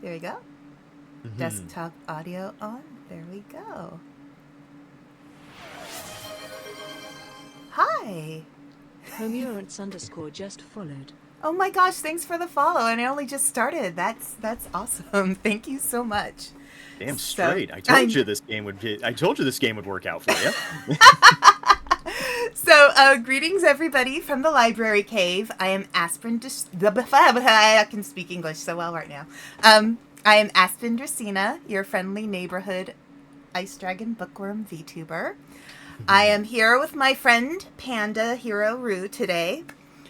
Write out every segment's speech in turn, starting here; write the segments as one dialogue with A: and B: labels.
A: There we go.
B: Mm-hmm.
A: Desktop audio on. There we go. Hi.
C: Homeurance_ just followed.
A: Oh my gosh, thanks for the follow. And I only just started. That's awesome. Thank you so much.
B: Damn straight. I told you this game would work out for you.
A: So, greetings everybody from the Library Cave. I am Aspen I can speak English so well right now. I am Aspen Dracaena, your friendly neighborhood Ice Dragon Bookwyrm VTuber. I am here with my friend Panda Hero Roo today.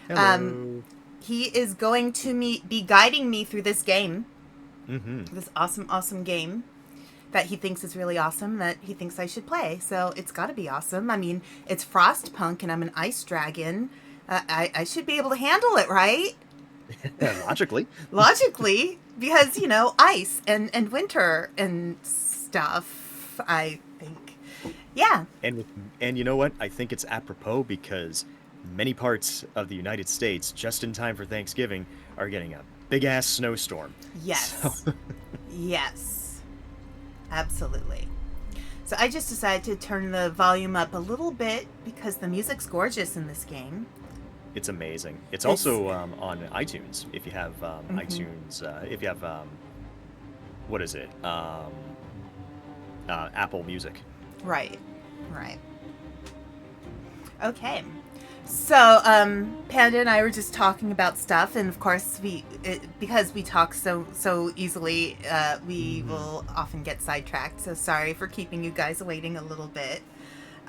B: Hello.
A: He is going to be guiding me through this game.
B: Mm-hmm.
A: This awesome game that he thinks is really awesome, that he thinks I should play. So it's got to be awesome. I mean, it's FrostPunk and I'm an ice dragon. I should be able to handle it, right? Logically, because, you know, ice and winter and stuff, I think. Yeah.
B: And you know what? I think it's apropos because many parts of the United States, just in time for Thanksgiving, are getting a big-ass snowstorm.
A: Yes. So. Yes. Absolutely. So I just decided to turn the volume up a little bit because the music's gorgeous in this game.
B: It's amazing. It's also on iTunes if you have iTunes. If you have what is it? Apple Music.
A: Right. Okay. So, Panda and I were just talking about stuff, and of course, because we talk so easily, we will often get sidetracked. So sorry for keeping you guys waiting a little bit.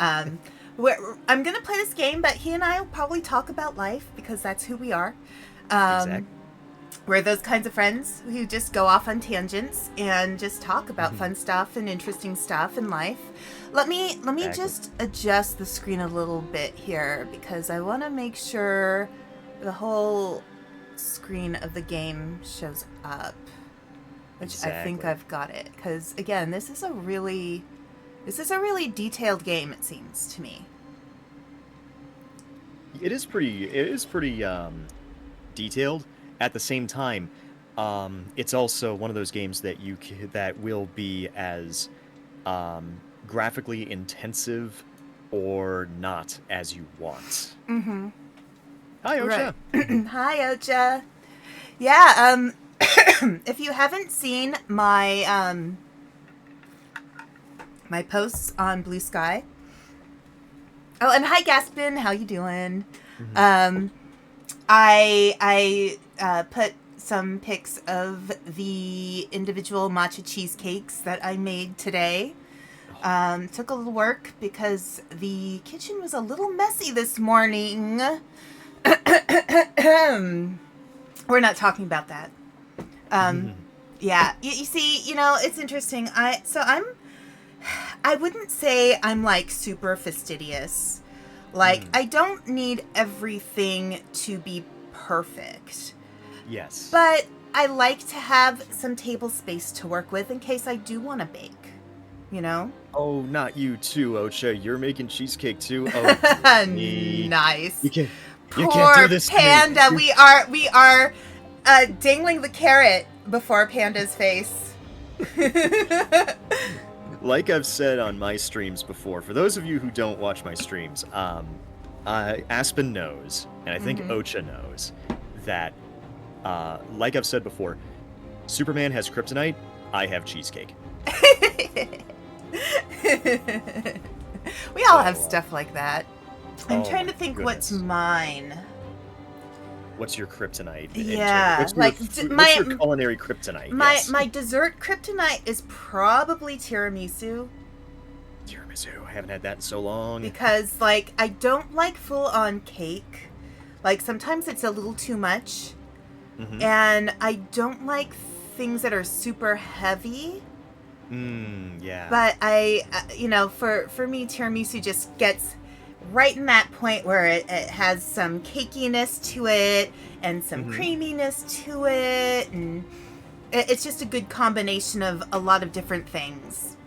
A: I'm gonna play this game, but he and I will probably talk about life because that's who we are.
B: Exactly.
A: We're those kinds of friends who just go off on tangents and just talk about fun stuff and interesting stuff in life. Let me just adjust the screen a little bit here because I want to make sure the whole screen of the game shows up, which I think I've got it. Because again, this is a really detailed game. It seems to me.
B: It is pretty detailed. At the same time, it's also one of those games that will be as graphically intensive or not as you want.
A: Mm-hmm.
B: Hi, Ocha.
A: Right. Hi, Ocha. Yeah. If you haven't seen my my posts on Blue Sky. Oh, and hi Gaspin, how you doing? I put some pics of the individual matcha cheesecakes that I made today. Took a little work because the kitchen was a little messy this morning. We're not talking about that. Yeah, you see, it's interesting. I wouldn't say I'm like super fastidious. Like, I don't need everything to be perfect.
B: Yes.
A: But I like to have some table space to work with in case I do want to bake.
B: Oh, not you too, Ocha. You're making cheesecake too. Oh, me.
A: Nice.
B: You can't
A: Poor
B: do this
A: Panda.
B: to me.
A: We are dangling the carrot before Panda's face.
B: Like I've said on my streams before, for those of you who don't watch my streams, Aspen knows, and I think Ocha knows, that, like I've said before, Superman has kryptonite, I have cheesecake.
A: We all have stuff like that. I'm trying to think
B: goodness.
A: what's mine.
B: What's your kryptonite?
A: Yeah,
B: what's your culinary kryptonite?
A: My dessert kryptonite is probably tiramisu.
B: Tiramisu. I haven't had that in so long.
A: Because, like, I don't like full-on cake. Like, sometimes it's a little too much. And I don't like things that are super heavy.
B: Yeah.
A: But for me, tiramisu just gets right in that point where it has some cakiness to it and some creaminess to it, and it's just a good combination of a lot of different things.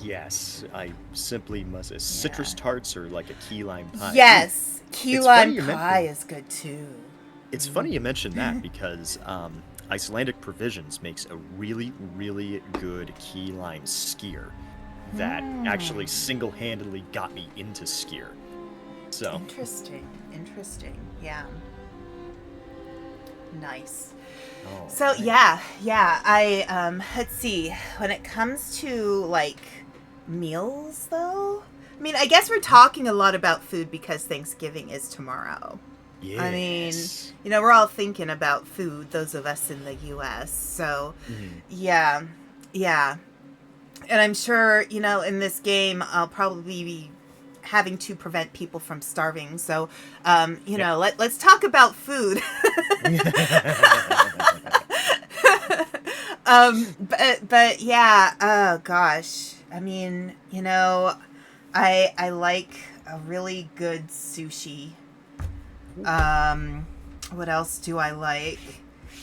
B: Yes, I simply must. Citrus tarts or like a key lime pie.
A: Yes, key lime pie is good too.
B: It's funny you mentioned that because Icelandic Provisions makes a really, really good key lime skyr that actually single-handedly got me into skyr. So
A: interesting, yeah, nice.
B: Oh,
A: So
B: nice.
A: yeah, I let's see. When it comes to like meals, though, I mean, I guess we're talking a lot about food because Thanksgiving is tomorrow.
B: Yes.
A: I mean, we're all thinking about food, those of us in the U.S. So, yeah. And I'm sure, in this game, I'll probably be having to prevent people from starving. So, let's talk about food. But yeah, oh gosh. I mean, I like a really good sushi. What else do I like?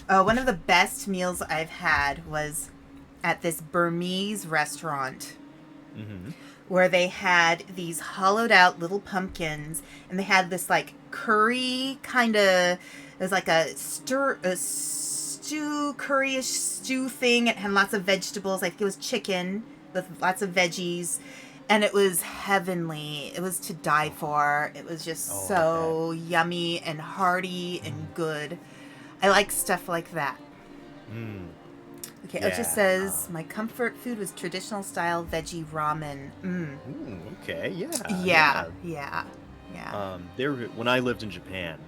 A: One of the best meals I've had was at this Burmese restaurant where they had these hollowed out little pumpkins, and they had this like curry kind of, it was like a curryish stew thing. It had lots of vegetables. I think it was chicken with lots of veggies. And it was heavenly. It was to die for. It was just so yummy and hearty and good. I like stuff like that. Okay,
B: Yeah.
A: Ocha says, my comfort food was traditional style veggie ramen.
B: Okay,
A: Yeah.
B: When I lived in Japan,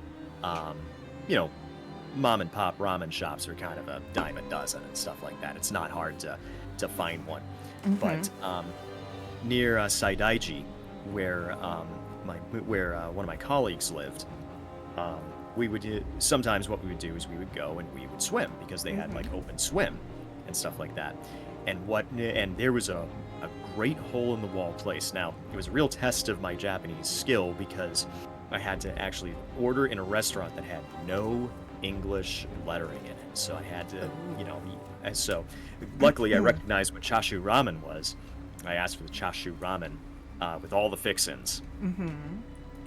B: mom and pop ramen shops are kind of a dime a dozen and stuff like that. It's not hard to find one. But near Saidaiji, where one of my colleagues lived, we would sometimes what we would do is we would go and we would swim because they had like open swim and stuff like that. And there was a great hole in the wall place. Now, it was a real test of my Japanese skill because I had to actually order in a restaurant that had no English lettering in it. So I had to, so luckily I recognized what chashu ramen was. I asked for the chashu ramen with all the fixins.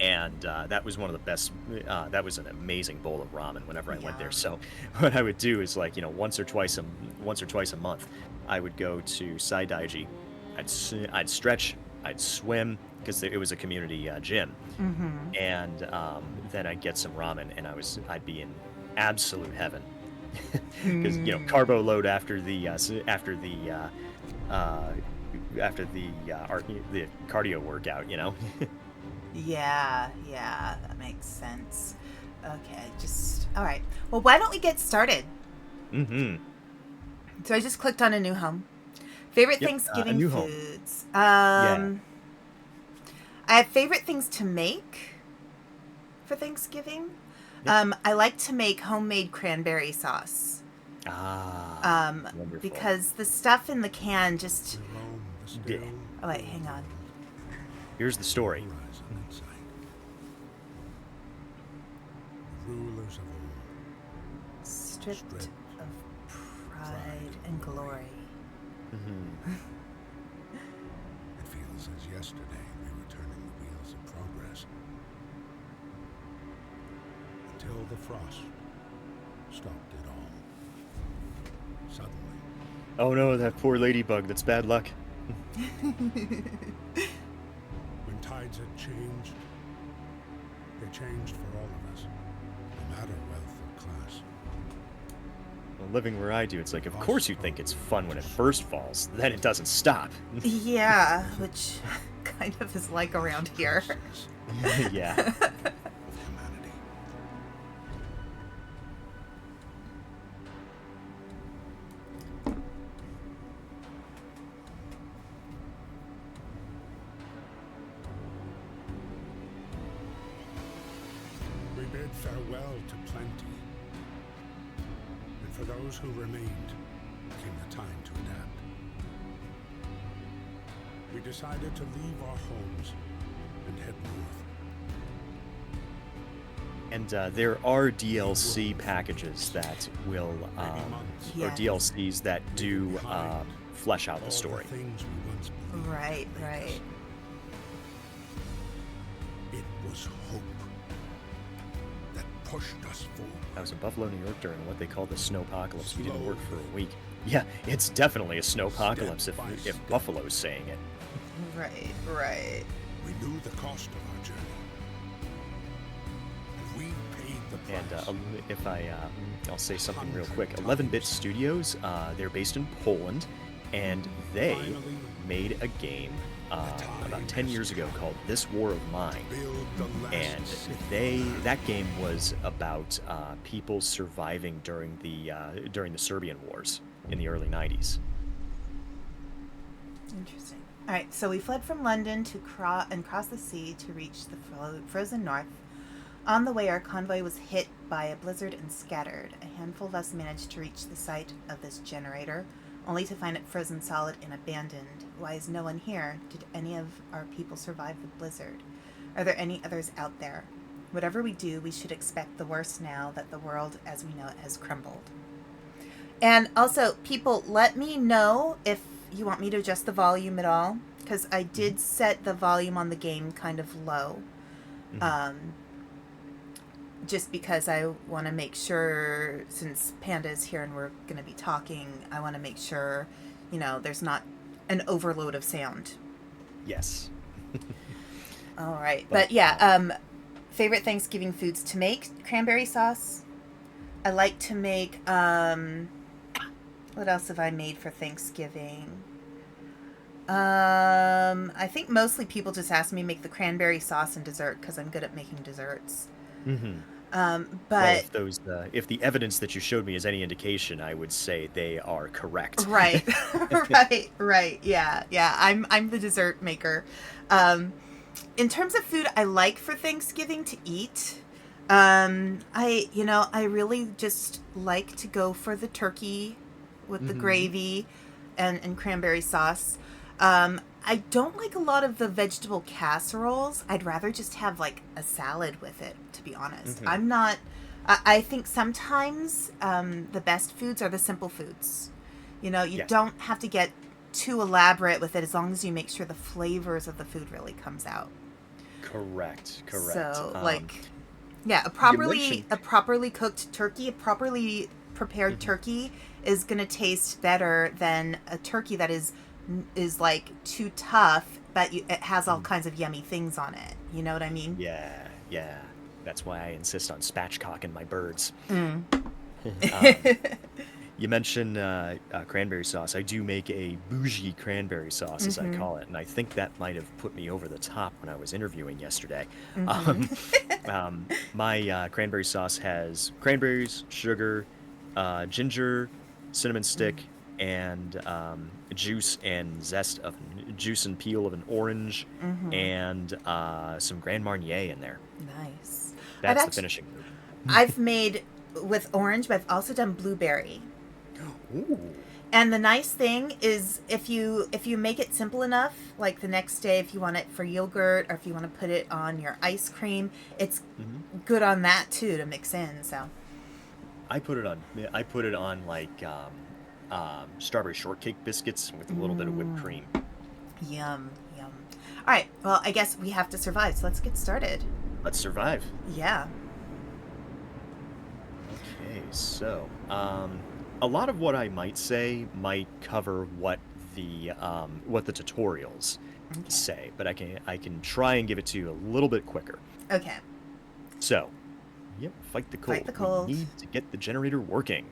B: And that was one of the best, that was an amazing bowl of ramen whenever I went there. So what I would do is like, once or twice a month, I would go to Saidaiji. I'd stretch, I'd swim, because it was a community gym. And then I'd get some ramen, and I'd be in absolute heaven. because carbo load after the the cardio workout.
A: Yeah, that makes sense. Okay, all right. Well, why don't we get started?
B: Mm-hmm.
A: So I just clicked on a new home. Favorite
B: Yep,
A: Thanksgiving
B: a new home.
A: foods.
B: Yeah.
A: I have favorite things to make for Thanksgiving.
B: Yep.
A: I like to make homemade cranberry sauce.
B: Wonderful.
A: Because the stuff in the can just...
B: Yeah.
A: Oh, wait, hang on.
B: Here's the story.
D: Rulers of old,
A: Stripped of pride and glory.
B: Mm-hmm.
D: It feels as yesterday we were turning the wheels of progress. Until the frost stopped it all. Suddenly.
B: Oh no, that poor ladybug. That's bad luck.
D: When tides had changed, they changed for all of us, no matter wealth or class.
B: Well, living where I do, it's like, of course you think it's fun when it first falls, then it doesn't stop.
A: Yeah, which kind of is like around here.
B: Yeah.
D: Of humanity. We bid farewell to plenty. And for those who remained, came the time to adapt. We decided to leave our homes and head north.
B: And there are DLC packages that will, or
A: Yes.
B: DLCs that do flesh out the story.
D: All the things we once believed
A: Right,
D: made us.
A: right.
D: It was hope that pushed us forward.
B: I was in Buffalo, New York during what they call the snowpocalypse. We didn't work for a week. Yeah, it's definitely a snowpocalypse if Buffalo's saying it.
A: Right.
D: We knew the cost of our journey. And we paid the price.
B: And if I'll say something real quick. 11-Bit Studios, they're based in Poland, and they made a game about 10 years ago called This War of Mine.
D: Build the last
B: And
D: city.
B: that game was about people surviving during the Serbian wars in the early 90s.
A: Interesting. All right, so we fled from London to cross the sea to reach the frozen north. On the way, our convoy was hit by a blizzard and scattered. A handful of us managed to reach the site of this generator, only to find it frozen solid and abandoned. Why is no one here? Did any of our people survive the blizzard? Are there any others out there? Whatever we do, we should expect the worst now that the world as we know it has crumbled. And also, people, let me know if you want me to adjust the volume at all, because I did set the volume on the game kind of low. Just because I want to make sure, since Panda is here and we're going to be talking, I want to make sure, there's not an overload of sound.
B: Yes.
A: All right. But yeah, favorite Thanksgiving foods to make: cranberry sauce. I like to make, what else have I made for Thanksgiving? I think mostly people just ask me to make the cranberry sauce and dessert because I'm good at making desserts.
B: Mm-hmm.
A: But
B: Well, if the evidence that you showed me is any indication, I would say they are correct.
A: right, right, yeah. I'm the dessert maker. In terms of food I like for Thanksgiving to eat, I really just like to go for the turkey with the gravy and cranberry sauce. I don't like a lot of the vegetable casseroles. I'd rather just have like a salad with it, to be honest. I think sometimes the best foods are the simple foods. You
B: Yes.
A: don't have to get too elaborate with it as long as you make sure the flavors of the food really comes out.
B: Correct.
A: So, a
B: mentioned-
A: properly cooked turkey, a properly prepared turkey is going to taste better than a turkey that is like too tough, but it has all kinds of yummy things on it. You know what I mean?
B: Yeah. That's why I insist on spatchcock in my birds. You mentioned cranberry sauce. I do make a bougie cranberry sauce, as I
A: Mm-hmm.
B: call it, and I think that might have put me over the top when I was interviewing yesterday.
A: Mm-hmm.
B: Um, my cranberry sauce has cranberries, sugar, ginger, cinnamon stick, and juice and juice and peel of an orange,
A: Mm-hmm.
B: and some Grand Marnier in there.
A: Nice. I've
B: That's the
A: actually
B: finishing move.
A: I've made with orange, but I've also done blueberry.
B: Ooh.
A: And the nice thing is if you make it simple enough, like the next day if you want it for yogurt or if you want to put it on your ice cream, it's
B: Mhm.
A: good on that too to mix in. So
B: I put it on like strawberry shortcake biscuits with a little bit of whipped cream.
A: yum, yum. All right, well, I guess we have to survive, so let's get started.
B: Let's survive.
A: Yeah.
B: Okay, so a lot of what I might say might cover what the tutorials
A: Okay.
B: say, but I can try and give it to you a little bit quicker.
A: Okay.
B: So, yep, fight the cold.
A: Fight the cold.
B: We need to get the generator working.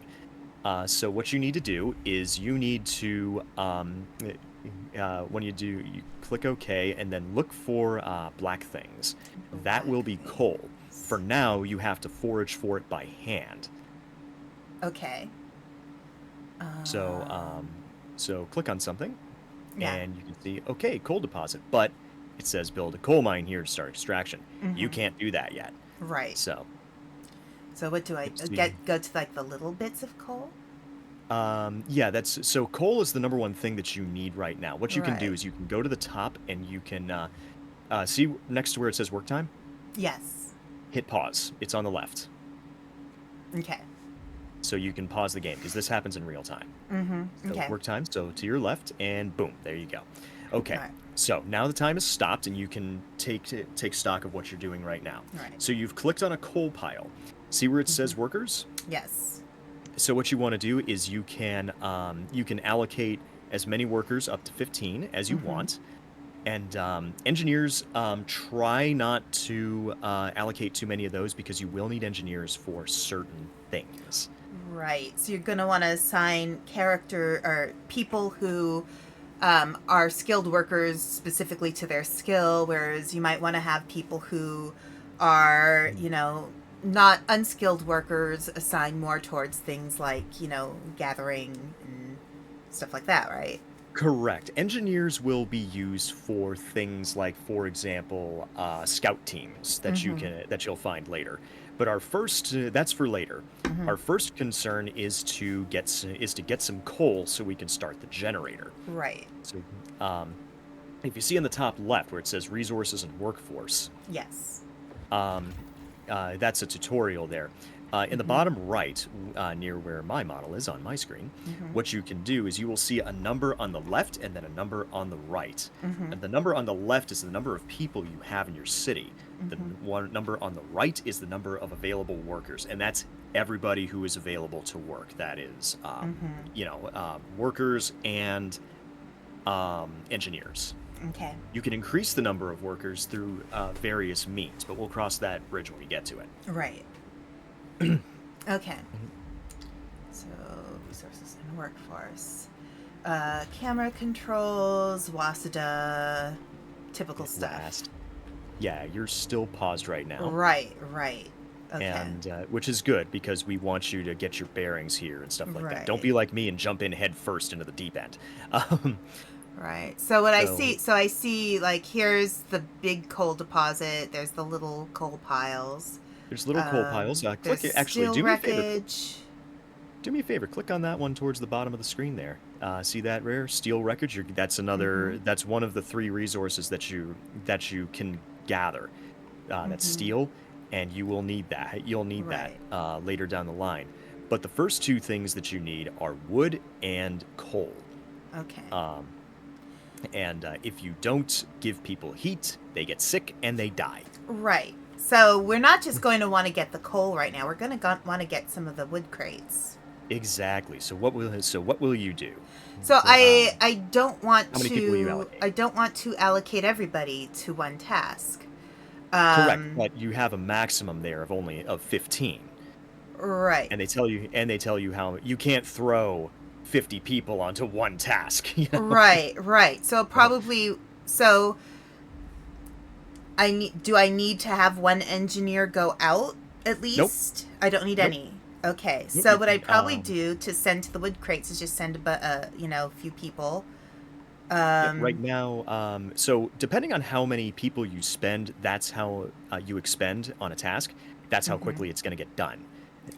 B: So what you need to do is you need to when you click OK and then look for black things. That will be coal. For now, you have to forage for it by hand.
A: Okay.
B: So click on something,
A: Yeah.
B: and you can see, okay, coal deposit, but it says build a coal mine here to start extraction. You
A: Mhm.
B: can't do that yet.
A: Right.
B: So
A: what do I
B: let's see.
A: go to like the little bits of coal?
B: Yeah, so coal is the number one thing that you need right now. What you can do
A: Right.
B: is you can go to the top and you can see next to where it says work time,
A: Yes.
B: hit pause. It's on the left.
A: Okay.
B: So you can pause the game because this happens in real time.
A: Mm-hmm.
B: So
A: Okay.
B: work time, so to your left, and boom, there you go. Okay,
A: All right.
B: so now the time is stopped, and you can take stock of what you're doing right now.
A: All right.
B: So you've clicked on a coal pile. See where it says workers?
A: Yes.
B: So what you want to do is you can allocate as many workers up to 15 as you want, and engineers try not to allocate too many of those because you will need engineers for certain things.
A: Right. So you're going to want to assign character or people who are skilled workers specifically to their skill, whereas you might want to have people who are, not unskilled workers assigned more towards things like, gathering and stuff like that, right?
B: Correct. Engineers will be used for things like, for example, scout teams that you'll find later. But our first that's for later. Our first concern is to get some coal so we can start the generator.
A: Right.
B: So, if you see on the top left where it says resources and workforce,
A: Yes.
B: that's a tutorial there. In the bottom right, near where my model is on my screen, what you can do is you will see a number on the left and then a number on the right. And the number on the left is the number of people you have in your city. The one number on the right is the number of available workers, and that's everybody who is available to work. That is, workers and engineers.
A: Okay.
B: You can increase the number of workers through various means, but we'll cross that bridge when we get to it.
A: Right. Okay. So resources and workforce, camera controls, Waseda, typical stuff.
B: Last. Yeah, you're still paused right now.
A: Right. Okay.
B: And which is good because we want you to get your bearings here and stuff like that. Don't
A: Right.
B: be like me and jump in head first into the deep end.
A: Right. So what I
B: So-
A: see like here's the big coal deposit. There's the little coal piles.
B: There's little coal piles. Click
A: There's
B: it. Actually,
A: steel
B: do me a favor.
A: wreckage.
B: Do me a favor. Click on that one towards the bottom of the screen there. See that rare steel wreckage? That's another. That's one of the 3 resources that you can gather. That's steel, and you will need that. You'll need
A: Right.
B: that later down the line. But the first 2 things that you need are wood and coal.
A: Okay.
B: And if you don't give people heat, they get sick and they die.
A: Right. So we're not just going to want to get the coal right now. We're going to want to get some of the wood crates.
B: Exactly. So what will you do?
A: So I don't want
B: How many people will you allocate?
A: I don't want to allocate everybody to one task.
B: Correct, but you have a maximum there of 15.
A: Right.
B: And they tell you how you can't throw 50 people onto one task. You know?
A: Right. So probably so do I need to have one engineer go out at
B: Nope.
A: least? I don't need
B: Nope.
A: any. Okay.
B: Nope.
A: So what I'd probably do to send to the wood crates is just send a few people.
B: Yeah, right now, so depending on how many people you spend, that's how you expend on a task. That's how quickly it's going to get done.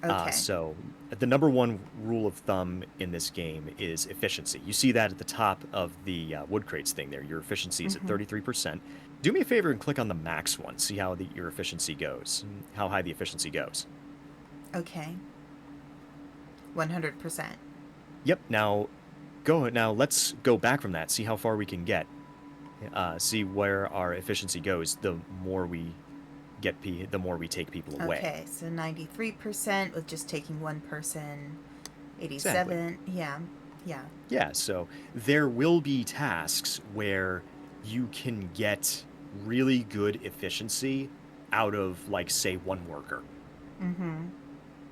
A: Okay.
B: So the number one rule of thumb in this game is efficiency. You see that at the top of the wood crates thing there. Your efficiency is at 33%. Do me a favor and click on the max one. See how your efficiency goes, how high the efficiency goes.
A: Okay. 100%.
B: Yep. Now let's go back from that. See how far we can get. See where our efficiency goes. The more we the more we take people away.
A: Okay, so 93% with just taking one person. 87.
B: Exactly.
A: Yeah.
B: Yeah. So there will be tasks where you can get really good efficiency out of, like, say, one worker.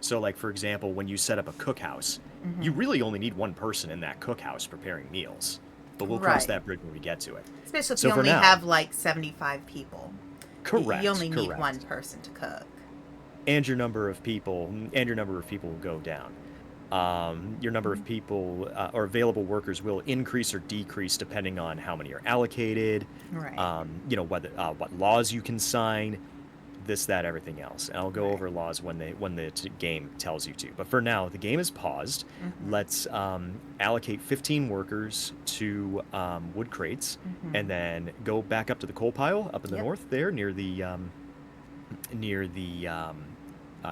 B: So, like, for example, when you set up a cookhouse, you really only need one person in that cookhouse preparing meals. But we'll cross that bridge when we get to it.
A: Especially if
B: So
A: you
B: for
A: only
B: now-
A: have like 75 people.
B: Correct.
A: You only need
B: correct.
A: one person to cook.
B: And your number of people will go down. Your number of people or available workers will increase or decrease depending on how many are allocated.
A: Right.
B: Whether what laws you can sign, this, that, everything else. And I'll go over laws when the game tells you to. But for now, the game is paused. Let's allocate 15 workers to wood crates, and then go back up to the coal pile up in the north there near the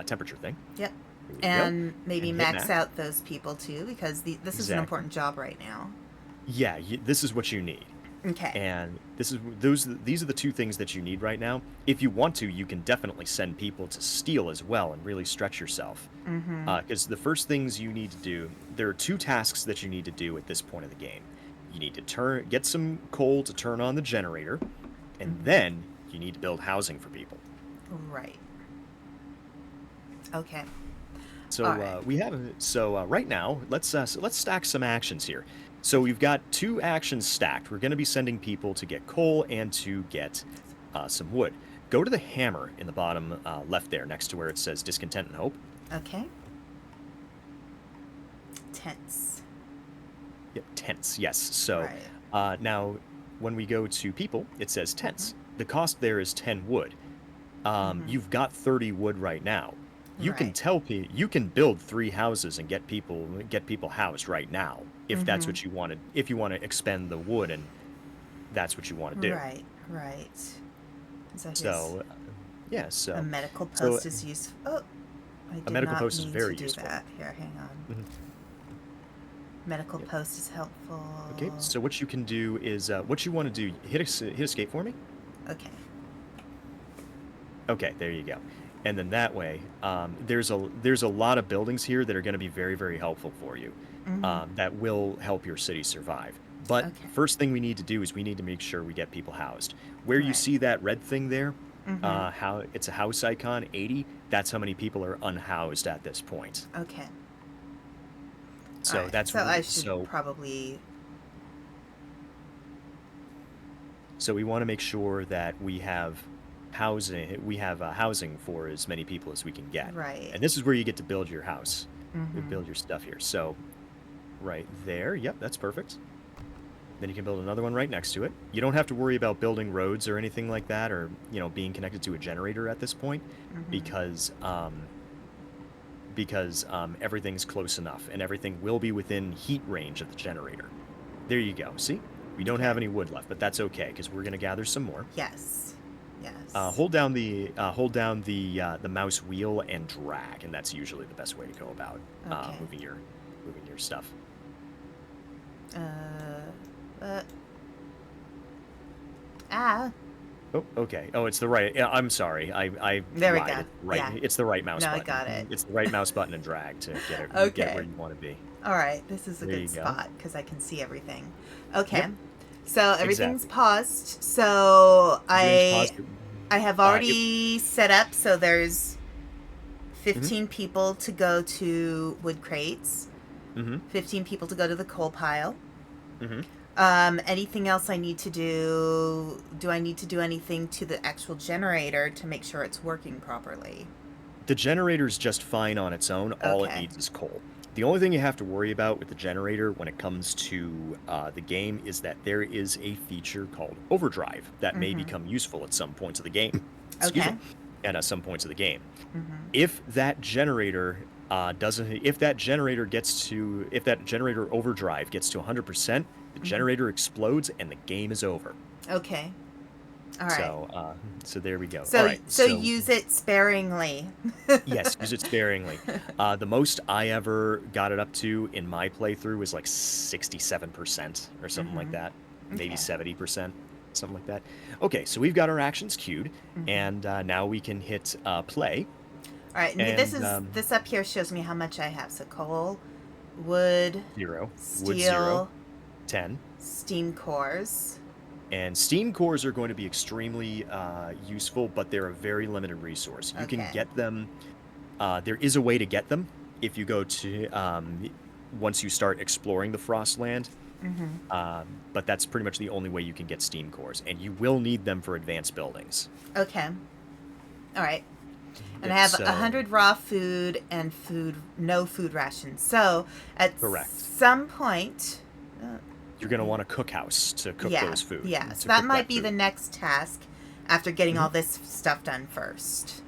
B: temperature thing.
A: Yep.
B: There you
A: And
B: go.
A: maybe
B: And hit
A: max out those people too, because this is an
B: Exactly.
A: important job right now.
B: Yeah, this is what you need.
A: Okay.
B: And these are the two things that you need right now. If you want to, you can definitely send people to steal as well and really stretch yourself. Because the first things you need to do, there are two tasks that you need to do at this point of the game. You need to get some coal to turn on the generator, and then you need to build housing for people.
A: Right. Okay.
B: So
A: Alright.
B: right now, let's stack some actions here. So we've got two actions stacked. We're going to be sending people to get coal and to get some wood. Go to the hammer in the bottom left there, next to where it says Discontent and Hope.
A: Okay. Tents.
B: Yep, tents. Yes. So
A: Right.
B: now, when we go to people, it says tents. The cost there is 10 wood. You've got 30 wood right now. You can
A: Right.
B: tell people you can build 3 houses and get people housed right now if that's what you wanted. If you want to expend the wood and that's what you want to do.
A: Right. So here's
B: So, yeah. So
A: a medical
B: so-
A: post is useful. Oh, I did
B: medical
A: not
B: post is
A: mean
B: very
A: to do
B: useful.
A: that. Here, hang on.
B: Mhm.
A: Medical post is helpful.
B: Okay. So what you can do is what you want to do. Hit escape for me.
A: Okay.
B: Okay, there you go. And then that way, there's a lot of buildings here that are going to be very, very helpful for you. That will help your city survive. But
A: Okay.
B: first thing we need to do is we need to make sure we get people housed. Where you
A: Right.
B: see that red thing there, how it's a house icon, 80. That's how many people are unhoused at this point.
A: Okay.
B: So
A: Alright,
B: that's
A: so I should
B: so
A: probably.
B: so we want to make sure that we have housing. We have housing for as many people as we can get.
A: Right.
B: And this is where you get to build your house. You build your stuff here. So right there, yep, that's perfect. Then you can build another one right next to it. You don't have to worry about building roads or anything like that, or being connected to a generator at this point, because everything's close enough and everything will be within heat range of the generator. There you go. See, we don't have any wood left, but that's okay because we're gonna gather some more.
A: Yes.
B: Hold down the mouse wheel and drag, and that's usually the best way to go about
A: Okay.
B: moving your stuff. Oh, okay. Oh, it's the right. Yeah, I'm sorry. I
A: There we
B: lied.
A: go.
B: It's right.
A: Yeah.
B: It's the right mouse
A: No, I
B: button.
A: got it.
B: It's the right mouse button and drag to get it.
A: Okay.
B: Get where you want to be.
A: All right. This is a
B: There
A: good
B: you go.
A: spot because I can see everything. Okay.
B: Yep.
A: So everything's
B: Exactly.
A: paused. So
B: Everything's
A: I have already set up. So there's 15 people to go to wood crates. 15 people to go to the coal pile. Anything else I need to do? Do I need to do anything to the actual generator to make sure it's working properly?
B: The generator's just fine on its own. All it
A: Okay.
B: needs is coal. The only thing you have to worry about with the generator when it comes to the game is that there is a feature called overdrive that may become useful at some points of the game. Excuse
A: Okay.
B: me. And at some points of the game. If that generator if that generator overdrive gets to 100%, the generator explodes and the game is over.
A: Okay. All right.
B: So there we go.
A: So,
B: All right.
A: so use it sparingly.
B: Yes, use it sparingly. The most I ever got it up to in my playthrough was like 67% or something like that. Maybe 70%, something like that. Okay, so we've got our actions queued, and now we can hit play.
A: All right, and this up here shows me how much I have. So coal, wood,
B: 0,
A: steel,
B: wood 0, 10.
A: steam cores.
B: And steam cores are going to be extremely useful, but they're a very limited resource. You can get them. There is a way to get them if you go to once you start exploring the Frostland. But that's pretty much the only way you can get steam cores, and you will need them for advanced buildings.
A: Okay. All right. And I have 100 raw food and no food rations. So at some point,
B: you're going to want a cookhouse to cook those food.
A: Yeah, so that might be the next task after getting all this stuff done first.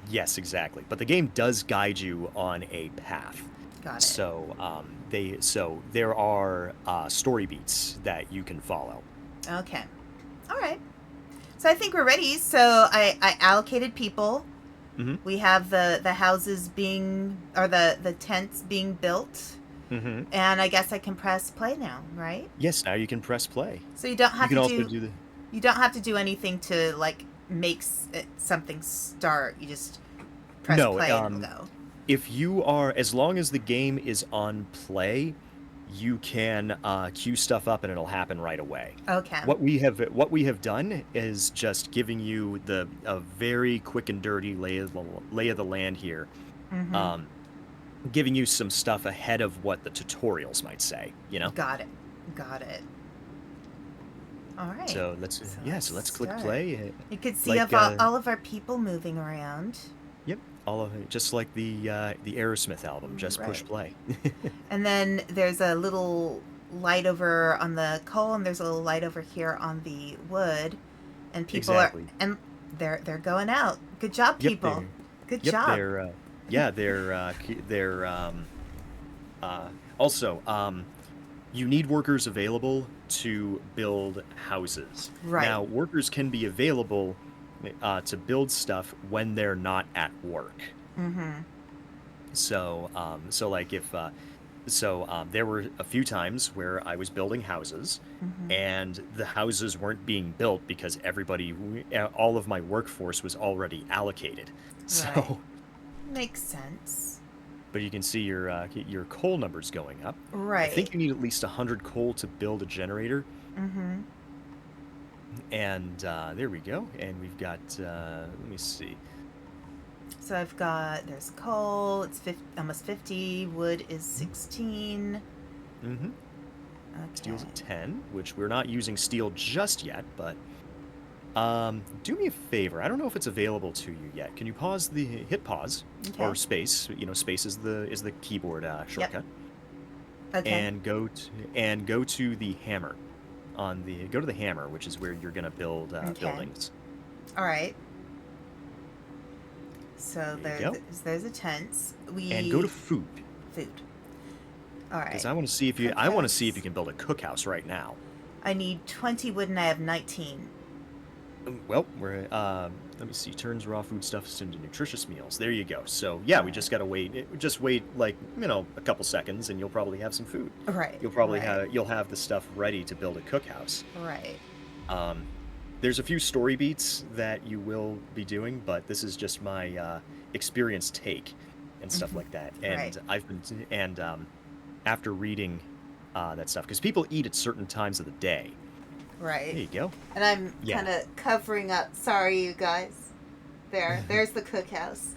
B: Yes, exactly. But the game does guide you on a path.
A: Got it.
B: So there are story beats that you can follow.
A: Okay. All right. So I think we're ready. So I allocated people. We have the houses the tents being built. And I guess I can press play now, right?
B: Yes, now you can press play.
A: So you don't have
B: you
A: to
B: can also do the...
A: You don't have to do anything to like make something start. You just press play and it'll go.
B: If you are, as long as the game is on play, you can queue stuff up and it'll happen right away.
A: Okay.
B: What we have done is just giving you a very quick and dirty lay of the land here. Giving you some stuff ahead of what the tutorials might say, you know?
A: Got it. All right.
B: So let's click play.
A: You could see all of our people moving around.
B: Yep, all of it, just like the Aerosmith album. Just push play.
A: And then there's a little light over on the coal, and there's a little light over here on the wood, and people they're going out. Good job, people. Good job.
B: Also, you need workers available to build houses.
A: Right.
B: Now, workers can be available to build stuff when they're not at work. So there were a few times where I was building houses, and the houses weren't being built because all of my workforce was already allocated. So
A: makes sense.
B: But you can see your coal numbers going up.
A: Right.
B: I think you need at least 100 coal to build a generator. And there we go. And we've got, let me see.
A: So there's coal, it's almost 50, wood is 16. Okay.
B: Steel's at 10, which we're not using steel just yet, but do me a favor. I don't know if it's available to you yet. Can you hit pause or space? You know, space is the keyboard shortcut.
A: Okay.
B: And go to the hammer. Go to the hammer, which is where you're gonna build buildings.
A: All right. So there's a tent.
B: And go to food.
A: Food. All right.
B: Because I want to see if you can build a cookhouse right now.
A: I need 20 wood and I have 19.
B: Well, let me see. Turns raw food stuffs into nutritious meals. There you go. So yeah, we just gotta wait. Just wait, like, a couple seconds, and you'll probably have some food.
A: Right.
B: You'll have the stuff ready to build a cookhouse.
A: Right.
B: There's a few story beats that you will be doing, but this is just my experienced take and stuff like that. And after reading that stuff, because people eat at certain times of the day.
A: Right.
B: There you go.
A: And I'm kind of covering up. Sorry, you guys. There's the cookhouse.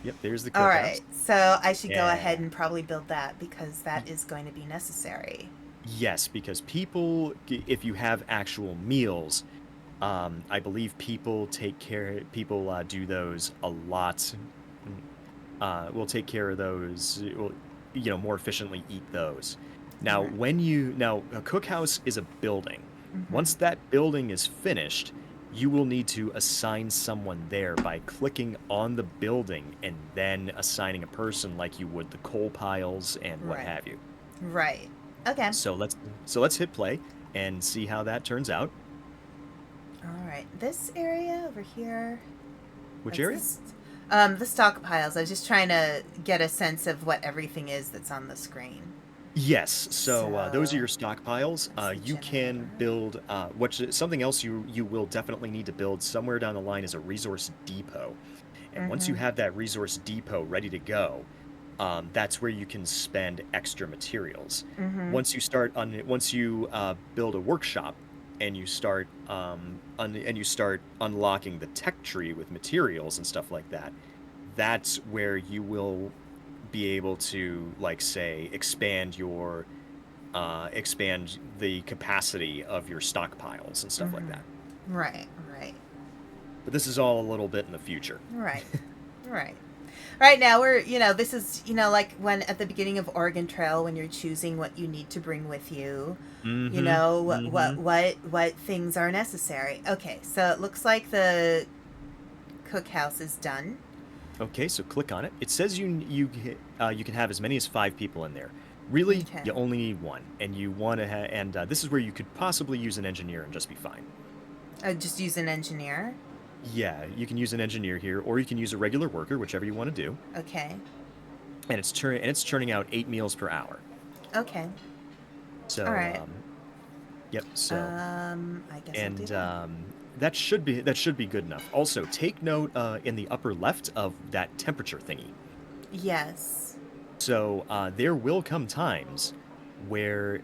B: Yep, there's the
A: All
B: cookhouse.
A: right, so I should go ahead
B: Yeah.
A: and probably build that because that is going to be necessary.
B: Yes, because people, if you have actual meals, I believe people do those a lot. Will take care of those, will, more efficiently eat those. Now,
A: Right.
B: now a cookhouse is a building.
A: Mm-hmm.
B: Once that building is finished, you will need to assign someone there by clicking on the building and then assigning a person like you would the coal piles and what
A: Right.
B: have you.
A: Right. Okay.
B: So let's hit play and see how that turns out.
A: All right. This area over here.
B: Which
A: That's
B: area?
A: the stockpiles. I was just trying to get a sense of what everything is that's on the screen.
B: Yes. So those are
A: So
B: your stockpiles.
A: that's the
B: You can
A: generator.
B: build something else you will definitely need to build somewhere down the line is a resource depot. And once you
A: Mm-hmm.
B: have that resource depot ready to go, that's where you can spend extra materials.
A: Mm-hmm.
B: Once you build a workshop and you start unlocking the tech tree with materials and stuff like that, that's where you will be able to, like, say, expand the capacity of your stockpiles and stuff like that.
A: Mm-hmm. Right. Right.
B: But this is all a little bit in the future.
A: Right. Right. Right now we're, this is, like when at the beginning of Oregon Trail when you're choosing what you need to bring with you,
B: Mm-hmm. Mm-hmm.
A: what things are necessary. Okay, so it looks like the cookhouse is done.
B: Okay, so click on it. It says you can have as many as 5 people in there. Really,
A: Okay.
B: you only need one, and you want to and this is where you could possibly use an engineer and just be fine.
A: Just use an engineer.
B: Yeah, you can use an engineer here, or you can use a regular worker, whichever you want to do.
A: Okay.
B: And it's churning out 8 meals per hour.
A: Okay. All
B: So,
A: right.
B: yep. So,
A: I guess I'll do
B: and
A: that.
B: that should be good enough. Also, take note in the upper left of that temperature thingy.
A: Yes.
B: So there will come times where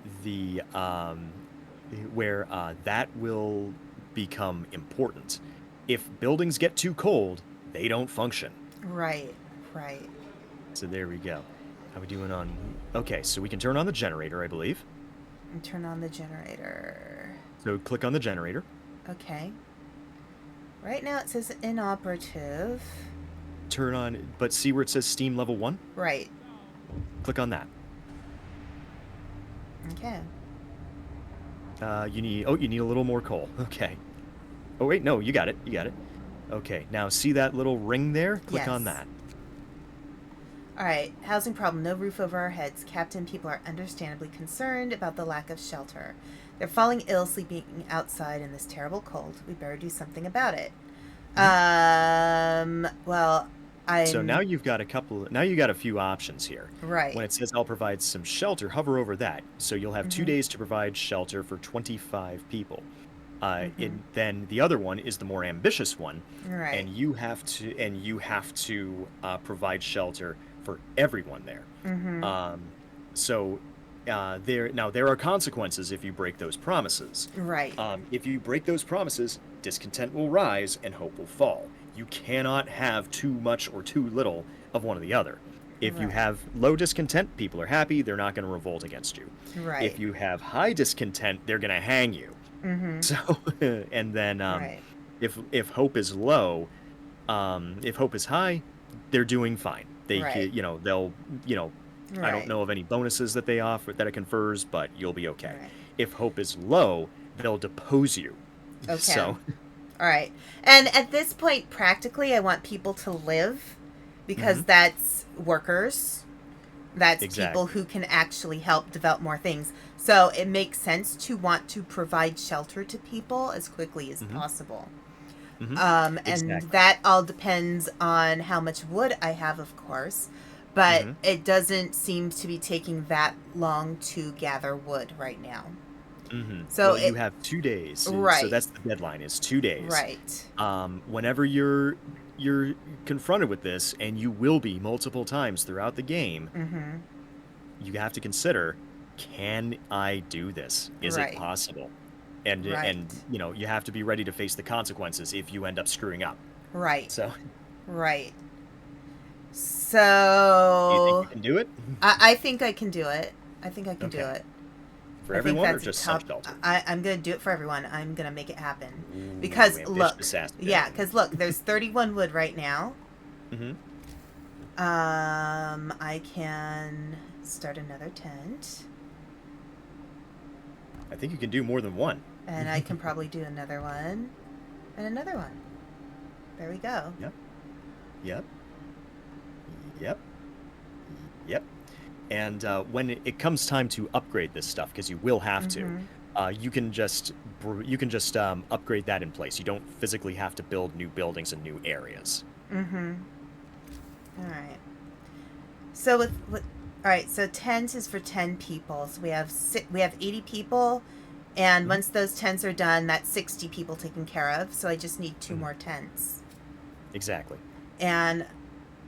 B: that will become important. If buildings get too cold, they don't function.
A: Right. Right.
B: So there we go. How we doing on? Okay, so we can turn on the generator, I believe.
A: And turn on the generator.
B: So click on the generator.
A: Okay. Right now it says inoperative.
B: Turn on, but see where it says Steam level 1?
A: Right.
B: Click on that.
A: Okay.
B: You need a little more coal. Okay. Oh wait, no, you got it. You got it. Okay, now see that little ring there? Click on
A: Yes.
B: that.
A: All right. Housing problem. No roof over our heads. Captain, people are understandably concerned about the lack of shelter. They're falling ill sleeping outside in this terrible cold. We better do something about it. Well,
B: So now you've got a few options here.
A: Right.
B: When it says I'll provide some shelter, hover over that. So you'll have 2
A: Mhm.
B: days to provide shelter for 25 people.
A: Mhm.
B: Then the other one is the more ambitious one,
A: Right.
B: and you have to provide shelter for everyone there.
A: Mhm.
B: So there are consequences if you break those promises.
A: Right.
B: If you break those promises, discontent will rise and hope will fall. You cannot have too much or too little of one or the other. If you
A: Right.
B: have low discontent, people are happy, they're not going to revolt against you.
A: Right.
B: If you have high discontent, they're going to hang you.
A: Mhm.
B: So, and then
A: Right.
B: if hope is low, if hope is high, they're doing fine.
A: Right.
B: They'll, I don't
A: Right.
B: know of any bonuses that they offer that it confers, but you'll be okay.
A: Right.
B: If hope is low, they'll depose you.
A: Okay.
B: So,
A: All right. And at this point, practically, I want people to live because
B: Mhm.
A: that's workers. That's
B: Exactly.
A: people who can actually help develop more things. So it makes sense to want to provide shelter to people as quickly as
B: Mhm.
A: possible.
B: Mhm.
A: And
B: Exactly.
A: that all depends on how much wood I have, of course. But
B: Mhm.
A: it doesn't seem to be taking that long to gather wood right now. So
B: Well, you have 2 days, so
A: right,
B: that's the deadline. Is 2 days.
A: right,
B: Whenever you're confronted with this, and you will be multiple times throughout the game,
A: mm-hmm,
B: you have to consider: can I do this? Is it
A: right,
B: possible? And
A: right,
B: you have to be ready to face the consequences if you end up screwing up.
A: right,
B: So,
A: right.
B: Do you think
A: So
B: you can do it?
A: I think I can do it. I think I can do
B: Okay.
A: it.
B: For
A: I think
B: everyone or
A: that's a
B: just some
A: top.
B: shelter?
A: I'm gonna do it for everyone. I'm gonna make it happen.
B: Ooh,
A: Because look,
B: ambitious Aspen.
A: yeah, because look, there's 31 wood right now.
B: Mm-hmm.
A: I can start another tent,
B: I think you can do more than one.
A: and I can probably do another one, and another one. There we go.
B: Yep. Yep. Yep. Yep. And when it comes time to upgrade this stuff, because you will have to, you can just upgrade that in place. You don't physically have to build new buildings and new areas.
A: Mm-hmm. All right. So all right. So tents is for 10 people. So we have 80 people, and once those tents are done, that's 60 people taken care of. So I just need 2 more tents,
B: Exactly.
A: and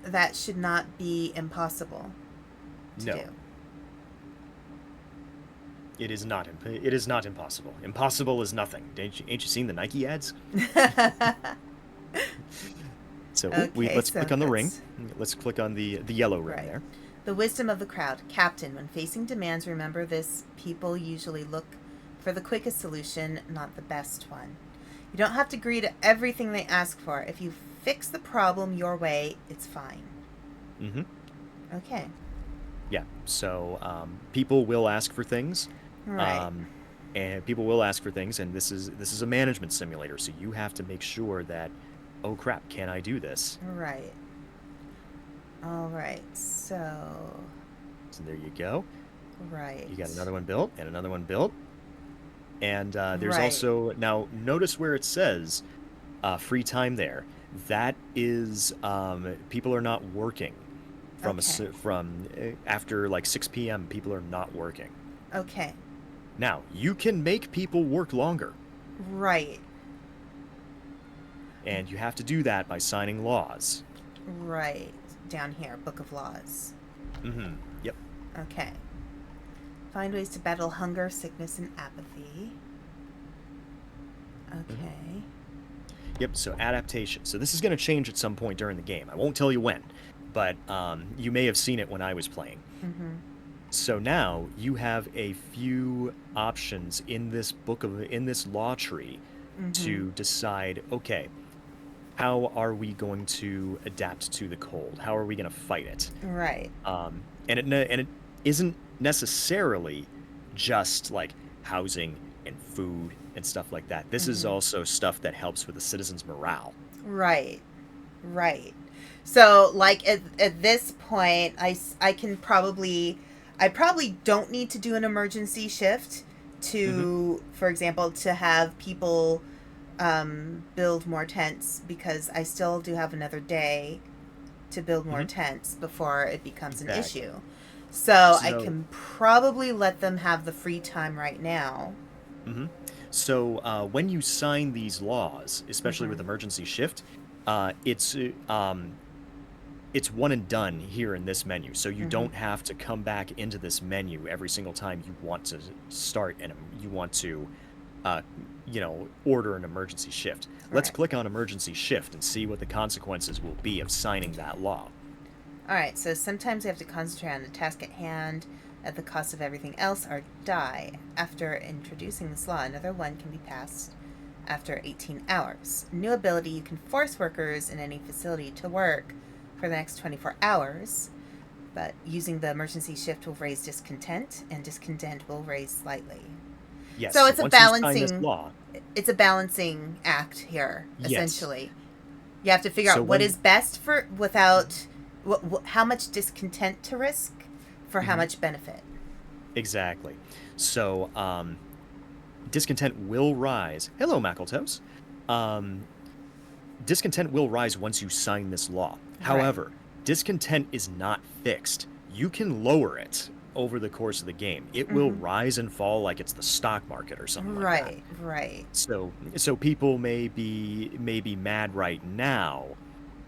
A: that should not be impossible to
B: No.
A: do.
B: It is not. It is not impossible. Impossible is nothing. Ain't you seen the Nike ads? So
A: Okay,
B: let's
A: so
B: click on the ring.
A: that's-
B: Let's click on the yellow ring
A: Right.
B: there.
A: The wisdom of the crowd. Captain, when facing demands, remember this. People usually look for the quickest solution, not the best one. You don't have to agree to everything they ask for. If you fix the problem your way, it's fine.
B: Mm-hmm.
A: Okay.
B: Yeah. So people will ask for things.
A: Right.
B: And people will ask for things, and this is a management simulator, so you have to make sure that, oh crap, can I do this?
A: Right. All right. So
B: there you go.
A: right.
B: You got another one built and another one built. And there's
A: Right.
B: also, now notice where it says free time there. That is, people are not working from
A: Okay.
B: from after like 6 p.m. People are not working.
A: Okay.
B: Now, you can make people work longer,
A: Right.
B: and you have to do that by signing laws.
A: Right. Down here, Book of Laws.
B: Mm-hmm. Yep.
A: Okay. Find ways to battle hunger, sickness, and apathy. Okay.
B: Yep, so adaptation. So this is going to change at some point during the game. I won't tell you when, but you may have seen it when I was playing.
A: Mm-hmm.
B: So now you have a few options in this in this law tree to decide, okay, how are we going to adapt to the cold? How are we going to fight it?
A: Right.
B: And it isn't necessarily just like housing and food and stuff like that. This is also stuff that helps with the citizens' morale.
A: Right. Right. So, like, at this point, I can probably... I probably don't need to do an emergency shift to, for example, to have people build more tents, because I still do have another day to build more tents before it becomes an
B: Exactly.
A: issue. So I
B: So-
A: can probably let them have the free time right now.
B: Mm-hmm. So when you sign these laws, especially with emergency shift, it's one and done here in this menu. So you don't have to come back into this menu every single time you want to start and you want to, order an emergency shift. Let's
A: Right.
B: click on emergency shift and see what the consequences will be of signing that law.
A: All right, so sometimes we have to concentrate on the task at hand at the cost of everything else or die. After introducing this law, another one can be passed after 18 hours. New ability, you can force workers in any facility to work for the next 24 hours, but using the emergency shift will raise discontent, and discontent will raise slightly.
B: Yes.
A: So it's a
B: once you sign
A: balancing...
B: this law,
A: It's a balancing act here,
B: Yes.
A: essentially. You have to figure
B: So
A: out what
B: when-
A: is best for without how much discontent to risk for how much benefit.
B: Exactly. So, discontent will rise. Hello, Mackletoes. Discontent will rise once you sign this law. However, discontent is not fixed. You can lower it over the course of the game. It will rise and fall like it's the stock market or something like that.
A: Right.
B: So people may be mad right now,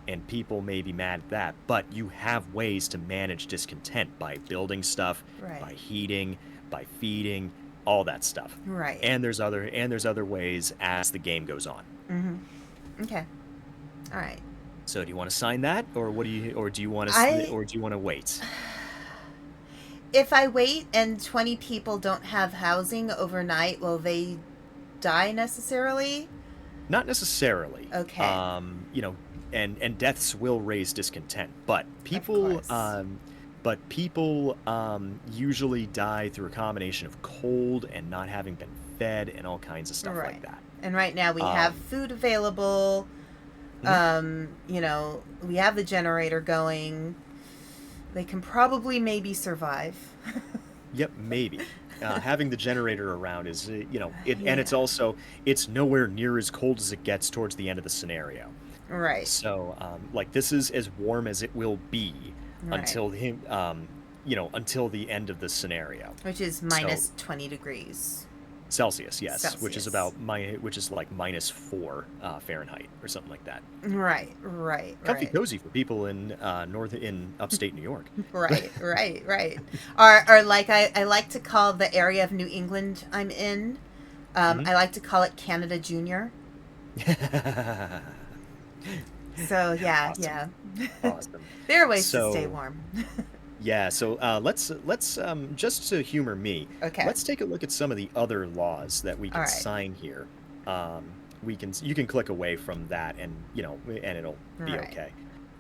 B: and people may be mad at that, but you have ways to manage discontent by building stuff,
A: Right.
B: by heating, by feeding, all that stuff.
A: Right.
B: And there's other ways as the game goes on.
A: Okay. All right.
B: So do you want to sign that, or what do you, or do you want to,
A: I
B: or do you want to wait?
A: If I wait and 20 people don't have housing overnight, will they die necessarily?
B: Not necessarily.
A: Okay.
B: You know, and deaths will raise discontent, but
A: Of
B: people,
A: course.
B: usually die through a combination of cold and not having been fed and all kinds of stuff like
A: Right.
B: that.
A: And right now we have
B: Um,
A: food available.
B: mhm.
A: We have the generator going. They can probably maybe survive.
B: Yep, maybe. Having the generator around is, and it's
A: Yeah.
B: also, it's nowhere near as cold as it gets towards the end of the scenario.
A: Right.
B: So, like, this is as warm as it will be
A: Right.
B: until until the end of the scenario.
A: Which is
B: So
A: minus 20 degrees
B: Celsius, yes,
A: Celsius.
B: which is like -4 Fahrenheit or something like that.
A: Right. Right.
B: Comfy
A: Right.
B: cozy for people in upstate New York.
A: Right, right, right. Or like I like to call the area of New England I'm in.
B: Hmm.
A: I like to call it Canada Junior. So yeah,
B: Awesome,
A: yeah.
B: awesome.
A: There are ways to stay
B: So
A: warm.
B: yeah, so let's just to humor me,
A: Okay.
B: let's take a look at some of the other laws that we
A: All
B: can
A: right.
B: sign here. You can click away from that, and and it'll be
A: Right.
B: okay.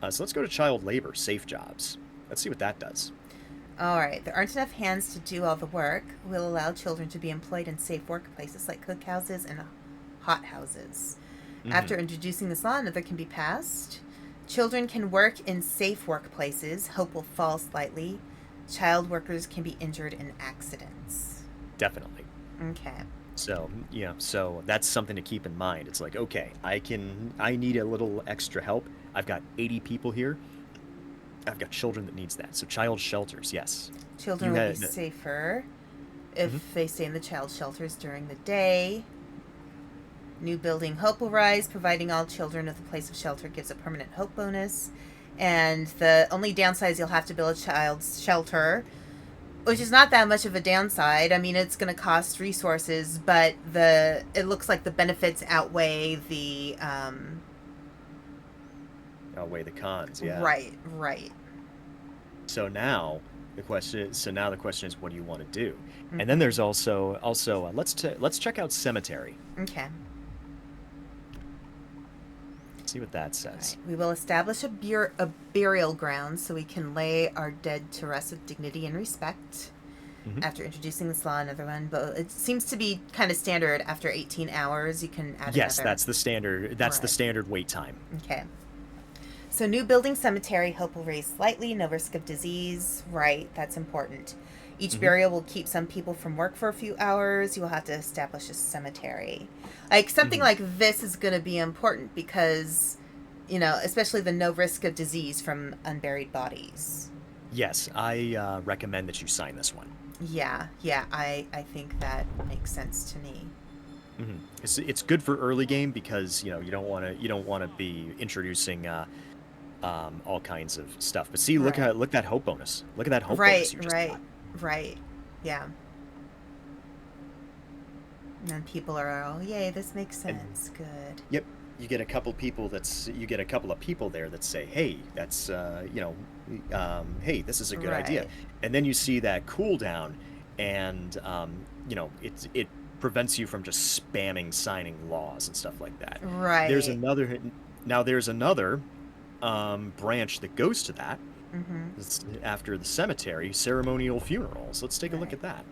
B: So let's go to child labor, safe jobs. Let's see what that does.
A: All right. There aren't enough hands to do all the work. We'll allow children to be employed in safe workplaces like cookhouses and hot houses.
B: Hmm.
A: After introducing this law, another can be passed. Children can work in safe workplaces. Hope will fall slightly. Child workers can be injured in accidents.
B: Definitely.
A: Okay.
B: So, so that's something to keep in mind. It's like, okay, I need a little extra help. I've got 80 people here. I've got children that needs that. So child shelters, yes.
A: Children
B: You
A: will be
B: had,
A: safer
B: mhm.
A: if they stay in the child shelters during the day. New building hope will rise, providing all children with a place of shelter gives a permanent hope bonus. And the only downside is you'll have to build a child's shelter, which is not that much of a downside. I mean, it's going to cost resources, but it looks like the benefits outweigh the
B: Outweigh the cons, yeah.
A: right, right.
B: So now the question is, what do you want to do? And then
A: Mm-hmm.
B: there's also let's check out cemetery.
A: Okay.
B: See what that
A: All
B: says.
A: right. We will establish a burial ground so we can lay our dead to rest with dignity and respect.
B: Hmm.
A: After introducing this law, another one, but it seems to be kind of standard. After 18 hours, you can add
B: Yes,
A: another.
B: that's the standard. That's the
A: Right.
B: standard wait time.
A: Okay. So, new building cemetery, hope will raise slightly, no risk of disease. Right, that's important. Each
B: Hmm.
A: burial will keep some people from work for a few hours. You will have to establish a cemetery. Like, something
B: Hmm.
A: like this is going to be important because, especially the no risk of disease from unburied bodies.
B: Yes, I recommend that you sign this one.
A: Yeah, yeah, I think that makes sense to me.
B: It's good for early game because you don't want to be introducing all kinds of stuff. But see,
A: Right.
B: look at that hope bonus. Look at that hope bonus
A: Right,
B: you just
A: right,
B: got.
A: right. Yeah. And then people are, oh, yay, this makes
B: And
A: sense. Good.
B: yep, you get a couple of people there that say, hey, that's hey, this is a good idea.
A: Right.
B: And then you see that cooldown, and it prevents you from just spamming signing laws and stuff like that. There's
A: Right.
B: another there's another branch that goes to that.
A: Mm-hmm.
B: It's after the cemetery, ceremonial funerals. Let's take a look
A: Right.
B: at that.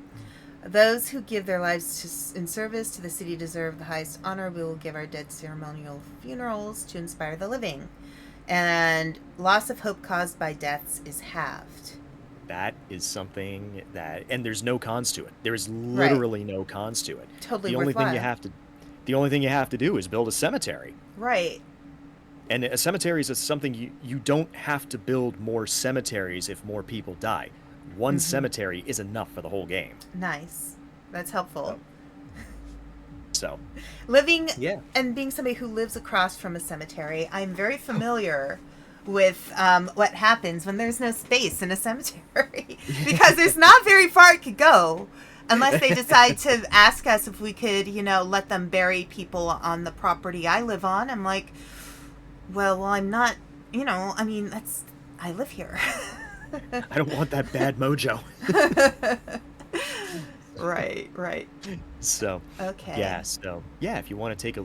A: Those who give their lives in service to the city deserve the highest honor. We will give our dead ceremonial funerals to inspire the living. And loss of hope caused by deaths is halved.
B: That is something that, and there's no cons to it. There is
A: Right.
B: literally no cons to it.
A: Totally
B: The only thing you
A: worthwhile.
B: have to, the only thing you have to do is build a cemetery.
A: Right.
B: And a cemetery is something you don't have to build more cemeteries if more people die. One
A: Mm-hmm.
B: cemetery is enough for the whole game.
A: Nice. That's helpful.
B: So, so
A: Living
B: yeah.
A: and being somebody who lives across from a cemetery, I'm very familiar with what happens when there's no space in a cemetery because there's not very far it could go unless they decide to ask us if we could, let them bury people on the property I live on. I'm like, Well, I'm not, I mean, I live here.
B: I don't want that bad mojo.
A: Right, right.
B: So,
A: Okay.
B: yeah. So, yeah. If you want to take a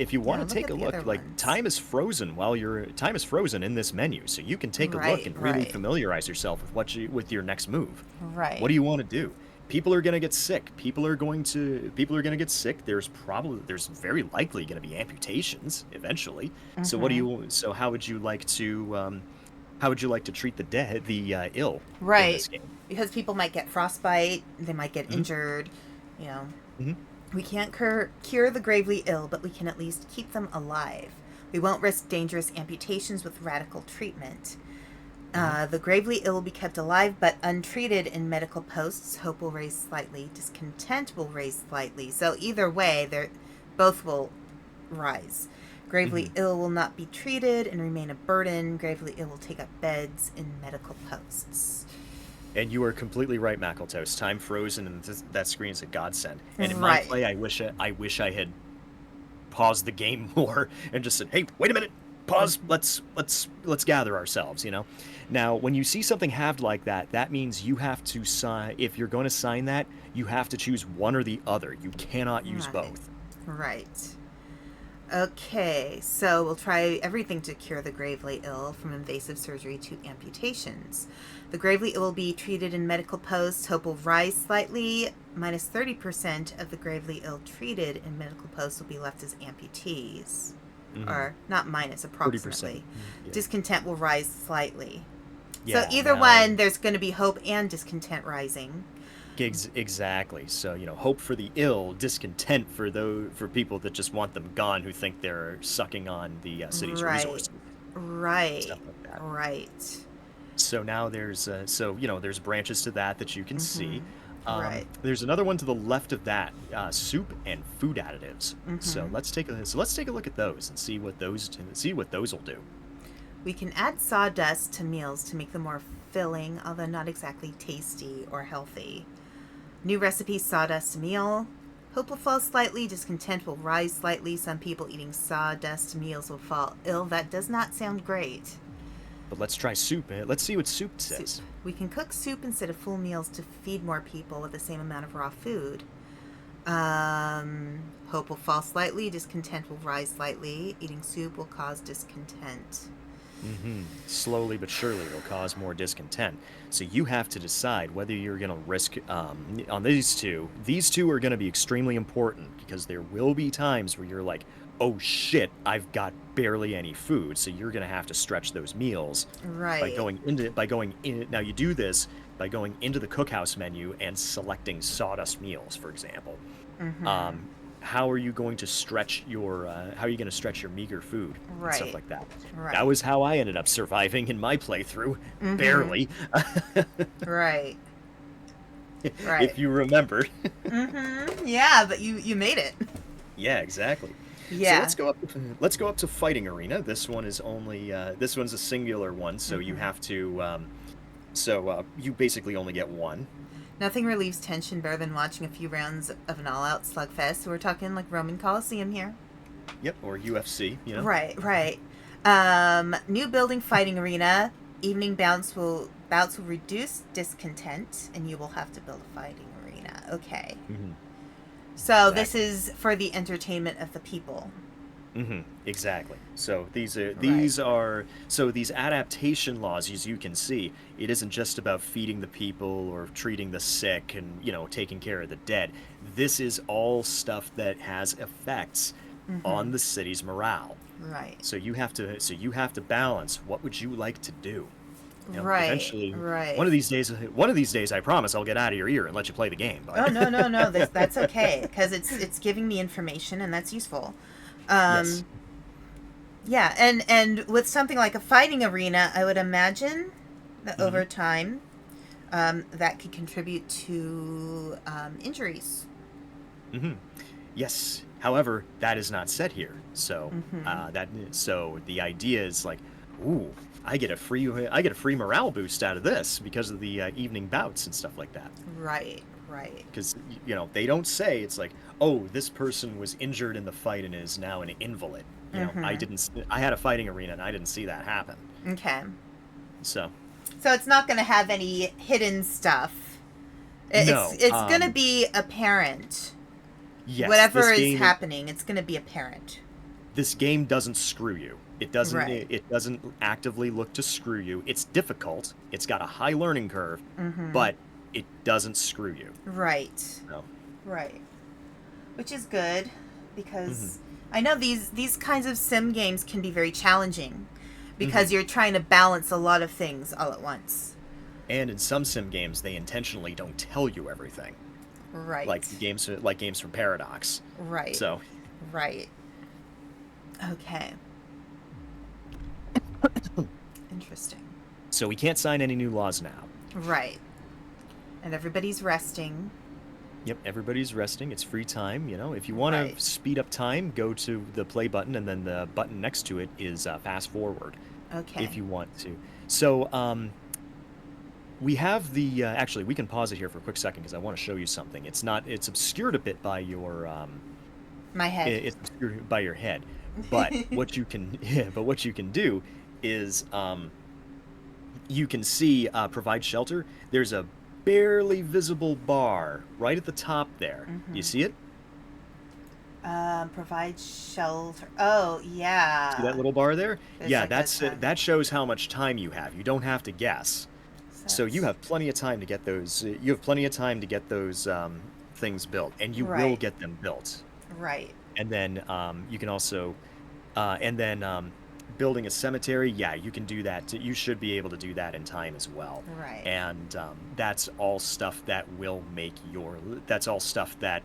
B: if you want
A: Yeah,
B: to
A: look
B: take
A: at
B: a
A: the other
B: look, like
A: ones.
B: time is frozen in this menu, so you can take a look
A: Right,
B: and really
A: right,
B: familiarize yourself with with your next move. What
A: right.
B: do you want to do? People are going to get sick. People are going to get sick. There's very likely going to be amputations eventually. So
A: Mm-hmm.
B: so how would you like to treat the ill in
A: Right.
B: this game?
A: Because people might get frostbite, they might get
B: Hmm.
A: injured, you know.
B: Hmm.
A: We can't cure the gravely ill, but we can at least keep them alive. We won't risk dangerous amputations with radical treatment.
B: Hmm.
A: The gravely ill will be kept alive, but untreated in medical posts. Hope will raise slightly. Discontent will raise slightly. So either way, both will rise.
B: Hmm.
A: Gravely ill will not be treated and remain a burden. Gravely ill will take up beds in medical posts.
B: And you are completely right, Macaltos. Time frozen, and that screen is a godsend. And in my
A: Right.
B: play, I wish I had paused the game more and just said, "Hey, wait a minute, pause. Let's gather ourselves." Now, when you see something halved like that, that means you have to sign. If you're going to sign that, you have to choose one or the other. You cannot use
A: Right.
B: both.
A: Right. Okay, so we'll try everything to cure the gravely ill, from invasive surgery to amputations. The gravely ill will be treated in medical posts. Hope will rise slightly. Minus 30% of the gravely ill treated in medical posts will be left as amputees.
B: Mm-hmm.
A: Or not minus,
B: 30%.
A: approximately.
B: Yeah.
A: Discontent will rise slightly. So
B: Yeah.
A: either
B: Now,
A: one, there's going to be hope and discontent rising.
B: Exactly. So, hope for the ill, discontent for people that just want them gone, who think they're sucking on the city's
A: Right.
B: resources,
A: Right.
B: stuff like that.
A: Right.
B: So now there's branches to that you can see.
A: Right.
B: There's another one to the left of that, soup and food additives. So let's take a look at those and see what those will do.
A: We can add sawdust to meals to make them more filling, although not exactly tasty or healthy. New recipe: sawdust meal. Hope will fall slightly, discontent will rise slightly. Some people eating sawdust meals will fall ill. That does not sound great.
B: But let's try soup. Let's see what soup
A: Soup.
B: says.
A: We can cook soup instead of full meals to feed more people with the same amount of raw food. Hope will fall slightly, discontent will rise slightly. Eating soup will cause discontent.
B: Slowly but surely, it'll cause more discontent. So you have to decide whether you're going to risk on these two. These two are going to be extremely important because there will be times where you're like, "Oh shit, I've got barely any food." So you're going to have to stretch those meals
A: Right.
B: by going in. Now you do this by going into the cookhouse menu and selecting sawdust meals, for example.
A: Mm-hmm.
B: Um, how are you going to stretch your meager food and stuff
A: Right.
B: like that? That
A: Right.
B: was how I ended up surviving in my playthrough,
A: Mm-hmm.
B: barely.
A: Right.
B: If
A: Right.
B: you remember.
A: Mm-hmm. Yeah, but you made it.
B: Yeah, exactly. So
A: Yeah.
B: let's go up to fighting arena. This one's a singular one, so you
A: Mm-hmm.
B: have to you basically only get one.
A: Nothing relieves tension better than watching a few rounds of an all-out slugfest. So we're talking like Roman Coliseum here.
B: Yep, or UFC.
A: Right, right. New building: fighting arena. Evening bouts will reduce discontent, and you will have to build a fighting arena. Okay.
B: Hmm.
A: So this
B: Exactly.
A: is for the entertainment of the people.
B: Exactly. So
A: Right.
B: these adaptation laws, as you can see, it isn't just about feeding the people or treating the sick and taking care of the dead. This is all stuff that has effects
A: Mm-hmm.
B: on the city's morale.
A: Right.
B: So you have to balance what would you like to do.
A: Right.
B: Eventually,
A: Right.
B: one of these days, I promise I'll get out of your ear and let you play the game.
A: Oh,
B: But
A: no, no, no. That's okay, because it's giving me information, and that's useful.
B: yes.
A: Um, yeah, and with something like a fighting arena, I would imagine that
B: Hmm.
A: over time, that could contribute to injuries.
B: Hmm. Yes. However, that is not set here.
A: Mm-hmm.
B: So the idea is like, ooh, I get a free morale boost out of this because of the evening bouts and stuff like that.
A: Right. Right.
B: Because they don't say it's like, oh, this person was injured in the fight and is now an invalid. You know, I had a fighting arena and I didn't see that happen.
A: Okay.
B: So
A: it's not going to have any hidden stuff.
B: No.
A: It's going to be apparent.
B: Yes.
A: Whatever is happening, it's going to be apparent.
B: This game doesn't screw you. It doesn't.
A: Right.
B: It doesn't actively look to screw you. It's difficult. It's got a high learning curve, but it doesn't screw you.
A: Right.
B: No.
A: Right. Which is good, because I know these kinds of sim games can be very challenging, because you're trying to balance a lot of things all at once.
B: And in some sim games, they intentionally don't tell you everything.
A: Right.
B: Like games from Paradox.
A: Right.
B: So.
A: Right. Okay. Interesting.
B: So we can't sign any new laws now.
A: Right. And everybody's resting.
B: Yep, everybody's resting. It's free time. You know, if you want to speed up time, go to the play button, and then the button next to it is fast forward.
A: Okay.
B: If you want to. So, we have the actually, we can pause it here for a quick second because I want to show you something. It's obscured a bit by your
A: my head.
B: It's obscured by your head. But what you can do is you can see provide shelter. There's a barely visible bar right at the top there. You see it?
A: Provide shelter. Oh, yeah.
B: See that little bar there?
A: There's
B: yeah,
A: like
B: that shows how much time you have. You don't have to guess. So you have plenty of time to get those. You have plenty of time to get those things built, and you will get them built.
A: Right.
B: And then you can also, building a cemetery. Yeah, you can do that. You should be able to do that in time as well.
A: Right.
B: And that's all stuff that will make your. That's all stuff that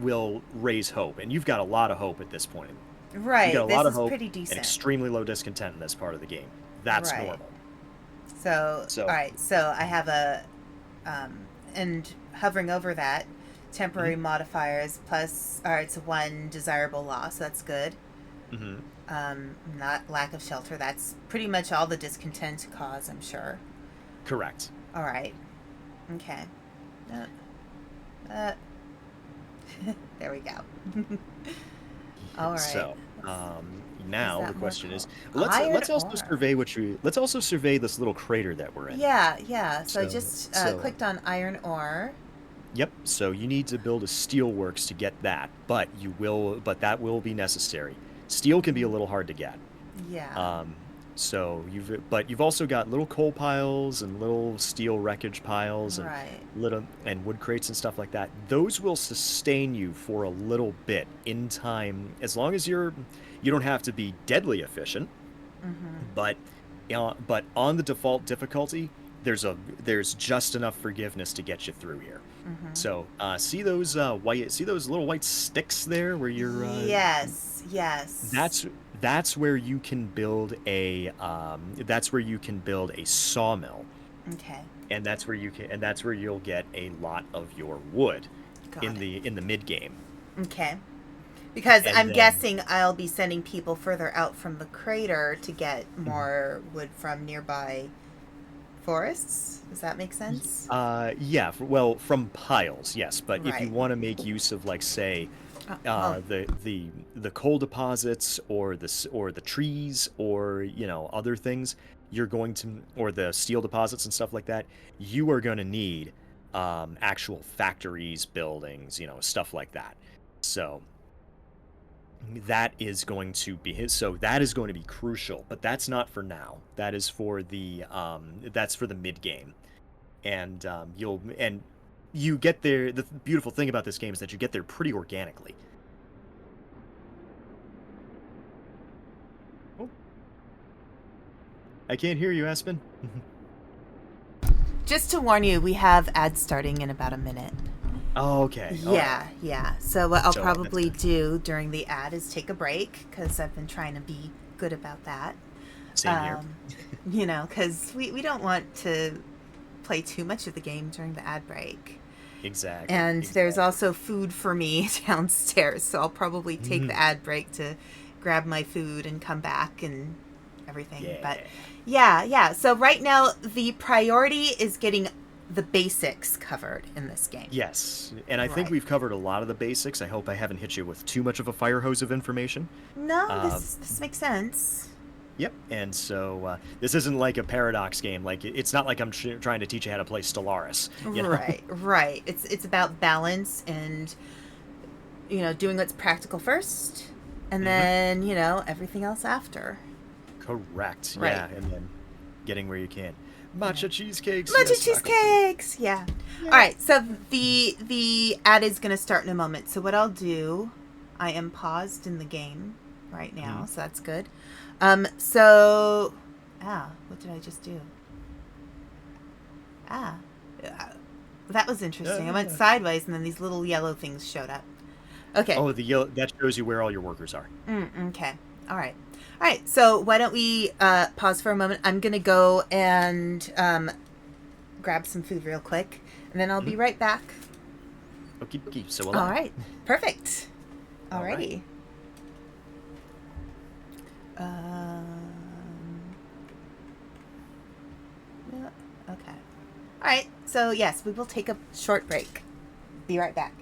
B: will raise hope, and you've got a lot of hope at this point.
A: Right.
B: You got a lot of hope
A: pretty decent.
B: and extremely low discontent in this part of the game. That's normal.
A: So, all right. So I have a, and hovering over that, temporary modifiers plus, all right, so one desirable law, so that's good. Not lack of shelter. That's pretty much all the discontent cause, I'm sure.
B: Correct.
A: All right. Okay. There we go. All right.
B: So, now the question is,
A: let's
B: let's also survey this little crater that we're in.
A: Yeah. So I just clicked on iron ore.
B: Yep. So you need to build a steelworks to get that, but that will be necessary. Steel can be a little hard to get.
A: Yeah.
B: So you've also got little coal piles and little steel wreckage piles and wood crates and stuff like that. Those will sustain you for a little bit in time, as long as you don't have to be deadly efficient. But on the default difficulty, there's just enough forgiveness to get you through here. So see those little white sticks there where you're
A: yes.
B: That's where you can build a sawmill.
A: Okay.
B: And that's where you'll get a lot of your wood in the mid game.
A: Okay. Because I'm guessing I'll be sending people further out from the crater to get more wood from nearby forests. Does that make sense?
B: Yeah. From piles, yes. But if you want to make use of, like, say, the coal deposits or the trees or other things, you're going to, or the steel deposits and stuff like that, you are going to need actual factories, buildings, stuff like that. So that is going to be crucial, but that's not for now. That is for the mid game, and you get there. The beautiful thing about this game is that you get there pretty organically. Oh, I can't hear you, Aspen.
A: Just to warn you, we have ads starting in about a minute.
B: Oh, okay.
A: Yeah. So what I'll probably do during the ad is take a break, because I've been trying to be good about that.
B: Same here.
A: Because we don't want to play too much of the game during the ad break.
B: Exactly.
A: And there's also food for me downstairs, so I'll probably take the ad break to grab my food and come back and everything.
B: Yeah.
A: But yeah. So right now the priority is getting the basics covered in this game.
B: Yes, and I think
A: Right.
B: we've covered a lot of the basics. I hope I haven't hit you with too much of a fire hose of information.
A: No, this makes sense.
B: Yep, and so this isn't like a Paradox game. Like it's not like I'm trying to teach you how to play Stellaris. You know?
A: Right. It's about balance and doing what's practical first, and then everything else after.
B: Correct.
A: Right.
B: Yeah, and then getting where you can. Matcha cheesecakes.
A: Matcha
B: yes,
A: cheesecakes. Yeah. All right. So the ad is gonna start in a moment. So what I'll do, I am paused in the game right now, so that's good. So, what did I just do? That was interesting. I went sideways, and then these little yellow things showed up. Okay.
B: Oh, the yellow, that shows you where all your workers are.
A: Okay. All right. So why don't we pause for a moment? I'm gonna go and grab some food real quick, and then I'll be right back.
B: Okie dokie. So
A: All right. Perfect.
B: All
A: Alrighty. Yeah, okay. All right. So yes, we will take a short break. Be right back.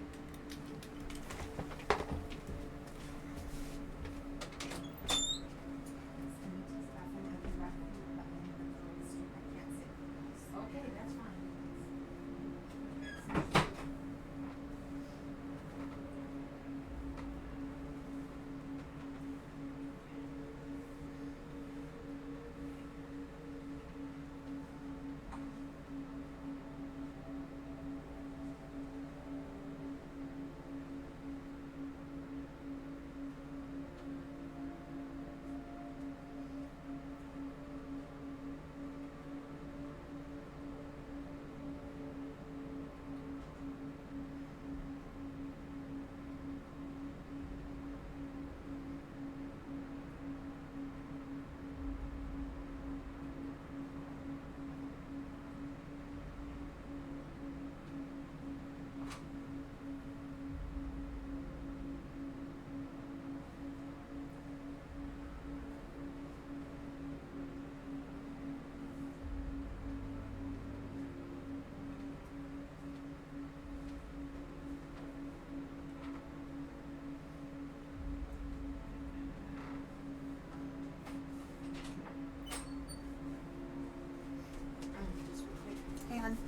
A: Hang on.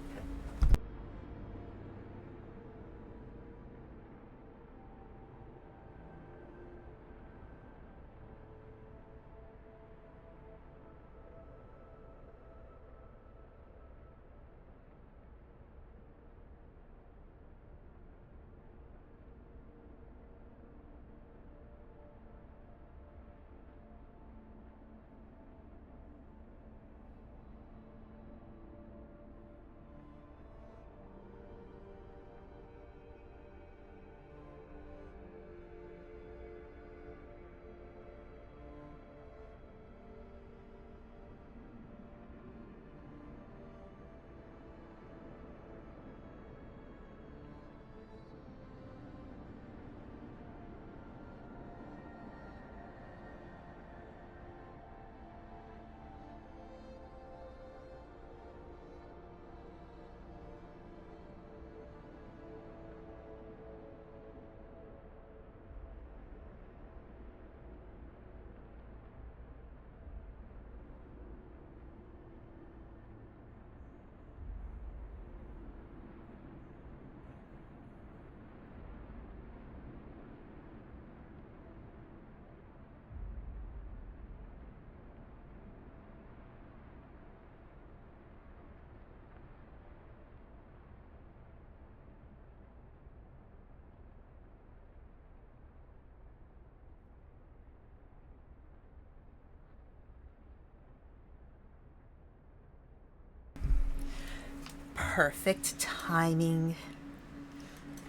A: Perfect timing.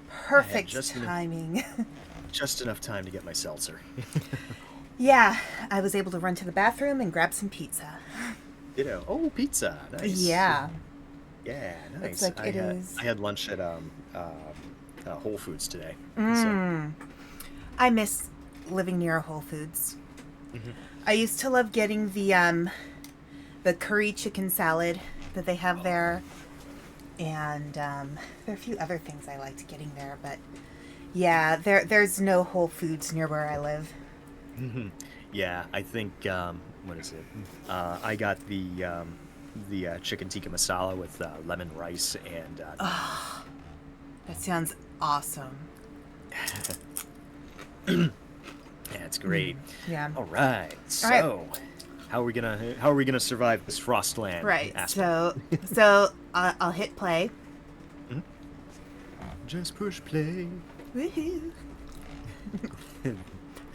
A: Perfect
B: just
A: timing.
B: Just enough time to get my seltzer.
A: Yeah, I was able to run to the bathroom and grab some pizza.
B: Oh, pizza. Nice.
A: Yeah.
B: Yeah, nice.
A: Looks like
B: I had lunch at Whole Foods today.
A: I miss living near a Whole Foods. I used to love getting the curry chicken salad that they have there, and there are a few other things I liked getting there, but yeah, there's no Whole Foods near where I live.
B: Yeah, I think what is it? I got the chicken tikka masala with lemon rice and.
A: That sounds awesome.
B: Yeah, it's great.
A: Yeah.
B: All right. So, how are we gonna survive this Frostland?
A: Right.
B: Aspen?
A: So I'll hit play.
B: Just push play.
A: Woohoo!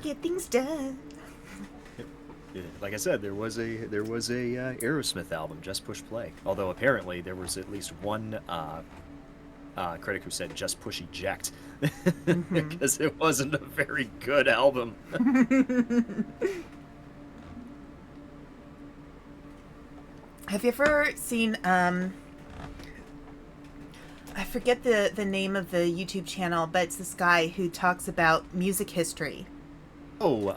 A: Get things done.
B: Like I said, there was a Aerosmith album, Just Push Play. Although apparently there was at least one critic who said Just Push Eject because it wasn't a very good album.
A: Have you ever seen I forget the name of the YouTube channel, but it's this guy who talks about music history.
B: Oh,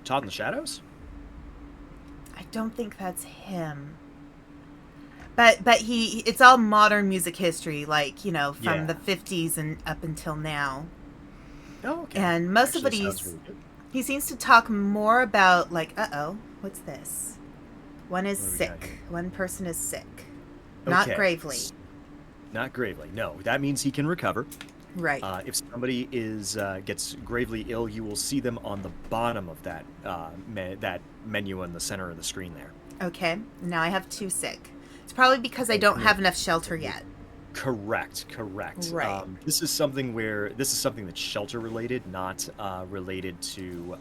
B: Todd in the Shadows?
A: I don't think that's him. But it's all modern music history, like, you know, from the 50s and up until now.
B: Oh, okay.
A: And most of what he seems to talk more about, like, what's this? One is sick. One person is sick.
B: Okay.
A: Not gravely.
B: Not gravely. No, that means he can recover.
A: Right.
B: If somebody gets gravely ill, you will see them on the bottom of that that menu in the center of the screen there.
A: Okay. Now I have 2 sick. It's probably because I don't have enough shelter yet.
B: Correct.
A: Right.
B: This is something that's shelter related, not related to.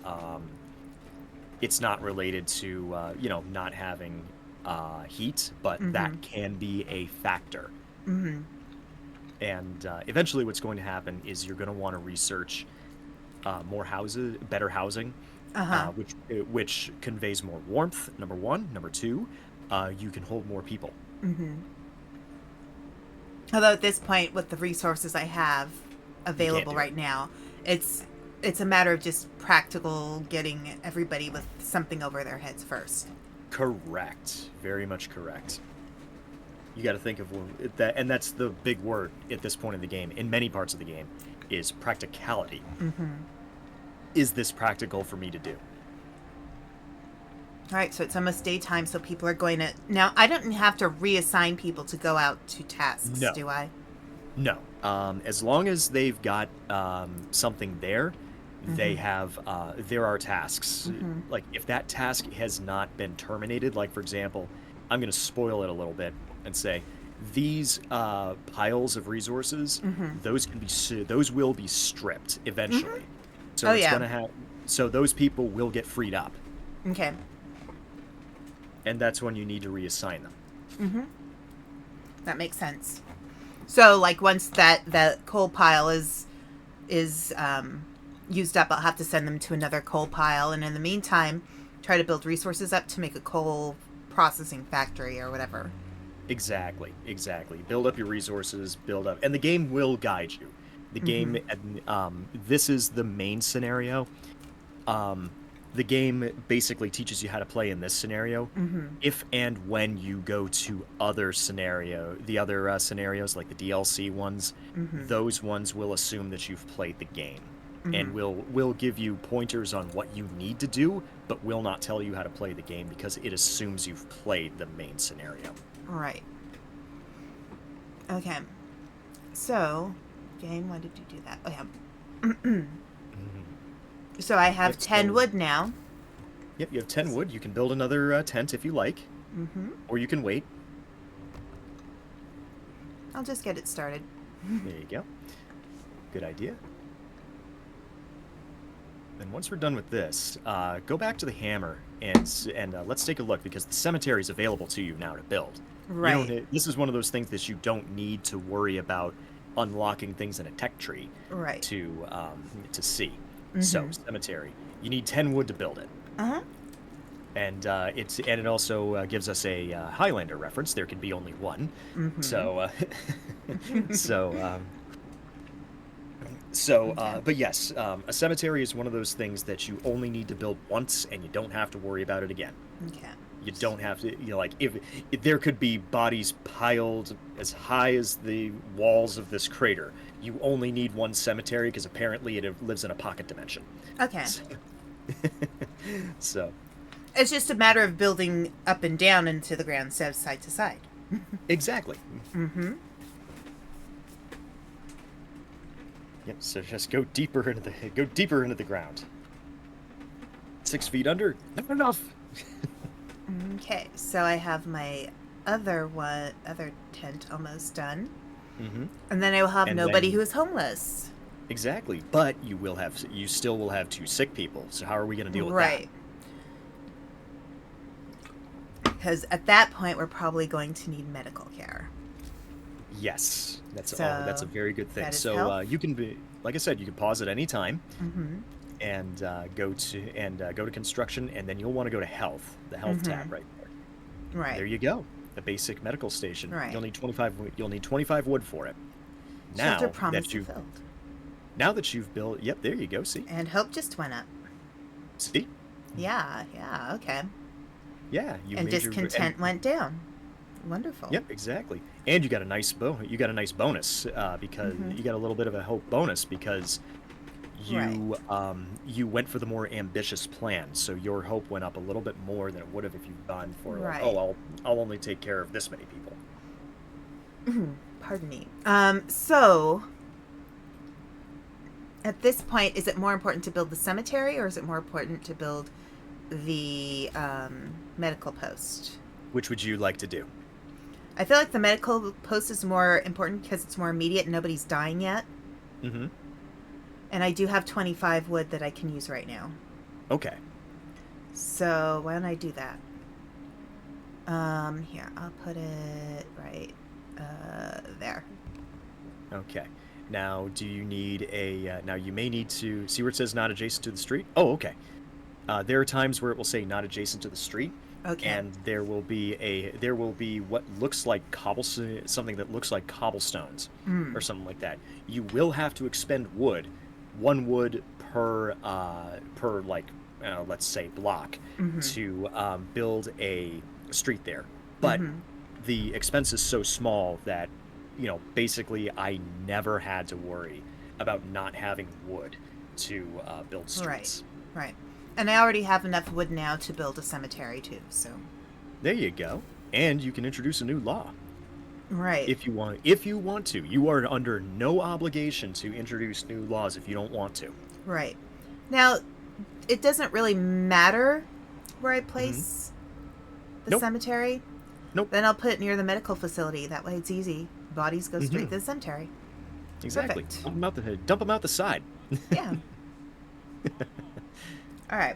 B: It's not related to not having heat, but that can be a factor.
A: Mm-hmm.
B: And eventually, what's going to happen is you're going to want to research more houses, better housing, which conveys more warmth. Number one. Number two, you can hold more people.
A: Mm-hmm. Although at this point, with the resources I have available right now, it's a matter of just practical getting everybody with something over their heads first.
B: Correct. Very much correct. You got to think of that, and that's the big word at this point in the game. In many parts of the game, is practicality.
A: Mm-hmm.
B: Is this practical for me to do?
A: All right, so it's almost daytime, so people are going to... Now, I don't have to reassign people to go out to tasks, do I?
B: No. As long as they've got something there, they have... there are tasks. Like, if that task has not been terminated, like, for example, I'm going to spoil it a little bit and say, these piles of resources, those will be stripped eventually. So it's going to have... So those people will get freed up.
A: Okay.
B: And that's when you need to reassign them.
A: Mm-hmm. That makes sense. So, like, once that coal pile is used up, I'll have to send them to another coal pile, and in the meantime, try to build resources up to make a coal processing factory or whatever.
B: Exactly. Build up your resources, and the game will guide you. The game, this is the main scenario. The game basically teaches you how to play in this scenario. If and when you go to other scenarios, like the DLC ones, those ones will assume that you've played the game, and will give you pointers on what you need to do, but will not tell you how to play the game because it assumes you've played the main scenario.
A: Right. Okay. So, game, why did you do that? Oh, yeah. So I have 10 wood now.
B: Yep, you have 10 wood. You can build another tent if you like. Or you can wait.
A: I'll just get it started.
B: There you go. Good idea. And once we're done with this, go back to the hammer and let's take a look, because the cemetery is available to you now to build.
A: Right.
B: This is one of those things that you don't need to worry about unlocking things in a tech tree.
A: Right.
B: To see. So, cemetery. You need 10 wood to build it. And it also gives us a Highlander reference. There can be only one. But yes, a cemetery is one of those things that you only need to build once, and you don't have to worry about it again.
A: Okay.
B: You don't have to, like, if there could be bodies piled as high as the walls of this crater, you only need one cemetery because apparently it lives in a pocket dimension.
A: Okay.
B: So.
A: It's just a matter of building up and down into the ground, side to side.
B: Exactly.
A: Mm-hmm.
B: Yep. So just go deeper into the ground. 6 feet under, not enough.
A: Okay, so I have my other tent almost done.
B: Mm-hmm.
A: And then I will have
B: And
A: nobody
B: then-
A: who is homeless.
B: Exactly, but you still will have 2 sick people. So how are we going to deal with
A: Right. Because at that point, we're probably going to need medical care.
B: that? Yes, that's
A: So,
B: that's a very good thing.
A: that is
B: So
A: health.
B: you can be, like I said, you can pause at any time
A: Mm-hmm.
B: and go to construction, and then you'll want to go to health, the health tab right there.
A: Right.
B: There you go, the basic medical station.
A: Right.
B: You'll need 25 wood for it.
A: Shelter
B: Now
A: promise
B: that you
A: fulfilled.
B: now that you've built, yep, there you go. See,
A: And hope just went up.
B: see,
A: Yeah, okay.
B: yeah,
A: And discontent went down. Wonderful.
B: Yep, exactly. And you got a nice bonus because you got a little bit of a hope bonus because you you went for the more ambitious plan. So your hope went up a little bit more than it would have if you'd gone for
A: Right.
B: I'll only take care of this many people.
A: Pardon me. So at this point, is it more important to build the cemetery or is it more important to build the medical post?
B: Which would you like to do?
A: I feel like the medical post is more important because it's more immediate and nobody's dying yet.
B: Mm-hmm.
A: And I do have 25 wood that I can use right now.
B: Okay.
A: So why don't I do that? Here, I'll put it right there.
B: Okay. Now, do you need a? Now, you may need to see where it says not adjacent to the street. Oh, okay. There are times where it will say not adjacent to the street,
A: Okay.
B: and there will be what looks like something that looks like cobblestones or something like that. You will have to expend wood, 1 wood per like let's say block to build a street there. But the expense is so small that basically I never had to worry about not having wood to build streets.
A: Right. And I already have enough wood now to build a cemetery too, so.
B: There you go. And you can introduce a new law.
A: Right.
B: If you want to. You are under no obligation to introduce new laws if you don't want to.
A: Right. Now, it doesn't really matter where I place the
B: Nope.
A: cemetery.
B: Nope.
A: Then I'll put it near the medical facility. That way it's easy. Bodies go straight to the cemetery.
B: Exactly.
A: Perfect.
B: Dump them out the side.
A: Yeah. All right.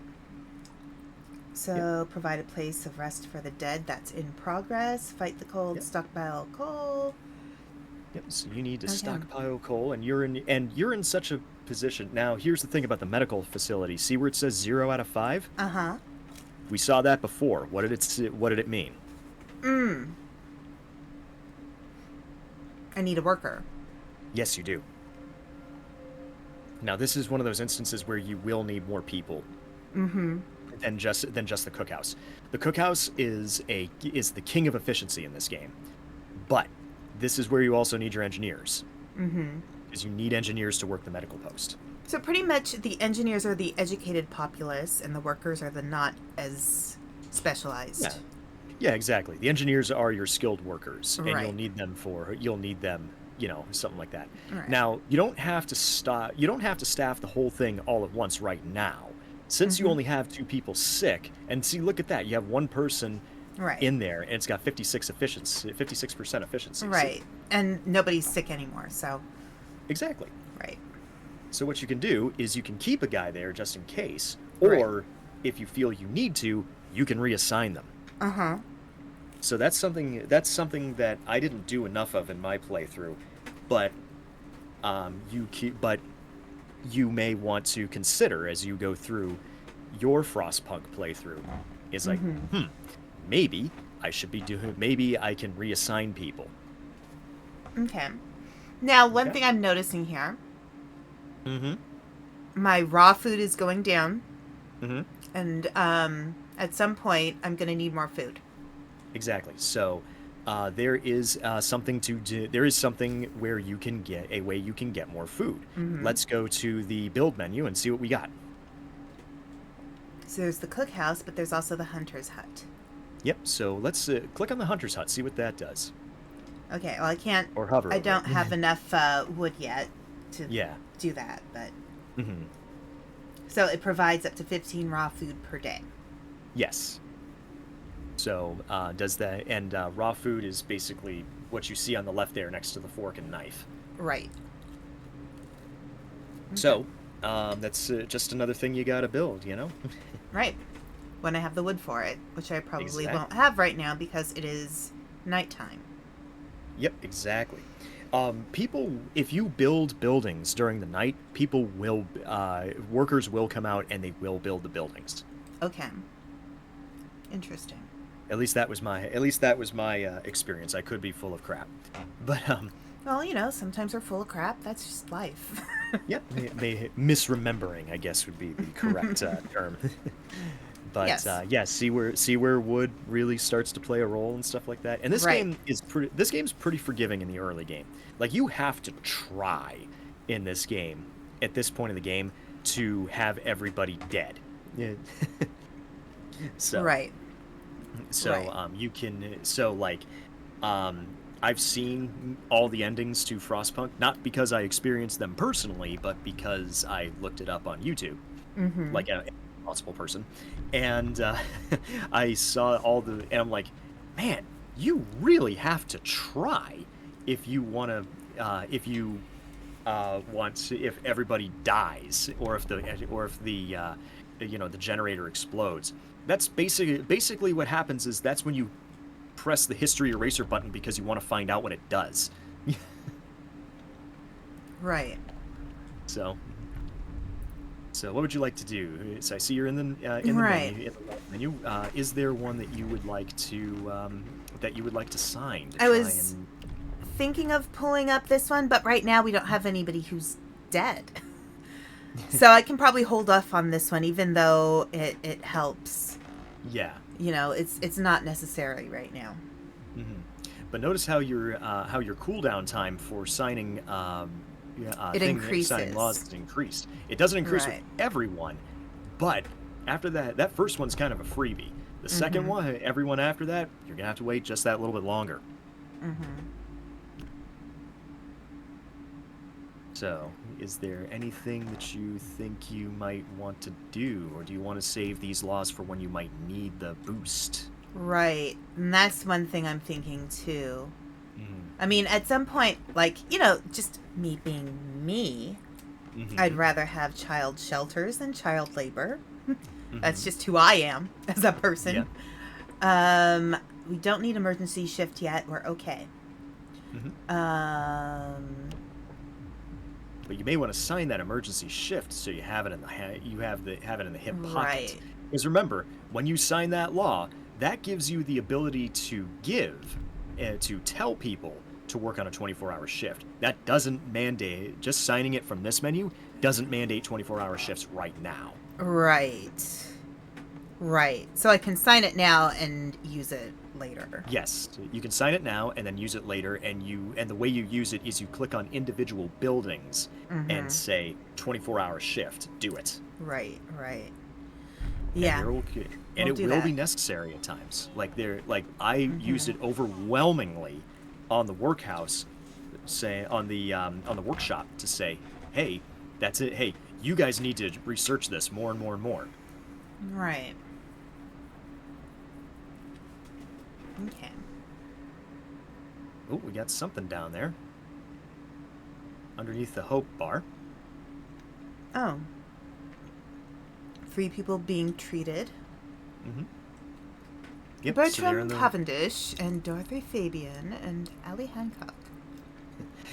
A: So, provide a place of rest for the dead. That's in progress. Fight the cold.
B: Yep.
A: Stockpile coal.
B: Yep. So you need to
A: Okay.
B: stockpile coal, and you're in such a position. Now, here's the thing about the medical facility. See where it says 0 out of 5?
A: Uh-huh.
B: We saw that before. What did it mean?
A: I need a worker.
B: Yes, you do. Now, this is one of those instances where you will need more people than just the cookhouse. The cookhouse is the king of efficiency in this game, but this is where you also need your engineers. Because you need engineers to work the medical post.
A: So pretty much the engineers are the educated populace and the workers are the not as specialized.
B: Yeah, exactly. The engineers are your skilled workers, and
A: Right.
B: you'll need them something like that.
A: Right.
B: Now, you don't have to staff the whole thing all at once right now. Since you only have 2 people sick, and see, look at that, you have 1 person
A: Right.
B: in there, and it's got 56% efficiency.
A: Right. And nobody's sick anymore, so
B: Exactly.
A: right.
B: So what you can do is you can keep a guy there just in case,
A: Right.
B: or if you feel you need to, you can reassign them.
A: Uh-huh.
B: So that's something that I didn't do enough of in my playthrough, but you may want to consider as you go through your FrostPunk playthrough. Is like, maybe I can reassign people.
A: Okay. Now, one
B: Okay.
A: thing I'm noticing here,
B: Mm-hmm.
A: my raw food is going down,
B: Mm-hmm.
A: and At some point, I'm going to need more food.
B: Exactly. So there is something to do. There is something where you can get a way you can get more food.
A: Mm-hmm.
B: Let's go to the build menu and see what we got.
A: So there's the cookhouse, but there's also the hunter's hut.
B: Yep. So let's click on the hunter's hut. See what that does.
A: Okay. Well, I can't.
B: Or hover.
A: I
B: over
A: don't
B: it.
A: have enough wood yet to
B: Yeah.
A: do that, but.
B: Mm-hmm.
A: So it provides up to 15 raw food per day.
B: Yes. So does that, and raw food is basically what you see on the left there next to the fork and knife.
A: Right.
B: So that's just another thing you gotta build,
A: Right. When I have the wood for it, which I probably
B: Exact-
A: won't have right now because it is nighttime.
B: Yep, exactly. People, if you build buildings during the night, workers will come out and they will build the buildings.
A: Okay. Interesting.
B: At least that was my experience. I could be full of crap, but
A: Well, sometimes we're full of crap. That's just life.
B: yeah, misremembering, I guess, would be the correct term. But
A: Yes.
B: see where wood really starts to play a role and stuff like that. And this
A: Right.
B: game's pretty forgiving in the early game. Like, you have to try in this game at this point in the game to have everybody dead. Yeah. So
A: Right.
B: so
A: Right.
B: you can I've seen all the endings to FrostPunk, not because I experienced them personally, but because I looked it up on YouTube,
A: Mm-hmm.
B: like a responsible person, and I saw and I'm like, man, you really have to try if you want to, if everybody dies, or if the the generator explodes. That's basically what happens. Is that's when you press the history eraser button because you want to find out what it does.
A: Right.
B: So what would you like to do? So I see you're in the
A: Right.
B: menu. Is there one that you would like to sign? To
A: I
B: try
A: was
B: and...
A: thinking of pulling up this one, but right now we don't have anybody who's dead. So I can probably hold off on this one, even though it helps.
B: Yeah.
A: It's not necessary right now.
B: Mm-hmm. But notice how your cooldown time for signing
A: It increases.
B: signing laws is increased. It doesn't increase
A: Right.
B: with everyone, but after that first one's kind of a freebie. The second one, everyone after that, you're gonna have to wait just that little bit longer.
A: Mm-hmm.
B: So, is there anything that you think you might want to do, or do you want to save these laws for when you might need the boost?
A: Right. And that's one thing I'm thinking too.
B: Mm-hmm.
A: I mean, at some point, just me being me,
B: Mm-hmm.
A: I'd rather have child shelters than child labor. That's just who I am as a person.
B: Yeah.
A: We don't need emergency shift yet. We're okay.
B: Mm-hmm. But you may want to sign that emergency shift so you have it in the have it in the hip pocket.
A: Right.
B: Because remember, when you sign that law, that gives you the ability to to tell people to work on a 24-hour shift. That doesn't mandate, just signing it from this menu doesn't mandate 24-hour shifts right now.
A: Right. Right. So I can sign it now and use it later.
B: Yes, you can sign it now and then use it later, and the way you use it is you click on individual buildings and say 24-hour shift, do it.
A: Right, right.
B: And
A: Yeah.
B: it
A: We'll do
B: will be
A: that.
B: necessary at times. I used it overwhelmingly on the workhouse, on the workshop, to say, hey, that's it. Hey, you guys need to research this more and more and more.
A: Right. Okay.
B: Oh, we got something down there underneath the hope bar.
A: Oh. 3 people being treated.
B: Mm-hmm. Yep, so they're
A: Bertram
B: in the...
A: Cavendish and Dorothy Fabian and Allie Hancock.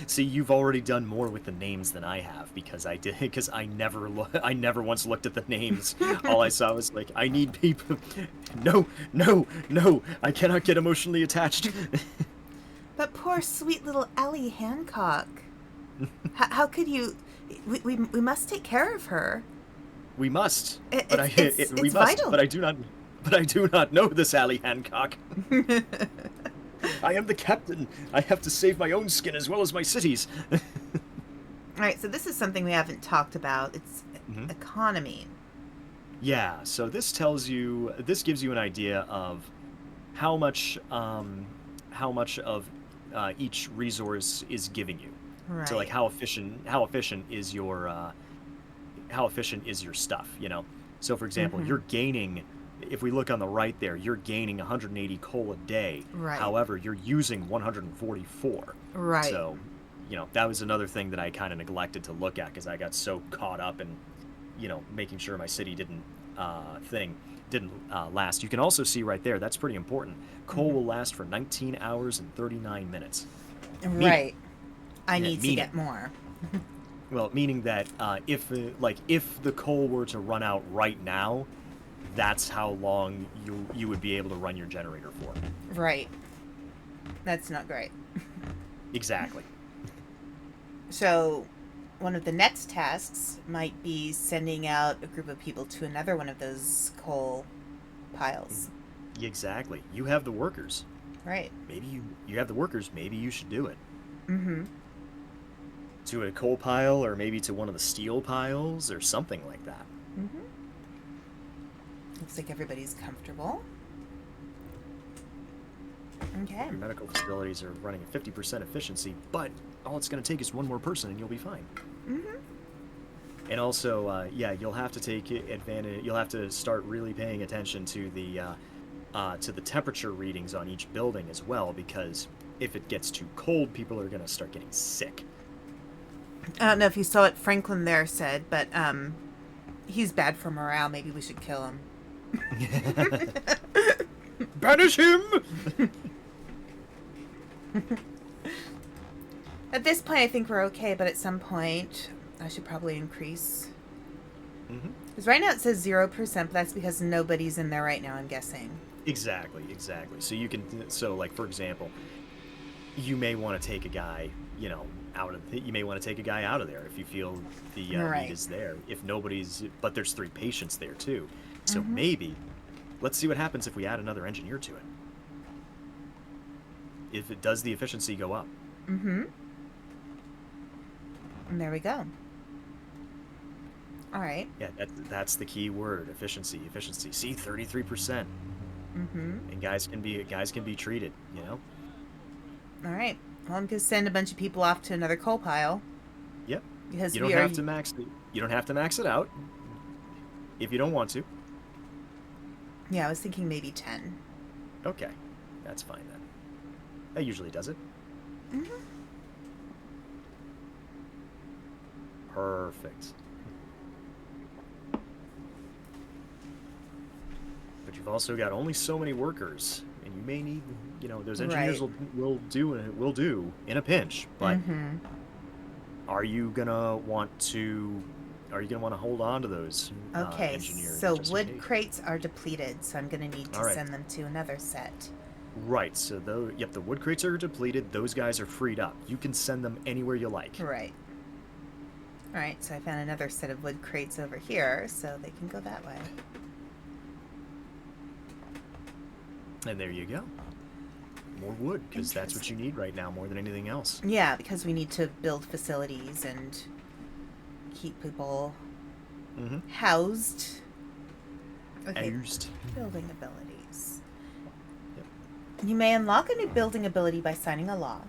B: See, you've already done more with the names than I have because I never once looked at the names. All I saw was like, I need people. No, I cannot get emotionally attached.
A: But poor sweet little Allie Hancock. How could you? We must take care of her.
B: We must.
A: It's
B: We must.
A: vital.
B: But I do not. But I do not know this, Ally Hancock. I am the captain. I have to save my own skin as well as my city's.
A: All right, so this is something we haven't talked about. It's
B: Mhm.
A: economy.
B: Yeah, so this gives you an idea of how much of each resource is giving you.
A: Right.
B: So like how efficient is your stuff, you know? So for example, you're gaining, if we look on the right there, you're gaining 180 coal a day.
A: Right.
B: However, you're using 144.
A: Right.
B: So, you know, that was another thing that I kind of neglected to look at because I got so caught up in, you know, making sure my city didn't last. You can also see right there, that's pretty important. Coal will last for 19 hours and 39 minutes.
A: Right. I
B: Yeah,
A: need to get more.
B: Well, meaning that if the coal were to run out right now, that's how long you would be able to run your generator for.
A: Right. That's not great.
B: Exactly.
A: So, one of the next tasks might be sending out a group of people to another one of those coal piles.
B: Exactly. You have the workers.
A: Right.
B: Maybe you have the workers. Maybe you should do it.
A: Mm-hmm.
B: To a coal pile, or maybe to one of the steel piles, or something like that.
A: Mm-hmm. Looks like everybody's comfortable. Okay.
B: Your medical facilities are running at 50% efficiency, but all it's going to take is one more person and you'll be fine.
A: Mm-hmm.
B: And also, you'll have to take advantage. You'll have to start really paying attention to the temperature readings on each building as well, because if it gets too cold, people are going to start getting sick.
A: I don't know if you saw what Franklin there said, but he's bad for morale. Maybe we should kill him.
B: Banish him!
A: At this point, I think we're okay, but at some point, I should probably increase. Because right now it says 0%, but that's because nobody's in there right now, I'm guessing.
B: Exactly. So you can, like, for example, you may want to take a guy, you may want to take a guy out of there if you feel the need is there. If nobody's, but there's 3 patients there too. So maybe, let's see what happens if we add another engineer to it. If it does the efficiency go up.
A: Mm-hmm. And there we go. All right.
B: Yeah, that's the key word, efficiency. See, 33%. And guys can be treated, you know?
A: All right. Well, I'm going to send a bunch of people off to another coal pile.
B: Yep.
A: Because
B: you don't have to max it out if you don't want to.
A: Yeah, I was thinking maybe 10.
B: Okay. That's fine then. That usually does it. Perfect. But you've also got only so many workers, and you may need, those engineers will do in a pinch. But are you gonna want to hold on to those engineers?
A: So wood crates are depleted, so I'm gonna need to send them to another set.
B: Right. So the wood crates are depleted. Those guys are freed up. You can send them anywhere you like.
A: Right. All right. So I found another set of wood crates over here, so they can go that way.
B: And there you go. More wood, because that's what you need right now more than anything else.
A: Yeah, because we need to build facilities and keep people housed. Okay. Building abilities.
B: Yep.
A: You may unlock a new building ability by signing a law.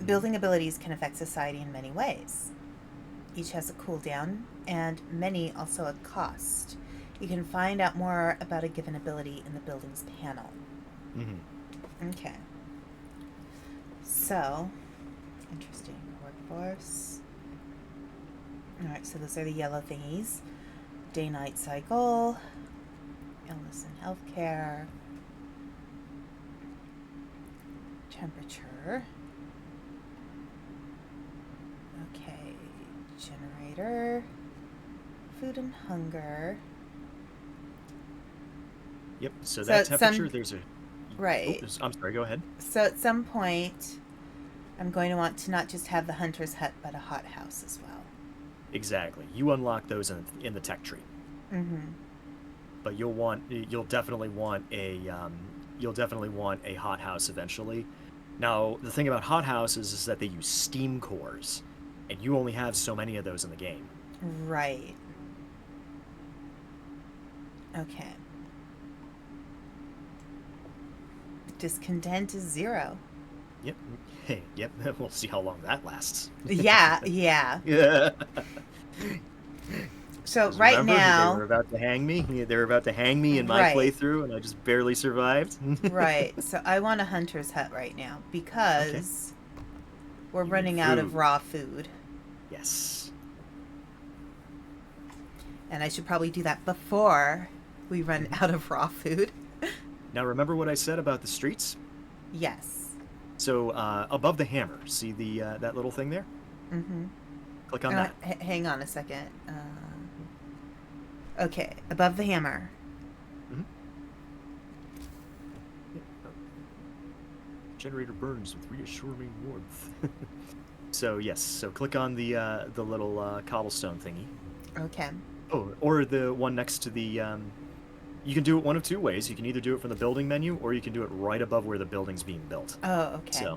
A: Building abilities can affect society in many ways. Each has a cooldown, and many also a cost. You can find out more about a given ability in the buildings panel. Okay. So, interesting. Workforce. Alright, so those are the yellow thingies. Day-night cycle. Illness and healthcare. Temperature. Okay. Generator. Food and hunger.
B: Yep. So that temperature, there's a...
A: Right.
B: Oh, I'm sorry, go ahead.
A: So at some point, I'm going to want to not just have the hunter's hut, but a hothouse as well.
B: Exactly. You unlock those in the tech tree. but you'll definitely want a hothouse eventually. Now, the thing about hothouses is that they use steam cores, and you only have so many of those in the game.
A: Right. Okay. Discontent is 0.
B: Yep. Hey, yep. We'll see how long that lasts.
A: Yeah, yeah.
B: Yeah.
A: So
B: 'Cause
A: right
B: remember,
A: now,
B: they were about to hang me. They were about to hang me in my
A: Right.
B: playthrough, and I just barely survived.
A: right. So I want a hunter's hut right now because we're
B: You need
A: running out of
B: food.
A: raw food.
B: Yes.
A: And I should probably do that before we run out of raw food.
B: Now, remember what I said about the streets?
A: Yes.
B: So above the hammer, see the that little thing there?
A: Mm-hmm.
B: Click on that.
A: Hang on a second. Okay, above the hammer.
B: Mhm. Generator burns with reassuring warmth. So yes, so click on the little cobblestone thingy.
A: Okay.
B: Oh, or the one next to the. You can do it one of two ways. You can either do it from the building menu, or you can do it right above where the building's being built.
A: Oh, okay.
B: So,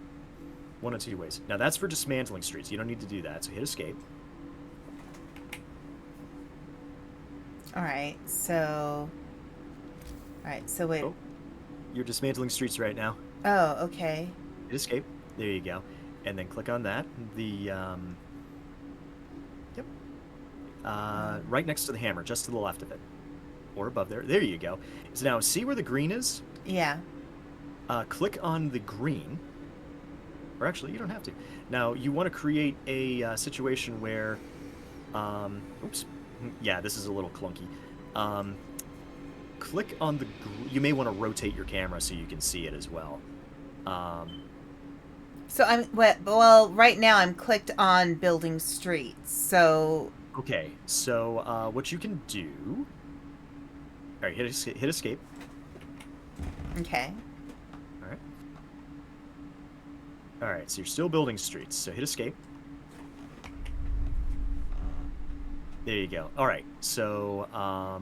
B: one of two ways. Now that's for dismantling streets. You don't need to do that. So hit escape.
A: All right. So. All right. So wait.
B: Oh, you're dismantling streets right now.
A: Oh, okay.
B: Hit escape. There you go. And then click on that. Yep. Right next to the hammer, just to the left of it. Or above there. There you go. So now, see where the green is?
A: Yeah.
B: Click on the green. Or actually, you don't have to. Now, you want to create a situation where... oops. Yeah, this is a little clunky. Click on the... You may want to rotate your camera so you can see it as well.
A: So well, right now I'm clicked on building streets. So
B: Okay, so what you can do... All right, hit escape.
A: okay.
B: All right. All right, so you're still building streets, so hit escape. There you go. All right, so all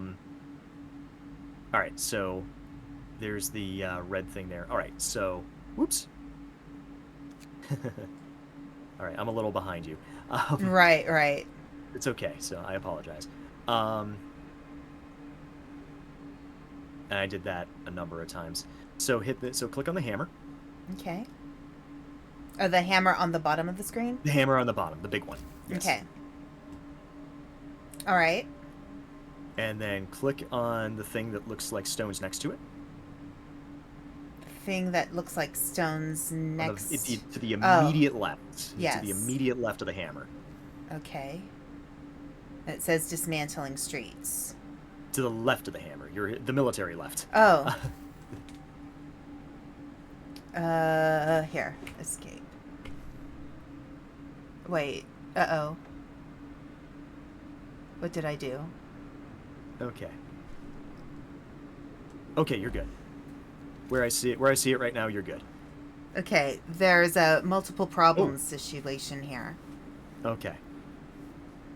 B: right, so there's the red thing there. All right, so whoops. All right, I'm a little behind you.
A: Right.
B: It's okay, so I apologize. And I did that a number of times. So click on the hammer.
A: Okay. Oh, the hammer on the bottom of the screen?
B: The hammer on the bottom, the big one. Yes.
A: Okay. All right.
B: And then click on the thing that looks like stones next to it.
A: Thing that looks like stones next
B: To the immediate left.
A: Yes.
B: To the immediate left of the hammer.
A: Okay. It says dismantling streets.
B: To the left of the hammer. You're the military left.
A: Oh. Here. Escape. Wait. Uh-oh. What did I do?
B: Okay. Okay, you're good. Where I see it right now, you're good.
A: Okay, there's a multiple problems situation here.
B: Okay.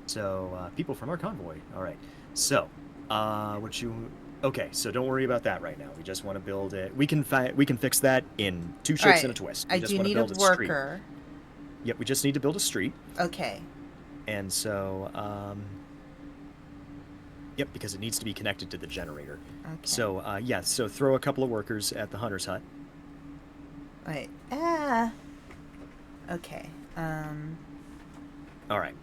B: So, people from our convoy. All right. So, okay, so don't worry about that right now. We just want to build it. We can fix that in 2 shakes
A: Right.
B: and a twist.
A: I do need a worker.
B: Yep, we just need to build a street.
A: Okay.
B: And so, yep, because it needs to be connected to the generator.
A: Okay.
B: So, yeah, so throw a couple of workers at the hunter's hut.
A: Wait. Okay.
B: All right.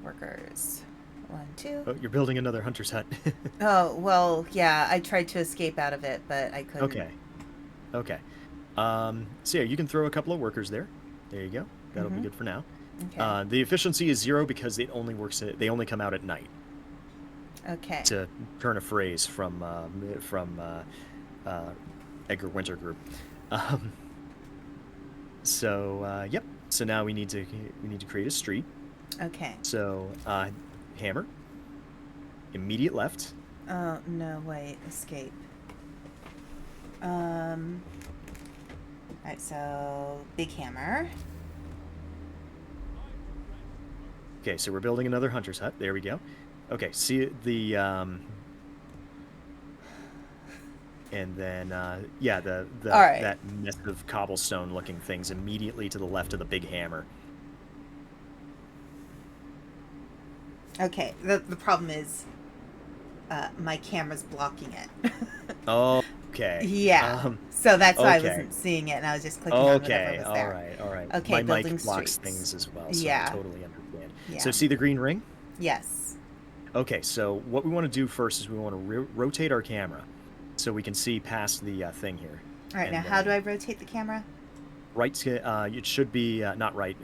A: Workers. 1, 2.
B: Oh, you're building another hunter's hut.
A: Oh, well, yeah, I tried to escape out of it, but I couldn't.
B: Okay. So yeah, you can throw a couple of workers there. There you go. That'll be good for now.
A: Okay.
B: The efficiency is 0 because they only come out at night.
A: Okay.
B: To turn a phrase from Edgar Winter Group. Yep. So now we need to create a street.
A: Okay.
B: So hammer. Immediate left.
A: Oh, no, wait. Escape. Alright, so big hammer.
B: Yep. Yep. Yep. Yep. Yep. Yep. Yep. Yep. Yep. Yep. Yep. Yep. Yep. Yep. Yep. Yep. Yep. Yep. Yep. Okay, so we're building another hunter's hut. There we go. Okay, see the and then yeah, the
A: All right.
B: that mess of cobblestone looking things immediately to the left of the big hammer.
A: Okay. The problem is my camera's blocking it.
B: Oh, okay.
A: Yeah. So that's why I
B: Okay.
A: wasn't seeing it, and I was just clicking on whatever
B: Okay.
A: was
B: All
A: there.
B: right. All right.
A: Okay,
B: My
A: building
B: mic blocks
A: streets.
B: things as well, so I
A: Yeah.
B: totally understand.
A: Yeah.
B: So see the green ring?
A: Yes.
B: Okay, so what we want to do first is we want to rotate our camera so we can see past the thing here.
A: All right.
B: And
A: Now, how do
B: then
A: I rotate the camera?
B: right it should be not right.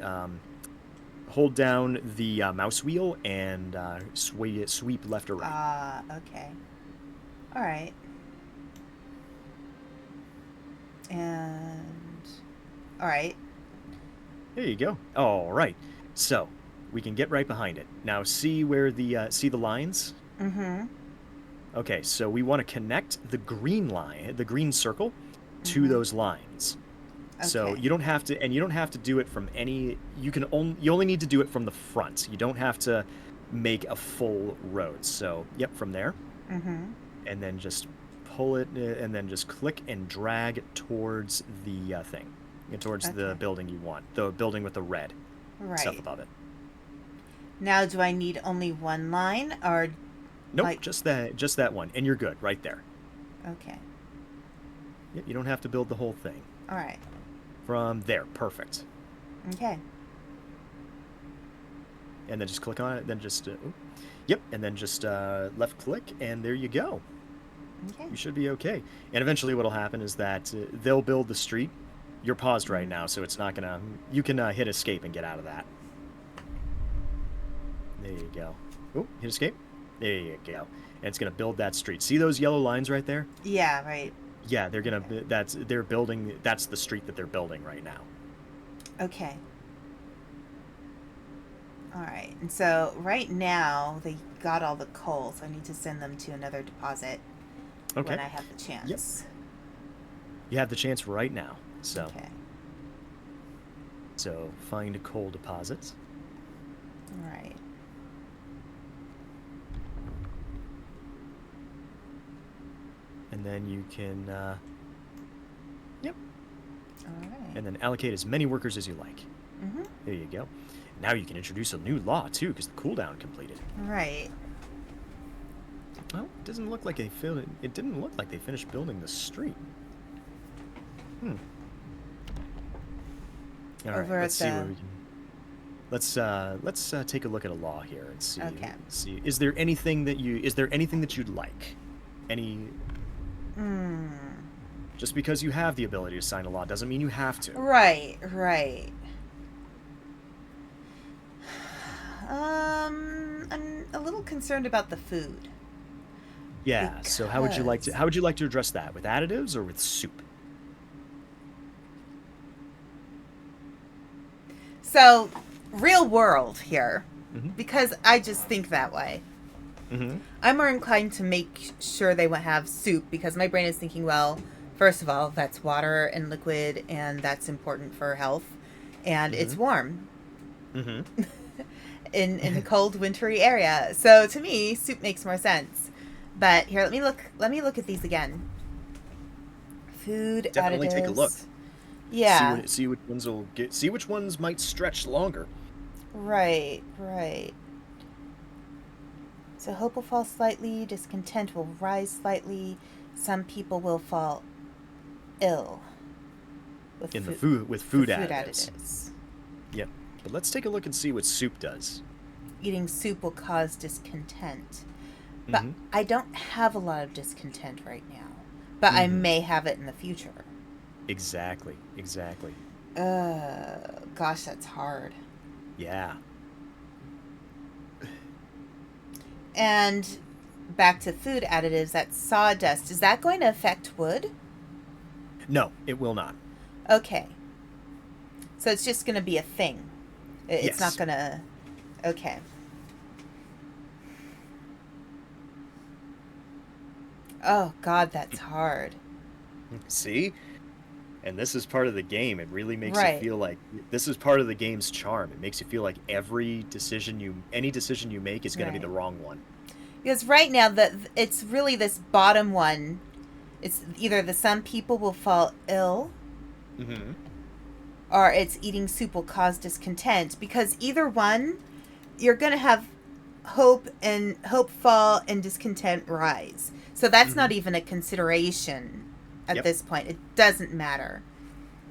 B: Hold down the mouse wheel and sweep left or right.
A: Okay. All right. And all right.
B: There you go. All right. So we can get right behind it. Now see where the see the lines?
A: Mm-hmm.
B: Okay, so we want to connect the green line, the green circle, to those lines. So
A: Okay.
B: you don't have to do it from any. You only need to do it from the front. You don't have to make a full road. So yep, from there, and then just pull it, and then just click and drag towards the thing, towards the
A: Okay.
B: building you want, the building with the red stuff
A: Right.
B: above it.
A: Now, do I need only one line, or
B: Nope,
A: like?
B: just that one, and you're good right there.
A: Okay.
B: Yep, you don't have to build the whole thing.
A: All right.
B: From there, perfect.
A: Okay.
B: And then just click on it, then just, yep, and then just left click, and there you go.
A: Okay.
B: You should be okay. And eventually what'll happen is that they'll build the street. You're paused right now, so it's not gonna, you can hit escape and get out of that. There you go. Oh, hit escape. There you go. And it's gonna build that street. See those yellow lines right there?
A: Yeah. Right.
B: Yeah, they're gonna, they're building, that's the street that they're building right now.
A: Okay. All right. And so right now they got all the coal, so I need to send them to another deposit
B: Okay.
A: when I have the chance.
B: Yep. You have the chance right now. So,
A: Okay.
B: so find coal deposits.
A: All right.
B: And then you can, yep.
A: All right.
B: And then allocate as many workers as you like.
A: Mm-hmm.
B: There you go. Now you can introduce a new law too, because the cooldown completed.
A: Right.
B: Well, it doesn't look like it didn't look like they finished building the street. All right,
A: Over
B: let's
A: at
B: see where
A: the-
B: we can. Let's take a look at a law here and see.
A: Okay.
B: See, is there anything that you'd like? Any? Just because you have the ability to sign a law doesn't mean you have to.
A: Right. Right. I'm a little concerned about the food.
B: Yeah. So how would you like to address that? With additives or with soup?
A: So, real world here,
B: Mm-hmm.
A: because I just think that way.
B: Mm-hmm.
A: I'm more inclined to make sure they would have soup because my brain is thinking, well, first of all, that's water and liquid, and that's important for health, and it's warm
B: Mm-hmm.
A: in a cold, wintry area. So to me, soup makes more sense. But here, let me look at these again. Food
B: Definitely
A: additives.
B: take a look.
A: Yeah.
B: See which ones will get. See which ones might stretch longer.
A: Right. Right. So hope will fall slightly, discontent will rise slightly, some people will fall ill with
B: In the
A: food
B: with food
A: with
B: additives. Yep. But let's take a look and see what soup does.
A: Eating soup will cause discontent. But
B: Mhm.
A: I don't have a lot of discontent right now. But I may have it in the future.
B: Exactly. Exactly.
A: Gosh, that's hard.
B: Yeah.
A: And back to food additives, that sawdust, is that going to affect wood?
B: No, it will not.
A: Okay. So it's just going to be a thing. It's
B: Yes.
A: not going to... Okay. Oh, God, that's hard.
B: See? And this is part of the game. It really makes
A: Right.
B: you feel like this is part of the game's charm. It makes you feel like any decision you make is going to be the
A: Right.
B: wrong one.
A: Because right now, it's really this bottom one. It's either the some people will fall ill,
B: Mm-hmm.
A: or it's eating soup will cause discontent. Because either one, you're going to have hope fall and discontent rise. So that's not even a consideration at this point. It doesn't matter.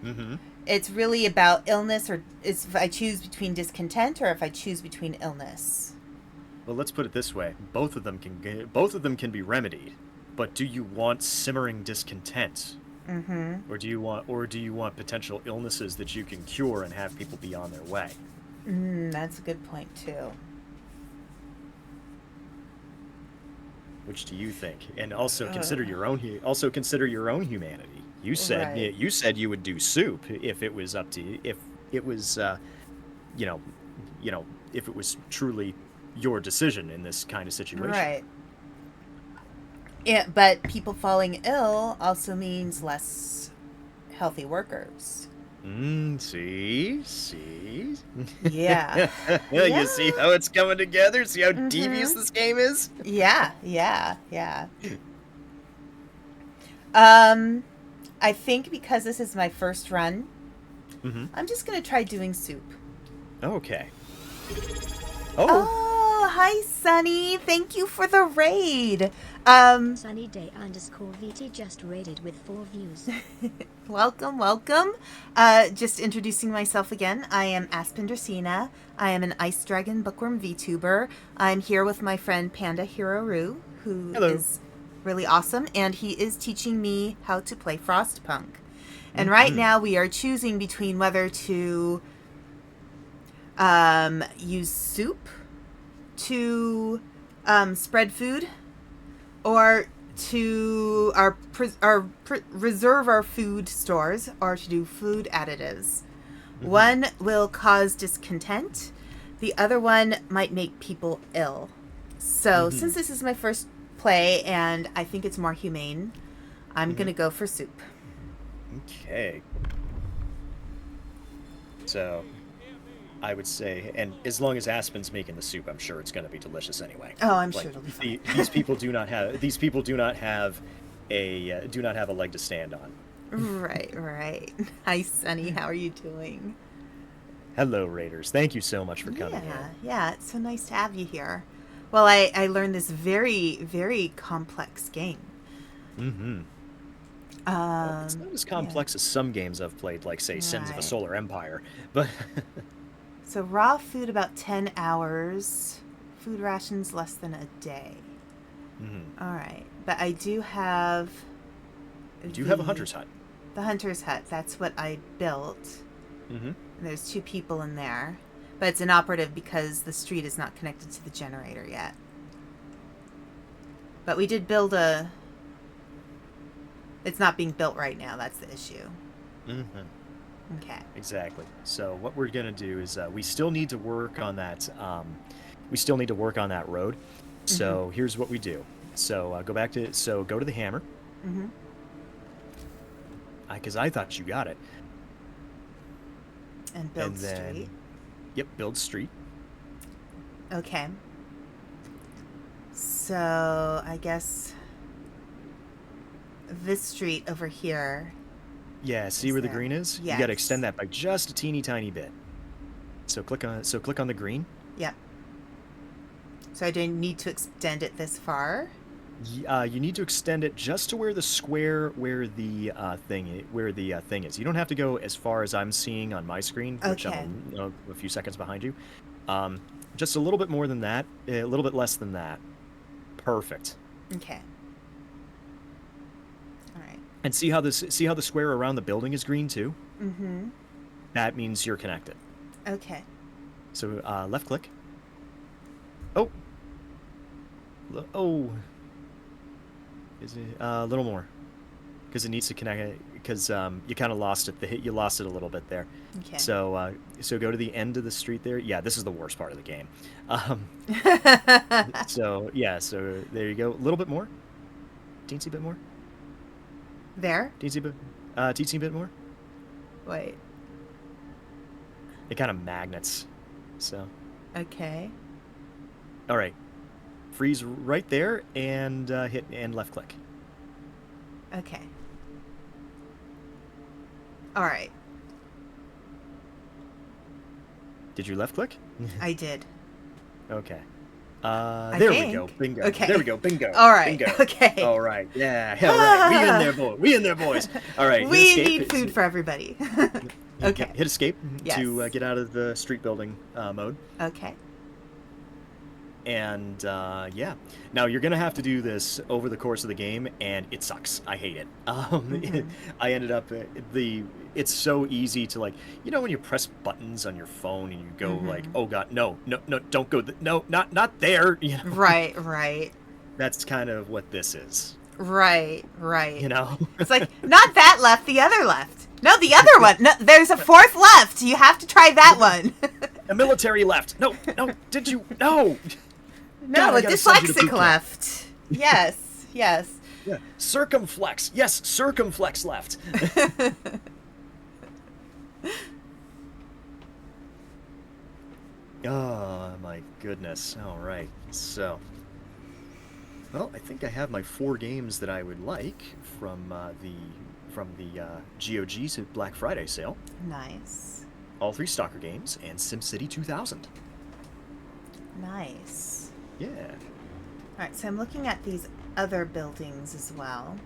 B: Mm-hmm.
A: It's really about illness, or if I choose between discontent or if I choose between illness.
B: Well, let's put it this way: both of them can be remedied. But do you want simmering discontent, or do you want potential illnesses that you can cure and have people be on their way?
A: That's a good point too.
B: Which do you think? And also consider your own humanity. You said
A: Right.
B: you said you would do soup if it was up to you, if it was you know, if it was truly your decision in this kind of situation.
A: Right. Yeah, but people falling ill also means less healthy workers.
B: See?
A: Yeah.
B: You see how it's coming together? See how devious this game is?
A: Yeah. I think because this is my first run, I'm just going to try doing soup.
B: Okay.
A: Oh, hi, Sunny. Thank you for the raid.
E: Sunnyday_VT just raided with 4 views.
A: Welcome. Just introducing myself again. I am Aspen Dracaena. I am an Ice Dragon Bookwyrm VTuber. I'm here with my friend Panda Hiroru, who is really awesome, and he is teaching me how to play FrostPunk. And right now we are choosing between whether to use soup to spread food, or to reserve our food stores, or to do food additives. One will cause discontent. The other one might make people ill. So since this is my first play and I think it's more humane, I'm going to go for soup.
B: Okay. So, I would say, and as long as Aspen's making the soup, I'm sure it's going to be delicious anyway.
A: Oh, I'm sure it'll be fine.
B: These people do not have a leg to stand on.
A: Right. Hi, Sunny. How are you doing?
B: Hello, Raiders. Thank you so much for coming in.
A: Yeah. It's so nice to have you here. Well, I learned this very, very complex game.
B: Well, it's not as complex as some games I've played, like, say, Sins of a Solar Empire. But
A: so raw food about 10 hours. Food rations less than a day. All right. But I do have...
B: you have a hunter's hut.
A: The hunter's hut. That's what I built. And there's 2 people in there. But it's inoperative because the street is not connected to the generator yet. But we did build a... It's not being built right now. That's the issue. Okay.
B: Exactly. So what we're gonna do is we still need to work on that. We still need to work on that road. So here's what we do. So go to the hammer. Because I thought you got it.
A: And build street.
B: Yep, build street.
A: Okay. So I guess this street over here.
B: Yeah, see where the green is?
A: Yes.
B: You got to extend that by just a teeny tiny bit. So click on the green.
A: Yeah. So I don't need to extend it this far.
B: You need to extend it just to where the square where the thing is. You don't have to go as far as I'm seeing on my screen, which I'm a few seconds behind you. Just a little bit more than that, a little bit less than that. Perfect.
A: Okay. All right.
B: And see how the square around the building is green too?
A: Mm-hmm.
B: That means you're connected.
A: Okay.
B: So left click. Oh. Oh. Is it a little more? Because it needs to connect. Because you kind of lost it. You lost it a little bit there.
A: Okay.
B: So so go to the end of the street there. Yeah, this is the worst part of the game. So yeah, so there you go. A little bit more. Teensy bit more.
A: There.
B: Teensy bit more.
A: Wait.
B: It kind of magnets. So,
A: Okay.
B: all right. Freeze right there and hit and left click.
A: Okay. All right.
B: Did you left click?
A: I did.
B: Okay.
A: I
B: There
A: think.
B: we go. Bingo.
A: Okay.
B: There we go. Bingo.
A: All right.
B: Bingo.
A: Okay.
B: All right. Yeah. All right. We in there, boy. We in there, boys. All right.
A: We
B: hit escape.
A: need food for everybody.
B: Yeah,
A: Okay.
B: hit escape to
A: Yes.
B: get out of the street building mode.
A: Okay.
B: And yeah, now you're gonna have to do this over the course of the game, and it sucks. I hate it. I ended up it's so easy to, like, you know, when you press buttons on your phone and you go like, oh god, no, don't go, no, not there. You know,
A: Right.
B: that's kind of what this is.
A: Right.
B: You know,
A: It's like, not that left, the other left. No, the other one. No, there's a fourth left. You have to try that one.
B: a military left. No, did you? No.
A: No,
B: God, I
A: a
B: gotta send you to
A: dyslexic
B: boot camp.
A: left. Yes.
B: Yeah, circumflex. Yes, circumflex left. Oh my goodness. All right. So, well, I think I have my 4 games that I would like from the GOG's Black Friday sale.
A: Nice.
B: All 3 Stalker games and SimCity 2000.
A: Nice.
B: Yeah.
A: All right, so I'm looking at these other buildings as well.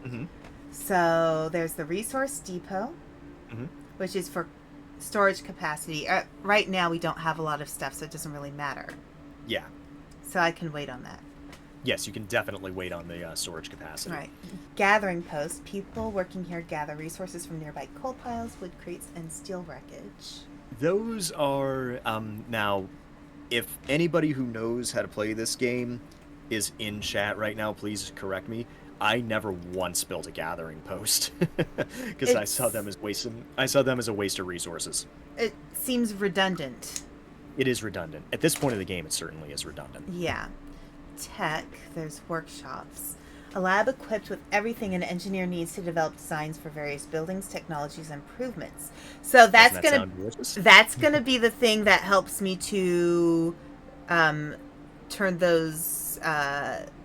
B: Mm-hmm.
A: So there's the Resource Depot, which is for storage capacity. Right now, we don't have a lot of stuff, so it doesn't really matter.
B: Yeah.
A: So I can wait on that.
B: Yes, you can definitely wait on the storage capacity.
A: Right. Gathering post. People working here gather resources from nearby coal piles, wood crates, and steel wreckage.
B: Those are now, if anybody who knows how to play this game is in chat right now, please correct me. I never once built a gathering post because I saw them as a waste of resources.
A: It seems redundant.
B: It is redundant. At this point of the game, it certainly is redundant.
A: Yeah. Tech, there's workshops. A lab equipped with everything an engineer needs to develop designs for various buildings, technologies, and improvements. So that's
B: Doesn't that
A: gonna
B: sound delicious?
A: that's gonna be the thing that helps me to turn those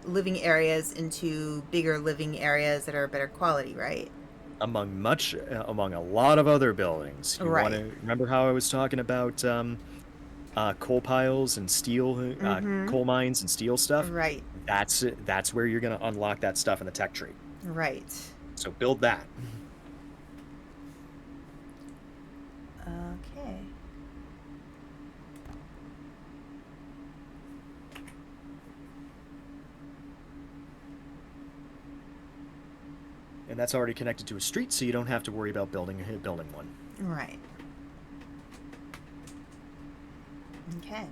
A: living areas into bigger living areas that are better quality, right?
B: Among a lot of other buildings. You
A: Right.
B: wanna remember how I was talking about coal piles and steel, coal mines and steel stuff?
A: Right.
B: That's where you're gonna unlock that stuff in the tech tree.
A: Right.
B: So build that.
A: Okay.
B: And that's already connected to a street, so you don't have to worry about building one.
A: Right. Okay.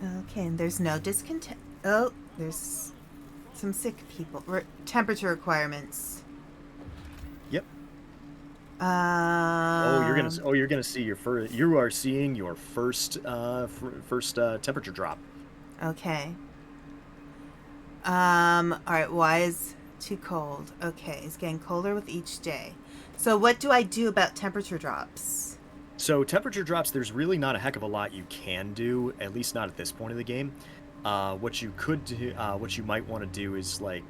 A: Okay, and there's no discontent. Oh, there's some sick people. Temperature requirements.
B: Yep.
A: Um,
B: You're gonna see your first. You are seeing your first temperature drop.
A: Okay. All right. Why is too cold? Okay, it's getting colder with each day. So what do I do about temperature drops?
B: So temperature drops, there's really not a heck of a lot you can do, at least not at this point of the game. What you could do, what you might want to do is like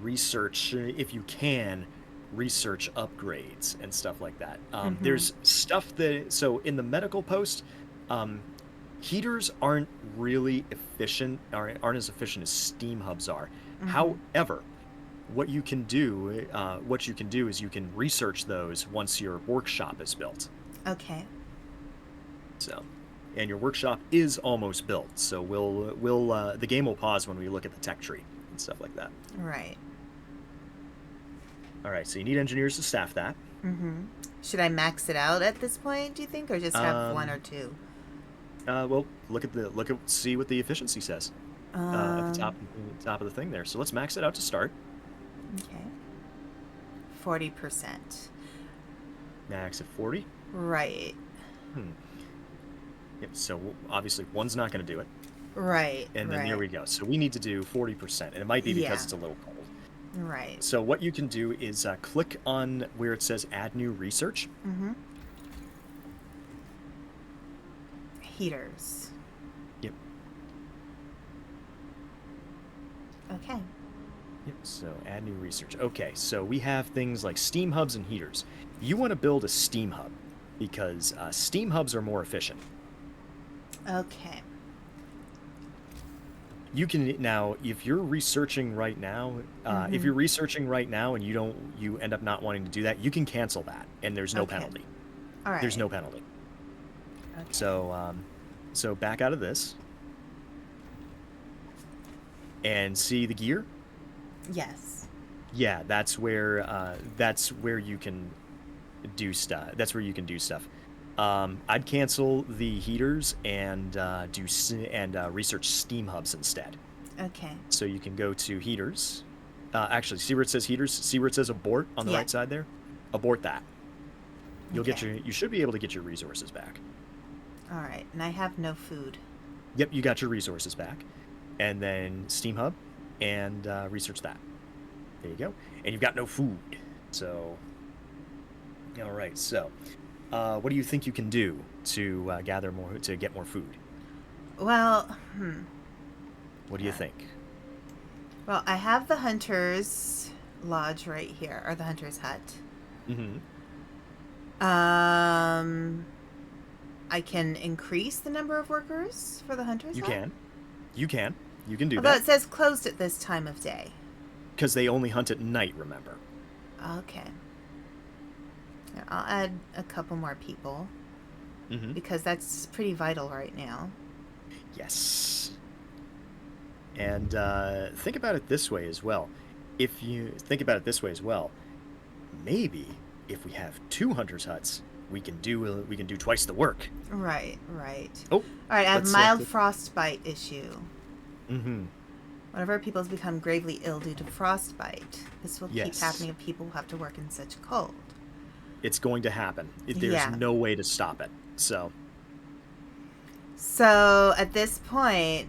B: research, if you can, research upgrades and stuff like that. There's stuff that, so in the medical post, heaters aren't really efficient, aren't as efficient as steam hubs are. However, what you can do is you can research those once your workshop is built.
A: Okay.
B: So, and your workshop is almost built. So the game will pause when we look at the tech tree and stuff like that.
A: Right.
B: All right. So you need engineers to staff that.
A: Should I max it out at this point, do you think, or just have one or two?
B: Well, see what the efficiency says at the top of the thing there. So let's max it out to start.
A: Okay. 40%.
B: Max at 40.
A: Right.
B: Yep, so obviously one's not going to do it.
A: Right.
B: And then
A: right.
B: there we go. So we need to do 40%, and it might be because
A: Yeah.
B: it's a little cold.
A: Right.
B: So what you can do is click on where it says Add New Research.
A: Mm-hmm. Heaters.
B: Yep.
A: Okay.
B: Yep. So Add New Research. Okay. So we have things like steam hubs and heaters. You want to build a steam hub because steam hubs are more efficient.
A: Okay.
B: You can now, if you're researching right now, if you're researching right now and you end up not wanting to do that, you can cancel that, and there's no
A: Okay.
B: penalty.
A: All right.
B: There's no penalty.
A: Okay.
B: So back out of this, and see the gear.
A: Yes.
B: Yeah, that's where you can do stuff. That's where you can do stuff. I'd cancel the heaters and research steam hubs instead.
A: Okay.
B: So you can go to heaters. Actually, see where it says heaters? See where it says abort on the
A: Yeah.
B: right side there? Abort that. You'll get
A: Okay.
B: you should be able to get your resources back.
A: All right. And I have no food.
B: Yep, you got your resources back. And then steam hub and research that. There you go. And you've got no food. So, all right. So, what do you think you can do to get more food?
A: Well,
B: What do you think?
A: Well, I have the hunter's lodge right here, or the hunter's hut.
B: Mm-hmm.
A: I can increase the number of workers for the hunter's
B: You
A: hut?
B: can. You can do
A: Although
B: that.
A: it says closed at this time of day.
B: Because they only hunt at night, remember?
A: Okay. Yeah, I'll add a couple more people
B: Mm-hmm.
A: because that's pretty vital right now.
B: Yes. And think about it this way as well. If you think about it this way as well, maybe if we have 2 hunters' huts, we can do twice the work.
A: Right, right.
B: Oh,
A: All right, I have
B: let's,
A: mild frostbite issue.
B: Mm-hmm.
A: One of our people has become gravely ill due to frostbite. This will keep
B: Yes.
A: happening if people who have to work in such cold.
B: It's going to happen. There's
A: Yeah.
B: no way to stop it. So,
A: So at this point,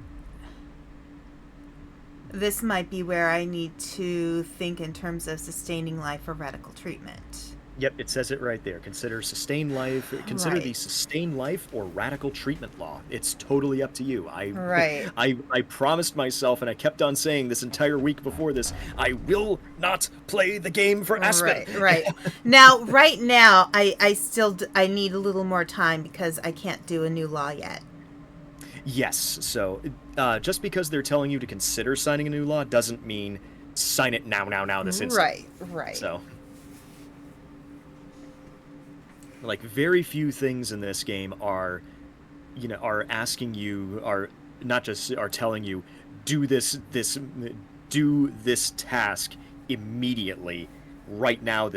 A: this might be where I need to think in terms of sustaining life or radical treatment.
B: yep, it says it right there. Consider sustained life. Consider the
A: Right.
B: sustained life or radical treatment law. It's totally up to you.
A: Right.
B: I promised myself, and I kept on saying this entire week before this, I will not play the game for Aspen.
A: Right. Now, right now, I still I need a little more time because I can't do a new law yet.
B: Yes. So, just because they're telling you to consider signing a new law doesn't mean sign it now, this instant.
A: Right.
B: So, like, very few things in this game are asking you, are not just are telling you, do this task immediately, right now,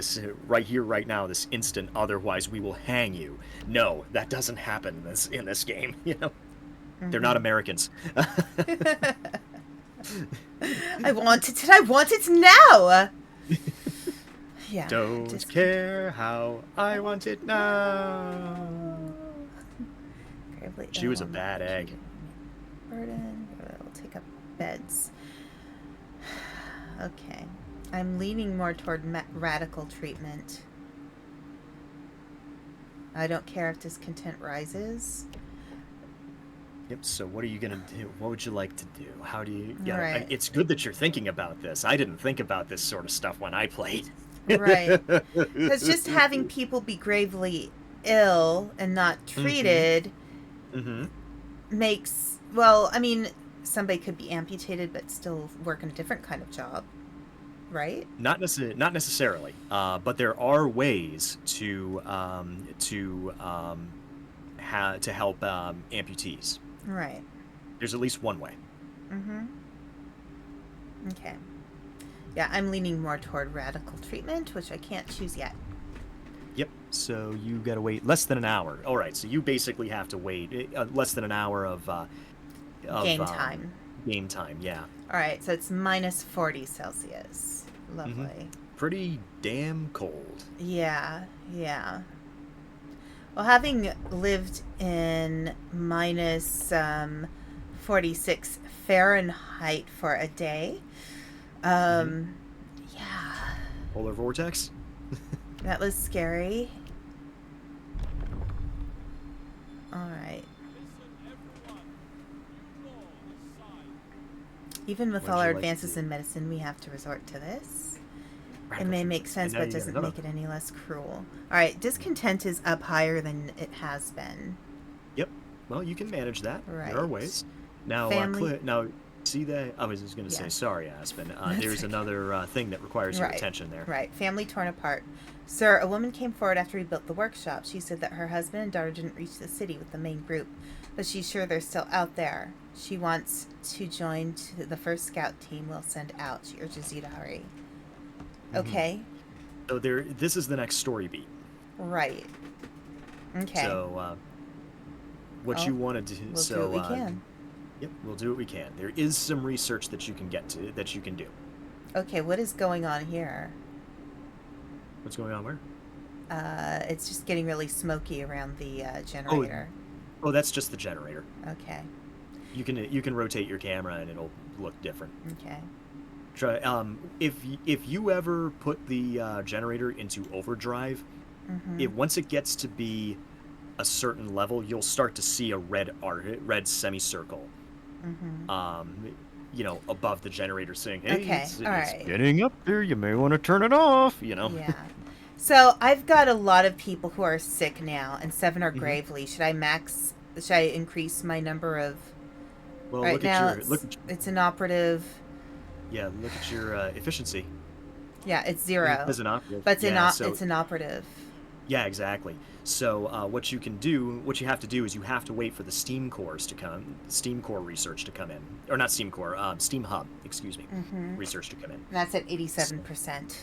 B: right now, this instant. Otherwise, we will hang you. No, that doesn't happen in this game. They're not Americans.
A: I want it, and I want it now. Yeah.
B: Don't
A: just-
B: care how I want it now.
A: Gravely
B: She was a
A: ill,
B: bad
A: not
B: egg.
A: Burden. We'll take up beds. Okay. I'm leaning more toward radical treatment. I don't care if discontent rises.
B: Yep. So what are you gonna do? What would you like to do? How do you? Yeah.
A: Right.
B: It's good that you're thinking about this. I didn't think about this sort of stuff when I played.
A: Right. Because just having people be gravely ill and not treated
B: Mm-hmm.
A: makes, well, I mean, somebody could be amputated but still work in a different kind of job, right?
B: Not necessarily. But there are ways to help amputees.
A: Right.
B: There's at least one way.
A: Mm-hmm. Okay. Yeah, I'm leaning more toward radical treatment, which I can't choose yet.
B: Yep. So you gotta wait less than an hour. All right. So you basically have to wait less than an hour of
A: Game time.
B: Game time. Yeah.
A: All right, so it's minus 40 Celsius. Lovely.
B: Pretty damn cold.
A: Yeah. Well, having lived in minus 46 Fahrenheit for a day. Yeah,
B: Polar vortex.
A: that was scary. All right. Even with
B: What
A: all
B: would
A: our
B: you like to
A: advances
B: do?
A: in medicine, we have to resort to this. It
B: Radical
A: may
B: treatment.
A: make sense,
B: And now
A: but
B: you get
A: doesn't
B: another
A: make it any less cruel. All right, discontent is up higher than it has been.
B: Yep. Well, you can manage that.
A: Right.
B: There are ways. Now,
A: Family.
B: now, see that? I was just going to
A: Yeah.
B: say, sorry, Aspen.
A: That's
B: There's
A: okay.
B: another thing that requires your
A: Right.
B: attention there.
A: Right. Family torn apart. Sir, a woman came forward after we built the workshop. She said that her husband and daughter didn't reach the city with the main group, but she's sure they're still out there. She wants to join the first scout team we'll send out. She urges you to hurry. Okay.
B: So this is the next story beat.
A: Right. Okay.
B: So, what
A: Oh,
B: you want to do?
A: we'll do what we can.
B: Yep, we'll do what we can. There is some research that you can get to, that you can do.
A: Okay, what is going on here?
B: What's going on where?
A: It's just getting really smoky around the generator.
B: Oh, that's just the generator.
A: Okay.
B: You can rotate your camera and it'll look different.
A: Okay.
B: Try if you ever put the generator into overdrive, once it gets to be a certain level, you'll start to see a red semicircle. Above the generator saying, "Hey,
A: Okay,
B: it's
A: all right.
B: getting up there. You may want to turn it off."
A: Yeah. So I've got a lot of people who are sick now, and 7 are gravely. Should I increase my number of?
B: Well,
A: Right now,
B: look at
A: it's inoperative.
B: your efficiency.
A: Yeah, it's 0.
B: As an operative.
A: But
B: so,
A: it's inoperative.
B: Yeah, exactly. So what you have to do is you have to wait for the Steam core research to come in, or not Steam core, Steam Hub, excuse me, research to come in.
A: That's at 87%.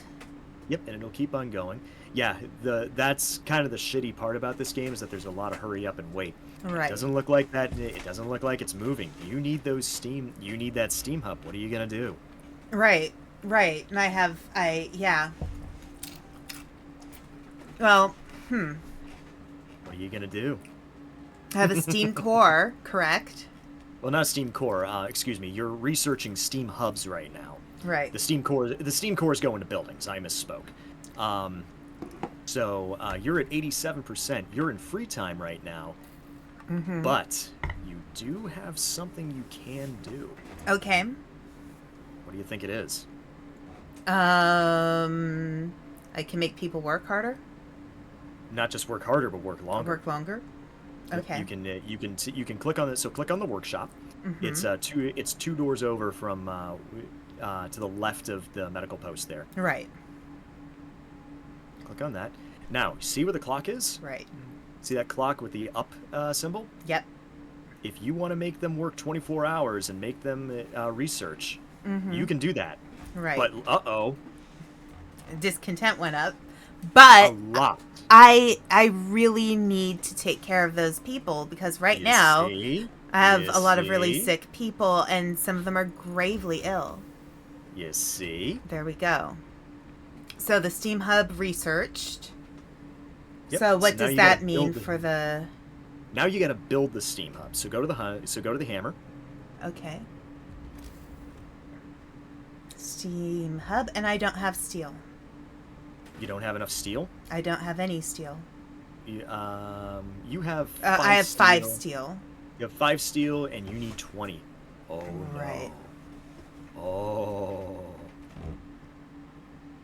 B: Yep, and it'll keep on going. Yeah, that's kind of the shitty part about this game, is that there's a lot of hurry up and wait.
A: Right.
B: It doesn't look like that. It doesn't look like it's moving. You need that Steam Hub. What are you gonna do?
A: Right. And yeah. Well,
B: What are you gonna do?
A: I have a Steam core, correct?
B: Well, not Steam core. Excuse me. You're researching Steam Hubs right now.
A: Right.
B: The Steam core is going to buildings. I misspoke. So you're at 87%. You're in free time right now, but you do have something you can do.
A: Okay.
B: What do you think it is?
A: I can make people work harder.
B: Not just work harder, but work longer.
A: Work longer. Okay.
B: You can click on it. So click on the workshop. It's two doors over from to the left of the medical post there.
A: Right.
B: Click on that. Now, see where the clock is?
A: Right.
B: See that clock with the up symbol?
A: Yep.
B: If you want to make them work 24 hours and make them research, you can do that.
A: Right.
B: But
A: Discontent went up. But
B: a lot.
A: I really need to take care of those people because right now
B: See?
A: I have
B: You
A: a lot of really
B: see?
A: sick people and some of them are gravely ill.
B: You see?
A: There we go. So the Steam Hub researched.
B: Yep.
A: So what
B: now
A: does
B: you
A: that
B: gotta
A: mean
B: build
A: for the...
B: Now you got to build the Steam Hub. So go to the hammer.
A: Okay. Steam Hub, and I don't have steel.
B: You don't have enough steel.
A: I don't have any steel.
B: You have.
A: I have 5 steel.
B: You have 5 steel, and you need 20. Oh
A: Right.
B: no. Oh.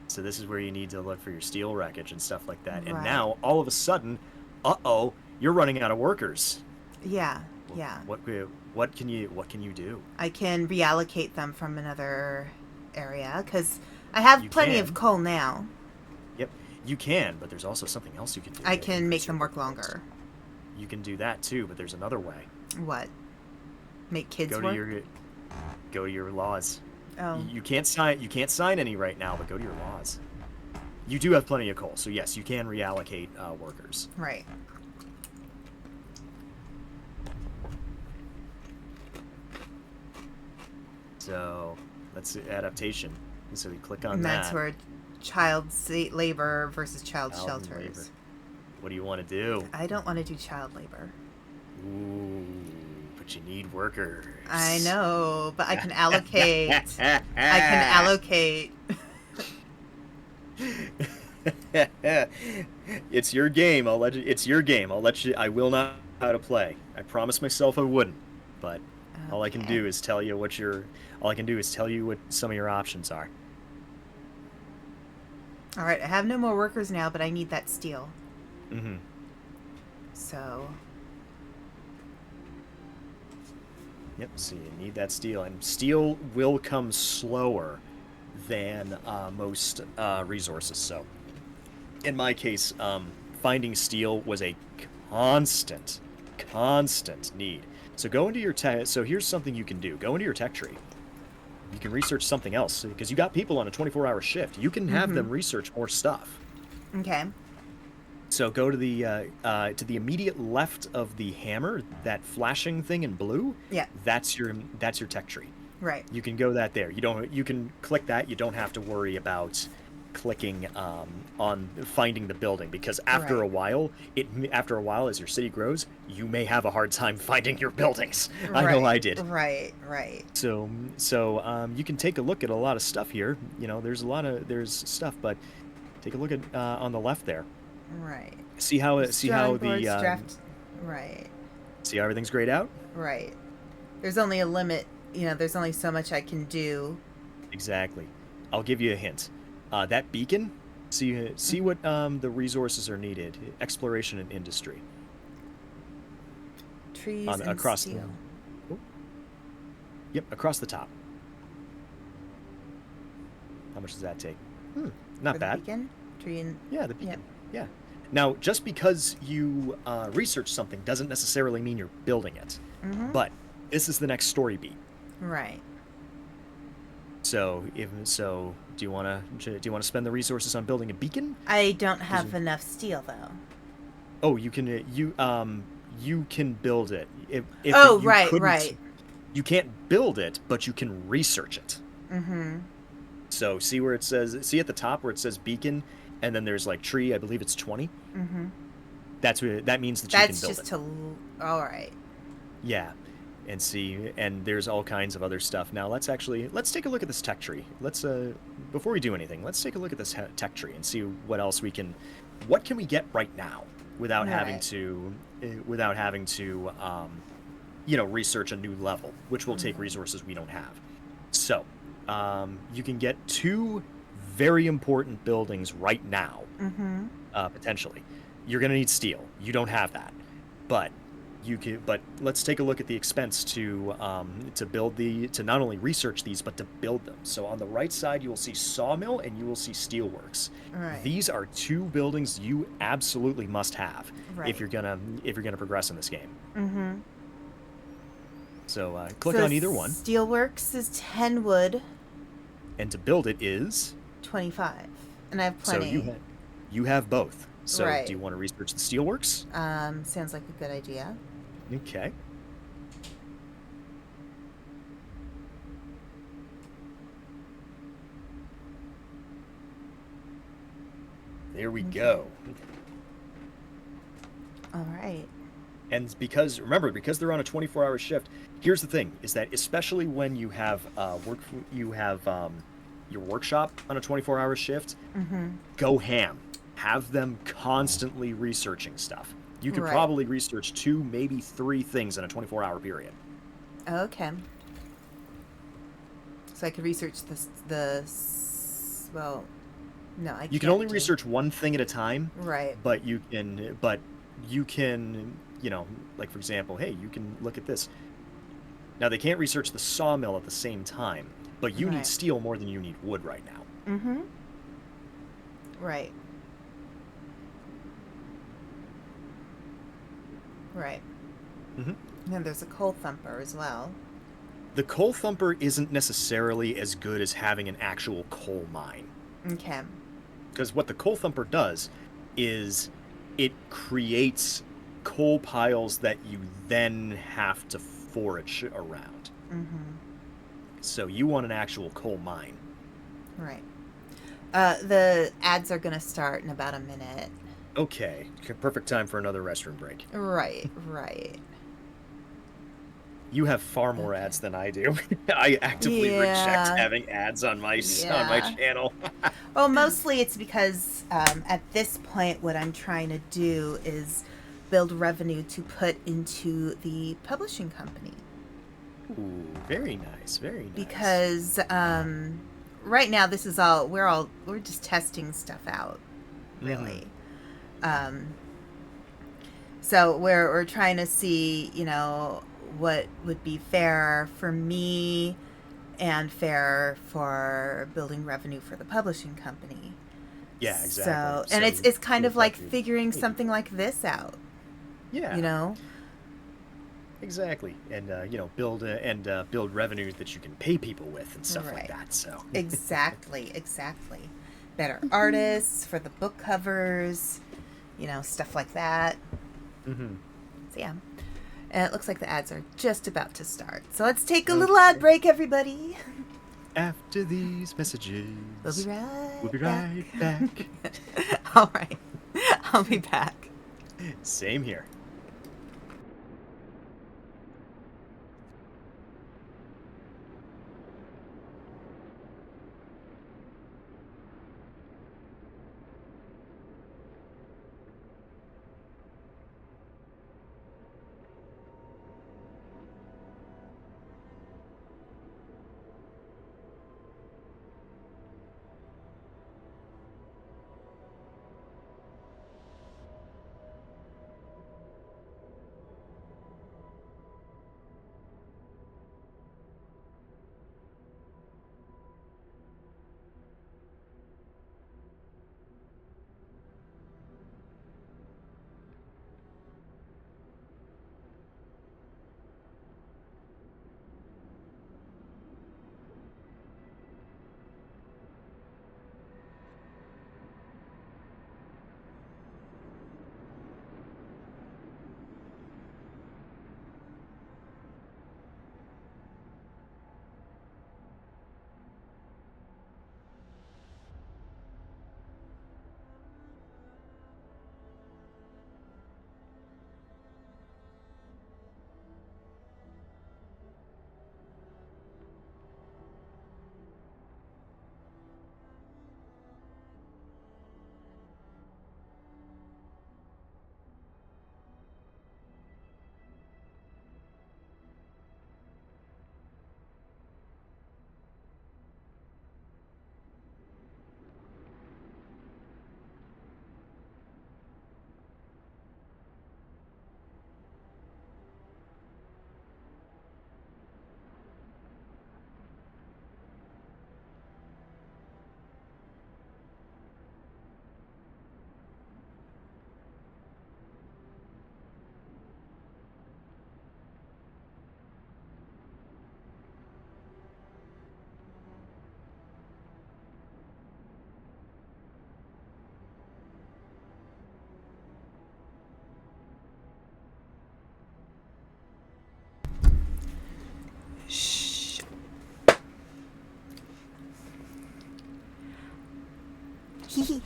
B: So this is where you need to look for your steel wreckage and stuff like that. And
A: Right.
B: now, all of a sudden, you're running out of workers.
A: Yeah.
B: What can you do?
A: I can reallocate them from another area because I have plenty of coal now.
B: Yep, you can, but there's also something else you can do.
A: I can make them work longer.
B: You can do that too, but there's another way.
A: What? Make kids
B: Go
A: work?
B: to your laws.
A: Oh.
B: You can't sign any right now, but go to your laws. You do have plenty of coal, so yes, you can reallocate workers.
A: Right.
B: So let's see, adaptation. So we click on
A: And
B: that.
A: that's where child labor versus child
B: Child
A: shelters.
B: labor. What do you want to do?
A: I don't want to do child labor.
B: Ooh, but But you need workers.
A: I know, but I can allocate. I can allocate.
B: It's your game. It's your game. I will not know how to play. I promised myself I wouldn't. But all I can do is tell you what some of your options are.
A: All right, I have no more workers now, but I need that steel.
B: Mm-hmm.
A: So.
B: Yep. So you need that steel, and steel will come slower than most resources. So, in my case, finding steel was a constant need. So go into your tech. So here's something you can do. Go into your tech tree. You can research something else because you got people on a 24-hour shift. You can have them research more stuff.
A: Okay.
B: So go to the immediate left of the hammer, that flashing thing in blue.
A: Yeah.
B: That's your tech tree.
A: Right.
B: You can go that there. You can click that. You don't have to worry about clicking on finding the building, because after a while, as your city grows, you may have a hard time finding your buildings.
A: Right.
B: I know I did.
A: Right.
B: So you can take a look at a lot of stuff here. There's stuff, but take a look at on the left there.
A: Right.
B: See how
A: Right. See how
B: everything's grayed out?
A: Right. There's only a limit. There's only so much I can do.
B: Exactly. I'll give you a hint. That beacon, see what the resources are needed. Exploration and industry.
A: Trees and
B: across
A: steel.
B: Yep, across the top. How much does that take? Not bad.
A: The beacon? Tree and...
B: Yeah, the beacon.
A: Yep.
B: Yeah. Now, just because you research something doesn't necessarily mean you're building it.
A: Mm-hmm.
B: But this is the next story beat.
A: Right.
B: So, do you want to spend the resources on building a beacon?
A: I don't have enough steel, though.
B: Oh, you can build it.
A: Right.
B: You can't build it, but you can research it.
A: Mm-hmm.
B: So see where it says, at the top where it says beacon, and then there's like tree. I believe it's 20.
A: Mm-hmm.
B: That means that you can build it.
A: That's just all right.
B: Yeah. And there's all kinds of other stuff. Now let's take a look at this tech tree. Before we do anything, let's take a look at this tech tree and see what else what can we get right now without having to research a new level, which will take resources we don't have. So, you can get 2 very important buildings right now, potentially. You're going to need steel. You don't have that, but let's take a look at the expense to not only research these, but to build them. So on the right side, you will see sawmill and you will see steelworks.
A: Right.
B: These are 2 buildings you absolutely must have if you're gonna progress in this game.
A: Mm-hmm.
B: So click on either one.
A: Steelworks is 10 wood.
B: And to build it is
A: 25, and I have plenty.
B: So you have both. So
A: Right.
B: do you want to research the steelworks?
A: Sounds like a good idea.
B: Okay. There we go.
A: All right.
B: And because they're on a 24-hour shift, here's the thing: is that especially when you have your workshop on a 24-hour shift, go ham. Have them constantly researching stuff. You could probably research 2, maybe 3 things in a 24-hour period.
A: Okay. So I could research well, no, I can't.
B: You can only research one thing at a time.
A: Right.
B: But you can, like for example, hey, you can look at this. Now they can't research the sawmill at the same time, but you need steel more than you need wood right now.
A: Mm-hmm. Right. Right.
B: Mm-hmm.
A: And then there's a coal thumper as well.
B: The coal thumper isn't necessarily as good as having an actual coal mine.
A: Okay.
B: Because what the coal thumper does is it creates coal piles that you then have to forage around.
A: Mm-hmm.
B: So you want an actual coal mine.
A: Right. The ads are going to start in about a minute.
B: Okay. Perfect time for another restroom break.
A: Right.
B: You have far more ads than I do. I actively reject
A: Yeah.
B: having ads on my
A: Yeah.
B: channel.
A: Well, mostly it's because at this point, what I'm trying to do is build revenue to put into the publishing company.
B: Ooh, very nice, very nice.
A: Because right now, this is all we're just testing stuff out, really. So we're trying to see, what would be fair for me and fair for building revenue for the publishing company.
B: Yeah, exactly.
A: So, and it's kind of like
B: effective.
A: figuring something like this out.
B: Yeah. Exactly, and build revenue that you can pay people with and stuff like that. So
A: Exactly. Better artists for the book covers, stuff like that.
B: Mm-hmm.
A: So yeah, and it looks like the ads are just about to start. So let's take a little ad break, everybody.
B: After these messages,
A: We'll be
B: right back.
A: All right, I'll be back.
B: Same here.
A: Shh. Hee.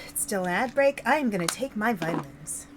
A: It's still an ad break. I am going to take my vitamins.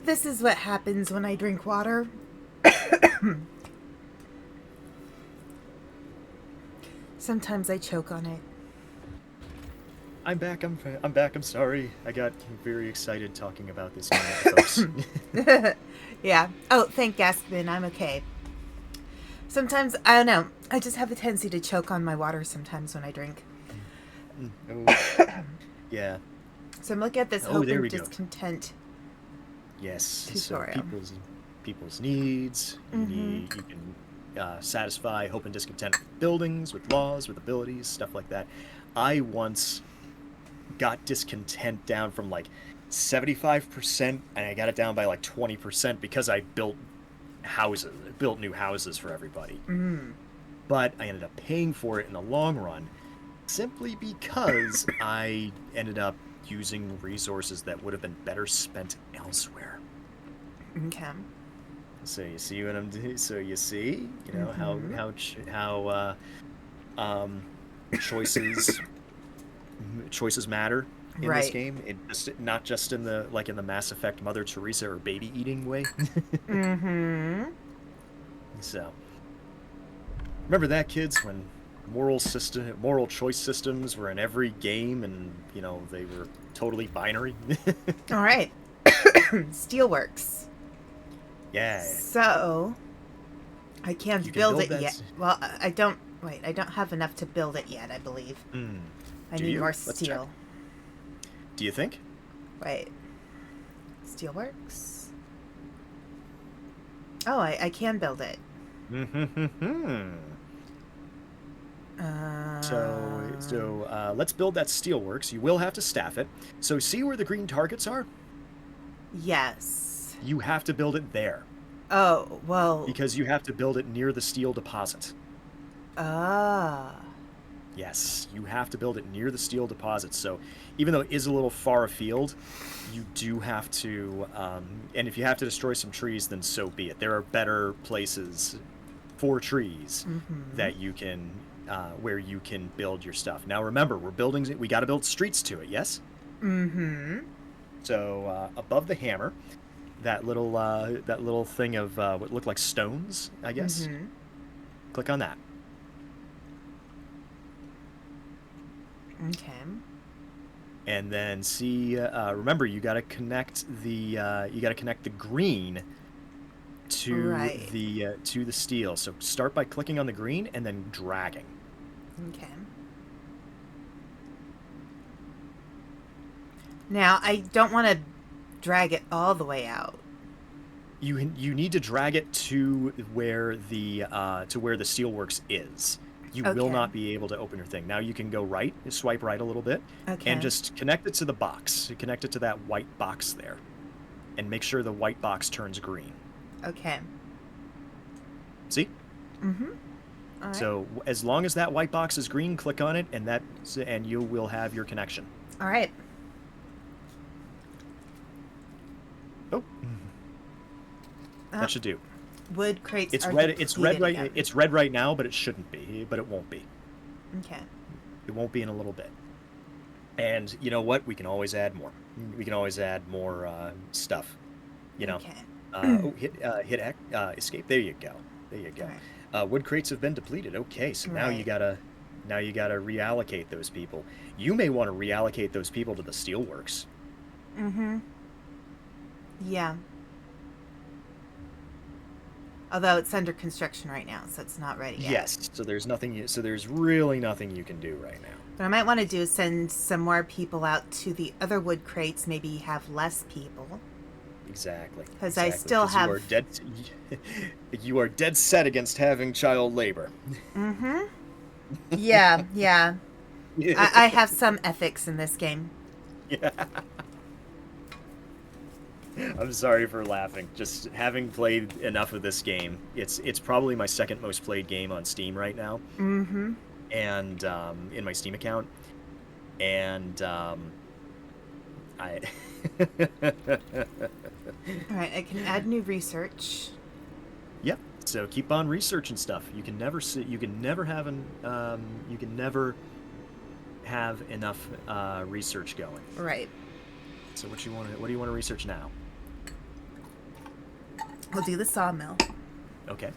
A: This is what happens when I drink water. Sometimes I choke on it.
B: I'm back. I'm back. I'm sorry. I got very excited talking about this game with folks.
A: Yeah. Oh, thank Aspen. I'm okay. Sometimes, I don't know. I just have a tendency to choke on my water sometimes when I drink.
B: Oh, yeah.
A: So I'm looking at this
B: Oh,
A: hope
B: there
A: and
B: we go.
A: discontent
B: Yes.
A: tutorial.
B: So people's needs. You can satisfy hope and discontent with buildings, with laws, with abilities, stuff like that. I once got discontent down from like 75%, and I got it down by like 20% because I built new houses for everybody. But I ended up paying for it in the long run simply because I ended up using resources that would have been better spent elsewhere.
A: Okay.
B: So you see what I'm doing? So you see, how choices matter in this
A: Right.
B: game. Not just in the Mass Effect Mother Teresa or baby eating way. So remember that, kids, when moral choice systems were in every game, and they were totally binary.
A: All right. Steelworks.
B: Yeah.
A: So I can't
B: You can
A: build
B: build
A: it
B: that
A: yet. Well, I don't. Wait, I don't have enough to build it yet, I believe. I
B: Do
A: need
B: you?
A: more
B: Let's check.
A: steel.
B: Do you think?
A: Wait. Steelworks? Oh, I can build it.
B: So let's build that steelworks. You will have to staff it. So see where the green targets are?
A: Yes.
B: You have to build it there.
A: Oh, well.
B: Because you have to build it near the steel deposit.
A: Ah.
B: Yes, you have to build it near the steel deposit. So even though it is a little far afield, you do have to, and if you have to destroy some trees, then so be it. There are better places for trees that you can, where you can build your stuff. Now remember, we got to build streets to it, yes? So above the hammer, that little thing of what looked like stones, I guess. Click on that.
A: Okay.
B: And then see, remember, you got to connect the green to the steel. So start by clicking on the green and then dragging.
A: Okay. Now, I don't want to drag it all the way out.
B: You need to drag it to where the steelworks is. You will not be able to open your thing. Now you can go right, swipe right a little bit, and just connect it to the box. Connect it to that white box there, and make sure the white box turns green.
A: Okay.
B: See?
A: All right.
B: So as long as that white box is green, click on it, and you will have your connection.
A: All right.
B: Oh. That should do.
A: Wood crates.
B: It's
A: are
B: red. It's red right.
A: again.
B: It's red right now, but it shouldn't be. But it won't be.
A: Okay.
B: It won't be in a little bit. And you know what? We can always add more. We can always add more stuff.
A: Okay.
B: Hit escape. There you go. There you go. Right. Wood crates have been depleted. Okay, so now you gotta reallocate those people. You may want to reallocate those people to the steelworks.
A: Yeah. Although it's under construction right now, so it's not ready yet.
B: Yes. So there's nothing. So there's really nothing you can do right now.
A: What I might want to do is send some more people out to the other wood crates. Maybe have less people.
B: Exactly.
A: Because I still have.
B: You are dead set against having child labor.
A: Yeah. Yeah. I have some ethics in this game.
B: Yeah. I'm sorry for laughing. Just having played enough of this game, it's probably my second most played game on Steam right now. And in my Steam account, and I.
A: All right, I can add new research.
B: Yep. So keep on researching stuff. You can never have enough research going.
A: Right.
B: So what do you want to research now?
A: We'll do the sawmill.
B: Okay.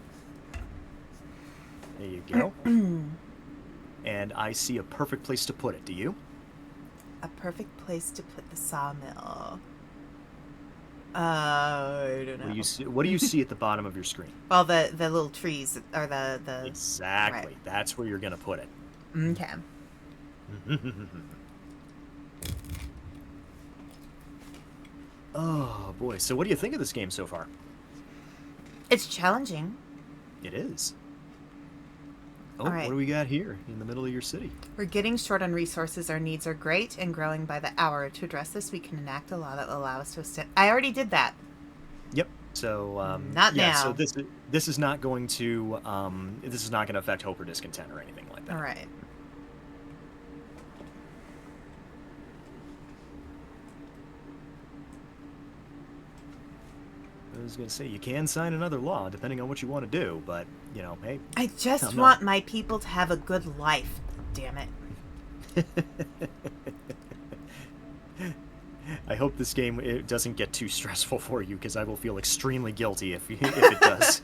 B: There you go. And I see a perfect place to put it. Do you?
A: A perfect place to put the sawmill. I don't know.
B: What do you see at the bottom of your screen?
A: Well, the little trees, or the
B: Exactly.
A: Right.
B: That's where you're gonna put it.
A: Okay.
B: Oh boy. So what do you think of this game so far?
A: It's challenging.
B: It is. Oh,
A: All right.
B: what do we got here in the middle of your city?
A: We're getting short on resources. Our needs are great and growing by the hour. To address this, we can enact a law that will allow us to extend. I already did that.
B: Yep. So
A: Not
B: yeah,
A: now.
B: So this is not going to affect hope or discontent or anything like that.
A: All right.
B: I was going to say, you can sign another law depending on what you want to do, but, you know, hey.
A: I just want my people to have a good life. Damn it.
B: I hope this game it doesn't get too stressful for you, because I will feel extremely guilty if it does.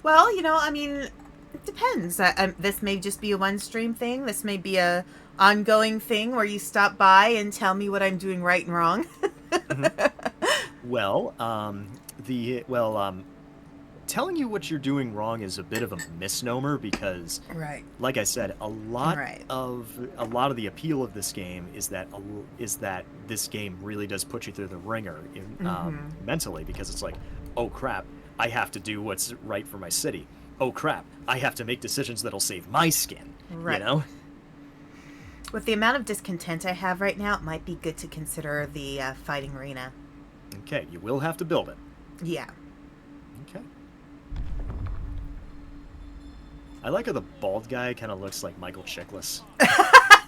A: Well, I mean, it depends. This may just be a one-stream thing. This may be a ongoing thing where you stop by and tell me what I'm doing right and wrong.
B: Well, telling you what you're doing wrong is a bit of a misnomer, because,
A: Right.
B: like I said, a lot
A: Right.
B: of the appeal of this game is that this game really does put you through the ringer mentally, because it's like, oh crap, I have to do what's right for my city. Oh crap, I have to make decisions that'll save my skin.
A: Right.
B: You know?
A: With the amount of discontent I have right now, it might be good to consider the fighting arena.
B: Okay, you will have to build it.
A: Yeah.
B: Okay. I like how the bald guy kind of looks like Michael Chiklis.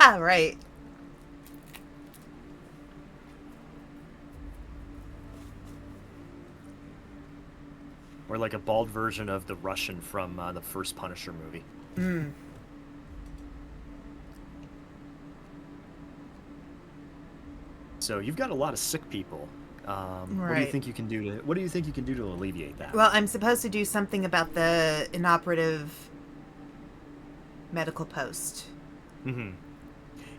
A: Right.
B: Or like a bald version of the Russian from the first Punisher movie.
A: Mm.
B: So you've got a lot of sick people. What do you
A: Right.
B: think you can do to alleviate that?
A: Well, I'm supposed to do something about the inoperative medical post.
B: Mm-hmm.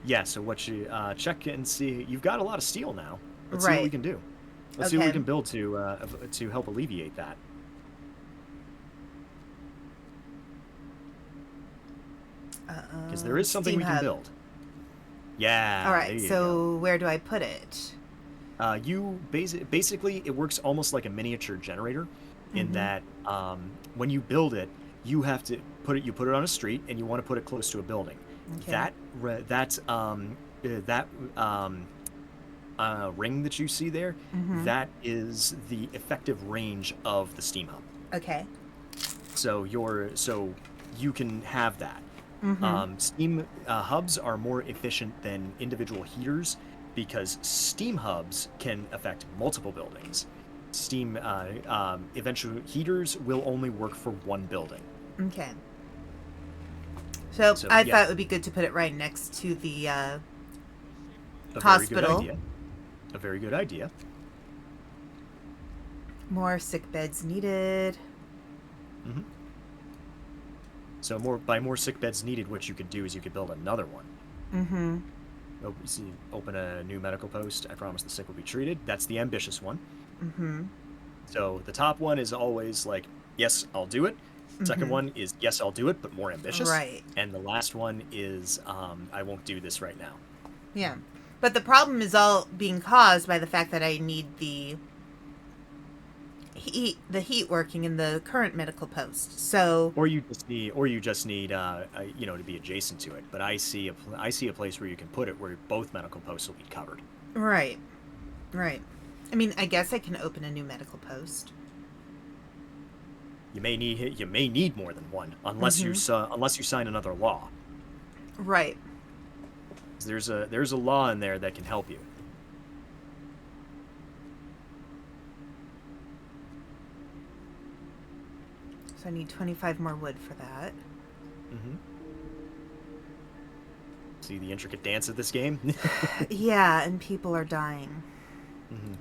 B: Yeah. So what you check and see? You've got a lot of steel now. Let's see what we
A: Right.
B: can do. Let's see what we
A: Okay.
B: can build to help alleviate that. Because there is something
A: Steam
B: we can
A: hub.
B: build. Yeah.
A: All
B: there
A: right.
B: you
A: So where do I put it?
B: Basically it works almost like a miniature generator, in
A: Mhm.
B: that when you build it, you have to put it on a street, and you want to put it close to a building.
A: Okay.
B: That ring that you see there,
A: Mhm.
B: that is the effective range of the steam hub.
A: Okay.
B: So you can have that.
A: Mhm.
B: Steam hubs are more efficient than individual heaters, because steam hubs can affect multiple buildings. Steam eventual heaters will only work for one building.
A: Okay. So
B: So,
A: I
B: yeah.
A: thought it would be good to put it right next to the
B: A
A: hospital.
B: A very good idea.
A: More sick beds needed.
B: Hmm. So more sick beds needed, what you could do is you could build another one.
A: Mm-hmm.
B: Open a new medical post. I promise the sick will be treated. That's the ambitious one.
A: Mm-hmm.
B: So the top one is always like, yes, I'll do it. Second
A: Mhm.
B: one is, yes, I'll do it, but more ambitious.
A: Right.
B: And the last one is, I won't do this right now.
A: Yeah. But the problem is all being caused by the fact that I need the heat working in the current medical post. So
B: Or you just need, to be adjacent to it. But I see a place where you can put it where both medical posts will be covered.
A: right. Right. I mean, I guess I can open a new medical post.
B: You may need more than one, unless you sign another law.
A: Right.
B: 'Cause there's a law in there that can help you.
A: So I need 25 more wood for that.
B: Mm-hmm. See the intricate dance of this game?
A: Yeah, and people are dying.
B: Mm-hmm.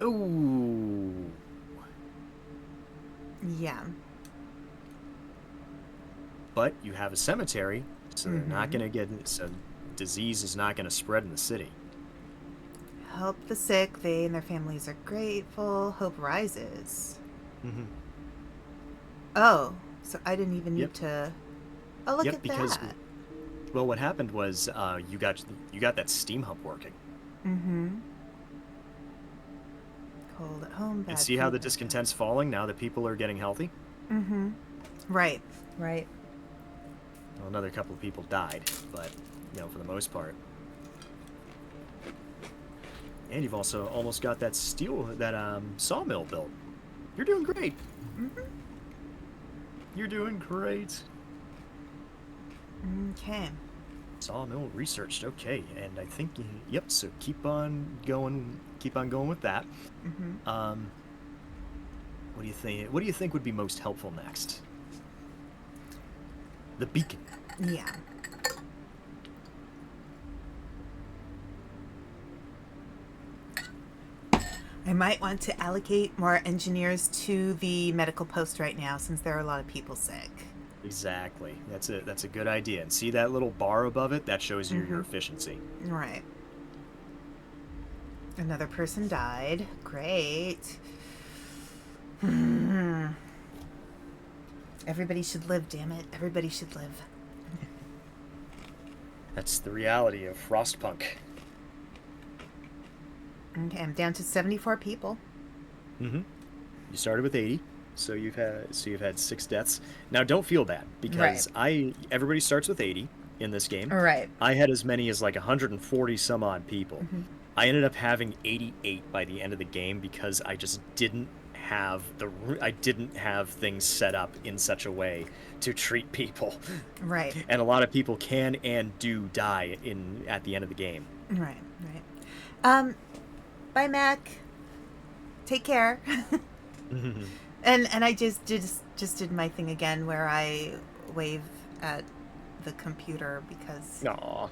B: Ooh.
A: Yeah.
B: But you have a cemetery, So they're not going to get, so disease is not going to spread in the city.
A: Help the sick. They and their families are grateful. Hope rises.
B: Mm-hmm.
A: Oh, so I didn't even
B: Yep.
A: need to. Oh, look
B: Yep,
A: at
B: because
A: that.
B: well, what happened was you got that steam hub working.
A: Mm-hmm. Cold at home. Bad
B: And see how
A: food,
B: the
A: bad
B: discontent's falling now that people are getting healthy?
A: Mm-hmm. Right. Right.
B: Well, another couple of people died, but, you know, for the most part. And you've also almost got that sawmill built. You're doing great.
A: Mm-hmm.
B: You're doing great.
A: Okay.
B: Sawmill researched, okay, and I think, yep, so keep on going with that.
A: Mm-hmm.
B: What do you think would be most helpful next? The beacon.
A: Yeah. I might want to allocate more engineers to the medical post right now since there are a lot of people sick.
B: Exactly. That's a good idea. And see that little bar above it? That shows you your efficiency.
A: Right. Another person died. Great. Everybody should live, damn it. Everybody should live.
B: That's the reality of FrostPunk.
A: Okay, I'm down to 74 people.
B: Mm-hmm. You started with 80, so you've had 6 deaths. Now don't feel bad because everybody starts with 80 in this game.
A: All right.
B: I had as many as like 140 some odd people.
A: Mm-hmm.
B: I ended up having 88 by the end of the game because I just didn't have things set up in such a way to treat people.
A: Right.
B: And a lot of people can and do die at the end of the game.
A: Right. Right. Bye, Mac. Take care. And I just did my thing again where I wave at the computer because
B: Aw.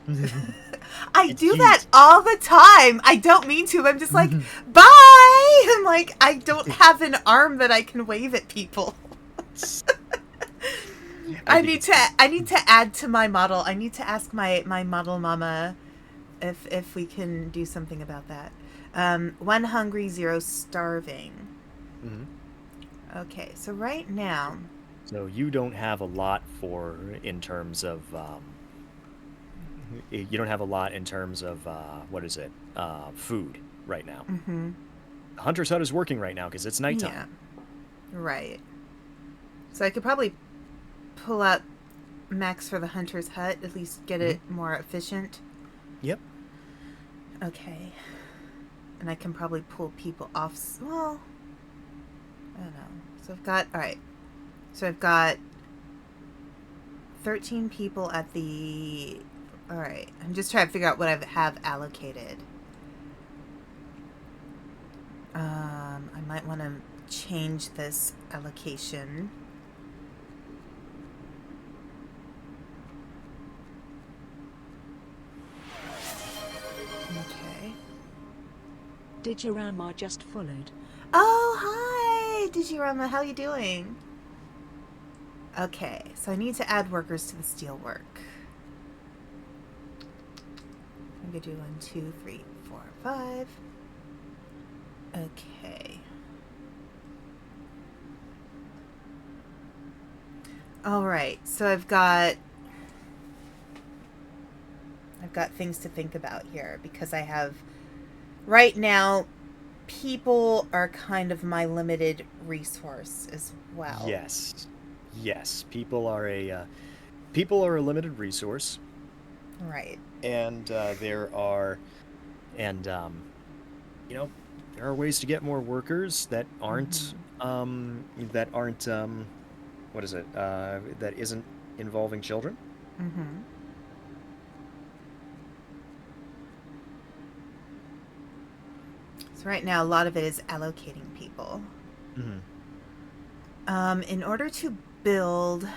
A: I
B: It's
A: do
B: cute.
A: that all the time. I don't mean to. I'm just like, bye. I'm like, I don't have an arm that I can wave at people. I need to add to my model. I need to ask my model mama if we can do something about that. 1 hungry, 0 starving.
B: Mm-hmm.
A: Okay, so right now,
B: So you don't have a lot in terms of food right now.
A: mm-hmm.
B: The Hunter's Hut is working right now because it's nighttime.
A: Yeah, right. So I could probably pull out Max for the Hunter's Hut, at least get it more efficient.
B: Yep.
A: Okay. And I can probably pull people off. Well, I don't know. So I've got, all right. So I've got 13 people at the, all right. I'm just trying to figure out what I have allocated. I might want to change this allocation. Okay.
C: Digirama just followed.
A: Oh, hi, Digirama. How you doing? Okay, so I need to add workers to the steel work. I'm going to do 1, 2, 3, 4, 5. Okay. All right, so I've got things to think about here because I have right now people are kind of my limited resource as well.
B: Yes. People are a limited resource.
A: Right.
B: And there are ways to get more workers that aren't that isn't involving children.
A: Mm-hmm. So right now, a lot of it is allocating people.
B: Mm-hmm.
A: In order to build...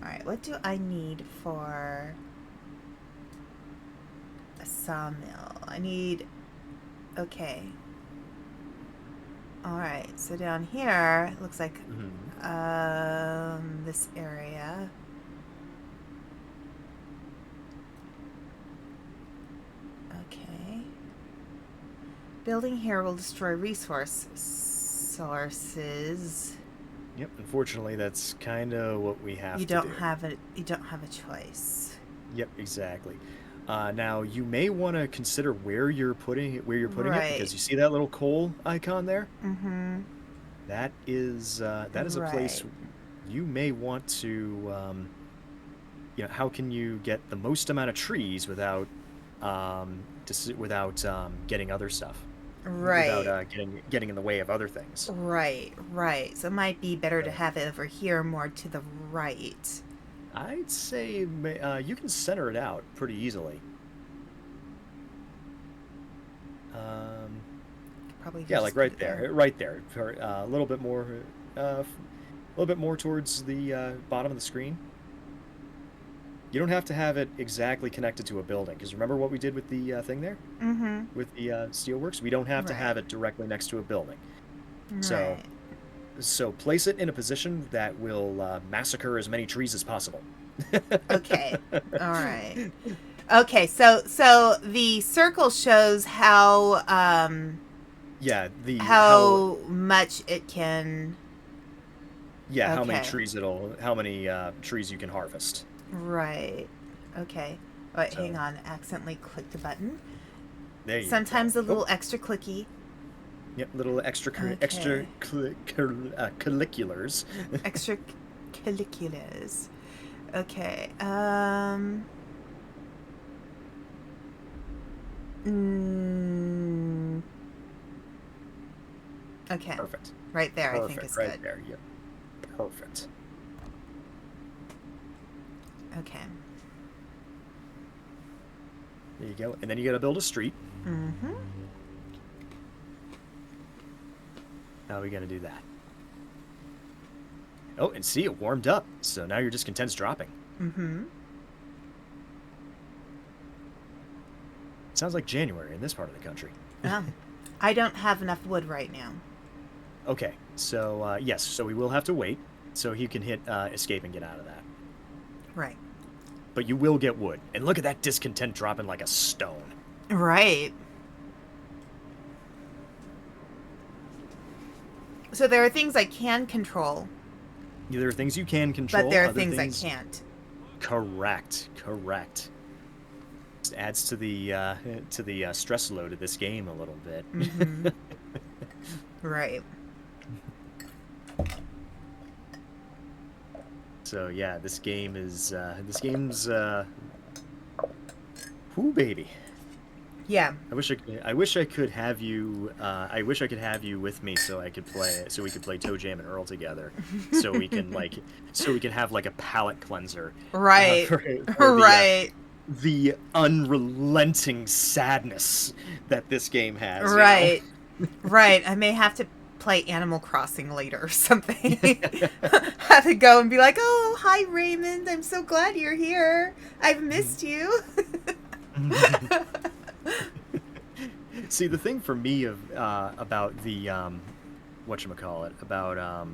A: Alright, what do I need for a sawmill? I need... Okay. All right. So down here, it looks like
B: Mhm.
A: this area. Okay. Building here will destroy resource sources.
B: Yep. Unfortunately, that's kind of what we have
A: You
B: to
A: don't
B: do.
A: have a choice.
B: Yep. Exactly. Now you may want to consider where you're putting it,
A: Right.
B: because you see that little coal icon there.
A: Mm-hmm.
B: That is a place
A: Right.
B: you may want to. How can you get the most amount of trees without getting other stuff, without
A: Right.
B: getting in the way of other things.
A: Right. Right. So it might be better to
B: So
A: have it over here, more to the right.
B: I'd say you can center it out pretty easily. Um,
A: Probably
B: yeah,
A: just
B: like
A: put it there.
B: right there, a little bit more, towards the bottom of the screen. You don't have to have it exactly connected to a building, because remember what we did with the thing there,
A: Mm-hmm.
B: with the steelworks? We don't have to
A: Right.
B: have it directly next to a building. So,
A: Right.
B: place it in a position that will massacre as many trees as possible.
A: Okay. All right. Okay. So the circle shows
B: Yeah,
A: how much it can.
B: how many
A: Okay.
B: trees you can harvest.
A: Right. Okay. Wait, hang
B: So
A: on. Accidentally clicked a button.
B: there you go.
A: Sometimes a
B: Oh,
A: little extra clicky.
B: yep, little
A: Okay.
B: curriculars.
A: Extra caliculars. Okay. Mm, okay.
B: Perfect.
A: Right there, I think
B: Perfect.
A: is
B: Right
A: good.
B: there. Yep. Perfect.
A: Okay.
B: There you go. And then you got to build a street.
A: Mm-hmm.
B: How are we gonna do that? Oh, and see, it warmed up. So now your discontent's dropping.
A: Mm-hmm.
B: Sounds like January in this part of the country.
A: I don't have enough wood right now.
B: Okay, so yes, so we will have to wait. So you can hit escape and get out of that.
A: Right.
B: But you will get wood. And look at that discontent dropping like a stone.
A: Right. So there are things I can control,
B: There are things you can control,
A: but there are
B: other
A: things I
B: things.
A: can't.
B: Correct. Just adds to the stress load of this game a little bit.
A: Mm-hmm. Right.
B: So yeah, this game's whoo baby.
A: Yeah.
B: I wish I could have you with me so we could play Toe Jam and Earl together, so we can have like a palate cleanser,
A: Right.
B: for
A: Right.
B: the unrelenting sadness that this game has.
A: Right. Right. I may have to play Animal Crossing later or something. Have to go and be like, "Oh, hi Raymond. I'm so glad you're here. I've missed you."
B: See, the thing for me about the whatchamacallit, about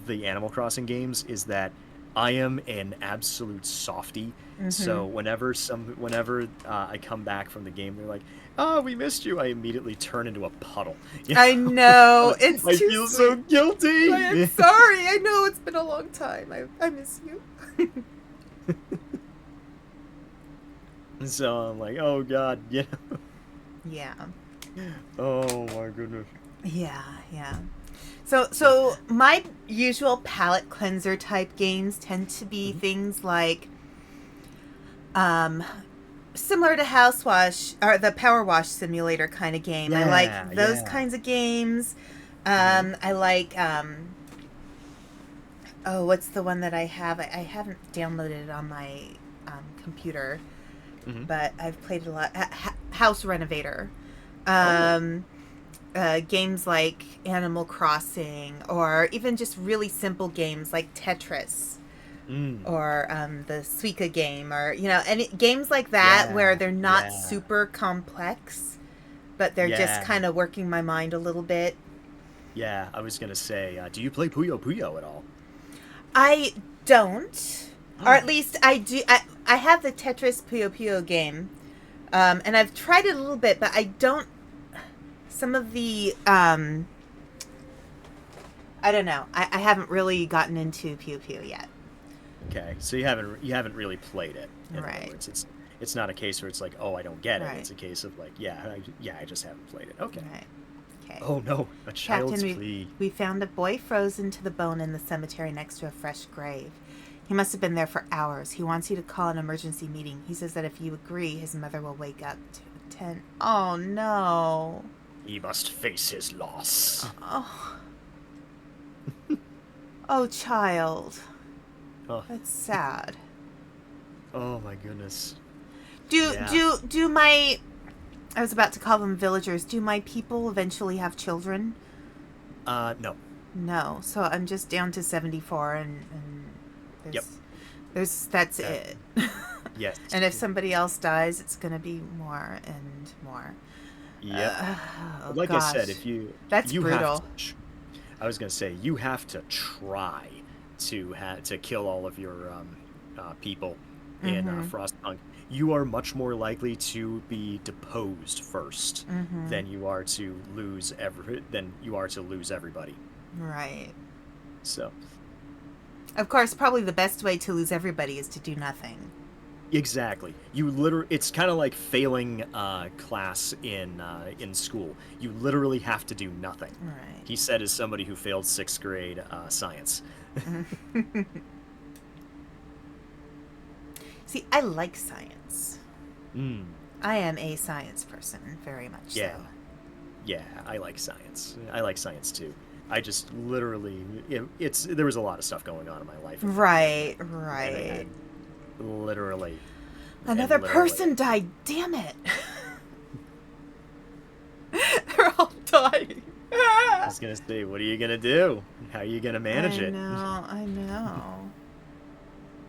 B: the Animal Crossing games is that I am an absolute softie. So
A: Mm-hmm.
B: whenever I come back from the game, they're like, "Oh, we missed you." I immediately turn into a puddle.
A: I know. It's
B: I
A: too
B: feel
A: sweet.
B: so guilty.
A: I'm sorry. I know it's been a long time. I miss you.
B: So I'm like, "Oh God, yeah."
A: Yeah.
B: Oh my goodness.
A: Yeah, yeah. So my usual palate cleanser type games tend to be
B: Mhm.
A: things like um similar to House Wash or the Power Wash Simulator kind of game. I like those
B: Yeah.
A: kinds of games.
B: Mhm.
A: I like oh, what's the one that I have? I haven't downloaded it on my computer,
B: Mhm.
A: but I've played it a lot. House Renovator.
B: Oh.
A: Games like Animal Crossing, or even just really simple games like Tetris,
B: Mm.
A: or the Suika game, or any games like that where
B: Yeah.
A: they're not
B: Yeah.
A: super complex, but they're just
B: Yeah.
A: kind of working my mind a little bit.
B: Yeah, I was gonna say, do you play Puyo Puyo at all?
A: I don't, or at least I do. I have the Tetris Puyo Puyo game, and I've tried it a little bit, but I don't. Some of the I don't know. I haven't really gotten into Puyo Puyo yet.
B: Okay, so you haven't really played it. In
A: Right.
B: other words, it's not a case where it's like, oh, I don't get it.
A: Right.
B: It's a case of like, I just haven't played it. Okay.
A: Right. Okay.
B: Oh no, a child's
A: Captain,
B: plea.
A: we found a boy frozen to the bone in the cemetery next to a fresh grave. He must have been there for hours. He wants you to call an emergency meeting. He says that if you agree, his mother will wake up to attend. Oh no.
B: He must face his loss.
A: Oh. Oh, child.
B: Oh,
A: That's sad.
B: oh my goodness.
A: Do my, I was about to call them villagers. Do my people eventually have children?
B: No.
A: No. So I'm just down to 74 and that's it.
B: Yes.
A: And if somebody else dies, it's going to be more and more.
B: Yep.
A: Oh,
B: Like
A: gosh.
B: I said, if you
A: That's
B: you
A: brutal.
B: Have to, I was gonna say you have to try to kill all of your people in FrostPunk. You are much more likely to be deposed first than you are to lose everybody.
A: Right.
B: So.
A: Of course, probably the best way to lose everybody is to do nothing.
B: Exactly. It's kind of like failing class in school. You literally have to do nothing.
A: Right.
B: He said as somebody who failed 6th grade science.
A: See, I like science.
B: Mm.
A: I am a science person, very much
B: Yeah.
A: so.
B: Yeah, I like science. I like science too. I just literally, there was a lot of stuff going on in my life.
A: Right.
B: Literally.
A: Another person died. Damn it. They're all dying.
B: I was gonna say, what are you gonna do? How are you gonna manage it?
A: I know.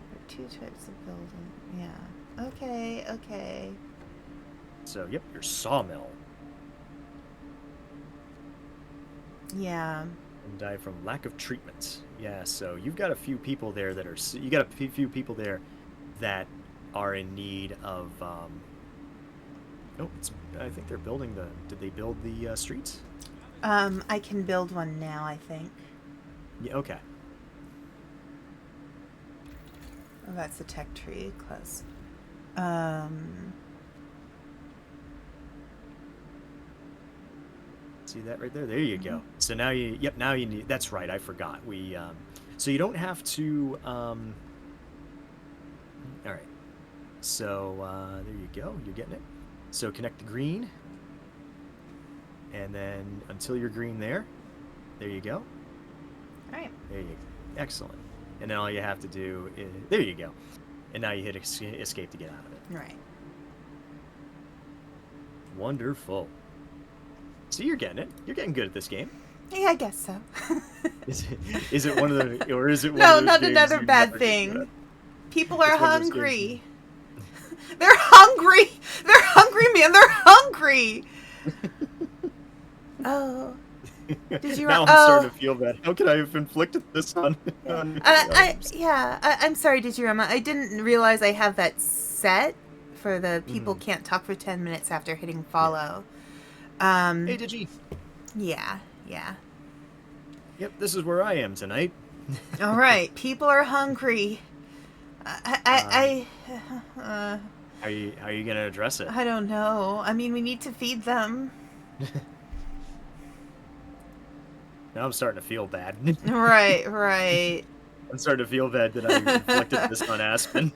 A: There are 2 types of building. Yeah. Okay.
B: So, yep, your sawmill.
A: Yeah.
B: And die from lack of treatment. Yeah, so you've got a few people there that are in need of I think they're building did they build the streets?
A: I can build one now, I think.
B: Yeah, okay.
A: Oh, that's a tech tree, close.
B: See that right there? There you go. So now you need, that's right, I forgot. So you don't have to, all right. So, there you go, you're getting it. So connect the green. And then until you're green there you go.
A: Alright.
B: There you go. Excellent. And then all you have to do is, there you go. And now you hit escape to get out of it.
A: Right.
B: Wonderful. So you're getting it. You're getting good at this game.
A: Yeah, I guess so.
B: Is it one of the, or is it one
A: No,
B: of those
A: not
B: games
A: another
B: you
A: bad
B: never get
A: thing.
B: good at?
A: People are
B: It's one of those
A: hungry. They're hungry. They're hungry, man. They're hungry. Oh. Did you?
B: Now I'm starting to feel bad. How could I have inflicted this on?
A: I'm sorry, Digirama. I didn't realize I have that set for the people can't talk for 10 minutes after hitting follow.
B: Hey, Digi.
A: Yeah.
B: Yep, this is where I am tonight.
A: All right, people are hungry.
B: How are you gonna address it?
A: I don't know. I mean, we need to feed them.
B: Now I'm starting to feel bad.
A: Right.
B: I'm starting to feel bad that I inflicted this on Aspen.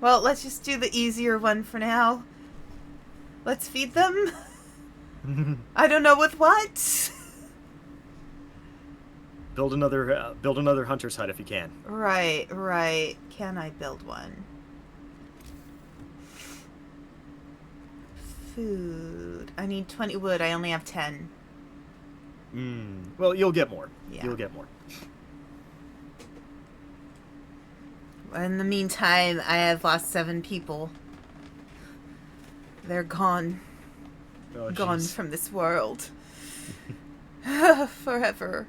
A: Well, let's just do the easier one for now. Let's feed them. I don't know with what.
B: Build another hunter's hut if you can.
A: Right. Can I build one? Food. I need 20 wood. I only have 10.
B: Well, you'll get more.
A: Yeah.
B: You'll get more.
A: In the meantime, I have lost 7 people. They're gone.
B: Oh,
A: Gone
B: jeez.
A: from this world. forever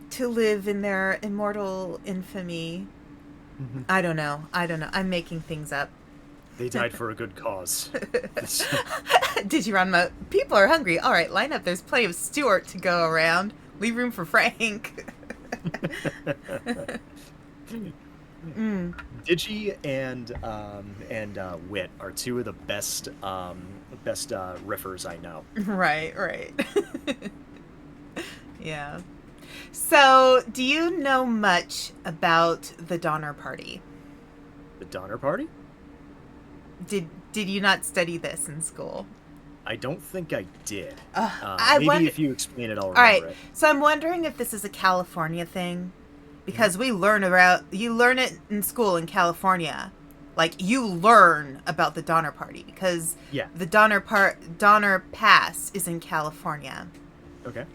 A: to live in their immortal infamy.
B: Mhm.
A: I don't know. I'm making things up.
B: They died for a good cause.
A: Digiranma, people are hungry. All right, line up. There's plenty of Stuart to go around. Leave room for Frank.
B: Digi and Wit are two of the best riffers I know.
A: Right. Yeah. So, do you know much about the Donner Party?
B: The Donner Party?
A: Did you not study this in school?
B: I don't think I did.
A: Maybe
B: if you explain it, I'll remember
A: All right.
B: it.
A: So I'm wondering if this is a California thing, because you learn it in school in California. Like, you learn about the Donner Party because the Donner Pass is in California.
B: Okay.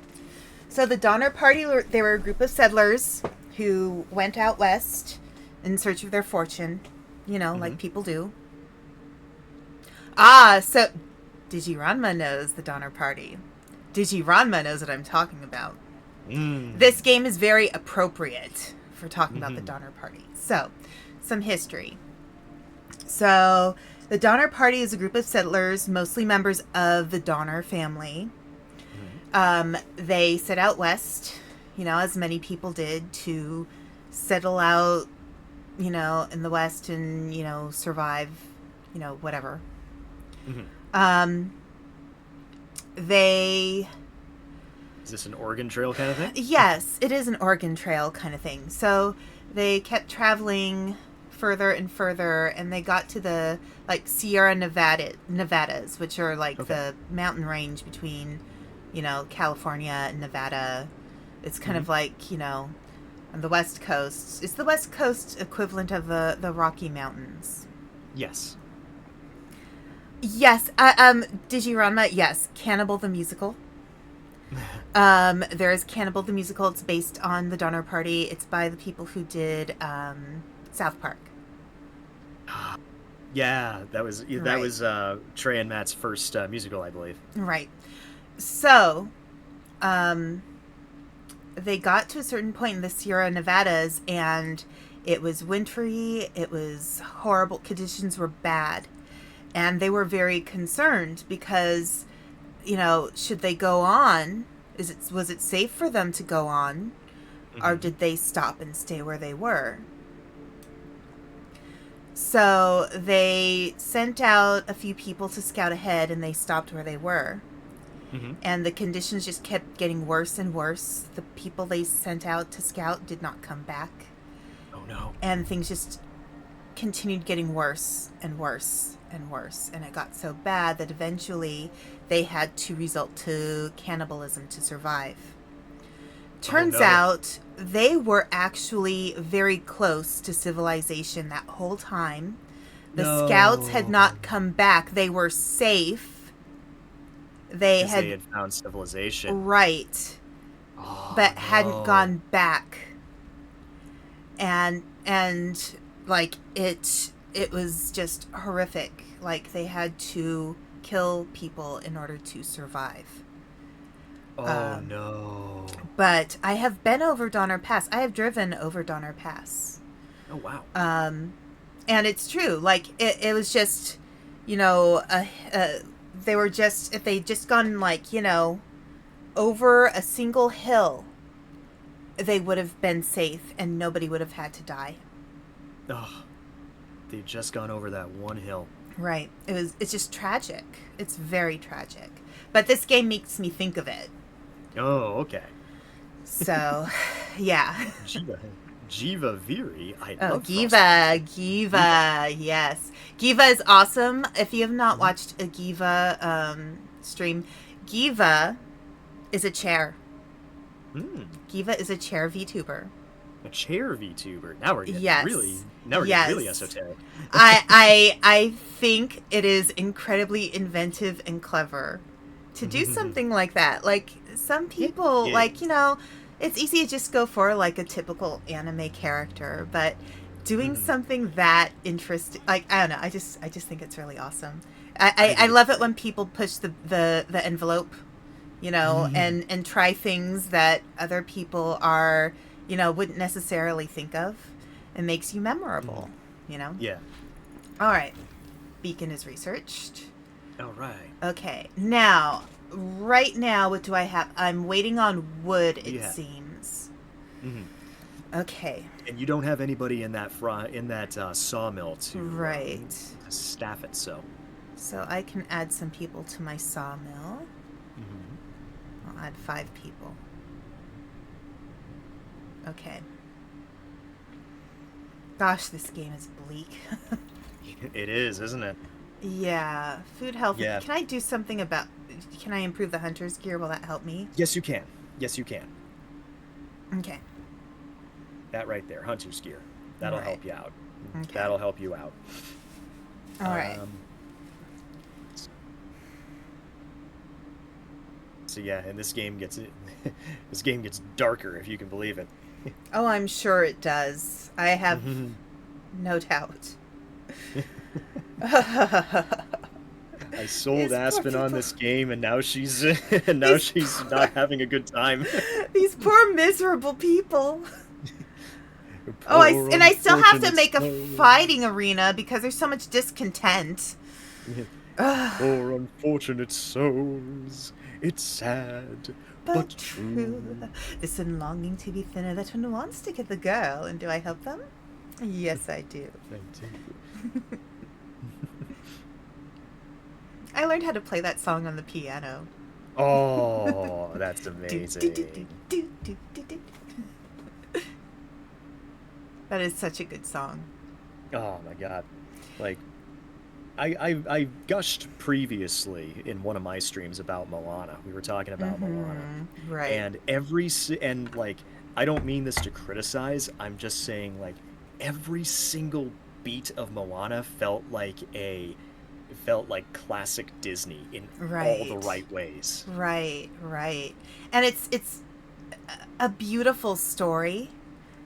A: So the Donner Party, they were a group of settlers who went out west in search of their fortune, like people do. So Digiranma knows the Donner Party. Digiranma knows what I'm talking about. This game is very appropriate for talking about the Donner Party. So, some history. So, the Donner Party is a group of settlers, mostly members of the Donner family. They set out west, as many people did, to settle out, in the west and, survive, whatever. Is
B: this an Oregon Trail kind of thing?
A: Yes, it is an Oregon Trail kind of thing. So they kept traveling further and further, and they got to the Sierra Nevadas, which are the mountain range between, California and Nevada. It's kind of like, on the West Coast. It's the West Coast equivalent of the Rocky Mountains.
B: Yes.
A: Yes, Digiranma, yes. Cannibal the Musical. There is Cannibal the Musical. It's based on the Donner Party. It's by the people who did South Park.
B: Yeah, that was Trey and Matt's first musical, I believe.
A: Right. So, they got to a certain point in the Sierra Nevadas, and it was wintry. It was horrible. Conditions were bad. And they were very concerned because, should they go on? Was it safe for them to go on? Or did they stop and stay where they were? So they sent out a few people to scout ahead, and they stopped where they were. And the conditions just kept getting worse and worse. The people they sent out to scout did not come back.
B: Oh, no.
A: And things just continued getting worse and worse and worse, and it got so bad that eventually they had to resort to cannibalism to survive. Turns out they were actually very close to civilization that whole time. The scouts had not come back. They were safe. They had
B: found civilization.
A: Right. But hadn't gone back. And it was just horrific. They had to kill people in order to survive.
B: Oh, no.
A: But I have been over Donner Pass. I have driven over Donner Pass.
B: Oh, wow.
A: And it's true. It was just, they were just, if they'd just gone, over a single hill, they would have been safe and nobody would have had to die.
B: Oh, they'd just gone over that one hill.
A: Right. It's just tragic. It's very tragic. But this game makes me think of it.
B: Oh, okay.
A: So, yeah.
B: Jiva Viri. I love
A: Giva, yes. Giva is awesome. If you have not watched a Giva stream, Giva is a chair. Giva is a chair VTuber.
B: A chair VTuber. Now we're getting really esoteric.
A: I think it is incredibly inventive and clever to do something like that. Some people, it's easy to just go for a typical anime character, but doing something that interesting, I don't know, I just think it's really awesome. I love it when people push the envelope, and try things that other people are, wouldn't necessarily think of. It makes you memorable,
B: Yeah.
A: All right. Beacon is researched.
B: All right.
A: Okay. Now, right now, what do I have? I'm waiting on wood, it seems.
B: Mm-hmm.
A: Okay.
B: And you don't have anybody in that sawmill
A: Right.
B: to staff it, so.
A: So I can add some people to my sawmill.
B: Mm-hmm.
A: I'll add 5 people. Okay. Gosh, this game is bleak.
B: It is, isn't it?
A: Yeah. Food health.
B: Yeah.
A: Can I do something about... Can I improve the hunter's gear? Will that help me?
B: Yes, you can. Yes, you can.
A: Okay.
B: That right there, hunter's gear. That'll
A: Right.
B: help you out.
A: Okay.
B: That'll help you out.
A: All right.
B: So yeah, and this game gets darker, if you can believe it.
A: Oh, I'm sure it does. I have no doubt.
B: I sold
A: These poor
B: Aspen on
A: people.
B: this game, and now she's she's not having a good time.
A: These poor miserable people. Oh, I still have to make a fighting arena because there's so much discontent.
B: Poor unfortunate souls. It's sad, but true.
A: Listen, longing to be thinner, that one wants to get the girl. And do I help them? Yes, I do.
B: Thank you.
A: I learned how to play that song on the piano.
B: Oh, that's amazing.
A: That is such a good song.
B: Oh my god. Like, I gushed previously in one of my streams about Moana. We were talking about Moana.
A: Right.
B: And like, I don't mean this to criticize. I'm just saying, like, every single beat of Moana felt like classic Disney in all the right ways.
A: Right. And it's a beautiful story.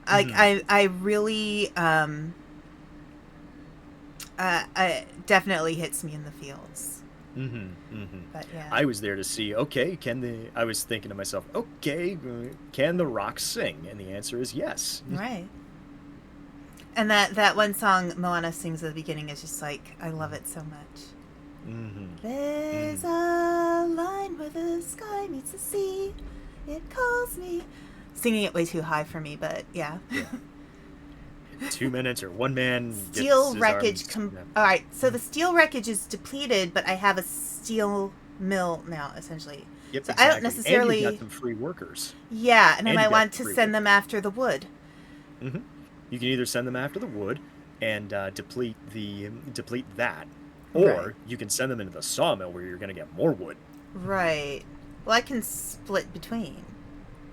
A: Like I really definitely hits me in the feels. But yeah.
B: I was there to see, okay, I was thinking to myself, okay, can the rocks sing? And the answer is yes.
A: Right. And that one song Moana sings at the beginning is just like, I love it so much. There's a line where the sky meets the sea. It calls me. Singing it way too high for me, but yeah.
B: 2 minutes or one man.
A: Steel wreckage. All right, so the steel wreckage is depleted, but I have a steel mill now, essentially.
B: Yep,
A: so
B: exactly.
A: I don't necessarily.
B: And you got some free workers.
A: Yeah, and I
B: And
A: might
B: you got
A: want to
B: free
A: send them after the wood.
B: You can either send them after the wood and deplete that, or you can send them into the sawmill where you're going to get more wood.
A: Right. Well, I can split between.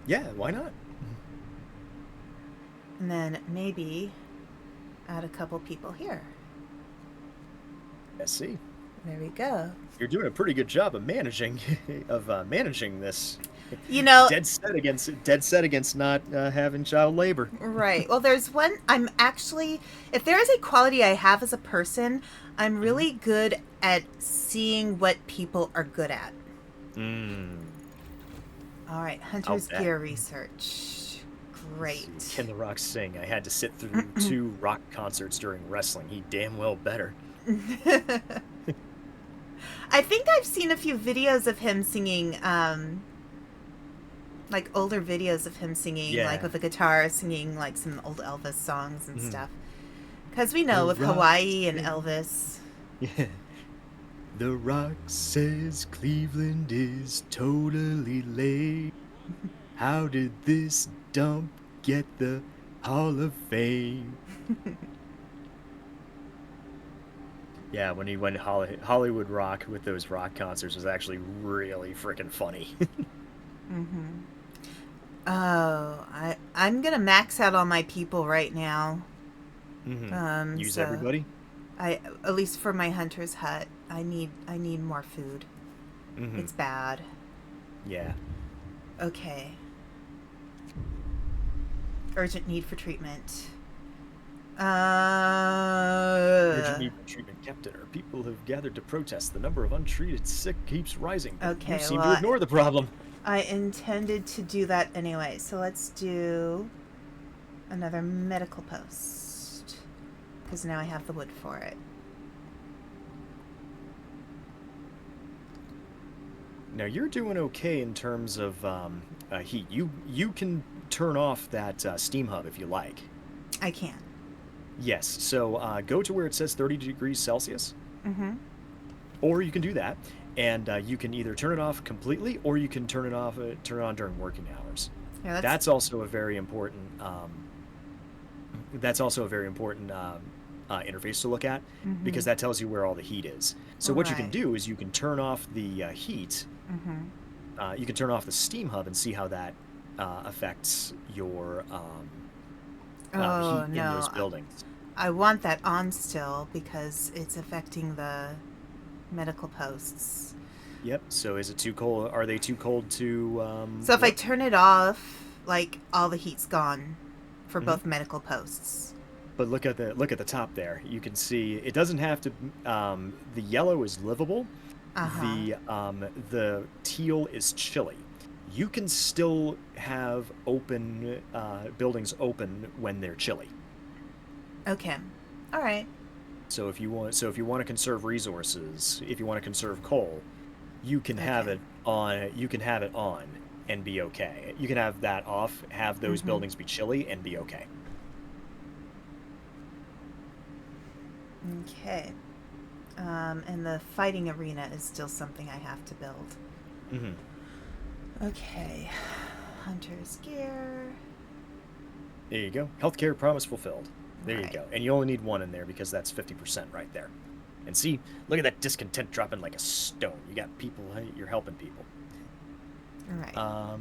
B: Yeah, why not?
A: And then maybe add a couple people here.
B: Let's see.
A: There we go.
B: You're doing a pretty good job of managing this. Dead set against not having child labor.
A: Right. Well, there's one. I'm actually, if there is a quality I have as a person, I'm really good at seeing what people are good at. All right, Hunter's Gear research. Great.
B: Can the Rock sing? I had to sit through 2 rock concerts during wrestling. He damn well better.
A: I think I've seen a few videos of him singing, like older videos of him singing, like with a guitar, singing like some old Elvis songs and stuff. Because we know with Hawaii and Elvis.
B: Yeah. The Rock says Cleveland is totally late. How did this dump get the Hall of Fame? Yeah, when he went Hollywood Rock with those rock concerts was actually really freaking funny.
A: Oh, I'm gonna max out all my people right now.
B: Use everybody?
A: At least for my hunter's hut, I need more food. It's bad.
B: Yeah.
A: Okay. Urgent need for treatment.
B: Urgent need for treatment, Captain. Our people have gathered to protest. The number of untreated sick keeps rising, but
A: Okay,
B: you seem
A: well,
B: to ignore the problem.
A: I intended to do that anyway, so let's do another medical post. Because now I have the wood for it.
B: Now you're doing okay in terms of heat. You can turn off that steam hub if you like.
A: I can.
B: Yes. So go to where it says 30 degrees Celsius,
A: Mm-hmm.
B: or you can do that, and you can either turn it off completely, or you can turn it on during working hours.
A: Yeah,
B: That's also a very important. Interface to look at, because that tells you where all the heat is. So what you can
A: Right.
B: do is you can turn off the heat.
A: Mm-hmm.
B: You can turn off the steam hub and see how that affects your
A: Oh,
B: heat in
A: no.
B: those buildings.
A: I want that on still because it's affecting the medical posts.
B: Yep. So is it too cold? Are they too cold to?
A: So if I
B: work?
A: turn it off, like, all the heat's gone for both medical posts.
B: But look at the top there. You can see it doesn't have to. The yellow is livable. The teal is chilly. You can still have open buildings open when they're chilly.
A: Okay. All right.
B: So if you want to conserve resources, if you want to conserve coal, you can have
A: Okay.
B: it on. You can have it on and be okay. You can have that off, have those buildings be chilly, and be okay.
A: Okay. And the fighting arena is still something I have to build.
B: Mm-hmm.
A: Okay. Hunter's gear.
B: There you go. Healthcare promise fulfilled. There
A: Right.
B: you go. And you only need one in there because that's 50% right there. And see, look at that discontent dropping like a stone. You got people, you're helping people.
A: All right.
B: All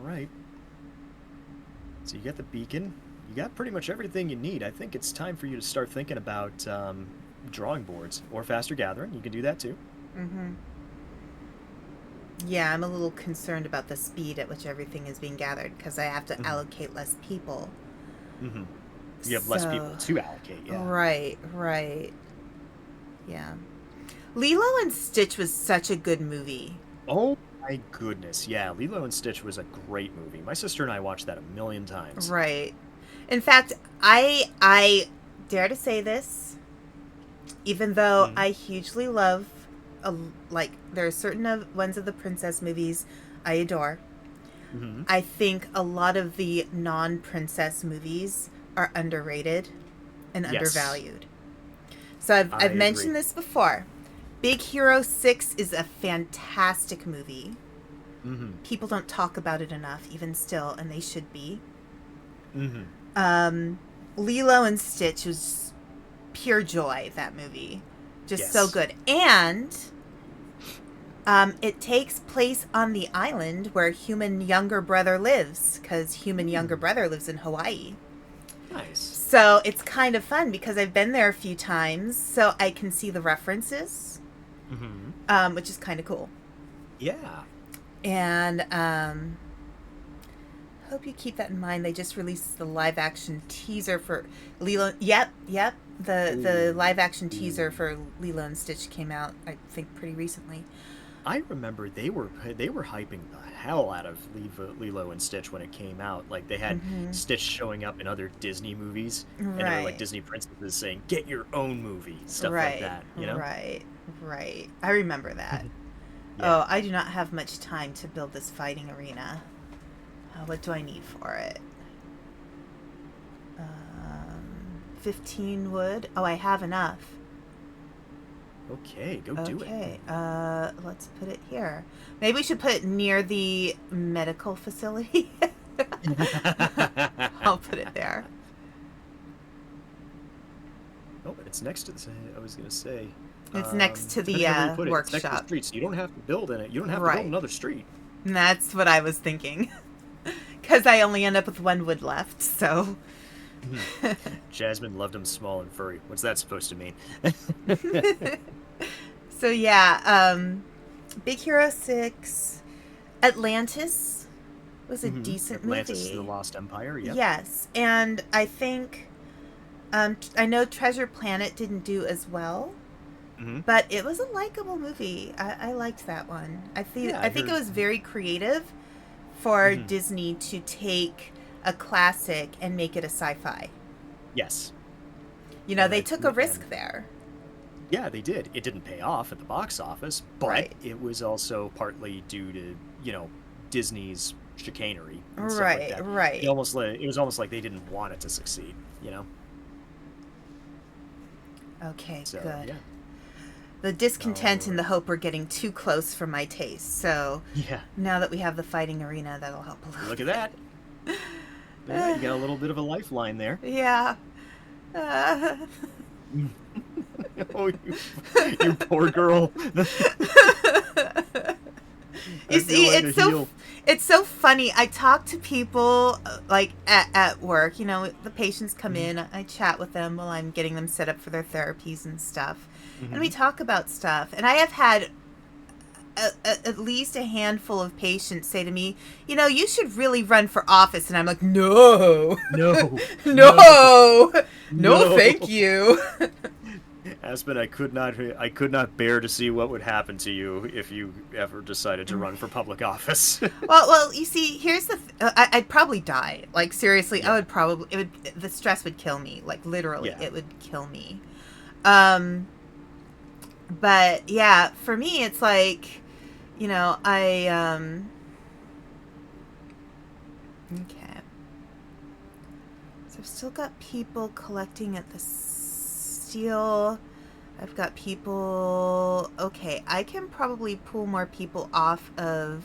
B: right. So you got the beacon. You got pretty much everything you need. I think it's time for you to start thinking about drawing boards or faster gathering. You can do that too.
A: Mm-hmm. Yeah, I'm a little concerned about the speed at which everything is being gathered because I have to allocate less people.
B: Mm-hmm. You have less people to allocate, yeah.
A: Right. Yeah. Lilo and Stitch was such a good movie.
B: Oh my goodness, yeah. Lilo and Stitch was a great movie. My sister and I watched that a million times.
A: Right. In fact, I dare to say this, even though I hugely love, there are certain ones of the princess movies I adore.
B: Mm-hmm.
A: I think a lot of the non-princess movies are underrated and
B: Yes.
A: undervalued. So I've mentioned this before. Big Hero 6 is a fantastic movie.
B: Mm-hmm.
A: People don't talk about it enough, even still, and they should be.
B: Mm-hmm.
A: Lilo and Stitch was pure joy, that movie. Just so
B: Yes.
A: good. And it takes place on the island where human younger brother lives, because human younger brother lives in Hawaii.
B: Nice.
A: So it's kind of fun because I've been there a few times, so I can see the references, which is kind of cool.
B: Yeah.
A: And hope you keep that in mind. They just released the live action teaser for Lilo. Yep. The live action teaser for Lilo and Stitch came out, I think, pretty recently.
B: I remember they were hyping the hell out of Lilo and Stitch when it came out. Like they had Stitch showing up in other Disney movies, and they were like
A: Right.
B: Disney princesses saying, "Get your own movie," stuff
A: Right.
B: like that. You know?
A: Right. I remember that.
B: Yeah.
A: Oh, I do not have much time to build this fighting arena. What do I need for it? 15 wood. Oh, I have enough.
B: Okay, go do it.
A: Okay, let's put it here. Maybe we should put it near the medical facility. I'll put it there.
B: Oh, it's next to the. I was gonna say.
A: It's next to the
B: depending on where you put it, it's next to the
A: workshop.
B: street, so you don't have to build in it. You don't have to
A: Right.
B: build another street.
A: And that's what I was thinking. Because I only end up with one wood left, so.
B: Jasmine loved him small and furry. What's that supposed to mean?
A: So yeah, Big Hero 6, Atlantis was a decent
B: Atlantis
A: movie.
B: the Lost Empire, yep.
A: Yes, and I think I know Treasure Planet didn't do as well, but it was a likable movie. I liked that one. I think it was very creative for Disney to take a classic and make it a sci-fi.
B: Yes.
A: You know, they took a risk there.
B: Yeah, they did. It didn't pay off at the box office, but
A: Right.
B: it was also partly due to, Disney's chicanery and stuff
A: Right,
B: like that.
A: right.
B: It was almost like they didn't want it to succeed,
A: Okay,
B: So,
A: good.
B: yeah.
A: The discontent and the hope are getting too close for my taste. So
B: Yeah.
A: now that we have the fighting arena, that'll help a little.
B: Look at that. Yeah, you got a little bit of a lifeline there.
A: Yeah.
B: Oh, you poor girl.
A: You see, it's so funny. I talk to people like at work. You know, the patients come in. I chat with them while I'm getting them set up for their therapies and stuff, and we talk about stuff. And I have had at least a handful of patients say to me, "You know, you should really run for office." And I'm like, "No,
B: No,
A: no, thank you."
B: Aspen, I could not bear to see what would happen to you if you ever decided to run for public office.
A: well, you see, here's the I'd probably die. Like, seriously, yeah. The stress would kill me. Like, literally, it would kill me. But yeah, for me, it's like, you know, okay. So I've still got people collecting at the steel. I've got people... Okay, I can probably pull more people off of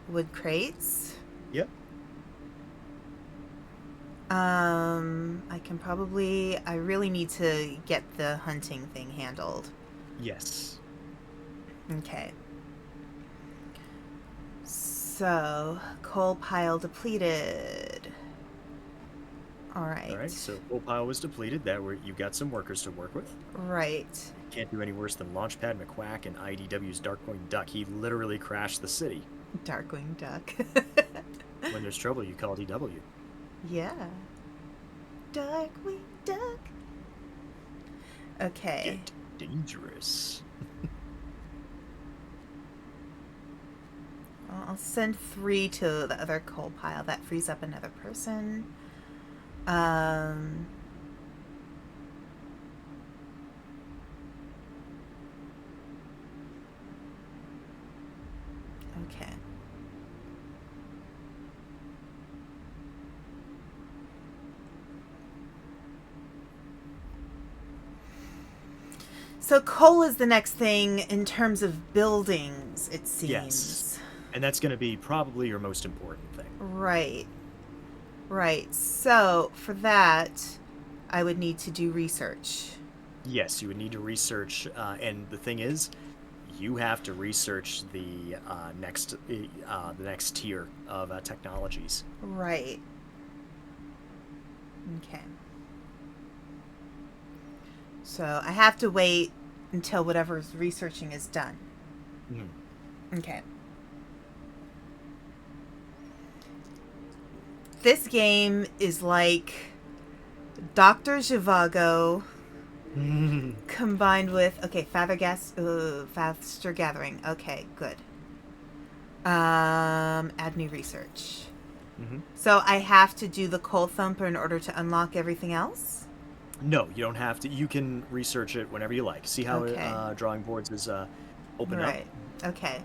A: wood crates.
B: Yep.
A: I can probably... I really need to get the hunting thing handled.
B: Yes.
A: Okay. So, coal pile depleted. All right,
B: so coal pile was depleted. You've got some workers to work with.
A: Right.
B: Can't do any worse than Launchpad McQuack and IDW's Darkwing Duck. He literally crashed the city.
A: Darkwing Duck.
B: When there's trouble, you call DW.
A: Yeah. Darkwing Duck. Okay.
B: Get dangerous.
A: Well, I'll send 3 to the other coal pile. That frees up another person. Okay. So coal is the next thing in terms of buildings, it seems.
B: Yes. And that's going to be probably your most important thing.
A: Right. Right. So, for that, I would need to do research.
B: Yes, you would need to research, and the thing is, you have to research the next tier of technologies.
A: Right. Okay. So, I have to wait until whatever's researching is done. Okay. This game is like Dr. Zhivago combined with... Okay, faster gathering. Okay, good. Add new research. So I have to do the Coal Thumper in order to unlock everything else?
B: No, you don't have to. You can research it whenever you like. See how Drawing Boards is open up?
A: Right. Okay.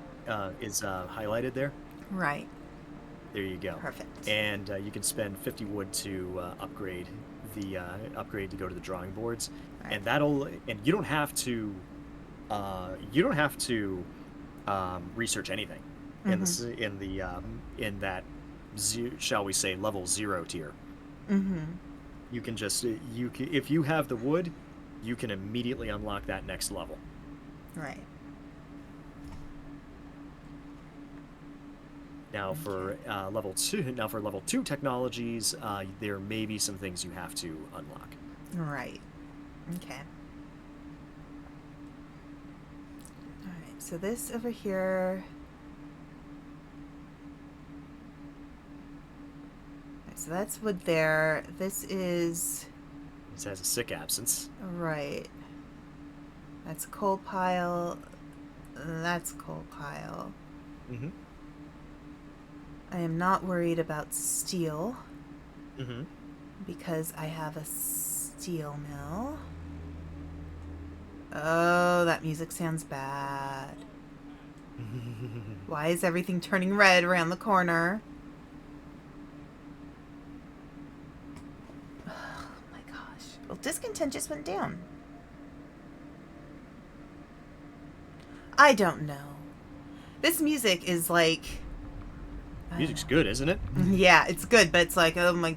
B: Is highlighted there?
A: Right.
B: There you go.
A: Perfect.
B: And you can spend 50 wood to upgrade to go to the drawing boards,
A: right.
B: And you don't have to research anything in that shall we say level 0 tier. You can just if you have the wood, you can immediately unlock that next level.
A: Right.
B: Now for level 2 technologies, there may be some things you have to unlock.
A: Right. Okay. All right. so this over here. So that's wood there. This is...
B: This has a sick absence.
A: Right. That's a coal pile. That's a coal pile.
B: Mm-hmm.
A: I am not worried about steel.
B: Mm-hmm.
A: Because I have a steel mill. Oh, that music sounds bad. Why is everything turning red around the corner? Oh my gosh. Well, discontent just went down. I don't know. This music is like...
B: Music's good, isn't it?
A: Yeah, it's good, but it's like, oh my...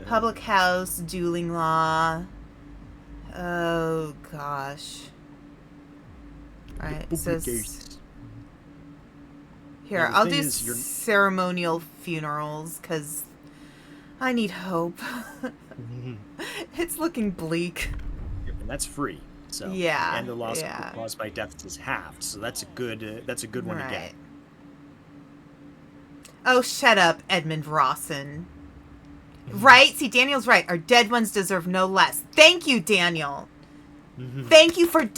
A: Public house, dueling law. Oh gosh. Alright, so... Here, I'll do ceremonial funerals, because I need hope. It's looking bleak.
B: And that's free. So,
A: yeah,
B: and the loss caused by death is halved, so that's a good one to get.
A: Oh, shut up, Edmund Rawson. Right? See, Daniel's right. Our dead ones deserve no less. Thank you, Daniel. Thank you for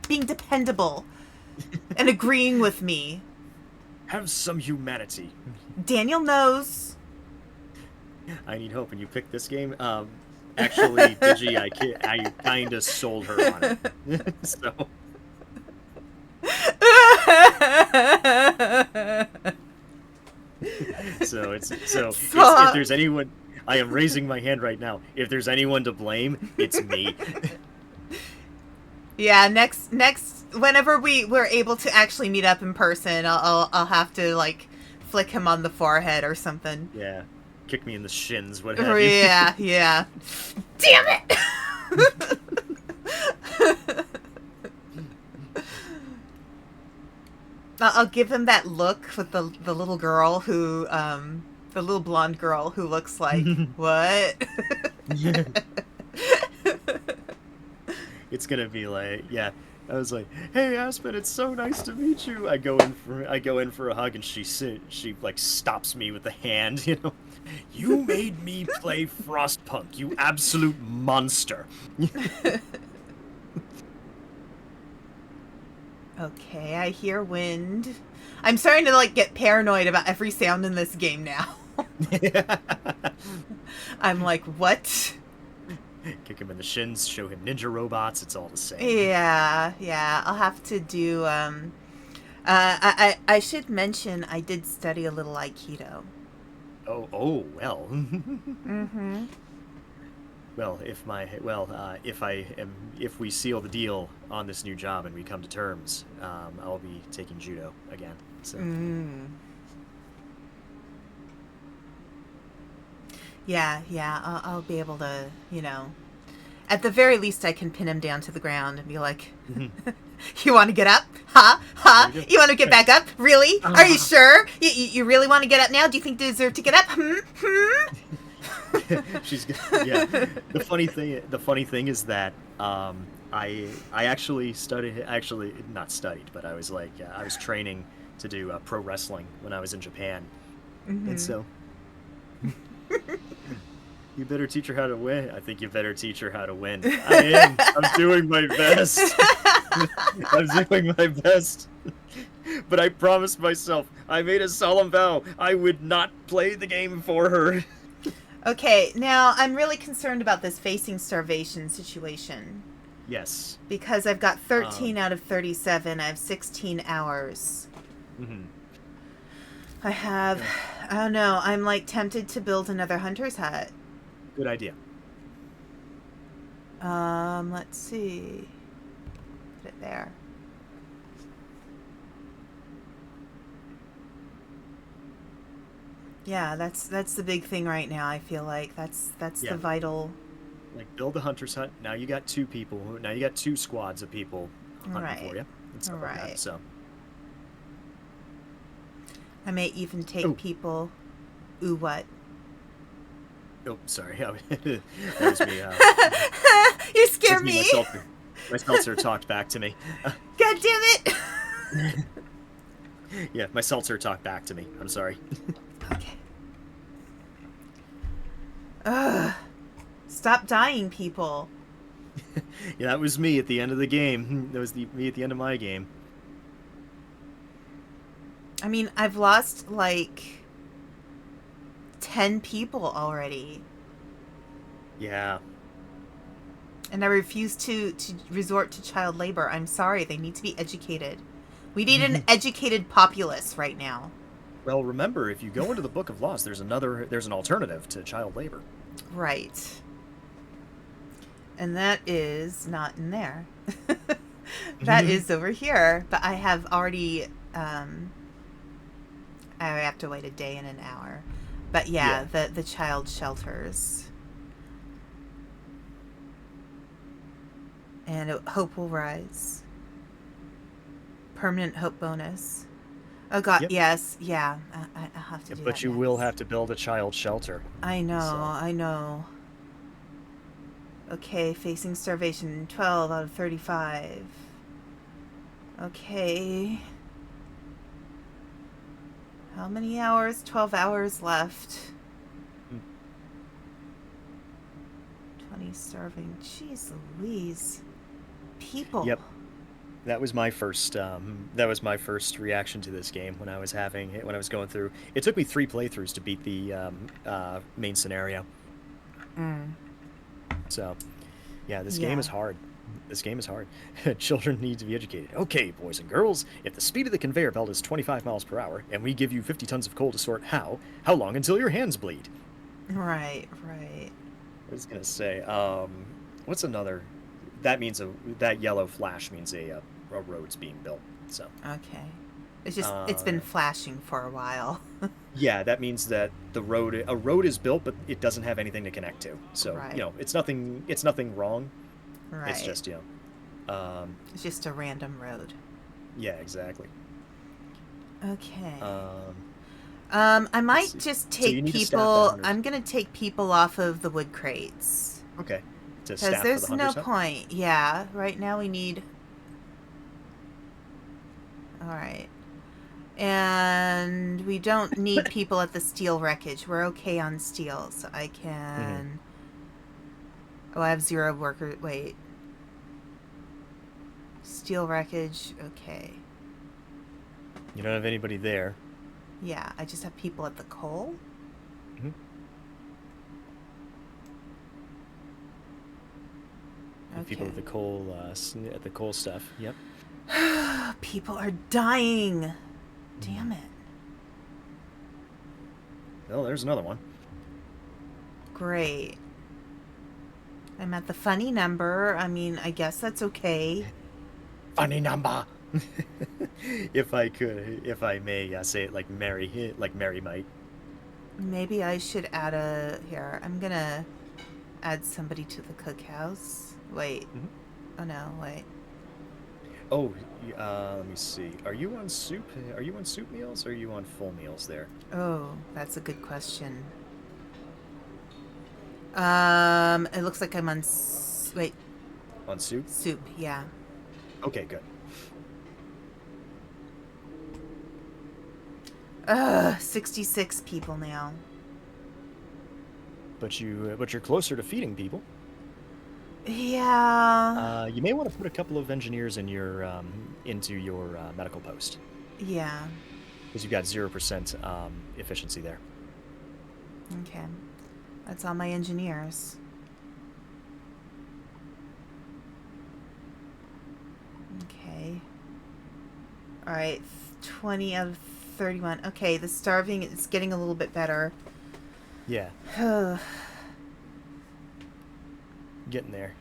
A: being dependable and agreeing with me.
B: Have some humanity.
A: Daniel knows.
B: I need hope. And you picked this game. Actually, Digi, I kind of sold her on it. So. If there's anyone, I am raising my hand right now. If there's anyone to blame, it's me.
A: Yeah, next, whenever we're able to actually meet up in person, I'll have to like flick him on the forehead or something.
B: Yeah, kick me in the shins, what have you.
A: Yeah. Damn it! I'll give him that look with the little girl who, the little blonde girl who looks like, what?
B: It's gonna be like, yeah. I was like, "Hey, Aspen, it's so nice to meet you." I go in for a hug, and she like stops me with a hand. You know, you made me play FrostPunk, you absolute monster.
A: Okay, I hear wind. I'm starting to like get paranoid about every sound in this game now. I'm like, what?
B: Kick him in the shins, show him ninja robots, it's all the same.
A: Yeah. I'll have to do, I should mention I did study a little Aikido.
B: Oh, well.
A: Mm-hmm.
B: Well, if we seal the deal on this new job and we come to terms, I'll be taking judo again. So.
A: Yeah, I'll be able to, you know, at the very least I can pin him down to the ground and be like, you want to get up? Huh? You want to get back up? Really? Are you sure? You really want to get up now? Do you think you deserve to get up?
B: Yeah. The funny thing is that I actually not studied, but I was like I was training to do pro wrestling when I was in Japan, and so. You better teach her how to win. I think you better teach her how to win. I am. I'm doing my best. I'm doing my best. But I promised myself, I made a solemn vow, I would not play the game for her.
A: Okay, now I'm really concerned about this facing starvation situation.
B: Yes.
A: Because I've got 13 out of 37. I have 16 hours. I have... I don't know. I'm like tempted to build another hunter's hut.
B: Good idea.
A: Let's see. Put it there. Yeah, that's the big thing right now. I feel like that's the vital.
B: Like build a hunter's hut. Now you got two people. Now you got two squads of people hunting for you. And stuff like that, so.
A: I may even take people. Ooh, what?
B: Oh, sorry. That was me.
A: You scared me.
B: My seltzer talked back to me.
A: God damn it!
B: Yeah, my seltzer talked back to me. I'm sorry.
A: Okay. Ugh. Stop dying, people.
B: Yeah, that was me at the end of the game. That was me at the end of my game.
A: I mean, I've lost, like, 10 people already.
B: Yeah.
A: And I refuse to resort to child labor. I'm sorry. They need to be educated. We need an educated populace right now.
B: Well, remember, if you go into the Book of Laws, there's an alternative to child labor.
A: Right. And that is not in there. That is over here. But I have already... I have to wait a day and an hour. But yeah. The child shelters. And hope will rise. Permanent hope bonus. Oh god,
B: Yep.
A: Yes, yeah. I'll have to do that.
B: But you will have to build a child shelter.
A: I know,
B: so.
A: I know. Okay, facing starvation, 12 out of 35. Okay. How many hours? 12 hours left. 20 starving. Jeez Louise. People.
B: Yep. That was my first reaction to this game when I was going through. It took me 3 playthroughs to beat the main scenario. So, yeah, this game is hard. This game is hard. Children need to be educated. Okay, boys and girls, if the speed of the conveyor belt is 25 miles per hour and we give you 50 tons of coal to sort, how long until your hands bleed?
A: Right.
B: I was gonna say, what's another? That means that yellow flash means a road's being built. So.
A: Okay. It's just it's been flashing for a while.
B: Yeah, that means that a road is built, but it doesn't have anything to connect to. So it's nothing wrong.
A: Right.
B: It's just
A: it's just a random road.
B: Yeah, exactly.
A: Okay. I might just take people. I'm gonna take people off of the wood crates.
B: Okay.
A: Because there's no point. Yeah. Right now we need. All right. And we don't need people at the steel wreckage. We're okay on steel, so I can... Oh, I have 0 workers. Wait. Steel wreckage. Okay.
B: You don't have anybody there.
A: Yeah, I just have people at the coal.
B: Mm-hmm. Okay. People at the coal stuff. Yep.
A: People are dying. Damn it.
B: Well, there's another one.
A: Great. I'm at the funny number. I mean, I guess that's okay.
B: Funny number. If I may say it like Mary might.
A: Maybe I should add here. I'm gonna add somebody to the cookhouse. Wait.
B: Mm-hmm.
A: Oh no, wait.
B: Oh, let me see. Are you on soup? Are you on soup meals or are you on full meals there?
A: Oh, that's a good question. It looks like I'm on... Wait.
B: On soup?
A: Soup, yeah.
B: Okay, good.
A: 66 people now.
B: But you're closer to feeding people.
A: Yeah.
B: You may want to put a couple of engineers in your into your medical post.
A: Yeah.
B: Because you've got 0% efficiency there.
A: Okay. That's all my engineers. Okay. Alright, 20 out of 31. Okay, the starving is getting a little bit better.
B: Yeah. Getting there.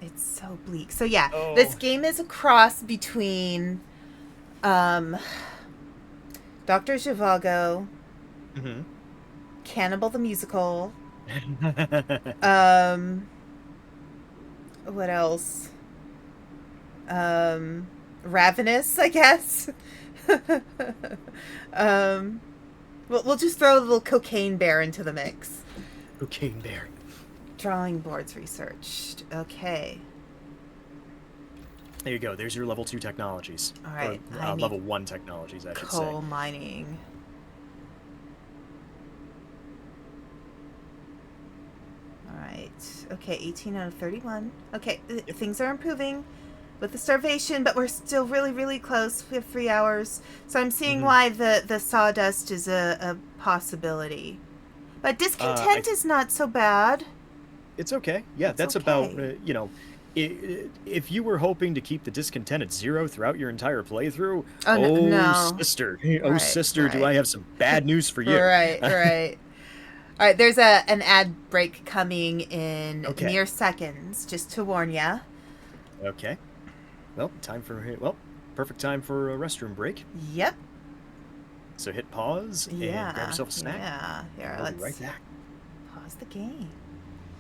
A: It's so bleak. So yeah, This game is a cross between Dr. Zhivago, Cannibal the Musical, what else? Ravenous, I guess. We'll just throw a little Cocaine Bear into the mix.
B: Cocaine Bear.
A: Drawing boards researched. Okay.
B: There you go. There's your level 2 technologies.
A: All right.
B: Or, level 1 technologies, I should say.
A: Coal mining. All right. Okay, 18 out of 31. Okay, things are improving with the starvation, but we're still really, really close. We have 3 hours. So I'm seeing why the sawdust is a possibility. But discontent is not so bad.
B: It's okay. Yeah, that's
A: okay.
B: about, you know, if you were hoping to keep the discontent at 0 throughout your entire playthrough,
A: no.
B: sister,
A: Right.
B: do I have some bad news for you.
A: Right. All right, there's an ad break coming in mere seconds, just to warn ya.
B: Okay. Well, perfect time for a restroom break.
A: Yep.
B: So hit pause and grab yourself a snack.
A: Yeah. Here,
B: We'll be right back.
A: Pause the game.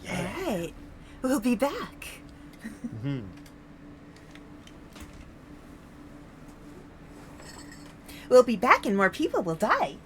B: Yeah.
A: All right. We'll be back. We'll be back and more people will die.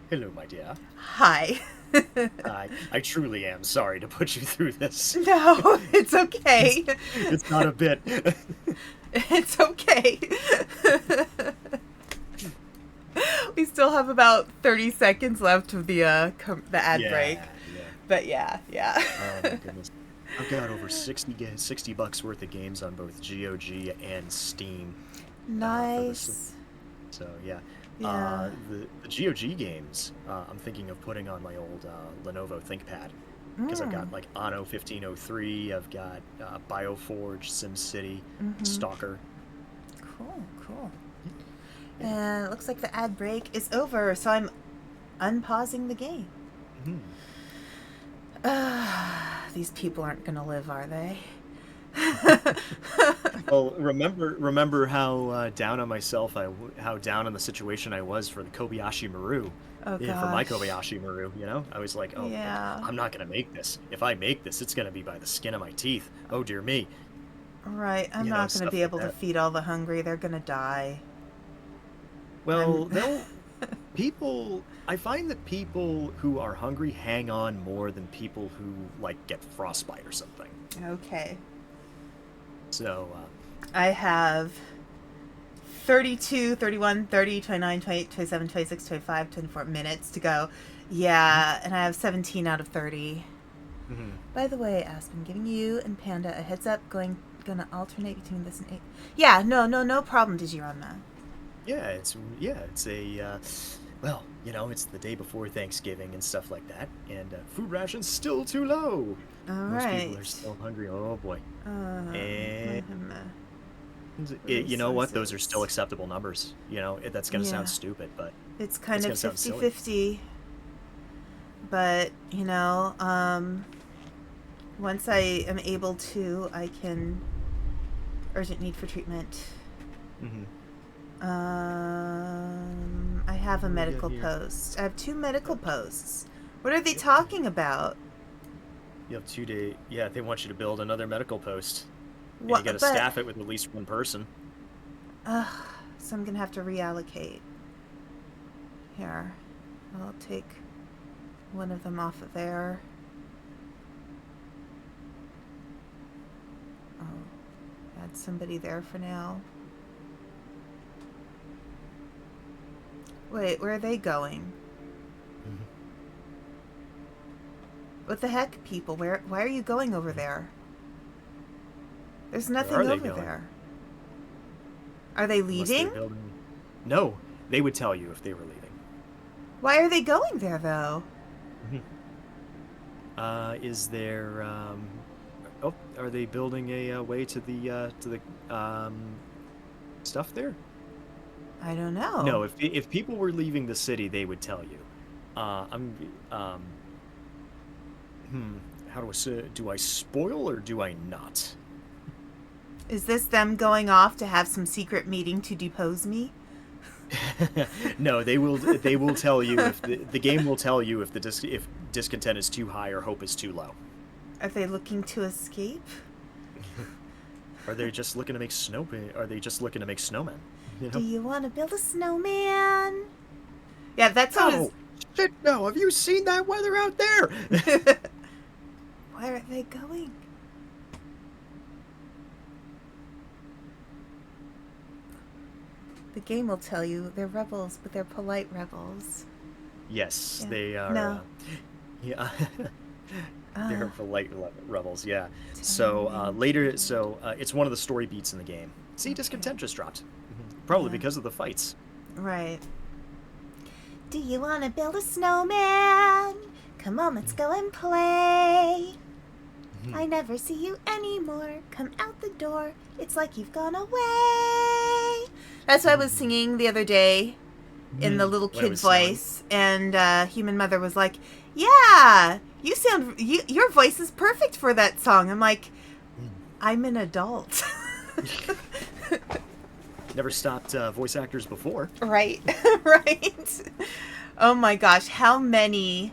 B: Hello, my dear.
A: Hi.
B: I truly am sorry to put you through this.
A: No, it's okay.
B: It's not a bit.
A: It's okay. We still have about 30 seconds left of the ad break.
B: Yeah.
A: But yeah.
B: Oh my goodness. I've got over $60 worth of games on both GOG and Steam.
A: Nice.
B: So yeah.
A: Yeah.
B: The GOG games, I'm thinking of putting on my old Lenovo ThinkPad. Because I've got like Anno 1503, I've got BioForge, SimCity, Stalker.
A: Cool. And it looks like the ad break is over, so I'm unpausing the game. These people aren't gonna live, are they?
B: Well, remember how down on myself how down on the situation I was for the Kobayashi Maru.
A: Oh
B: Yeah, for my
A: gosh.
B: Kobayashi Maru, I was like, oh,
A: Yeah.
B: I'm not gonna make this. If I make this, it's gonna be by the skin of my teeth. Oh dear me.
A: Right. I'm not gonna
B: Stuff
A: be
B: like
A: able to
B: that.
A: feed all the hungry. They're gonna die.
B: Well,
A: I'm-
B: I find that people who are hungry hang on more than people who like get frostbite or something.
A: Okay.
B: So,
A: I have 32, 31, 30, 29, 28, 27, 26, 25, 24 minutes to go. Yeah, and I have 17 out of 30.
B: mhm.
A: By the way, Aspen, giving you and Panda a heads up, gonna alternate between this and 8. Yeah, no problem, Digiranma.
B: Yeah, it's a well, it's the day before Thanksgiving and stuff like that, and food rations still too low.
A: All
B: Most
A: right.
B: people are still hungry. Oh boy. And you know what? Those are still
A: resources.
B: acceptable numbers. That's going to
A: Yeah.
B: sound stupid, but
A: It's kind
B: it's
A: of
B: going to sound silly.
A: 50-50. But, once I am able to, I can... Urgent need for treatment.
B: Mm-hmm.
A: I have a
B: What do we got
A: medical
B: here?
A: post. I have 2 medical posts. What are they talking about?
B: You have 2 days. Yeah, they want you to build another medical post. And
A: What?
B: you got to
A: But,
B: staff it with at least one person.
A: so I'm gonna have to reallocate. Here, I'll take one of them off of there. Oh, add somebody there for now. Wait, where are they going?
B: Mhm.
A: What the heck, people? Why are you going over there? There's nothing
B: are they
A: over
B: going?
A: there. Are they
B: Unless they're
A: leaving?
B: building. No, they would tell you if they were leaving.
A: Why are they going there, though?
B: Is there? Oh, are they building a way to the stuff there?
A: I don't know.
B: No, if people were leaving the city, they would tell you. How do I say? Do I spoil or do I not?
A: Is this them going off to have some secret meeting to depose me?
B: No, they will. They will tell you if the game will tell you if if discontent is too high or hope is too low.
A: Are they looking to escape?
B: Are they just looking to make Are they just looking to make snowmen?
A: Do you want to build a snowman? Yeah, that's what
B: Oh, shit! No, have you seen that weather out there?
A: Where are they going? The game will tell you they're rebels, but they're polite rebels.
B: Yes,
A: Yeah.
B: they are.
A: No.
B: Yeah.
A: Ah.
B: They're polite rebels, yeah. So later, it's one of the story beats in the game. See, discontent just dropped, probably
A: Yeah.
B: because of the fights.
A: Right. Do you want to build a snowman? Come on, let's go and play. I never see you anymore. Come out the door. It's like you've gone away. That's what I was singing the other day in the little
B: When it
A: kid
B: was snowing.
A: voice, and Human Mother was like, "Yeah, your voice is perfect for that song." I'm like, I'm an adult.
B: Never stopped voice actors before.
A: Right, right. Oh my gosh, how many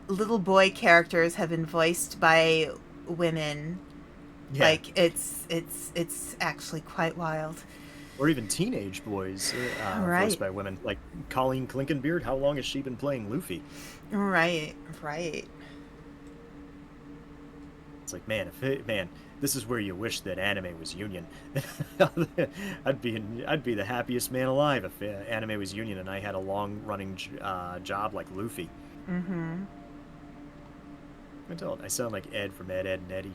A: little boy characters have been voiced by women?
B: Yeah.
A: Like it's actually quite wild.
B: Or even teenage boys
A: Right.
B: voiced by women, like Colleen Clinkenbeard. How long has she been playing Luffy?
A: Right, right.
B: It's like, man, this is where you wish that anime was union. I'd be the happiest man alive if anime was union and I had a long-running job like Luffy.
A: Mm-hmm.
B: I sound like Ed from Ed, and Eddie.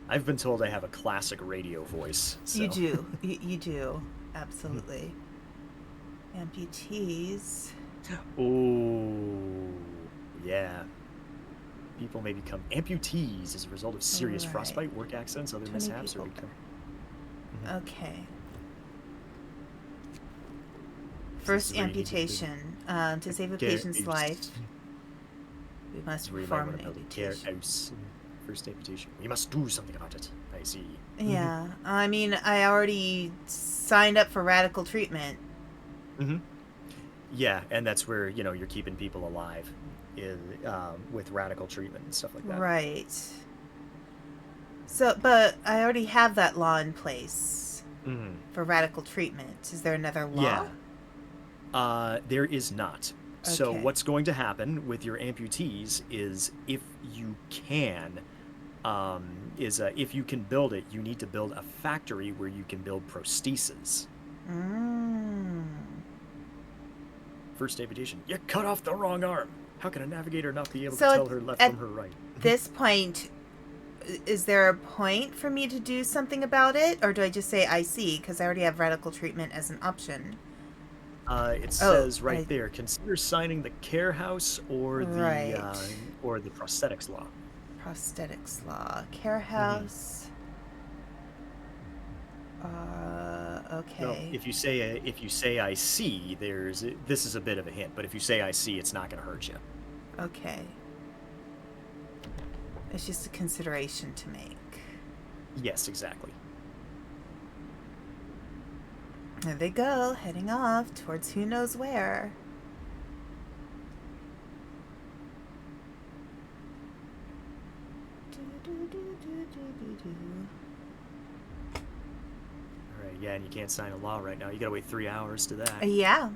B: I've been told I have a classic radio voice. So.
A: You do. You do. Absolutely. Amputees.
B: Oh, yeah. People may become amputees as a result of serious
A: Right.
B: frostbite, work accidents, other
A: 20
B: mishaps, or
A: people.
B: become.
A: Okay. First amputation. To save a patient's life, we must
B: Where you might
A: perform
B: want
A: an
B: to build a care
A: amputation.
B: house. First amputation. We must do something about it. I see.
A: Yeah, I mean, I already signed up for radical treatment.
B: Mm-hmm. Yeah, and that's where, you're keeping people alive with radical treatment and stuff like that.
A: Right. So, but I already have that law in place
B: Mm-hmm.
A: for radical treatment. Is there another law?
B: Yeah. There is not. So
A: Okay.
B: what's going to happen with your amputees is if you can build it, you need to build a factory where you can build prostheses. First amputation. You cut off the wrong arm. How can a navigator not be able to tell her left from her right?
A: This point, is there a point for me to do something about it? Or do I just say I see? Because I already have radical treatment as an option.
B: It says there, consider signing the care house or the prosthetics law.
A: Prosthetics law. Care house. Okay.
B: Well, if you say I see, this is a bit of a hint, but if you say I see, it's not going to hurt you.
A: Okay. It's just a consideration to make.
B: Yes, exactly.
A: There they go, heading off towards who knows where.
B: Alright, yeah, and you can't sign a law right now. You gotta wait 3 hours to that.
A: Yeah.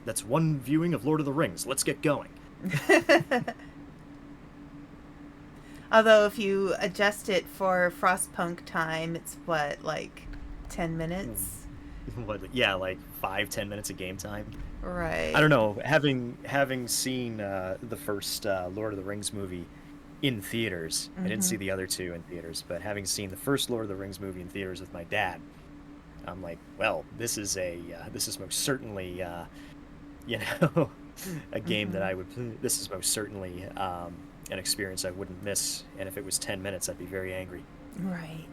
B: That's one viewing of Lord of the Rings. Let's get going.
A: Although if you adjust it for FrostPunk time, it's what, like 10 minutes?
B: Yeah, like 5-10 minutes of game time.
A: Right.
B: I don't know. Having seen the first Lord of the Rings movie in theaters, I didn't see the other two in theaters, but having seen the first Lord of the Rings movie in theaters with my dad, I'm like, well, this is most certainly, a game that I would. This is most certainly an experience I wouldn't miss. And if it was 10 minutes, I'd be very angry.
A: Right.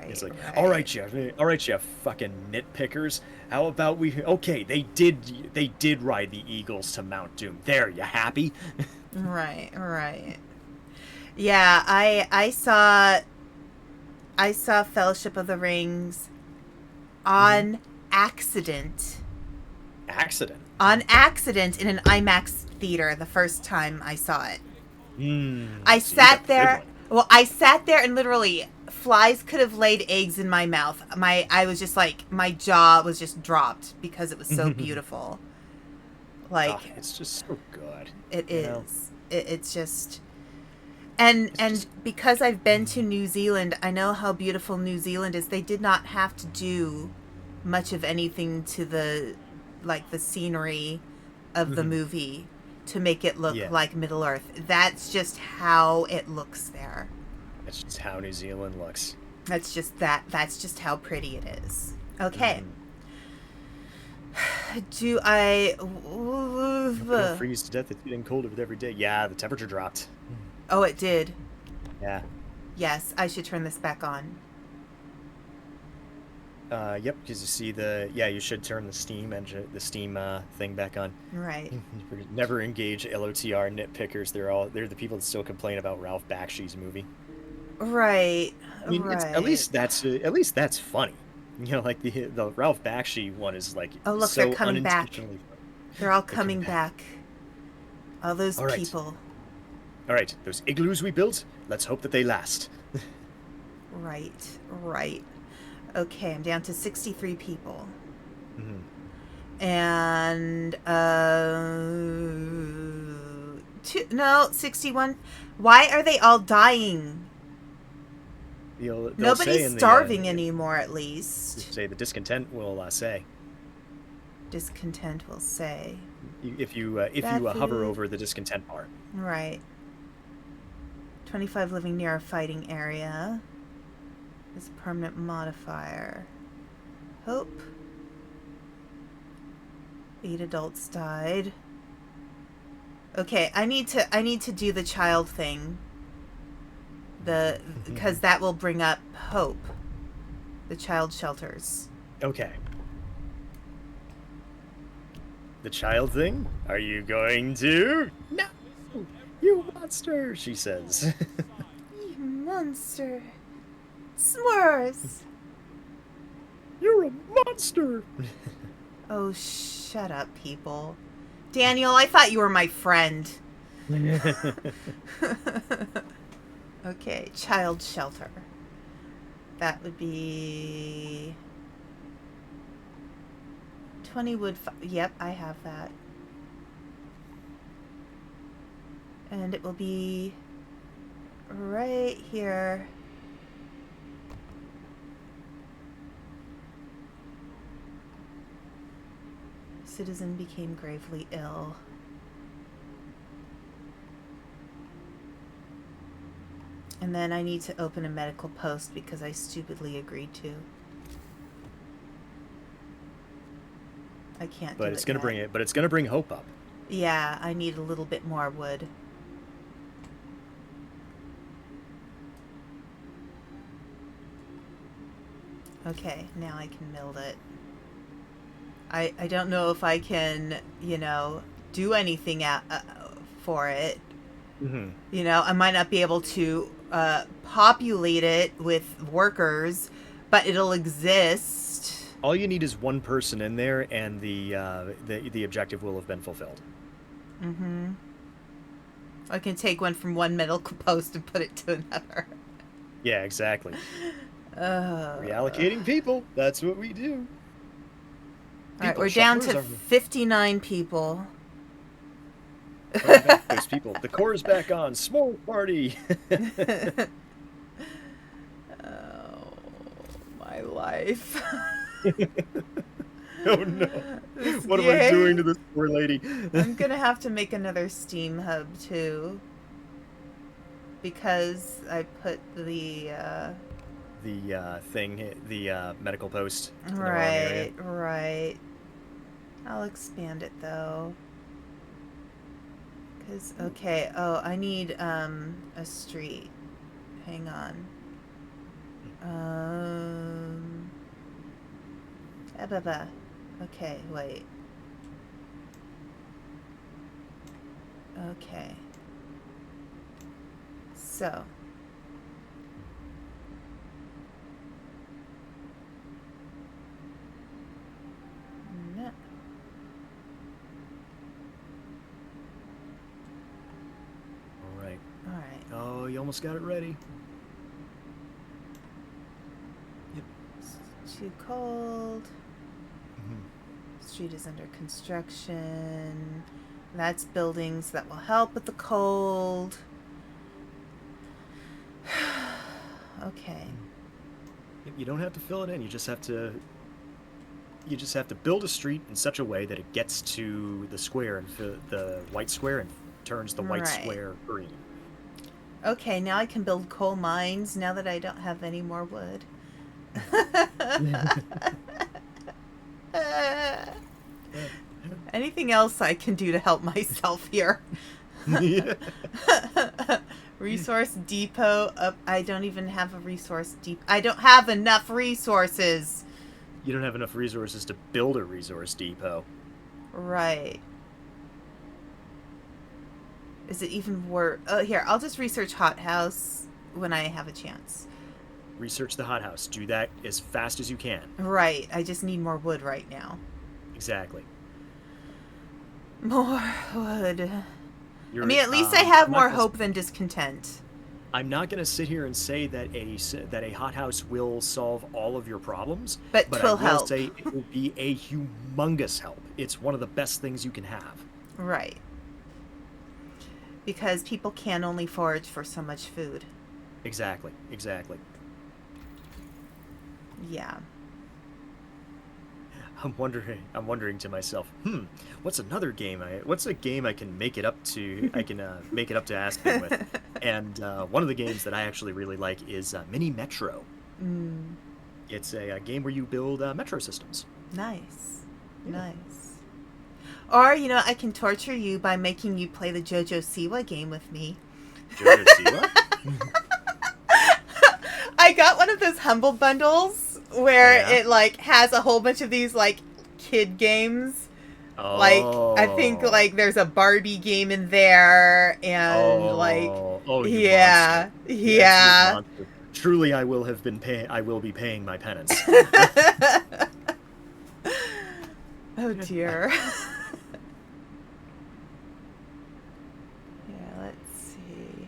B: It's like, all right, you fucking nitpickers. How about okay, they did ride the eagles to Mount Doom. There, you happy?
A: Right. Yeah, I saw Fellowship of the Rings on accident. On accident in an IMAX theater the first time I saw it. I sat there and literally flies could have laid eggs in my mouth. I was just like, my jaw was just dropped because it was so beautiful. Like,
B: it's just so good.
A: It is. It's just, and because I've been to New Zealand, I know how beautiful New Zealand is. They did not have to do much of anything to the scenery of the movie to make it look like Middle Earth. That's just how it looks there.
B: That's just how New Zealand looks.
A: That's just how pretty it is. Okay. Do I...
B: You're gonna freeze to death. It's getting colder with every day. Yeah, the temperature dropped.
A: Oh, it did.
B: Yeah.
A: Yes, I should turn this back on.
B: Yep, because you see you should turn the steam thing back on.
A: Right.
B: Never engage LOTR nitpickers. They're the people that still complain about Ralph Bakshi's movie.
A: Right.
B: I mean, at least that's funny. Like the Ralph Bakshi one is like,
A: oh look,
B: so
A: they're coming back.
B: Funny.
A: They're all coming back. All those people.
B: All right, those igloos we built. Let's hope that they last.
A: Right. Okay, I'm down to 63 people. And 61. Why are they all dying? Nobody's starving anymore, at least.
B: Say the discontent will say.
A: Discontent will say.
B: If you hover over the discontent bar.
A: Right. 25 living near a fighting area. Is a permanent modifier. Hope. 8 adults died. Okay, I need to do the child thing. Because that will bring up Hope. The child shelters.
B: Okay. the child thing? Are you going to? No! You monster, she says.
A: You monster. S'mores.
B: You're a monster!
A: Oh, shut up, people. Daniel, I thought you were my friend. Okay, child shelter. That would be 20 wood. Yep, I have that. And it will be right here. Citizen became gravely ill. And then I need to open a medical post because I stupidly agreed to. I can't.
B: But it's gonna bring it. But it's gonna bring hope up.
A: Yeah, I need a little bit more wood. Okay, now I can build it. I don't know if I can, you know, do anything for it.
B: Mm-hmm.
A: You know, I might not be able to populate it with workers, but it'll exist.
B: All you need is one person in there, and the objective will have been fulfilled.
A: Mm-hmm. I can take one from one medical post and put it to another.
B: Yeah, exactly. Reallocating people. That's what we do.
A: All right, we're down to 59 people.
B: Those people. The core is back on. Small party.
A: Oh, my life.
B: Oh no. What am I doing to this poor lady?
A: I'm gonna have to make another Steam hub too. Because I put the
B: medical post in the wrong
A: right,
B: area.
A: right. I'll expand it though. Cause okay, oh, I need a street. Hang on. Okay, wait. Okay. So. No.
B: All right.
A: All right.
B: Oh, you almost got it ready. Yep.
A: It's too cold.
B: Mm-hmm.
A: Street is under construction. That's buildings that will help with the cold. Okay.
B: You don't have to fill it in. You just have to build a street in such a way that it gets to the square and the white square and turns the white square green.
A: Okay, now I can build coal mines now that I don't have any more wood. Anything else I can do to help myself here? Resource depot up. I don't even have a resource depot. I don't have enough resources.
B: You don't have enough resources to build a resource depot.
A: Right. Is it even worth... Oh, here, I'll just research hothouse when I have a chance.
B: Research the hothouse. Do that as fast as you can.
A: Right. I just need more wood right now.
B: Exactly.
A: More wood. I mean, at least I have more hope than discontent.
B: I'm not going to sit here and say that a hothouse will solve all of your problems,
A: but
B: I
A: will
B: will
A: help.
B: say it will be a humongous help. It's one of the best things you can have.
A: Right. Because people can only forage for so much food.
B: Exactly.
A: Yeah.
B: I'm wondering to myself, what's a game I can make it up to? I can make it up to Aspen with. And one of the games that I actually really like is Mini Metro. It's a game where you build metro systems.
A: Nice. Or, you know, I can torture you by making you play the JoJo Siwa game with me.
B: JoJo Siwa?
A: I got one of those Humble Bundles where it, like, has a whole bunch of these, like, kid games. Like, I think,
B: Oh.
A: like, there's a Barbie game in there, and, like,
B: Oh, you
A: yeah,
B: monster. You absolute
A: yeah.
B: monster. Truly, I will be paying my penance.
A: Oh, dear. Yeah, let's see.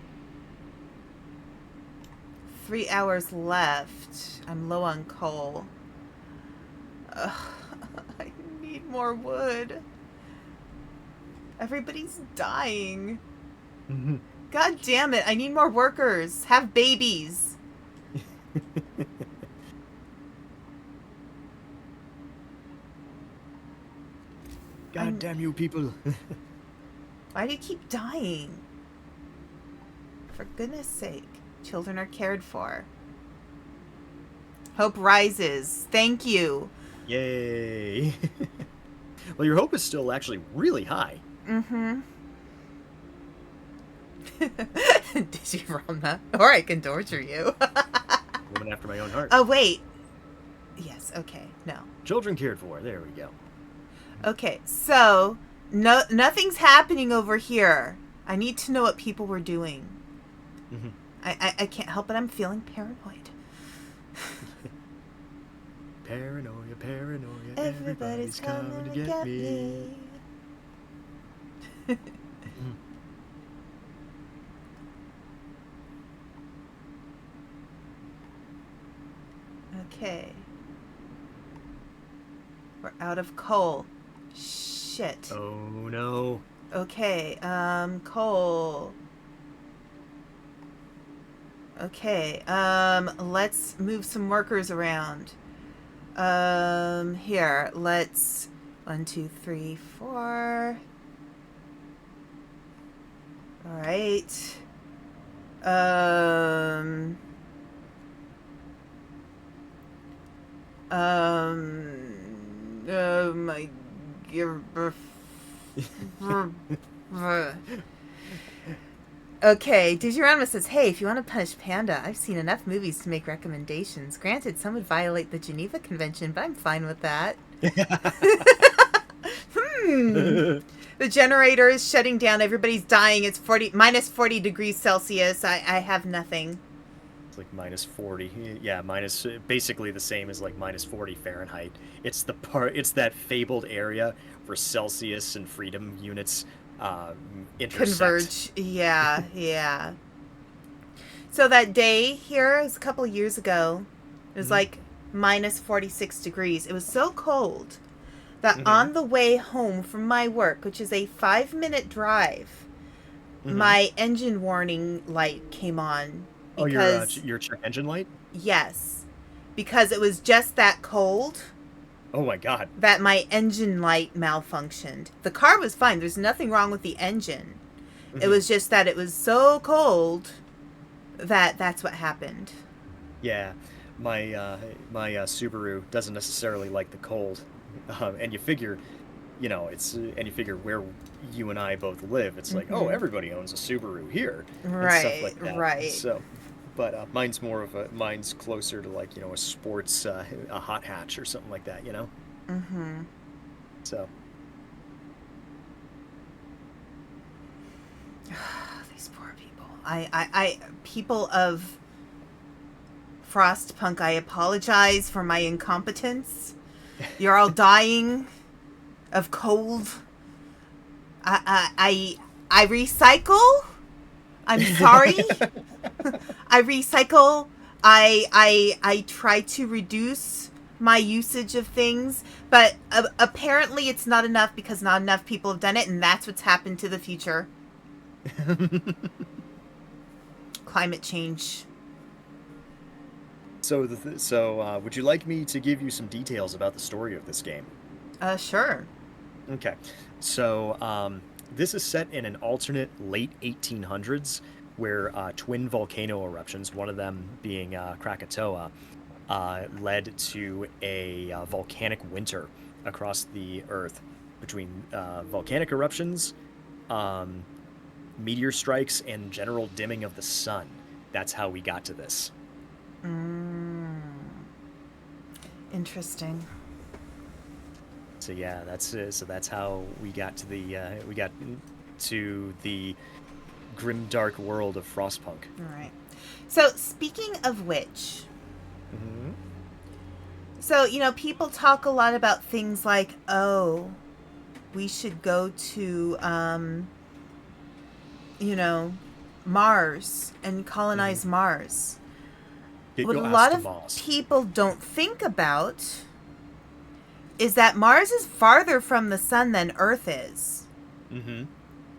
A: 3 hours left. I'm low on coal. Ugh, I need more wood. Everybody's dying. God damn it, I need more workers. Have babies.
B: God damn you people.
A: Why do you keep dying? For goodness sake. Children are cared for. Hope rises. Thank you.
B: Yay. Well, your hope is still actually really high.
A: Mm-hmm. Did you run that? Or I can torture you.
B: Woman after my own heart.
A: Oh, wait. Yes, okay. No.
B: Children cared for. There we go.
A: Okay, so nothing's happening over here. I need to know what people were doing.
B: Mm-hmm.
A: I can't help it. I'm feeling paranoid.
B: Paranoia, paranoia.
A: Everybody's coming to get me. Okay. We're out of coal. Shit.
B: Oh no.
A: Okay, coal. Okay, let's move some workers around. Here, let's 1, 2, 3, 4. All right. Oh my Okay, Digirama says, hey, if you want to punish Panda, I've seen enough movies to make recommendations. Granted, some would violate the Geneva Convention, but I'm fine with that. The generator is shutting down. Everybody's dying. It's minus 40 degrees Celsius. I have nothing.
B: It's like minus 40. Yeah, minus basically the same as like minus 40 Fahrenheit. It's that fabled area where Celsius and freedom units intersect.
A: Converge. Yeah, yeah. So that day here, it was a couple of years ago. It was like minus 46 degrees. It was so cold that on the way home from my work, which is a 5-minute drive, my engine warning light came on. Because,
B: your check engine light?
A: Yes. Because it was just that cold.
B: Oh my god.
A: That my engine light malfunctioned. The car was fine. There's nothing wrong with the engine. It was just that it was so cold that that's what happened.
B: Yeah. My Subaru doesn't necessarily like the cold. And you figure, and you figure where you and I both live. It's like, oh, everybody owns a Subaru here.
A: Right,
B: and stuff like that.
A: right.
B: So, but mine's closer to like, a sports, a hot hatch or something like that,
A: Mm-hmm.
B: So.
A: These poor people. People of FrostPunk, I apologize for my incompetence. You're all dying of cold. I recycle. I'm sorry. I recycle. I try to reduce my usage of things, but apparently it's not enough because not enough people have done it, and that's what's happened to the future. Climate change.
B: So, would you like me to give you some details about the story of this game?
A: Sure.
B: Okay. So, this is set in an alternate late 1800s where twin volcano eruptions, one of them being Krakatoa, led to a volcanic winter across the Earth between volcanic eruptions, meteor strikes, and general dimming of the sun. That's how we got to this.
A: Interesting.
B: So yeah, that's how we got to the grim dark world of Frostpunk.
A: All right. So speaking of which,
B: Mm-hmm.
A: so people talk a lot about things like, oh, we should go to Mars and colonize Mars. What a lot of people don't think about is that Mars is farther from the sun than Earth is.
B: Mm-hmm.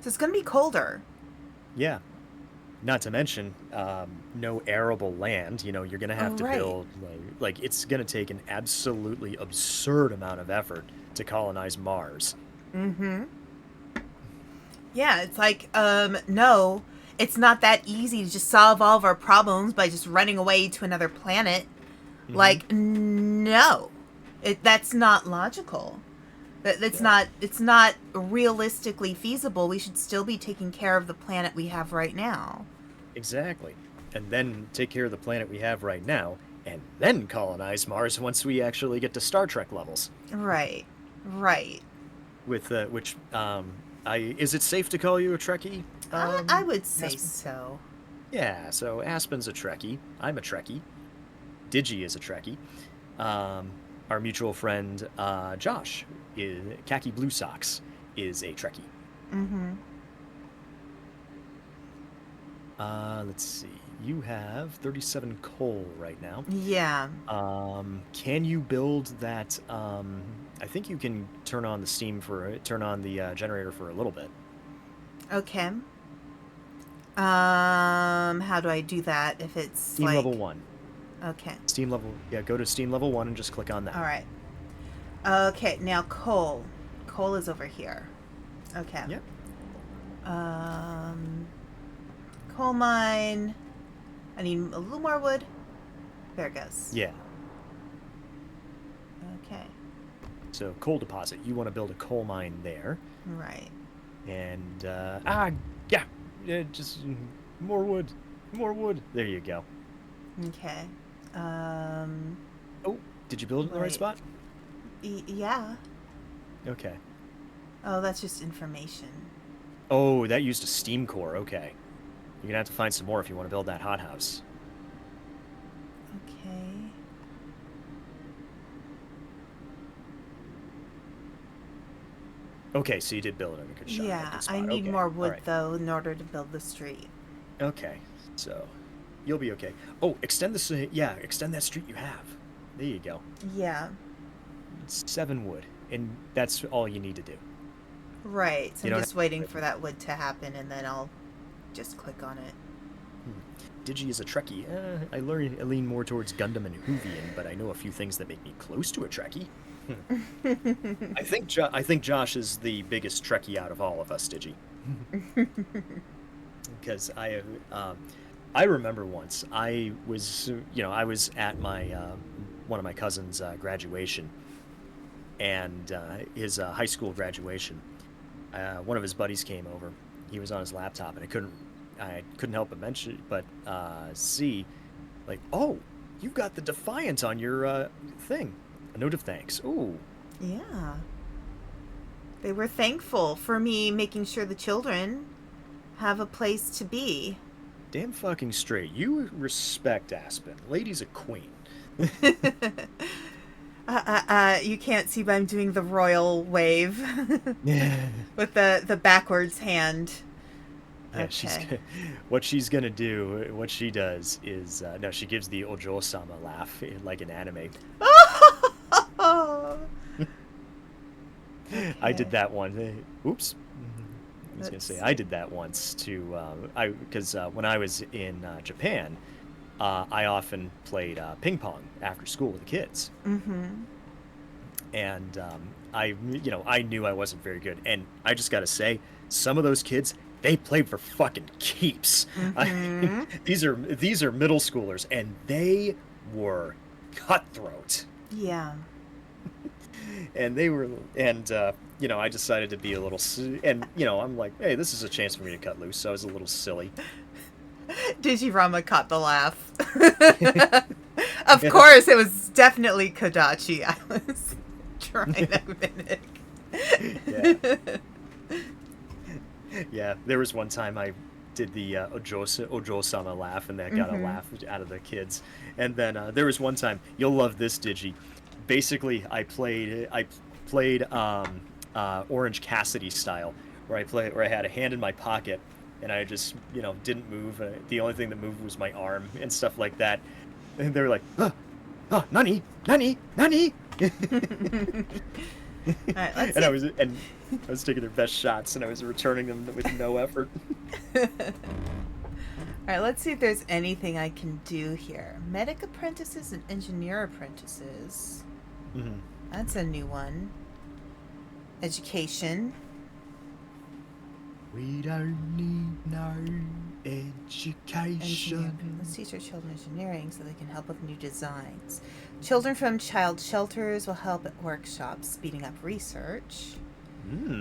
A: So it's going to be colder.
B: Yeah. Not to mention, no arable land. You're going to have to build, like it's going to take an absolutely absurd amount of effort to colonize Mars.
A: Mm-hmm. Yeah, it's like, no, it's not that easy to just solve all of our problems by just running away to another planet. Mm-hmm. Like, no. That's not logical. It's not realistically feasible. We should still be taking care of the planet we have right now.
B: Exactly. And then take care of the planet we have right now, and then colonize Mars once we actually get to Star Trek levels.
A: Right.
B: With is it safe to call you a Trekkie?
A: I would say
B: Aspen?
A: so.
B: Yeah, so Aspen's a Trekkie. I'm a Trekkie. Digi is a Trekkie. Our mutual friend Josh, Khaki Blue Socks, is a Trekkie.
A: Mm-hmm.
B: Let's see. You have 37 coal right now.
A: Yeah.
B: Can you build that? I think you can turn on the generator for a little bit.
A: Okay. How do I do that if it's
B: Steam level 1.
A: Okay.
B: Steam level, yeah, go to Steam level 1 and just click on that.
A: All right. Okay, now coal. Coal is over here. Okay.
B: Yep.
A: Coal mine. I need a little more wood. There it goes.
B: Yeah.
A: Okay.
B: So coal deposit. You want to build a coal mine there.
A: Right.
B: And just more wood. More wood. There you go.
A: Okay.
B: Oh, did you build it in the right spot?
A: Yeah.
B: Okay.
A: Oh, that's just information.
B: Oh, that used a steam core. Okay. You're gonna have to find some more if you want to build that hothouse.
A: Okay.
B: Okay, so you did build it in a good shot.
A: Yeah,
B: Good spot.
A: I need
B: Okay.
A: more wood,
B: All right.
A: though, in order to build the street.
B: Okay, so you'll be okay. Oh, extend that street you have. There you go.
A: Yeah.
B: It's 7 wood, and that's all you need to do.
A: Right. So
B: You
A: I'm
B: don't
A: just waiting for that wood to happen, and then I'll just click on it.
B: Digi is a Trekkie. I lean more towards Gundam and Hoovian, but I know a few things that make me close to a Trekkie. I think Josh is the biggest Trekkie out of all of us, Digi. Because I remember once I was at my one of my cousin's graduation, and his high school graduation. One of his buddies came over. He was on his laptop, and I couldn't help but see, like, oh, you got the Defiant on your thing. A note of thanks. Ooh.
A: Yeah. They were thankful for me making sure the children have a place to be.
B: Damn fucking straight. You respect Aspen. Lady's a queen.
A: You can't see, but I'm doing the royal wave
B: Yeah.
A: with the backwards hand.
B: Yeah,
A: Okay.
B: what she does is, no, she gives the Ojo-sama laugh like an anime. I did that one. Oops. I was going to say, I did that once too, because when I was in Japan, I often played ping pong after school with the kids.
A: Mm-hmm.
B: And I knew I wasn't very good. And I just got to say, some of those kids, they played for fucking keeps.
A: Mm-hmm.
B: These are middle schoolers, and they were cutthroat.
A: Yeah.
B: And they were, I decided to be a little, and I'm like, hey, this is a chance for me to cut loose. So I was a little silly.
A: Digirama caught the laugh. Of course, it was definitely Kodachi I was try that mimic.
B: Yeah. Yeah, there was one time I did the Ojo-sama laugh, and that got a laugh out of the kids. And then there was one time, you'll love this, Digi. Basically, I played Orange Cassidy style, where I had a hand in my pocket, and I just didn't move. The only thing that moved was my arm and stuff like that. And they were like, nani, nani, nani.
A: All right, let's
B: And
A: see.
B: I was taking their best shots, and I was returning them with no effort.
A: All right, let's see if there's anything I can do here. Medic apprentices and engineer apprentices.
B: Mm-hmm.
A: That's a new one. Education.
B: We don't need no education.
A: Let's teach our children engineering so they can help with new designs. Children from child shelters will help at workshops, speeding up research.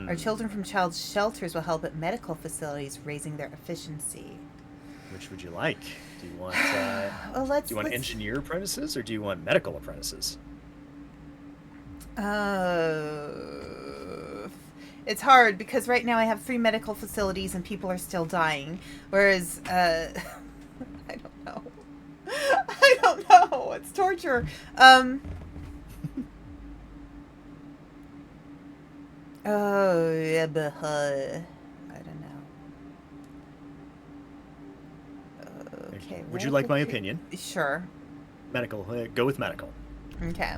A: Our children from child shelters will help at medical facilities, raising their efficiency.
B: Which would you like? Do you want
A: Well,
B: do you want engineer apprentices, or do you want medical apprentices?
A: It's hard because right now I have 3 medical facilities and people are still dying. Whereas, I don't know. I don't know. It's torture. Oh, yeah, but, I don't know. Okay.
B: Would you like my opinion?
A: Sure.
B: Medical. Go with medical.
A: Okay.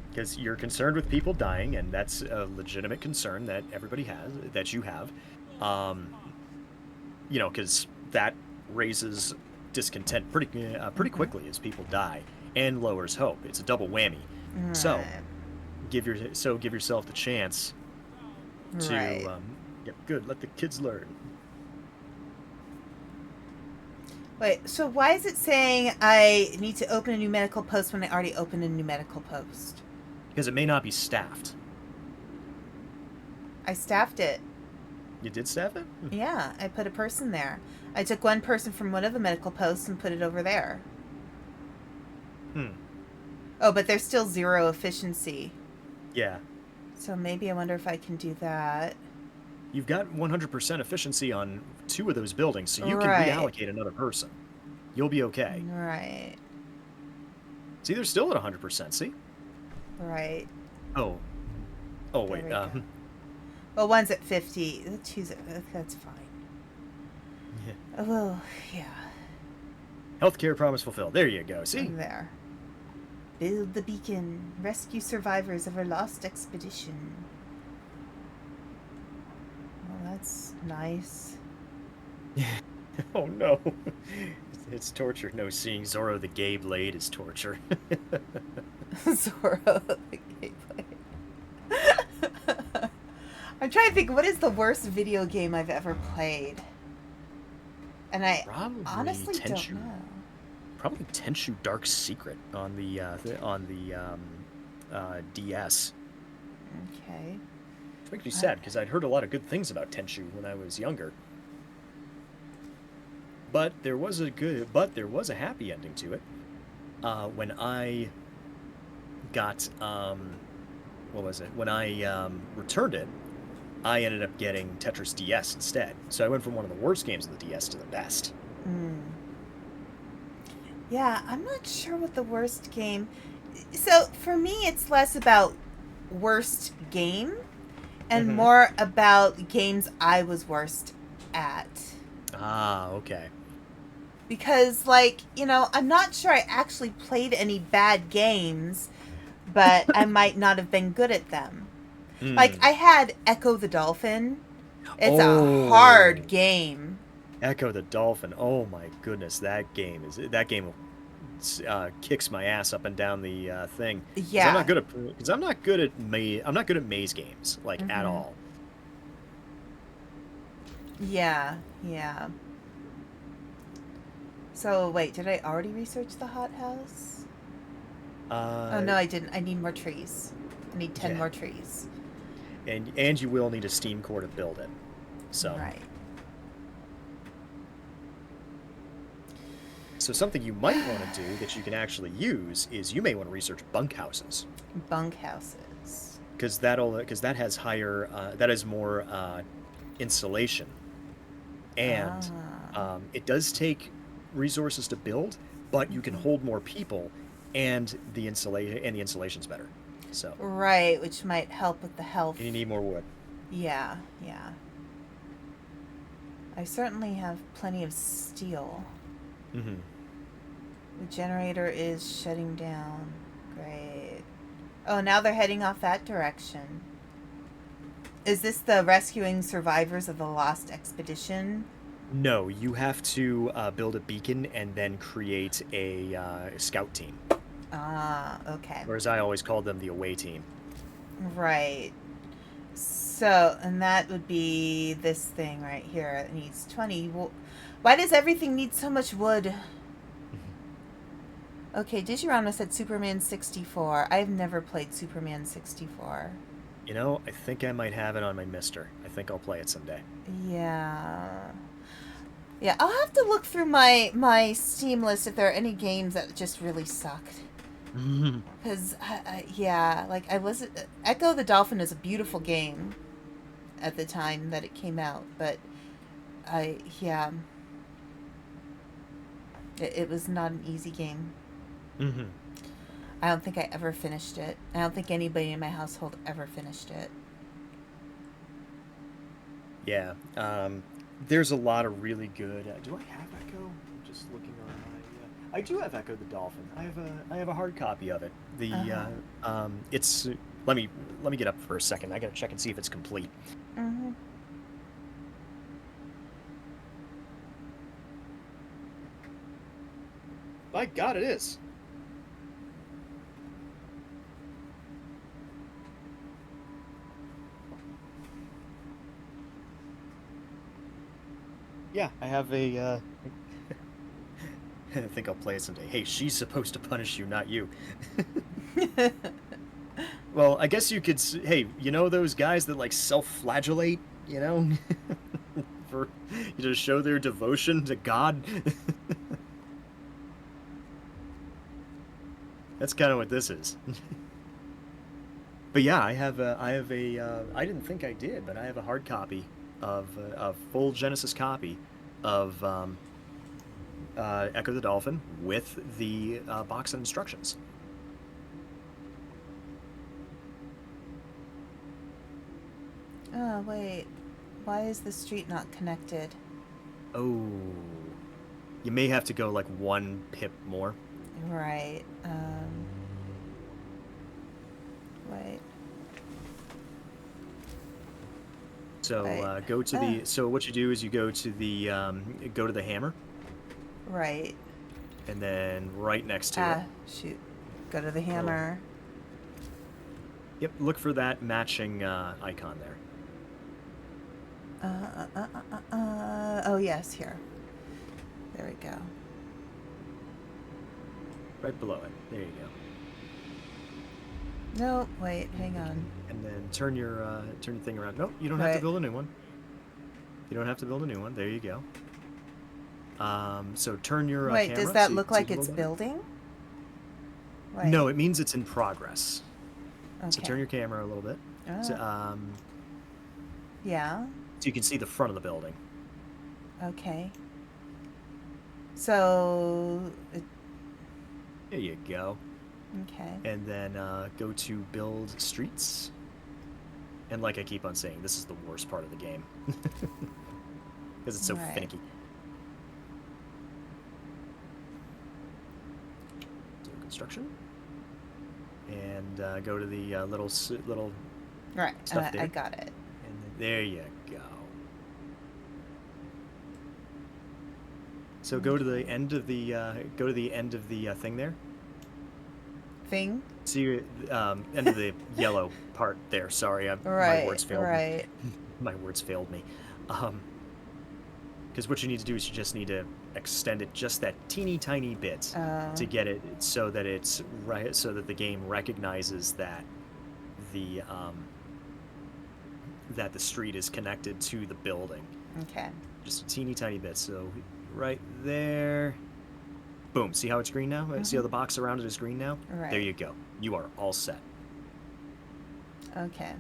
B: Because you're concerned with people dying, and that's a legitimate concern that everybody has, that you have. Because that raises discontent pretty quickly as people die, and lowers hope. It's a double whammy.
A: Right.
B: So give yourself the chance to
A: Right.
B: good. Let the kids learn.
A: Wait, so why is it saying I need to open a new medical post when I already opened a new medical post?
B: Because it may not be staffed.
A: I staffed it.
B: You did staff it?
A: Yeah, I put a person there. I took one person from one of the medical posts and put it over there. Oh, but there's still 0 efficiency.
B: Yeah.
A: So maybe I wonder if I can do that.
B: You've got 100% efficiency on 2 of those buildings, so you can
A: Right.
B: reallocate another person. You'll be okay.
A: Right.
B: See, they're still at 100%, see?
A: Right.
B: Oh, wait.
A: we go. Well, one's at 50. Choose it. That's fine.
B: Yeah.
A: Oh, well, yeah.
B: Healthcare promise fulfilled. There you go, see?
A: There. Build the beacon. Rescue survivors of our lost expedition. Well, that's nice.
B: Oh, no. It's torture. No, seeing Zorro the Gay Blade is torture.
A: Zorro the gameplay. I'm trying to think, what is the worst video game I've ever played? And I
B: Probably
A: honestly
B: Tenchu.
A: don't know.
B: Probably Tenchu Dark Secret on the DS.
A: Okay.
B: Which makes me sad, because I'd heard a lot of good things about Tenchu when I was younger. But there was a happy ending to it. When I got what was it? When I returned it, I ended up getting Tetris DS instead. So I went from one of the worst games of the DS to the best.
A: Yeah, I'm not sure what the worst game. So for me, it's less about worst game and more about games I was worst at.
B: Ah, okay.
A: Because, I'm not sure I actually played any bad games, but I might not have been good at them. Like, I had Echo the Dolphin. It's a hard game.
B: Echo the Dolphin. Oh my goodness, that game kicks my ass up and down the thing. 'Cause
A: Yeah.
B: I'm not good at maze games at all.
A: Yeah. So, wait, did I already research the hothouse? Oh, no, I didn't. I need more trees. I need 10 more trees.
B: And you will need a steam core to build it. So.
A: Right.
B: So something you might want to do that you can actually use is you may want to research bunkhouses.
A: Bunkhouses.
B: because that has higher that has more insulation, and it does take resources to build, but you can hold more people, and the insulation's better. So
A: Right, which might help with the health.
B: and you need more wood.
A: Yeah, yeah. I certainly have plenty of steel.
B: Mm-hmm.
A: The generator is shutting down. Great. Oh, now they're heading off that direction. Is this the rescuing survivors of the lost expedition?
B: No, you have to build a beacon and then create a scout team.
A: Ah, okay.
B: Or as I always called them, the away team.
A: Right. So, and that would be this thing right here. It needs 20. Well, why does everything need so much wood? Okay, Digirama said Superman 64. I've never played Superman 64.
B: You know, I think I might have it on my Mister. I think I'll play it someday.
A: Yeah. Yeah, I'll have to look through my Steam list if there are any games that just really sucked. Because, yeah, like, I was... Echo the Dolphin is a beautiful game at the time that it came out, but yeah. It was not an easy game.
B: Mm-hmm.
A: I don't think I ever finished it. I don't think anybody in my household ever finished it.
B: Yeah. There's a lot of really good... do I have Echo? I'm just looking on my... I do have Echo the Dolphin. I have a hard copy of it. It's... Let me get up for a second. I gotta check and see if it's complete.
A: Mm-hmm.
B: By God, it is. Yeah, I have a, I think I'll play it someday. Hey, she's supposed to punish you, not you. Well, I guess you could... Hey, you know those guys that, like, self-flagellate, you know? For to show their devotion to God? That's kind of what this is. But yeah, I have a... I didn't think I did, but I have a hard copy of a full Genesis copy of Echo the Dolphin with the box of instructions.
A: Oh, wait. Why is the street not connected?
B: Oh. You may have to go like one pip more.
A: Right. Wait.
B: So
A: Right.
B: go to the... So what you do is you go to the hammer,
A: Right.
B: and then right next to it.
A: Shoot. Go to the hammer.
B: Yep, look for that matching icon there.
A: Oh, yes, here. There we go.
B: Right below it. There you go.
A: No, wait, hang on.
B: And then turn your thing around. Nope, you don't have to
A: Right.
B: build a new one. You don't have to build a new one. There you go. So turn your
A: Wait,
B: camera
A: does that
B: so you
A: look
B: can see
A: like
B: the
A: it's
B: little
A: building? Wait.
B: button. No, it means it's in progress.
A: Okay.
B: So turn your camera a little bit. So,
A: yeah.
B: so you can see the front of the building.
A: Okay. So...
B: There you go.
A: Okay.
B: And then go to build streets. And like I keep on saying, this is the worst part of the game. Because it's so
A: Right.
B: finicky. Do construction. And go to the little
A: Right.
B: stuff there.
A: I got it.
B: And then, there you go. So go to the end of the thing there.
A: Thing?
B: See, end of the yellow part there. Sorry,
A: Right.
B: my words failed
A: Right.
B: me. My words failed me. Because what you need to do is you just need to extend it just that teeny tiny bit to get it so that it's right, so that the game recognizes that the street is connected to the building.
A: Okay.
B: Just a teeny tiny bit. So right there. Boom. See how it's green now? See how the box around it is green now?
A: Right.
B: There you go. You are all set.
A: Okay.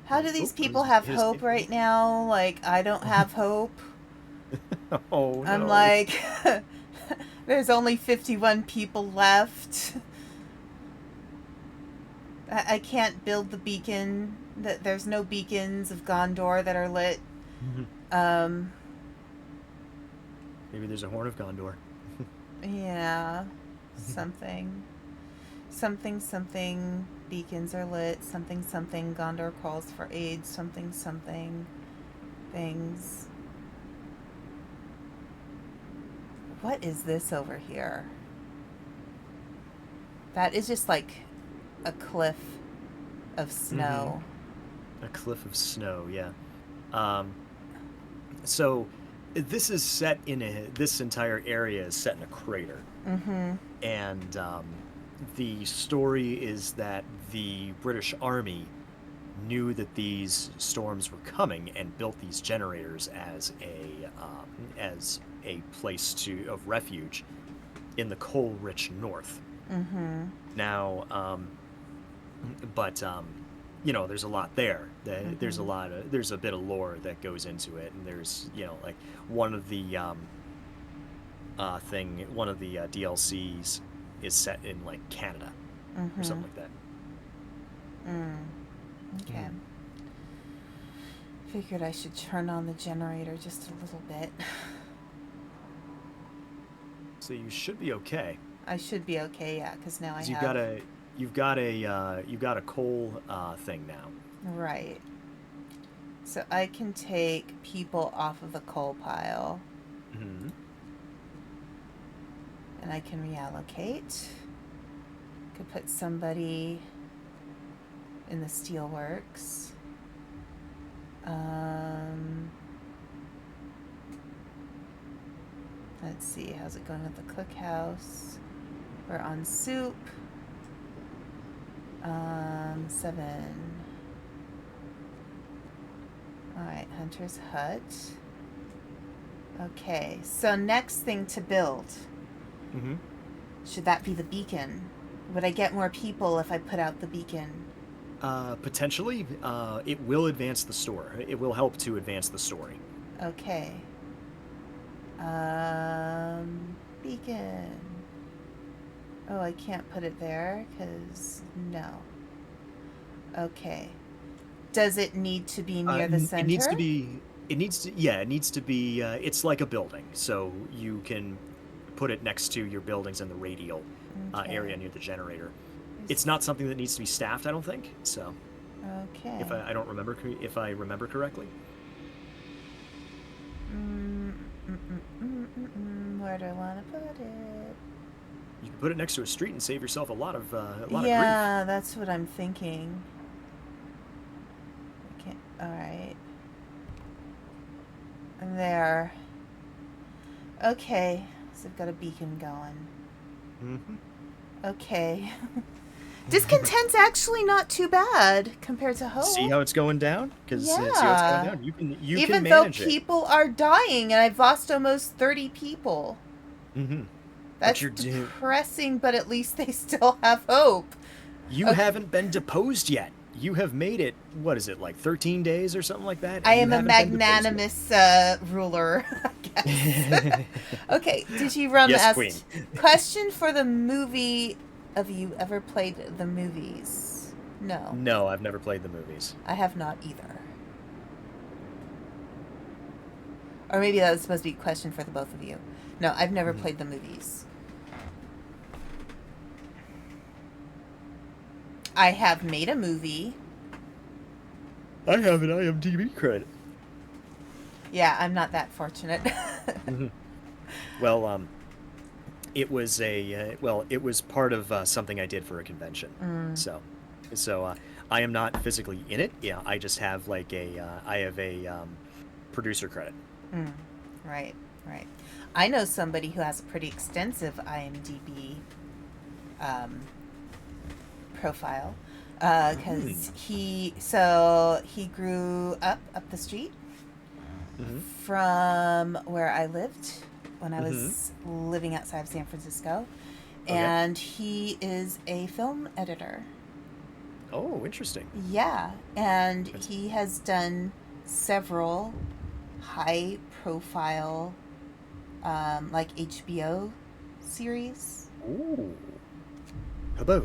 A: How do these people have hope right now? Like, I don't have hope.
B: Oh, no.
A: I'm like, there's only 51 people left. I can't build the beacon. There's no beacons of Gondor that are lit.
B: Maybe there's a Horn of Gondor.
A: Yeah. Something. Something. Beacons are lit. Something. Gondor calls for aid. Something. Things. What is this over here? That is just like a cliff of snow.
B: A cliff of snow, yeah. So this is set in this entire area is set in a crater. And the story is that the British Army knew that these storms were coming and built these generators as a place of refuge in the coal-rich north. Now, but there's a lot there. There's a bit of lore that goes into it, and there's like one of the DLCs is set in like Canada or something like that.
A: Okay. Figured I should turn on the generator just a little bit.
B: So you should be okay.
A: I should be okay, yeah, because now I have.
B: You've got a coal thing now.
A: Right. So I can take people off of the coal pile. And I can reallocate. Could put somebody in the steelworks. Let's see, how's it going with the cookhouse? We're on soup. 7. Alright, Hunter's Hut. Okay, so next thing to build. Should that be the beacon? Would I get more people if I put out the beacon?
B: Potentially. It will advance the store. It will help to advance the story.
A: Okay. Beacon. Oh, I can't put it there because no. Okay. Does it need to be near the center?
B: It needs to be, it's like a building, so you can put it next to your buildings in the radial area near the generator. It's not something that needs to be staffed, I don't think, so.
A: Okay.
B: If I remember correctly.
A: Where do I want to put it?
B: You can put it next to a street and save yourself a lot of grief.
A: Yeah, that's what I'm thinking. Okay, all right. There. Okay, so I've got a beacon going. Okay. Discontent's actually not too bad compared to hope.
B: See how it's going down? Because see how it's going down. You can
A: Even
B: manage
A: though people are dying, and I've lost almost 30 people. That's depressing, but at least they still have hope.
B: You haven't been deposed yet. You have made it, what is it, like 13 days or something like that?
A: I am a magnanimous ruler, I guess. Okay, did you run
B: yes,
A: the
B: Queen.
A: Question for the movie. Have you ever played the movies? No.
B: No, I've never played the movies.
A: I have not either. Or maybe that was supposed to be a question for the both of you. No, I've never played the movies. I have made a movie.
B: I have an IMDb credit.
A: Yeah, I'm not that fortunate.
B: Well, it was it was part of something I did for a convention. So I am not physically in it. Yeah, I just have like I have a producer credit.
A: Right. I know somebody who has a pretty extensive IMDb profile because he grew up the street from where I lived when I was living outside of San Francisco, and he is a film editor.
B: Oh, interesting.
A: Yeah, and he has done several high-profile, like HBO series.
B: Ooh. Hello.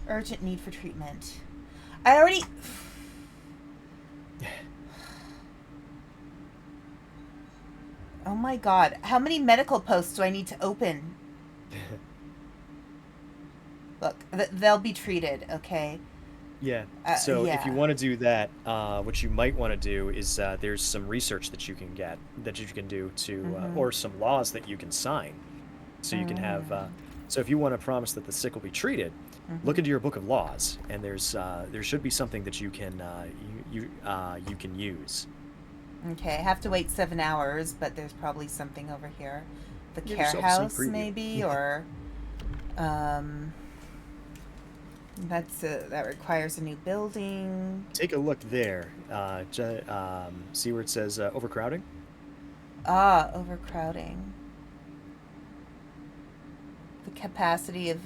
A: Urgent need for treatment. I already... Oh my god. How many medical posts do I need to open? Look, they'll be treated, okay?
B: Yeah. So if you
A: Yeah.
B: want to do that, what you might want to do is there's some research that you can do to, or some laws that you can sign, so you can have. So if you want to promise that the sick will be treated, look into your book of laws, and there should be something that you can you can use.
A: Okay, I have to wait 7 hours, but there's probably something over here. The
B: Give
A: care
B: yourself a sneak
A: house,
B: preview.
A: maybe, or that requires a new building.
B: Take a look there. See where it says overcrowding?
A: Overcrowding. The capacity of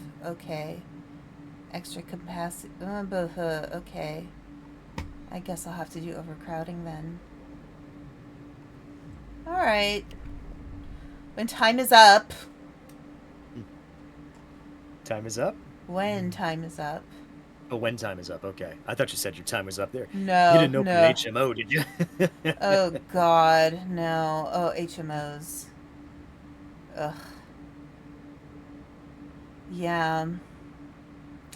A: extra capacity. Okay, I guess I'll have to do overcrowding then. All right. When time is up.
B: Time is up?
A: When time is up.
B: Oh, when time is up. Okay. I thought you said your time was up there.
A: No,
B: You didn't open
A: no.
B: an HMO, did you?
A: Oh, God, no. Oh, HMOs. Ugh. Yeah.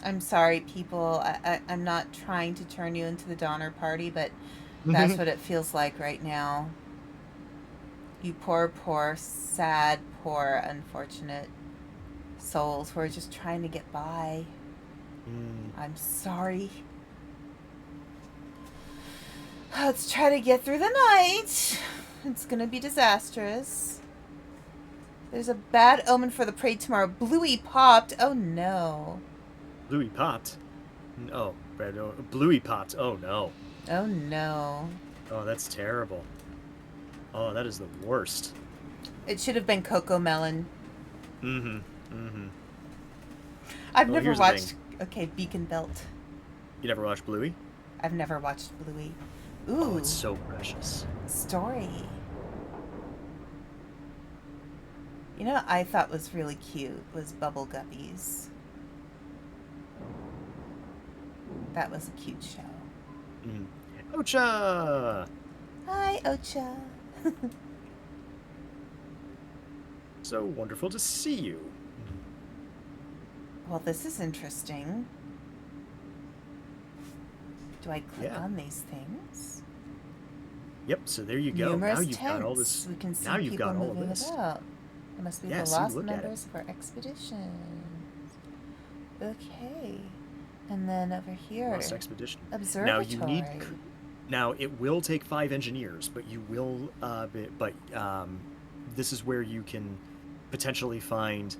A: I'm sorry, people. I'm not trying to turn you into the Donner Party, but that's what it feels like right now. You poor, sad, poor, unfortunate souls who are just trying to get by. I'm sorry. Let's try to get through the night. It's gonna be disastrous. There's a bad omen for the parade tomorrow. Bluey popped. Oh no.
B: Bluey popped? Oh, Bluey popped. Oh no.
A: Oh no.
B: Oh, that's terrible. Oh, that is the worst.
A: It should have been Coco Melon.
B: Mm-hmm.
A: I've
B: Well,
A: never
B: here's the
A: watched.
B: thing.
A: Okay, Beacon Belt.
B: You never watched Bluey?
A: I've never watched Bluey. Ooh.
B: Oh, it's so precious.
A: Story. You know what I thought was really cute was Bubble Guppies. That was a cute show.
B: Ocha!
A: Hi, Ocha.
B: So wonderful to see you.
A: Well, this is interesting. Do I click on these things?
B: Yep, so there you go.
A: Numerous
B: Now you've
A: tents.
B: got all this.
A: We can see
B: Now you've
A: people
B: got all of
A: moving
B: this.
A: about. It must be
B: Yeah,
A: the
B: see,
A: lost
B: look at it.
A: members of our expedition. Okay. And then over here,
B: Lost expedition.
A: observatory.
B: Now it will take 5 engineers, but you will. This is where you can potentially find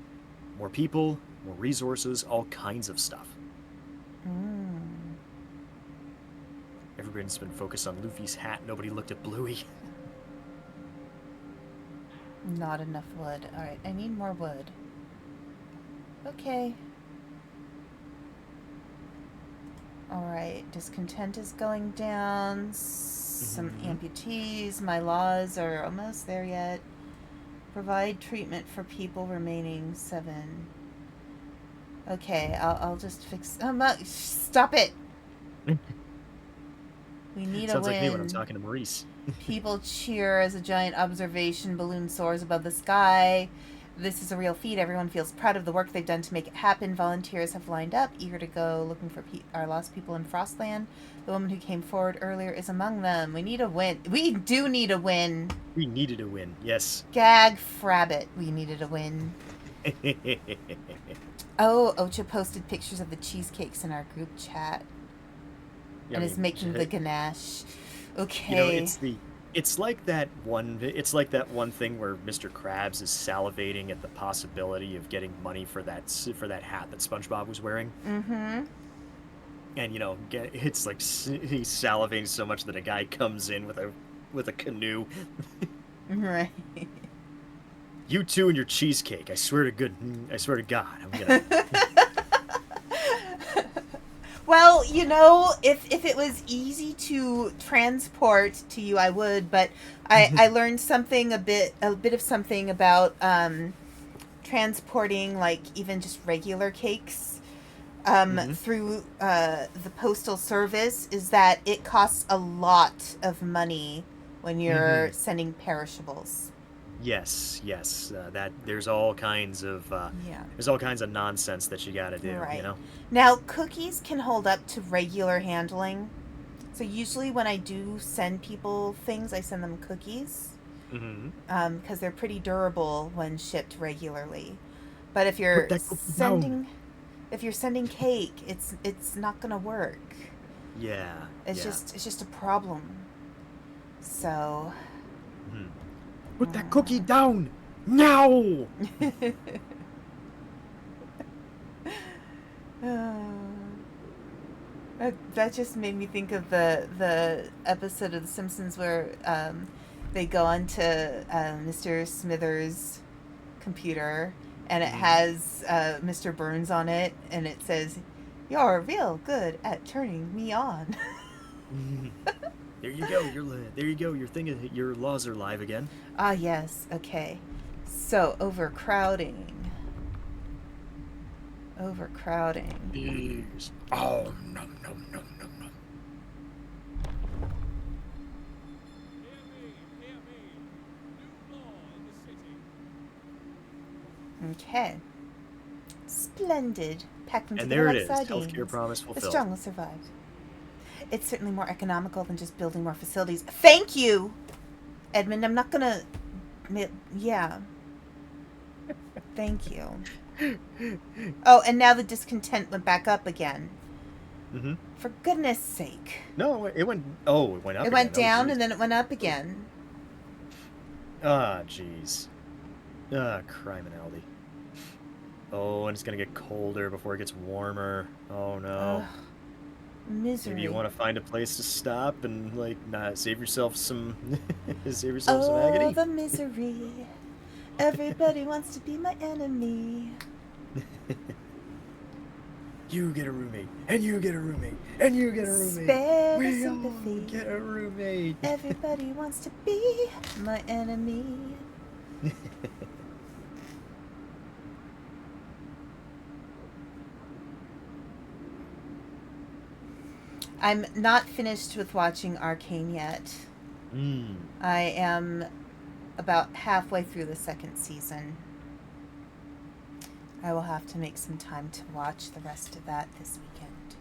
B: more people, more resources, all kinds of stuff. Everybody's been focused on Luffy's hat. Nobody looked at Bluey.
A: Not enough wood. Alright, I need more wood. Okay. Alright, discontent is going down. Some amputees. My laws are almost there yet. Provide treatment for people remaining 7. Okay, I'll just fix... stop it! We need a win.
B: Sounds like me when I'm talking to Maurice.
A: People cheer as a giant observation balloon soars above the sky. This is a real feat. Everyone feels proud of the work they've done to make it happen. Volunteers have lined up, eager to go looking for our lost people in Frostland. The woman who came forward earlier is among them. We need a win. We do need a win.
B: We needed a win, yes.
A: Gag frabbit. We needed a win. Oh, Ocha posted pictures of the cheesecakes in our group chat. And is making the ganache. Okay.
B: You know, it's like that one thing where Mr. Krabs is salivating at the possibility of getting money for that hat that SpongeBob was wearing.
A: Mm-hmm.
B: And you know, it's like he's salivating so much that a guy comes in with a canoe.
A: Right.
B: You two and your cheesecake. I swear to God, I'm gonna.
A: Well, you know, if it was easy to transport to you, I would. But I learned something a bit of something about transporting, like even just regular cakes through the postal service. Is that it costs a lot of money when you're sending perishables.
B: Yes. That there's all kinds of nonsense that you gotta do.
A: Right.
B: You know.
A: Now, cookies can hold up to regular handling. So usually when I do send people things, I send them cookies. Because they're pretty durable when shipped regularly. But if you're sending cake, it's not gonna work.
B: Yeah.
A: It's just a problem. So
B: Put that cookie down now.
A: That just made me think of the episode of The Simpsons where they go onto Mr. Smithers' computer and it has Mr. Burns on it and it says, "You're real good at turning me on."
B: There you go. Your laws are live again.
A: Ah, yes. Okay. So overcrowding.
B: Yes. Oh, nom.
A: Okay. Splendid. Packed into
B: And
A: the
B: there it
A: like
B: is.
A: sardines.
B: Healthcare promise
A: The
B: fulfilled.
A: strong will survive. It's certainly more economical than just building more facilities. Thank you, Edmund. I'm not gonna... Yeah. Thank you. Oh, and now the discontent went back up again. For goodness sake.
B: No, it went... Oh, it went up
A: It
B: again.
A: went down and then it went up again.
B: Ah, jeez. Ah, criminality. Oh, and it's gonna get colder before it gets warmer. Oh, no.
A: Ugh. Misery.
B: Maybe you want to find a place to stop and, like, not save yourself some... some agony.
A: Oh, the misery. Everybody wants to be my enemy.
B: You get a roommate, and you get a roommate, and you get a roommate.
A: Spare the
B: We
A: sympathy.
B: all get a roommate.
A: Everybody wants to be my enemy. I'm not finished with watching Arcane yet. I am about halfway through the second season. I will have to make some time to watch the rest of that this weekend.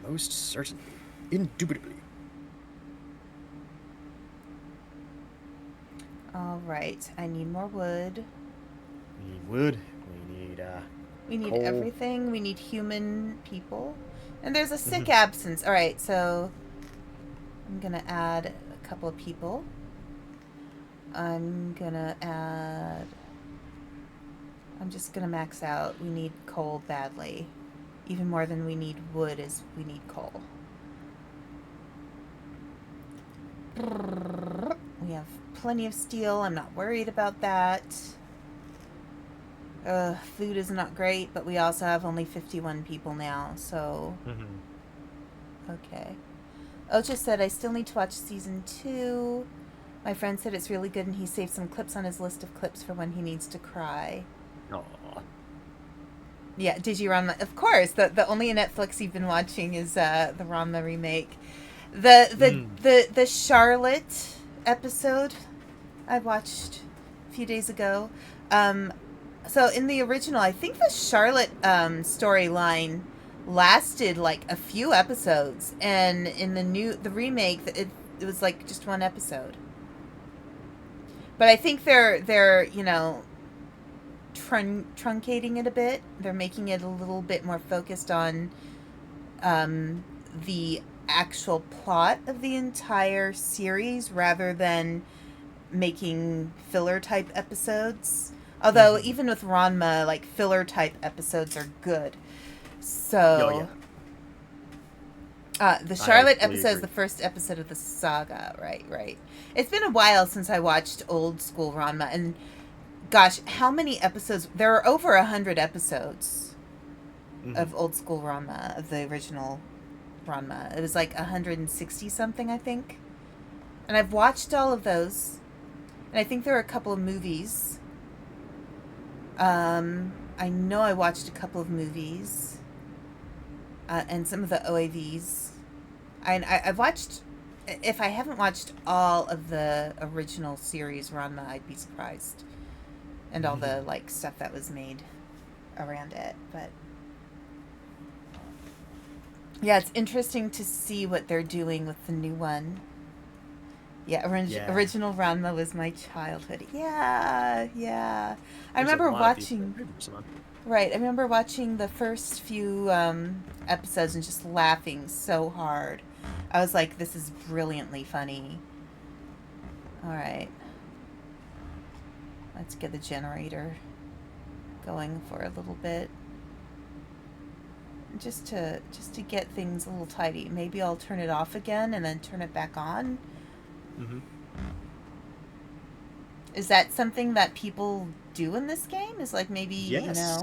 B: Most certainly. Indubitably.
A: All right, I need more wood.
B: We need wood. We need coal.
A: Everything. We need human people. And there's a sick absence. All right, so I'm going to add a couple of people. I'm just going to max out. We need coal badly. Even more than we need wood is we need coal. We have plenty of steel. I'm not worried about that. Food is not great, but we also have only 51 people now, so... Okay. Ocha said, I still need to watch season 2. My friend said it's really good, and he saved some clips on his list of clips for when he needs to cry.
B: Aww.
A: Yeah, did you Ranma? Of course. The only Netflix you've been watching is the Ranma remake. The Charlotte episode I watched a few days ago. So in the original, I think the Charlotte storyline lasted like a few episodes, and in the remake, it was like just one episode. But I think they're truncating it a bit. They're making it a little bit more focused on the actual plot of the entire series rather than making filler type episodes. Although even with Ranma, like filler type episodes are good. So The
B: I
A: Charlotte
B: fully
A: episode is
B: agree.
A: the first episode of the saga. Right. It's been a while since I watched old school Ranma, and gosh, how many episodes? There are over 100 episodes of old school Ranma, of the original Ranma. It was like 160 something, I think. And I've watched all of those. And I think there are a couple of movies. I know I watched a couple of movies. And some of the OAVs. I've watched... If I haven't watched all of the original series Ranma, I'd be surprised. And all the, like, stuff that was made around it. But... yeah, it's interesting to see what they're doing with the new one. Yeah, original Ranma was my childhood. Yeah. I remember watching... Right, I remember watching the first few episodes and just laughing so hard. I was like, this is brilliantly funny. Alright. Let's get the generator going for a little bit. Just to get things a little tidy. Maybe I'll turn it off again and then turn it back on. Is that something that people do in this game? Is like maybe,
B: Yes.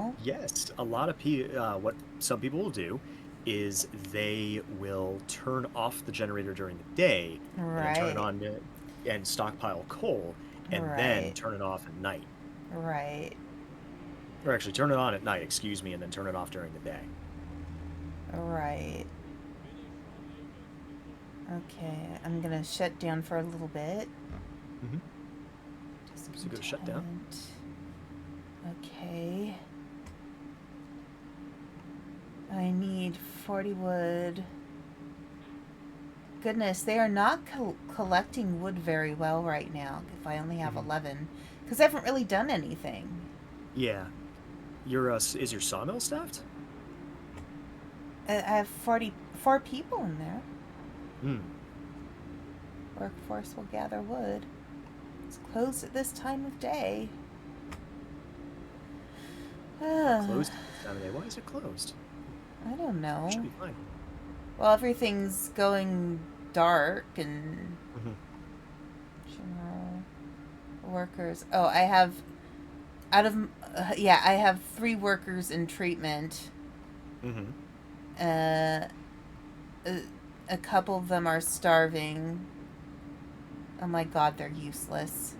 B: A lot of people, what some people will do is they will turn off the generator during the day and then turn it on and stockpile coal and then turn it off at night.
A: Right.
B: Or actually turn it on at night, excuse me, and then turn it off during the day.
A: Right. Okay, I'm gonna shut down for a little bit.
B: So go to shut down.
A: Okay. I need 40 wood. Goodness, they are not collecting wood very well right now, if I only have 11. Because I haven't really done anything.
B: Yeah. Is your sawmill staffed?
A: I have 44 people in there. Workforce will gather wood. It's closed at this time of day.
B: Closed at this time of day? Why is it closed?
A: I don't know.
B: It should be fine.
A: Well, everything's going dark and general workers. Oh, I have I have 3 workers in treatment. A couple of them are starving. Oh my god, they're useless.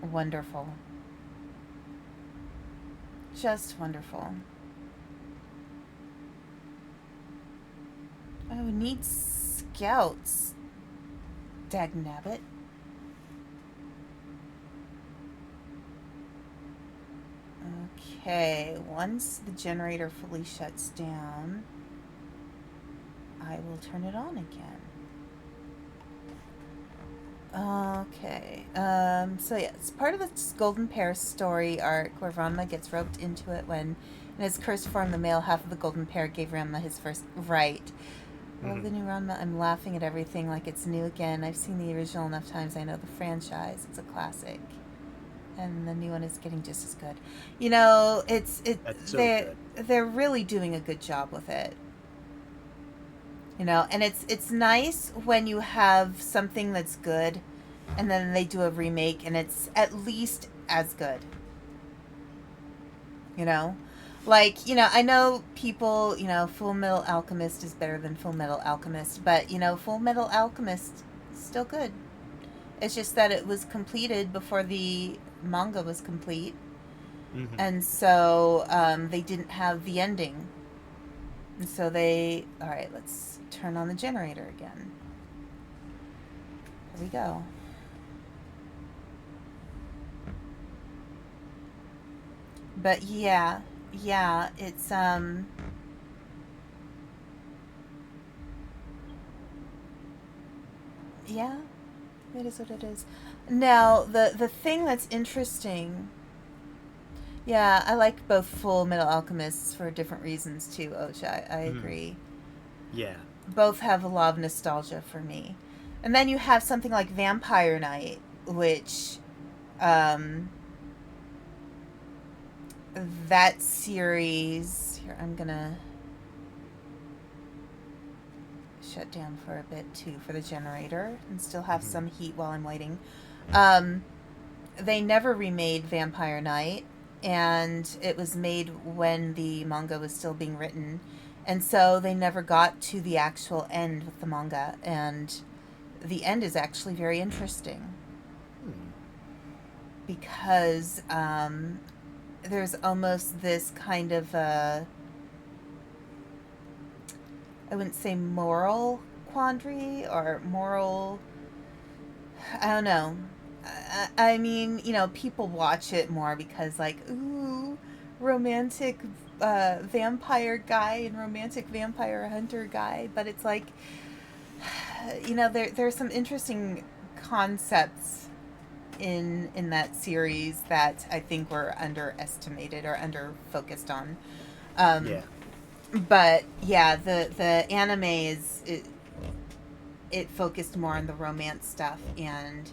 A: Wonderful. Just wonderful. Oh, we need scouts. Dagnabbit. Okay, once the generator fully shuts down, I will turn it on again. Okay, so yeah, it's part of this Golden Pear story arc where Ranma gets roped into it when, in his cursed form, the male half of the Golden Pear gave Ranma his first right. I love the new Ranma. I'm laughing at everything like it's new again. I've seen the original enough times. I know the franchise. It's a classic. And the new one is getting just as good. You know, they're really doing a good job with it. You know, and it's nice when you have something that's good and then they do a remake and it's at least as good. You know? Like, you know, I know people, you know, Full Metal Alchemist is better than Full Metal Alchemist, but, you know, Full Metal Alchemist is still good. It's just that it was completed before the manga was complete. And so they didn't have the ending. And so alright, let's turn on the generator again. Here we go. But yeah, it's yeah, it is what it is. Now, the thing that's interesting, yeah, I like both Full Metal Alchemists for different reasons too, Ocha. I agree.
B: Yeah.
A: Both have a lot of nostalgia for me. And then you have something like Vampire Knight, which that series, here, I'm gonna shut down for a bit too for the generator and still have some heat while I'm waiting. They never remade Vampire Knight, and it was made when the manga was still being written, and so they never got to the actual end with the manga, and the end is actually very interesting because there's almost this kind of I wouldn't say moral quandary or moral, I don't know. I mean, you know, people watch it more because, like, ooh, romantic vampire guy and romantic vampire hunter guy. But it's like, you know, there's some interesting concepts in that series that I think were underestimated or under focused on.
B: Yeah.
A: But yeah, the anime it focused more on the romance stuff, and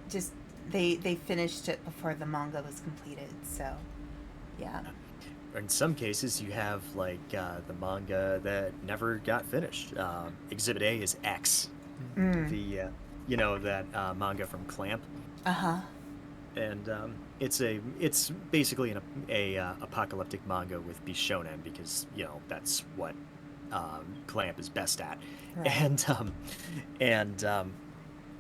A: just they finished it before the manga was completed. So yeah.
B: In some cases, you have like the manga that never got finished. Exhibit A is X, the you know, that manga from Clamp. And it's basically a apocalyptic manga with Bishonen, because, you know, that's what Clamp is best at. Right.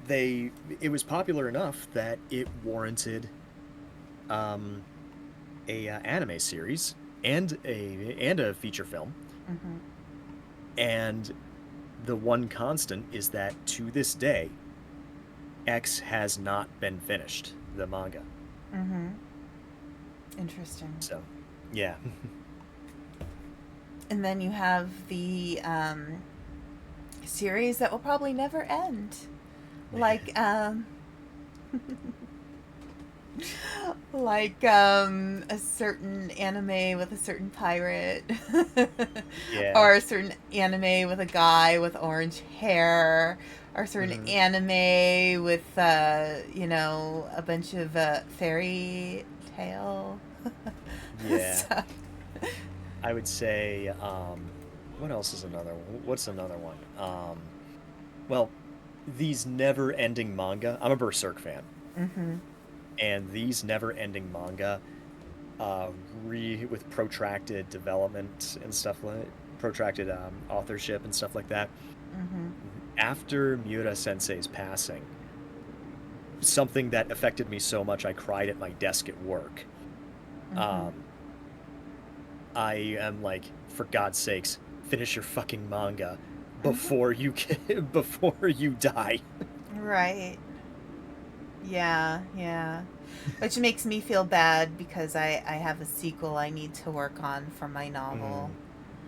B: It was popular enough that it warranted a anime series and a feature film. And the one constant is that to this day, X has not been finished, the manga.
A: Interesting.
B: So, yeah.
A: And then you have the series that will probably never end. Like, like a certain anime with a certain pirate.
B: Yeah.
A: Or a certain anime with a guy with orange hair. Or a certain anime with, you know, a bunch of fairy tale.
B: Yeah.
A: So.
B: I would say, what else is another one? What's another one? Well, these never-ending manga. I'm a Berserk fan. And these never-ending manga, with protracted development and stuff like protracted authorship and stuff like that. After Miura Sensei's passing, something that affected me so much I cried at my desk at work. I am like, for God's sakes, finish your fucking manga before you before you die.
A: Right. Yeah, yeah. Which makes me feel bad because I have a sequel I need to work on for my novel.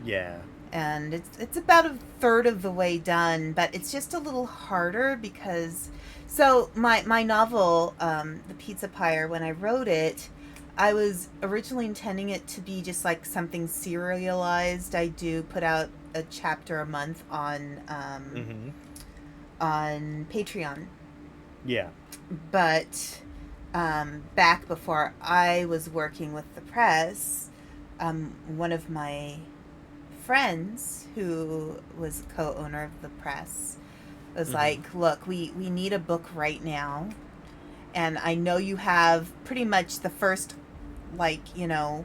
B: Yeah.
A: And it's about a third of the way done, but it's just a little harder because... So, my novel, The Pizza Pyre, when I wrote it, I was originally intending it to be just like something serialized. I do put out a chapter a month on Patreon.
B: Yeah.
A: But back before I was working with the press, one of my friends who was co-owner of the press was like, look, we need a book right now. And I know you have pretty much the first, like, you know,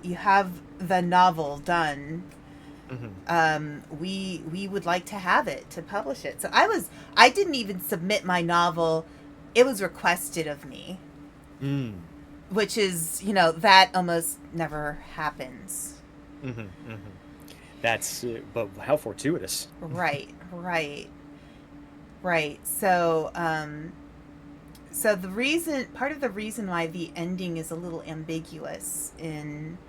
A: you have the novel done. We would like to have it to publish it. So I didn't even submit my novel. It was requested of me. Which is, you know, that almost never happens.
B: That's, but how fortuitous.
A: Right. So, so part of the reason why the ending is a little ambiguous in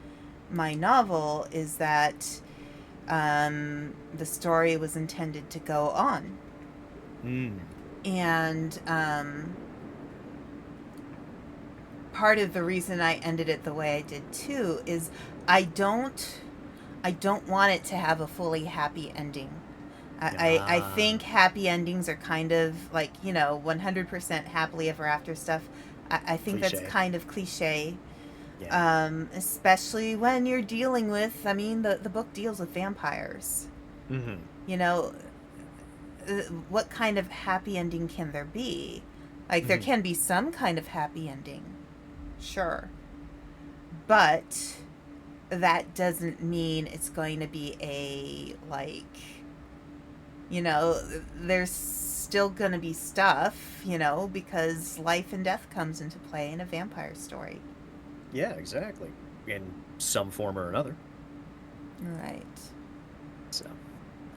A: my novel is that the story was intended to go on. And part of the reason I ended it the way I did too is I don't want it to have a fully happy ending. I think happy endings are kind of like, you know, 100% happily ever after stuff. I think that's
B: Cliche.
A: kind of cliche.
B: Yeah.
A: Especially when you're dealing with, I mean, the book deals with vampires.
B: Mm-hmm.
A: You know, what kind of happy ending can there be? Like, there
B: Mm-hmm.
A: can be some kind of happy ending, sure. But that doesn't mean it's going to be a, like, you know, there's still going to be stuff, you know, because life and death comes into play in a vampire story.
B: Yeah, exactly. In some form or another.
A: Right.
B: So.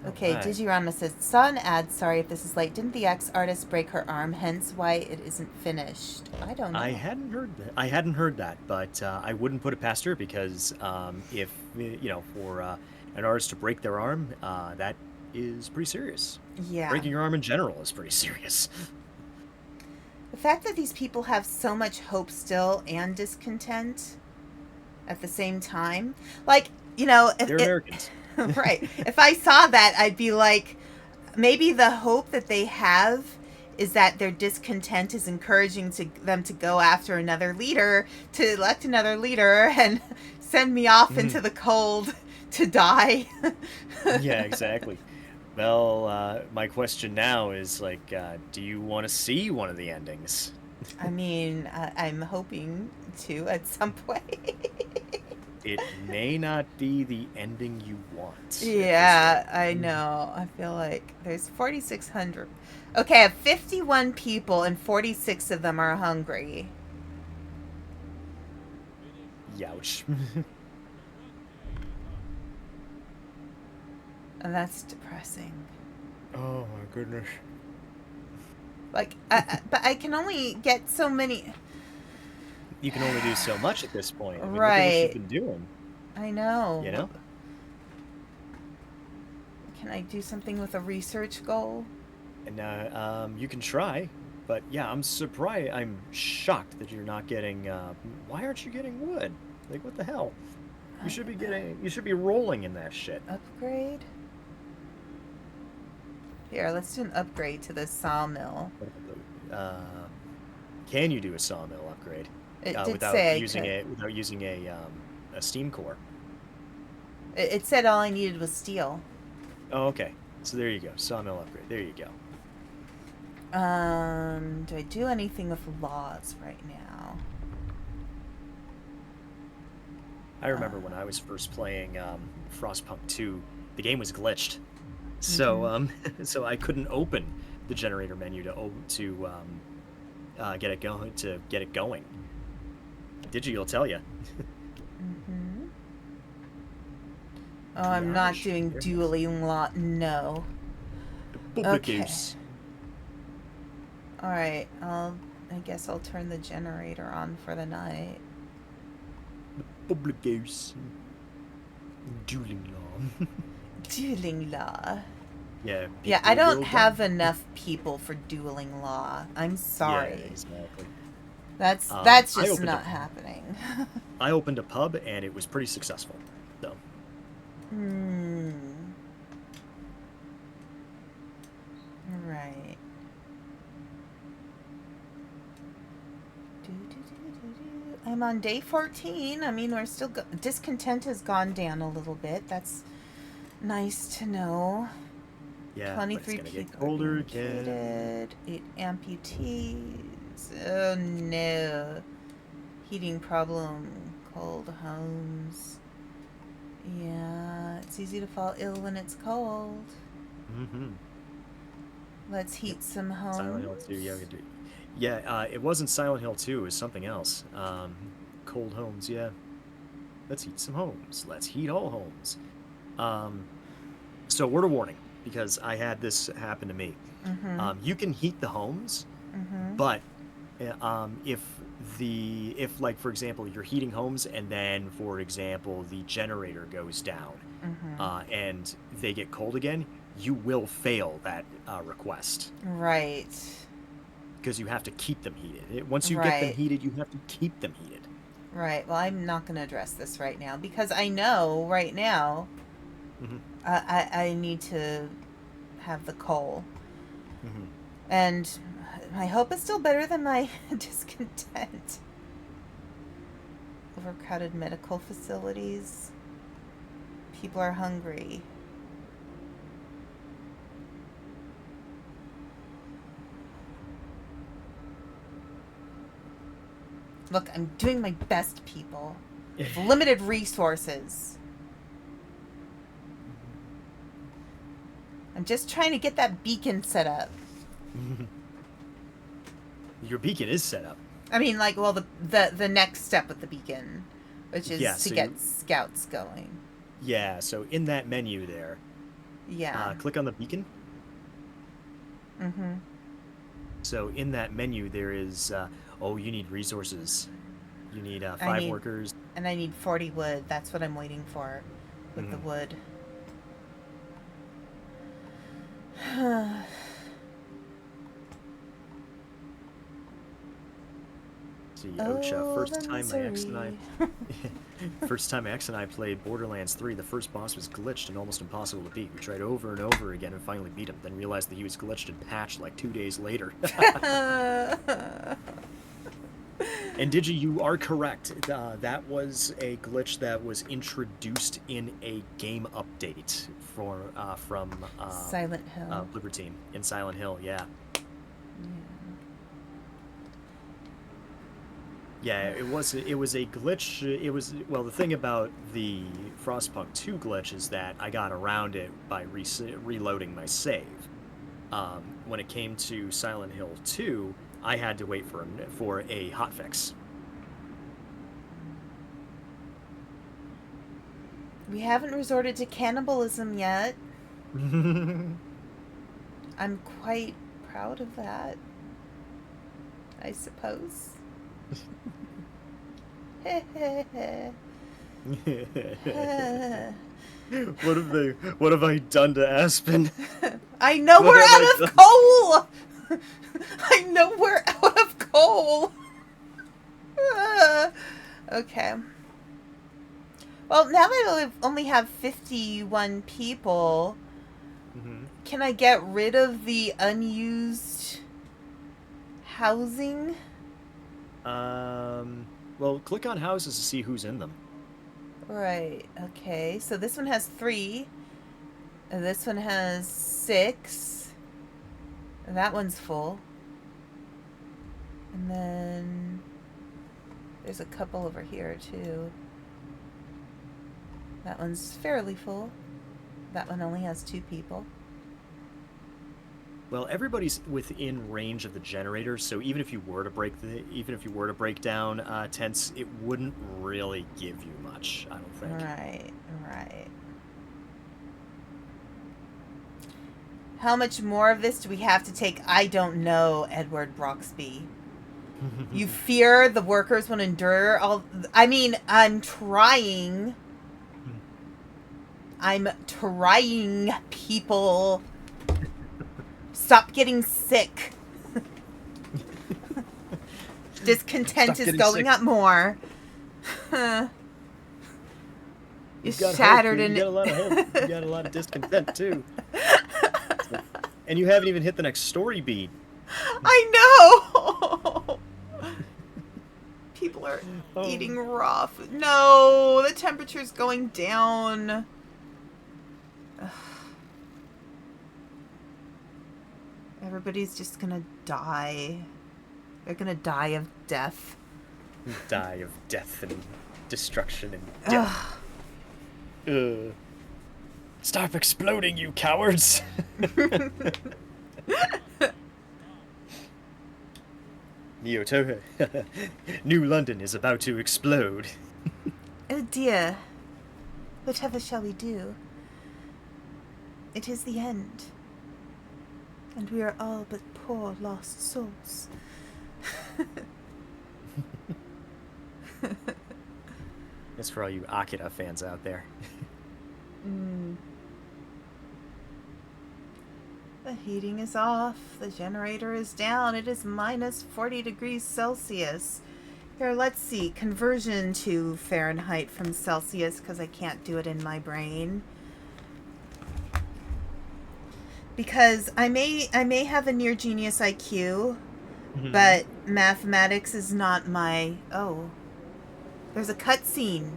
A: Okay,
B: Alright.
A: Digirama says, saw an ad, sorry if this is late. Didn't the ex-artist break her arm, hence why it isn't finished? I don't know.
B: I hadn't heard that. I hadn't heard that, but I wouldn't put it past her because if for an artist to break their arm, that is pretty serious.
A: Yeah.
B: Breaking your arm in general is pretty serious.
A: The fact that these people have so much hope still and discontent at the same time, like, you know, if
B: They're Americans.
A: right. If I saw that, I'd be like, maybe the hope that they have is that their discontent is encouraging them to go after another leader, to elect another leader, and send me off into the cold to die.
B: Yeah, exactly. Well, my question now is like, do you want to see one of the endings?
A: I mean, I'm hoping to at some point.
B: It may not be the ending you want. at this
A: Yeah,
B: rate.
A: I know. I feel like there's 4,600. Okay, I have 51 people, and 46 of them are hungry.
B: Youch.
A: And that's depressing.
B: Oh my goodness.
A: Like, but I can only get so many.
B: You can only do so much at this point. I mean, look at what
A: Right.
B: you've been doing.
A: I know.
B: You know?
A: Can I do something with a research goal?
B: And you can try, but yeah, I'm surprised. I'm shocked that you're not getting. Why aren't you getting wood? Like, what the hell? You should be getting. You should be rolling in that shit.
A: Upgrade? Here, let's do an upgrade to this sawmill.
B: Can you do a sawmill upgrade
A: It did
B: without
A: say I
B: using
A: could.
B: without using a steam core?
A: It said all I needed was steel.
B: Oh, okay. So there you go. Sawmill upgrade. There you go.
A: Do I do anything with laws right now?
B: I remember when I was first playing FrostPunk 2, the game was glitched, so so I couldn't open the generator menu to get it going. Digi will tell you.
A: Mm-hmm. Oh, I'm not doing dueling law. No. Okay. All right. I guess I'll turn the generator on for the night.
B: Public use. Dueling law.
A: Dueling law.
B: Yeah.
A: Yeah, I
B: people
A: don't
B: will
A: have
B: die.
A: enough people for dueling law. I'm sorry.
B: Yeah, exactly.
A: That's
B: I
A: just
B: opened
A: not
B: a-
A: happening.
B: I opened a pub and it was pretty successful. So
A: Right. I'm on day 14. I mean, we're still discontent has gone down a little bit. That's nice to know.
B: yeah,
A: 23
B: but it's gonna
A: people
B: get colder
A: are
B: again.
A: mutated, 8 amputees. Oh no. Heating problem. Cold homes. Yeah, it's easy to fall ill when it's cold.
B: Mm-hmm.
A: Let's heat some homes.
B: Silent Hill 2, yeah, we could do. Yeah, it wasn't Silent Hill 2, it was something else. Cold homes, yeah. Let's heat some homes. Let's heat all homes. So word of warning, because I had this happen to me. You can heat the homes, but if like for example you're heating homes and then for example the generator goes down and they get cold again, you will fail that request.
A: Right.
B: Because you have to keep them heated. Once you get them
A: Right.
B: heated, you have to keep them heated.
A: Right. Well, I'm not going to address this right now because I know right now I need to have the coal. And My hope is still better than my discontent. Overcrowded medical facilities. People are hungry. Look, I'm doing my best, people. With limited resources. I'm just trying to get that beacon set up.
B: Your beacon is set up.
A: I mean, like, well, the next step with the beacon, which is to
B: so
A: get scouts going.
B: Yeah, so in that menu there, click on the beacon.
A: Mm-hmm.
B: So in that menu there is, you need resources. You need 5 workers.
A: And I need 40 wood. That's what I'm waiting for with the wood.
B: See, Ocha, first time X and I played Borderlands 3, the first boss was glitched and almost impossible to beat. We tried over and over again and finally beat him, then realized that he was glitched and patched like 2 days later. And Digi, you are correct. That was a glitch that was introduced in a game update from
A: Silent Hill.
B: Bloober Team in Silent Hill, yeah. Yeah, it was a glitch. It was, well, the thing about the FrostPunk 2 glitch is that I got around it by reloading my save. When it came to Silent Hill 2, I had to wait for a hotfix.
A: We haven't resorted to cannibalism yet. I'm quite proud of that, I suppose.
B: What have I done to Aspen?
A: I know we're out of coal! I know we're out of coal! Okay. Well, now that I only have 51 people, can I get rid of the unused housing?
B: Well, click on houses to see who's in them.
A: Right, okay. So this one has 3. And this one has 6. And that one's full. And then there's a couple over here too. That one's fairly full. That one only has 2 people.
B: Well, everybody's within range of the generator, so even if you were to break down tents, it wouldn't really give you much, I don't think.
A: Right. How much more of this do we have to take? I don't know, Edward Broxby. You fear the workers will endure all... I mean, I'm trying, people. Stop getting sick. Discontent is going up more. You're shattered and...
B: You got a lot of hope. You got a lot of discontent, too. And you haven't even hit the next story beat.
A: I know! People are eating raw food. No! The temperature's going down. Ugh. Everybody's just gonna die. They're gonna die of death.
B: Die of death and destruction and death. Stop exploding, you cowards! Neotoga. New London is about to explode.
A: Oh dear. Whatever shall we do? It is the end. And we are all but poor lost souls.
B: That's for all you Akira fans out there.
A: The heating is off. The generator is down. It is minus 40 degrees Celsius. Here, let's see. Conversion to Fahrenheit from Celsius, because I can't do it in my brain. Because I may have a near genius IQ, But mathematics is not my... Oh. There's a cutscene.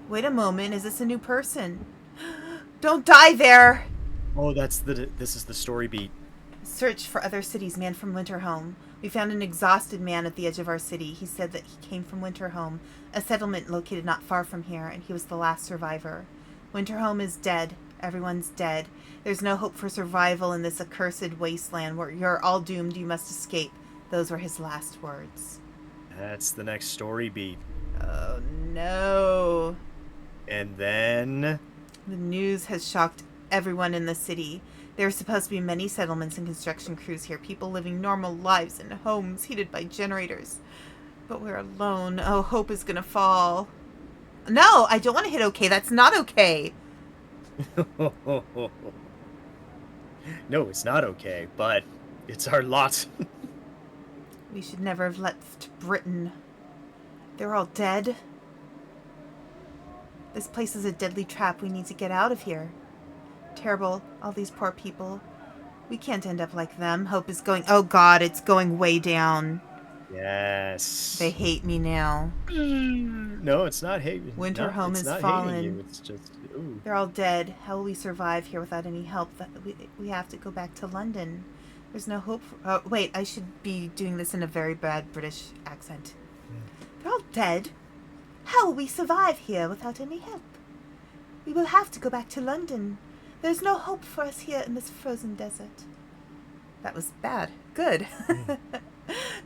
A: Wait a moment. Is this a new person? Don't die there!
B: Oh, this is the story beat.
A: Search for other cities, man from Winterhome. We found an exhausted man at the edge of our city. He said that he came from Winterhome, a settlement located not far from here, and he was the last survivor. Winterhome is dead. Everyone's dead. There's no hope for survival in this accursed wasteland where you're all doomed. You must escape. Those were his last words.
B: That's the next story beat.
A: Oh, no.
B: And then...
A: The news has shocked everyone in the city. There are supposed to be many settlements and construction crews here, people living normal lives in homes heated by generators. But we're alone. Oh, hope is gonna fall. No, I don't want to hit okay. That's not okay.
B: No, it's not okay, but it's our lot.
A: We should never have left Britain. They're all dead. This place is a deadly trap. We need to get out of here. Terrible. All these poor people. We can't end up like them. Hope is going... Oh, God, it's going way down.
B: Yes.
A: They hate me now.
B: No, it's not hate.
A: Winterhome is
B: not
A: fallen.
B: hating you. It's just... Ooh.
A: They're all dead. How will we survive here without any help? We have to go back to London. There's no hope for... Oh, wait, I should be doing this in a very bad British accent. They're all dead. How will we survive here without any help? We will have to go back to London. There's no hope for us here in this frozen desert. That was bad. Good.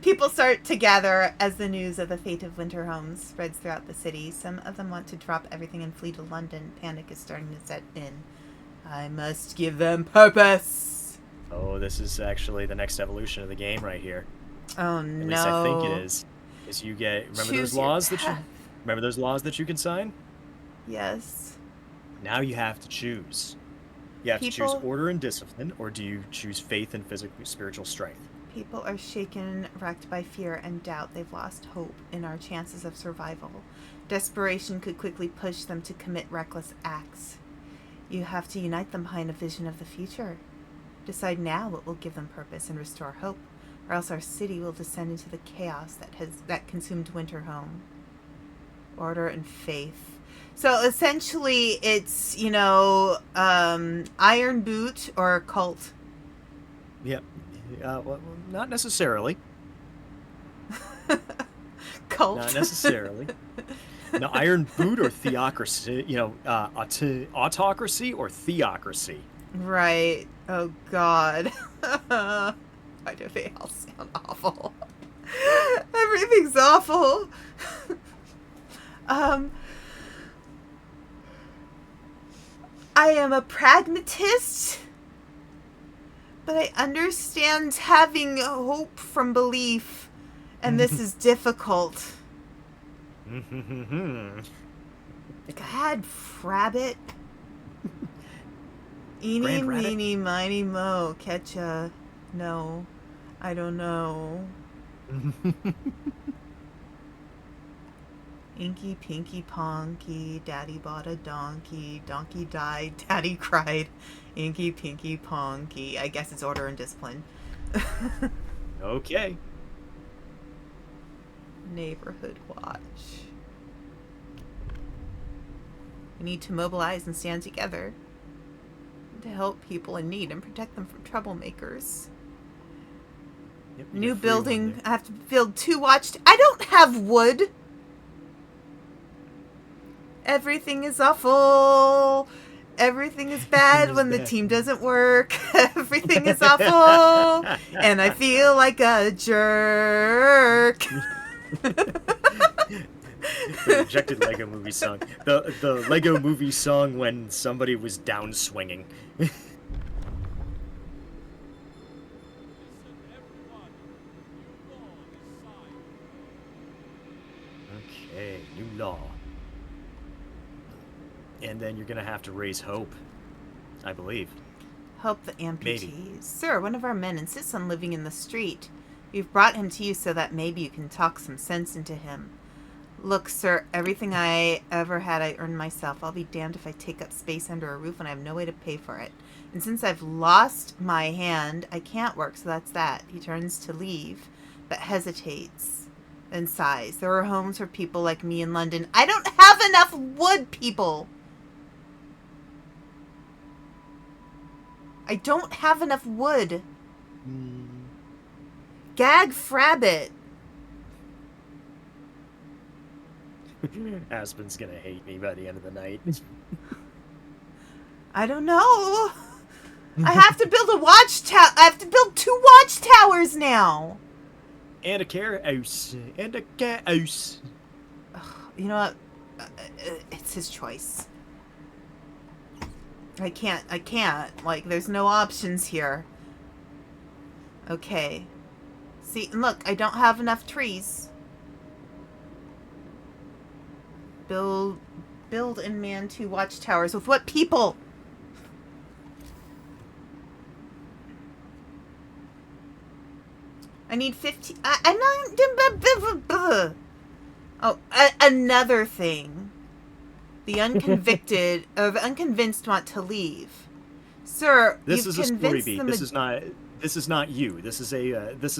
A: People start to gather as the news of the fate of Winterhome spreads throughout the city. Some of them want to drop everything and flee to London. Panic is starting to set in. I must give them purpose.
B: Oh, this is actually the next evolution of the game right here.
A: Oh,
B: At
A: no.
B: least I think it is. Is you get... Remember
A: Choose
B: those
A: your
B: laws that you...
A: path.
B: Remember those laws that you can sign?
A: Yes.
B: Now you have to choose. You have to choose
A: People-
B: order and discipline, or do you choose faith and physical, spiritual strength?
A: People are shaken, racked by fear and doubt. They've lost hope in our chances of survival. Desperation could quickly push them to commit reckless acts. You have to unite them behind a vision of the future. Decide now what will give them purpose and restore hope, or else our city will descend into the chaos that consumed Winterhome. Order and faith. So essentially, it's, Iron Boot or Cult.
B: Yep. Well, not necessarily.
A: Cult.
B: Not necessarily. No, Iron Boot or theocracy, autocracy or theocracy.
A: Right. Oh, God. Why do they all sound awful? Everything's awful. I am a pragmatist, but I understand having hope from belief, and this is difficult. God, Frabbit. Eeny,
B: Grand Rabbit?
A: meeny, miny, mo. Catcha. No. I don't know. Inky, pinky, ponky. Daddy bought a donkey. Donkey died. Daddy cried. Inky, pinky, ponky. I guess it's order and discipline.
B: Okay.
A: Neighborhood watch. We need to mobilize and stand together to help people in need and protect them from troublemakers.
B: Yep, you
A: New
B: get free one
A: building.
B: there.
A: I have to build 2 watch. I don't have wood. Everything is awful. Everything is bad when the team doesn't work. Everything is awful. And I feel like a jerk.
B: The rejected Lego Movie song. The Lego Movie song when somebody was down swinging. Okay, new law. And then you're gonna have to raise hope, I believe.
A: Help the amputees.
B: Maybe.
A: Sir, one of our men insists on living in the street. We've brought him to you so that maybe you can talk some sense into him. Look, sir, everything I ever had I earned myself. I'll be damned if I take up space under a roof when I have no way to pay for it. And since I've lost my hand, I can't work, so that's that. He turns to leave. but hesitates in size. There are homes for people like me in London. I don't have enough wood, people. I don't have enough wood. Gag Frabbit.
B: Aspen's gonna hate me by the end of the night.
A: I don't know. I have to build a watchtower. I have to build 2 watchtowers now.
B: And a carrot house. And a cat house.
A: You know what? It's his choice. I can't. Like, there's no options here. Okay. See, look, I don't have enough trees. Build and man 2 watchtowers. With what people? I need 15. I'm not. Oh, another thing. The unconvicted or the unconvinced want to leave. Sir,
B: This
A: you've
B: is a story
A: convinced
B: beat.
A: them.
B: This is not you. This is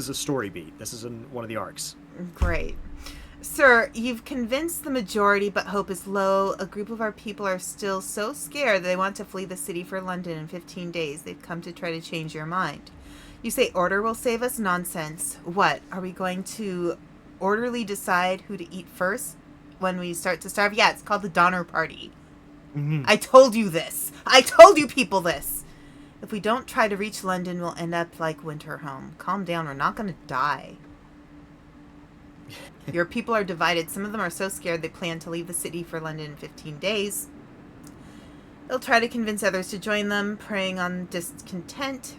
B: a story beat. This is in one of the arcs.
A: Great. Sir, you've convinced the majority, but hope is low. A group of our people are still so scared that they want to flee the city for London in 15 days. They've come to try to change your mind. You say order will save us? Nonsense. What? Are we going to orderly decide who to eat first when we start to starve? Yeah, it's called the Donner Party.
B: Mm-hmm.
A: I told you this. I told you people this. If we don't try to reach London, we'll end up like Winterhome. Calm down. We're not going to die. Your people are divided. Some of them are so scared they plan to leave the city for London in 15 days. They'll try to convince others to join them, preying on discontent.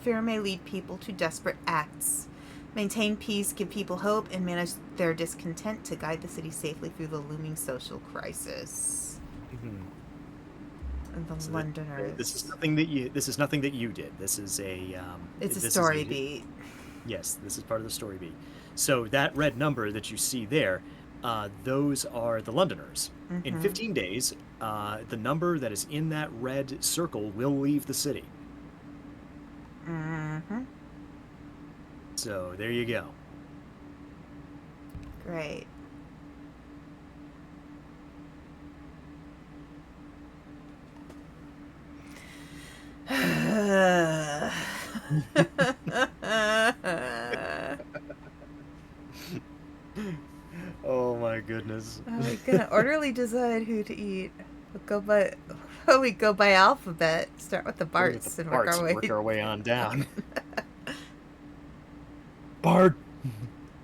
A: Fear may lead people to desperate acts. Maintain peace, give people hope, and manage their discontent to guide the city safely through the looming social crisis.
B: Mm-hmm.
A: And the
B: So
A: Londoners.
B: This is nothing that you did. This is a.
A: It's a story beat.
B: Yes, this is part of the story beat. So that red number that you see there, those are the Londoners.
A: Mm-hmm.
B: In 15 days, the number that is in that red circle will leave the city.
A: Mm-hmm.
B: So there you go.
A: Great.
B: Oh my goodness.
A: We're gonna orderly decide who to eat. We go by alphabet. Start with the Barts and work
B: our way on down. Bart.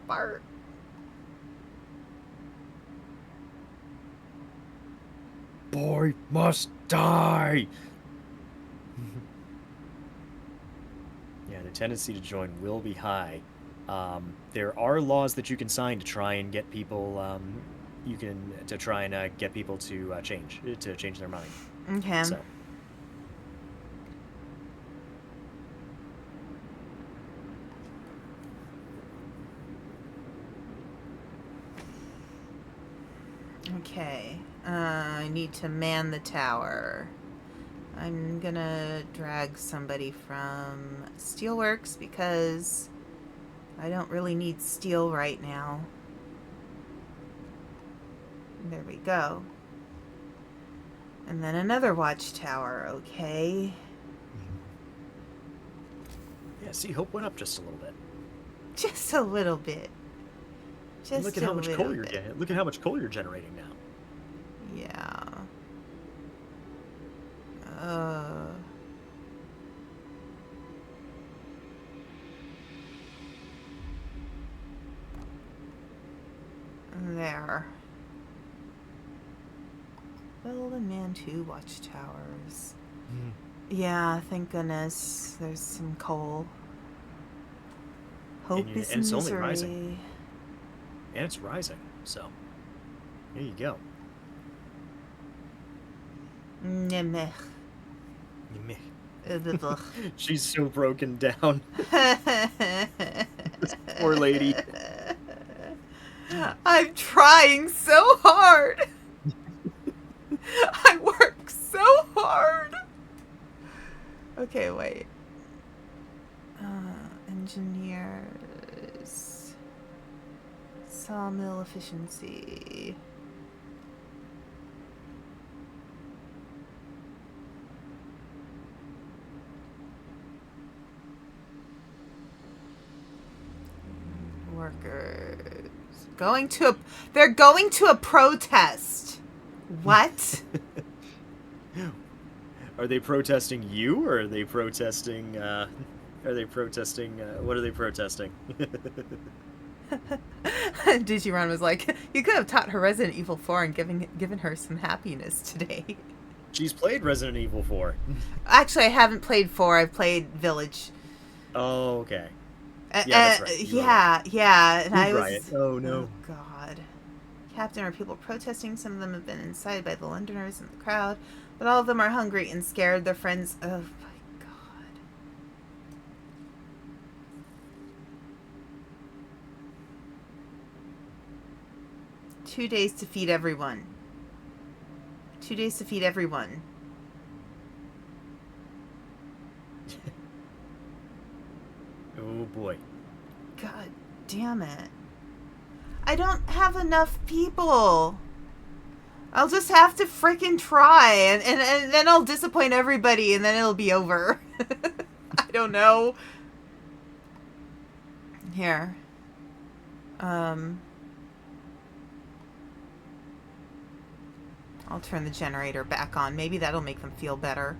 A: Bart.
B: Boy must die. Yeah, the tendency to join will be high. There are laws that you can sign to try and get people. Get people to change their mind.
A: Okay.
B: So.
A: Okay. I need to man the tower. I'm gonna drag somebody from Steelworks because I don't really need steel right now. There we go. And then another watchtower, okay.
B: Yeah, see, hope went up just a little bit.
A: Just a little bit.
B: And look at how much coal you're getting. Look at how much coal you're generating now.
A: Yeah. There. Build and man 2 watchtowers. Yeah, thank goodness. There's some coal. Hope is
B: and it's
A: misery.
B: only rising. And it's rising, so there you go.
A: Nemech.
B: She's so broken down. This poor lady.
A: I'm trying so hard. I work so hard. Okay, wait. Engineers. Sawmill efficiency. Workers they're going to a protest. What?
B: Are they protesting you, or are they protesting? What are they protesting?
A: Digimon was like, you could have taught her Resident Evil 4 and given her some happiness today.
B: She's played Resident Evil 4.
A: Actually, I haven't played 4. I've played Village.
B: Oh, okay.
A: Yeah,
B: that's right.
A: Yeah. And I was.
B: Riot. Oh no.
A: Oh God. Captain, are people protesting? Some of them have been incited by the Londoners in the crowd, but all of them are hungry and scared. Their friends. Oh my God. 2 days to feed everyone. 2 days to feed everyone.
B: Oh boy.
A: God damn it. I don't have enough people. I'll just have to frickin' try, and then I'll disappoint everybody, and then it'll be over. I don't know. Here. I'll turn the generator back on. Maybe that'll make them feel better.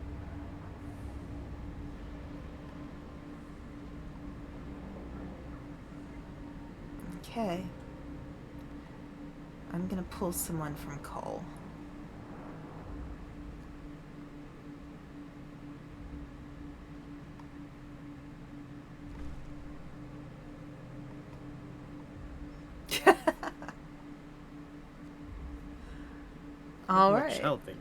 A: Okay. I'm gonna pull someone from coal. All right.
B: Healthy.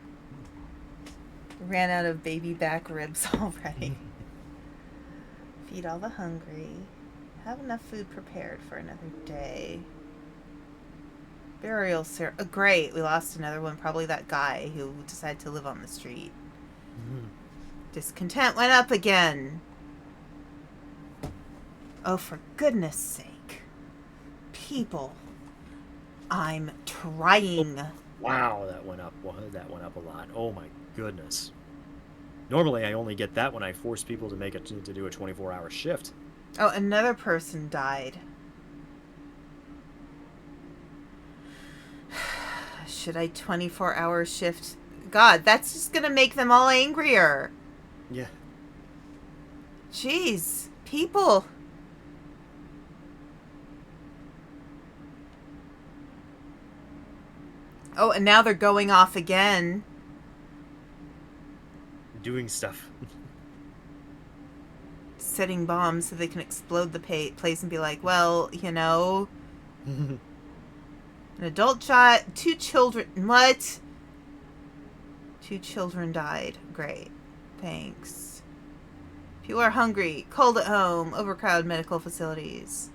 A: Ran out of baby back ribs already. Feed all the hungry. Have enough food prepared for another day. Burial ceremony. Oh, great. We lost another one. Probably that guy who decided to live on the street.
B: Mm-hmm.
A: Discontent went up again. Oh, for goodness sake. People. I'm trying.
B: Wow, that went up. Well, that went up a lot. Oh my goodness. Normally, I only get that when I force people to make it to do a 24-hour shift.
A: Oh, another person died. Should I 24-hour shift? God, that's just gonna make them all angrier.
B: Yeah.
A: Jeez, people. Oh, and now they're going off again.
B: Doing stuff.
A: Setting bombs so they can explode the place and be like, well, you know. An adult child, 2 children. What? 2 children died. Great. Thanks. People are hungry, cold at home, overcrowded medical facilities.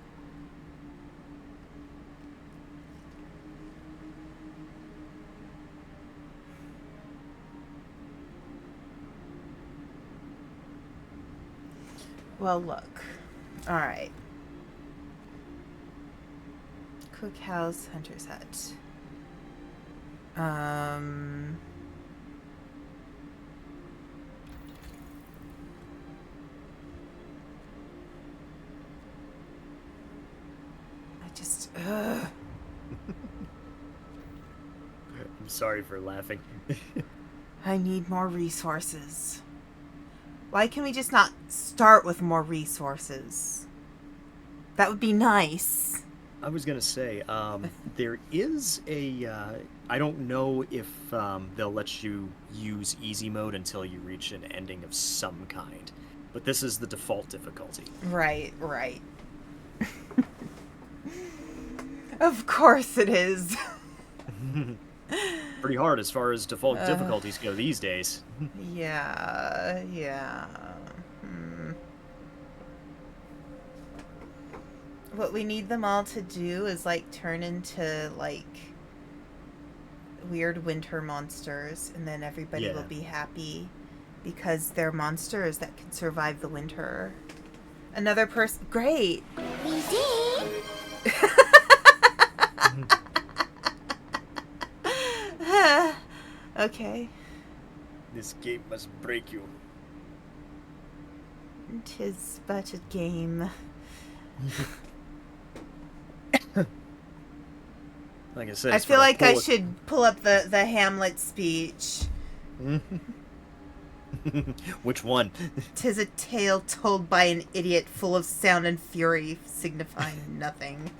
A: Well, look. Alright. Cookhouse, Hunter's Hut. I just... I'm
B: sorry for laughing.
A: I need more resources. Why can we just not start with more resources? That would be nice.
B: I was going to say, there is a... I don't know if they'll let you use easy mode until you reach an ending of some kind. But this is the default difficulty.
A: Right. Of course it is.
B: Pretty hard as far as default difficulties go these days.
A: Yeah. What we need them all to do is, like, turn into, like, weird winter monsters, and then everybody will be happy because they're monsters that can survive the winter. Another person... Great!
E: We did!
A: Okay.
B: This game must break you.
A: 'Tis but a game.
B: Like I said,
A: I
B: it's
A: feel
B: for a
A: like I
B: Polish-
A: should pull up the Hamlet speech.
B: Which one?
A: 'Tis a tale told by an idiot full of sound and fury, signifying nothing.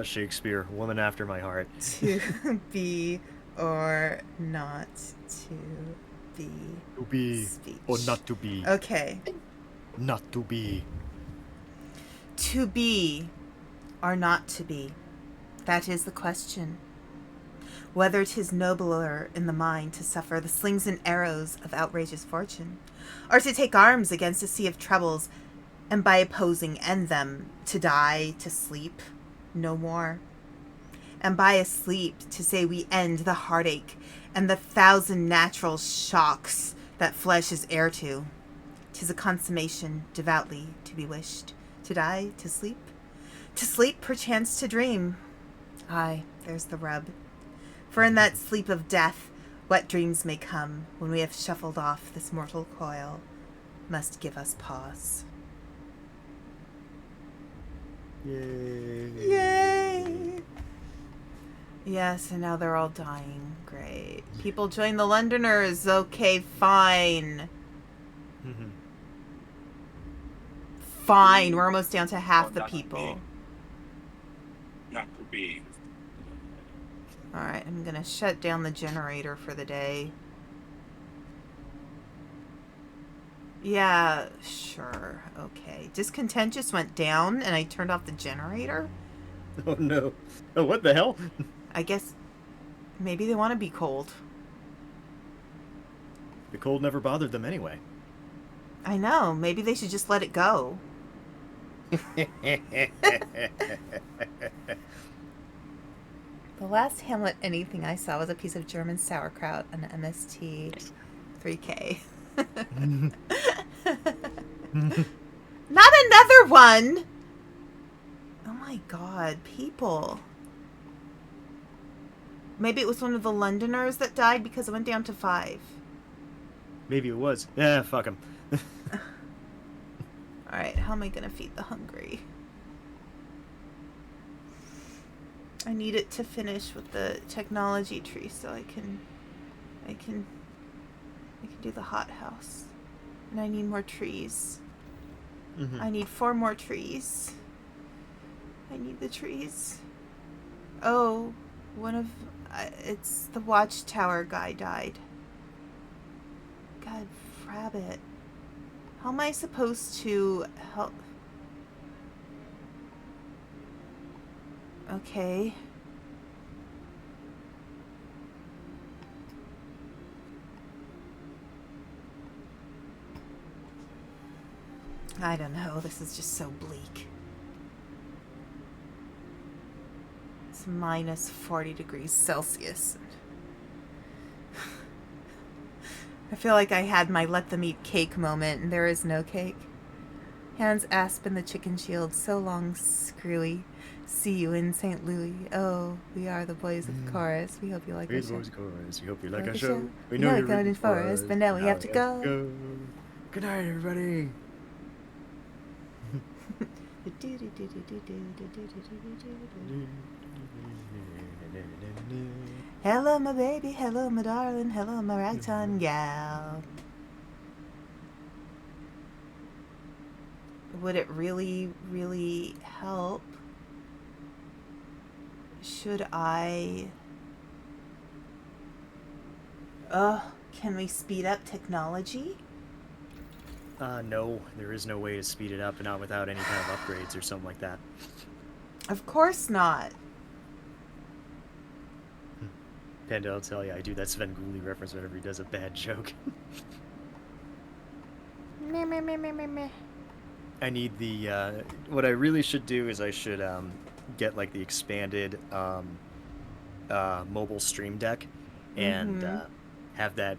B: Shakespeare, woman after my heart.
A: To be or not to be.
B: To be
A: Speech.
B: or not to be.
A: Okay.
B: Not to be.
A: To be or not to be. That is the question. Whether 'tis nobler in the mind to suffer the slings and arrows of outrageous fortune, or to take arms against a sea of troubles, and by opposing end them, to die, to sleep, no more. And by a sleep to say we end the heartache and the 1,000 natural shocks that flesh is heir to. 'Tis a consummation devoutly to be wished. To die, to sleep perchance to dream. Aye, there's the rub. For in that sleep of death, what dreams may come when we have shuffled off this mortal coil must give us pause.
B: Yay.
A: Yay! Yes, and now they're all dying. Great. People join the Londoners. Okay, fine. Fine. We're almost down to half the people.
F: Not to be.
A: Alright, I'm gonna shut down the generator for the day. Yeah, sure. Okay. Discontent just went down and I turned off the generator?
B: Oh no. Oh, what the hell?
A: I guess maybe they want to be cold.
B: The cold never bothered them anyway.
A: I know. Maybe they should just let it go. The last Hamlet anything I saw was a piece of German sauerkraut on MST 3K. Not another one! Oh my god, people. Maybe it was one of the Londoners that died because it went down to 5.
B: Maybe it was. Yeah, fuck him.
A: Alright, how am I gonna feed the hungry? I need it to finish with the technology tree so I can do the hothouse. And I need more trees. I need 4 more trees. I need the trees. Oh, it's the watchtower guy died. God, frabbit. How am I supposed to help? Okay. I don't know. This is just so bleak. It's minus 40 degrees Celsius. I feel like I had my let them eat cake moment, and there is no cake. Hands Aspen the chicken shield, so long, Screwy. See you in St. Louis. Oh, we are the boys of the chorus. We hope you like our show.
B: We hope you like
A: Like
B: our
A: the
B: show.
A: show.
B: We
A: know
B: know
A: you're
B: you're
A: going for us, but now we have to go.
B: Good night, everybody.
A: Hello, my baby. Hello, my darling. Hello, my ragtime gal. Would it really, really help? Should I... can we speed up technology?
B: No, there is no way to speed it up, not without any kind of upgrades or something like that.
A: Of course not.
B: Panda, I'll tell you, I do that Sven Gulli reference whenever he does a bad joke.
A: Meh, meh, meh, meh, meh, meh.
B: I need the, what I really should do is I should, get, like, the expanded, mobile stream deck, and, have the,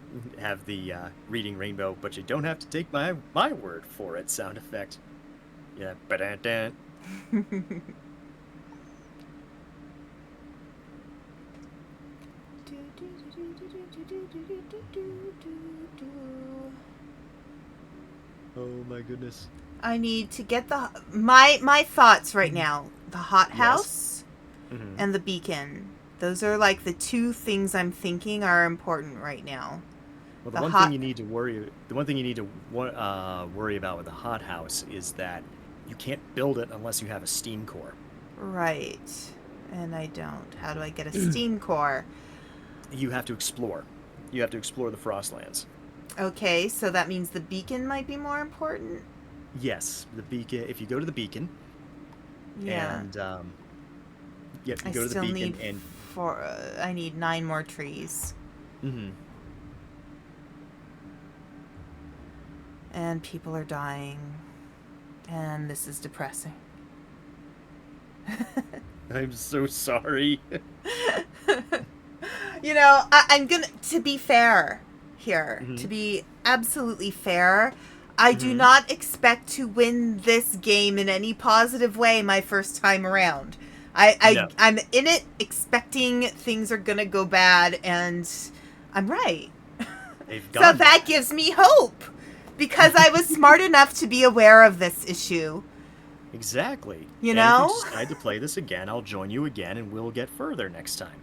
B: Reading Rainbow, but you don't have to take my word for it sound effect. Yeah, ba-da-da. Oh my goodness.
A: I need to get my thoughts right now. The hothouse
B: Mm-hmm.
A: and the beacon. Those are like the two things I'm thinking are important right now.
B: Well, the one thing you need to worry about with the hothouse is that you can't build it unless you have a steam core.
A: Right. And I don't. How do I get a steam core?
B: You have to explore. You have to explore the Frostlands.
A: Okay, so that means the beacon might be more important?
B: Yes, the beacon. If you go to the beacon,
A: Yeah.
B: and you
A: I
B: go to the
A: still
B: beacon
A: need
B: and
A: I need 9 more trees.
B: mm-hmm.
A: And people are dying. And this is depressing.
B: I'm so sorry.
A: You know, I'm gonna, to be fair here,
B: Mm-hmm.
A: to be absolutely fair, I do
B: Mm-hmm.
A: not expect to win this game in any positive way my first time around.
B: No.
A: I'm in it expecting things are gonna go bad, and I'm right.
B: They've
A: So
B: gone
A: that
B: bad.
A: gives me hope, because I was smart enough to be aware of this issue.
B: Exactly.
A: You
B: and
A: know?
B: if you decide to play this again, I'll join you again, and we'll get further next time.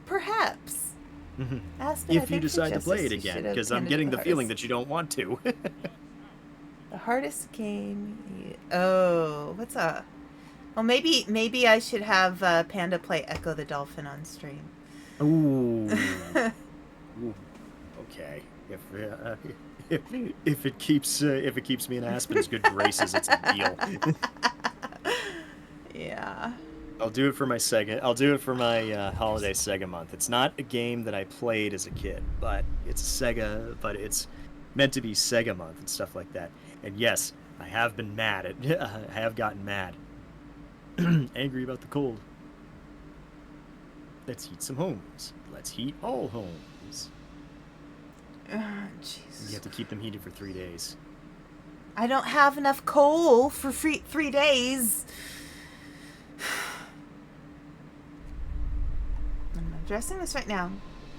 A: Perhaps. Aspen, I
B: If you
A: think
B: decide to
A: just
B: play it
A: should
B: again,
A: have
B: because I'm
A: handed
B: getting
A: the
B: the feeling
A: hardest-
B: that you don't want to.
A: The hardest game. Oh, what's up? Well, maybe I should have Panda play Echo the Dolphin on stream.
B: Ooh. Ooh. Okay. If it keeps me in Aspen's good graces, it's a deal.
A: Yeah.
B: I'll do it for my Sega. I'll do it for my holiday Sega month. It's not a game that I played as a kid, but it's Sega. But it's meant to be Sega month and stuff like that. And yes, I have been mad at. I have gotten mad, angry about the cold. Let's heat some homes. Let's heat all homes.
A: Jeez.
B: You have to keep them heated for 3 days.
A: I don't have enough coal for 3 days. I'm addressing this right now.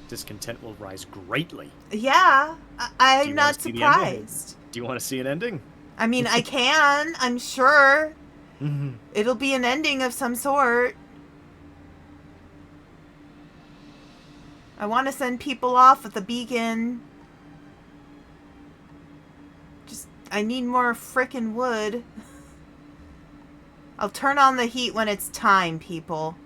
B: Discontent will rise greatly.
A: Yeah,
B: Do
A: I'm
B: you
A: not
B: wanna see the ending?
A: surprised.
B: Do you want to see an ending?
A: I mean, I can. I'm sure
B: Mm-hmm.
A: it'll be an ending of some sort. I want to send people off with a beacon. I need more frickin' wood. I'll turn on the heat when it's time, people.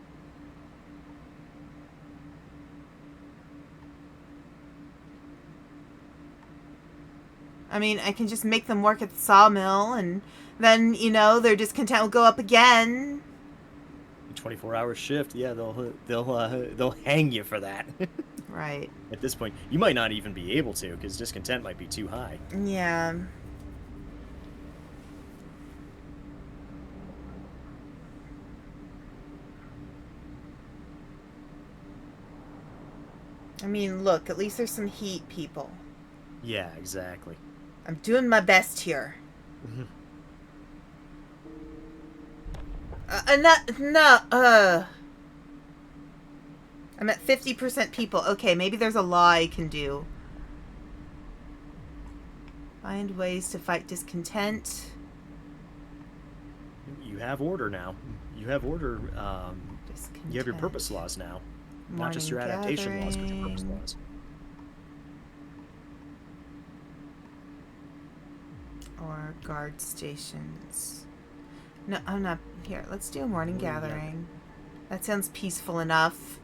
A: I mean, I can just make them work at the sawmill, and then, you know, their discontent will go up again.
B: 24-hour shift. Yeah, they'll hang you for that.
A: Right.
B: At this point, you might not even be able to, because discontent might be too high.
A: Yeah. I mean, look, at least there's some heat, people.
B: Yeah, exactly.
A: I'm doing my best here. I'm at 50% people. Okay, maybe there's a law I can do. Find ways to fight discontent.
B: You have order now. You have order. You have your purpose laws now. Not just your
A: Morning
B: adaptation laws, but your purpose
A: gathering.
B: laws.
A: Or guard stations. No, I'm not. Here, let's do a morning gathering. That sounds peaceful enough.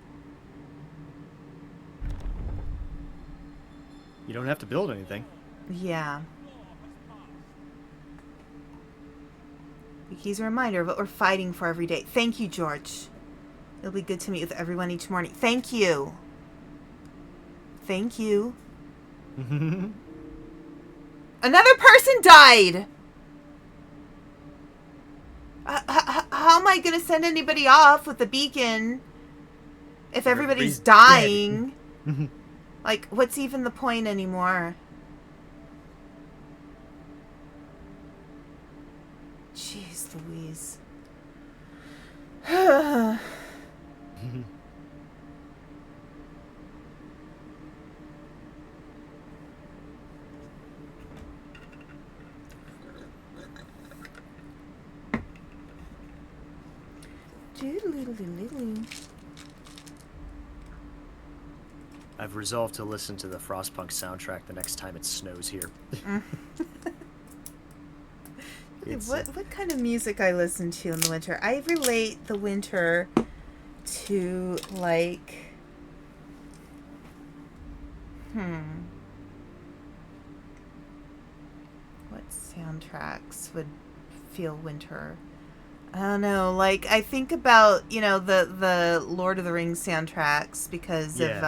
B: You don't have to build anything.
A: Yeah. Wiki's a reminder of what we're fighting for every day. Thank you, George. It'll be good to meet with everyone each morning. Thank you. Thank you. Another person died! How am I going to send anybody off with the beacon if everybody's dying? Like, what's even the point anymore? Jeez Louise.
B: I've resolved to listen to the FrostPunk soundtrack the next time it snows here.
A: What kind of music I listen to in the winter? I relate the winter to, like... What soundtracks would feel winter? I don't know. Like, I think about, the Lord of the Rings soundtracks because of,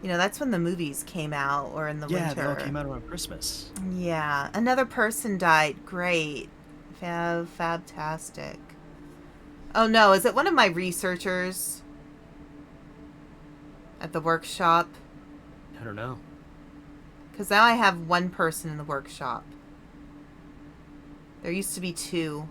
A: that's when the movies came out, or in the winter.
B: Yeah, they all came out around Christmas.
A: Yeah. Another person died. Great. Fabtastic. Oh, no. Is it one of my researchers at the workshop?
B: I don't know.
A: Because now I have one person in the workshop. There used to be two.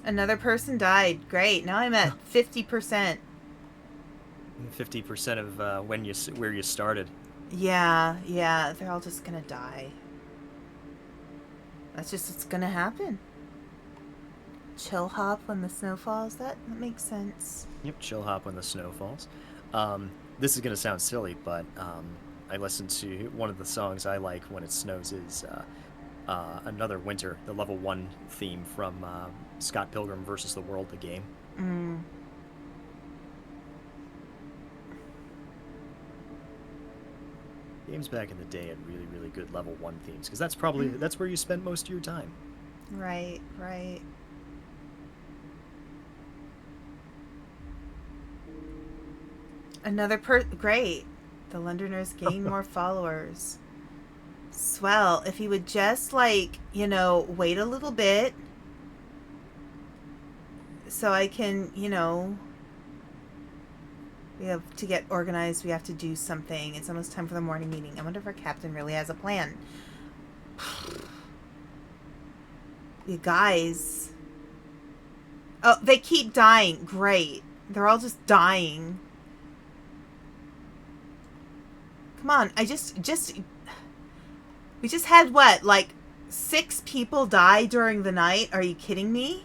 A: Another person died. Great. Now I'm at 50%.
B: 50% of where you started.
A: Yeah. They're all just gonna die. It's gonna happen. Chill hop when the snow falls. That makes sense.
B: Yep, chill hop when the snow falls. This is gonna sound silly, but I listen to one of the songs I like when it snows is Another Winter, the level 1 theme from Scott Pilgrim vs. the World, the game. Games back in the day had really, really good level 1 themes, because that's where you spend most of your time.
A: Right. Great. The Londoners gain more followers. Swell. If he would just, wait a little bit so I can, we have to get organized. We have to do something. It's almost time for the morning meeting. I wonder if our captain really has a plan. You guys. Oh, they keep dying. Great. They're all just dying. Come on. We just had what? 6 people die during the night? Are you kidding me?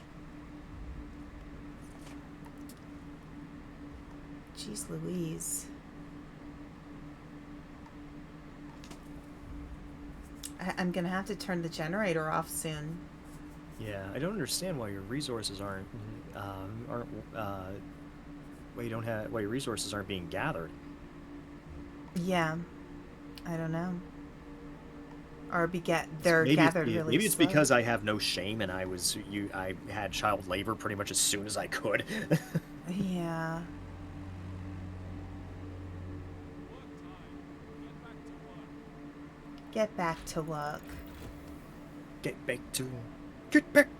A: Jeez Louise. I'm gonna have to turn the generator off soon.
B: Yeah, I don't understand why your resources aren't why your resources aren't being gathered.
A: Yeah, I don't know. Or they're gathered really
B: Maybe it's
A: slow.
B: because I have no shame and I had child labor pretty much as soon as I could.
A: Yeah. Get back to work.
B: Get back to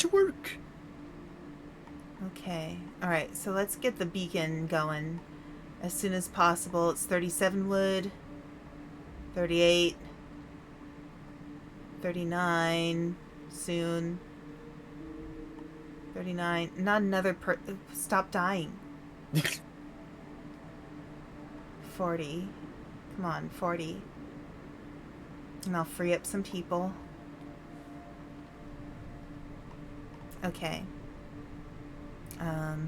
B: work.
A: Okay. Alright, so let's get the beacon going as soon as possible. It's 37 wood. 38. 39. Soon. 39. Not another stop dying. 40. Come on, 40. And I'll free up some people. Okay. I'll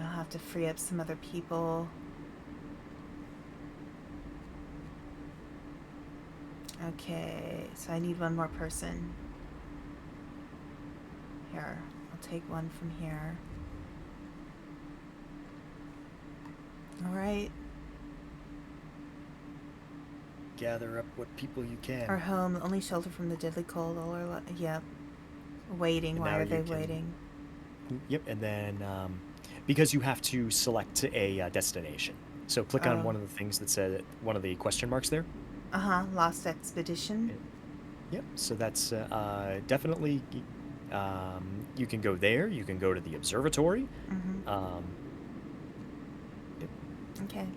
A: have to free up some other people. Okay, so I need one more person. Here, I'll take one from here. Alright.
B: Gather up what people you can.
A: Our home, the only shelter from the deadly cold. Yep. Waiting. Why are they waiting?
B: Yep, and then because you have to select a destination. So click on one of the things that said one of the question marks there.
A: Lost expedition.
B: Yep. So that's definitely. You can go there. You can go to the observatory. Yep.
A: Okay.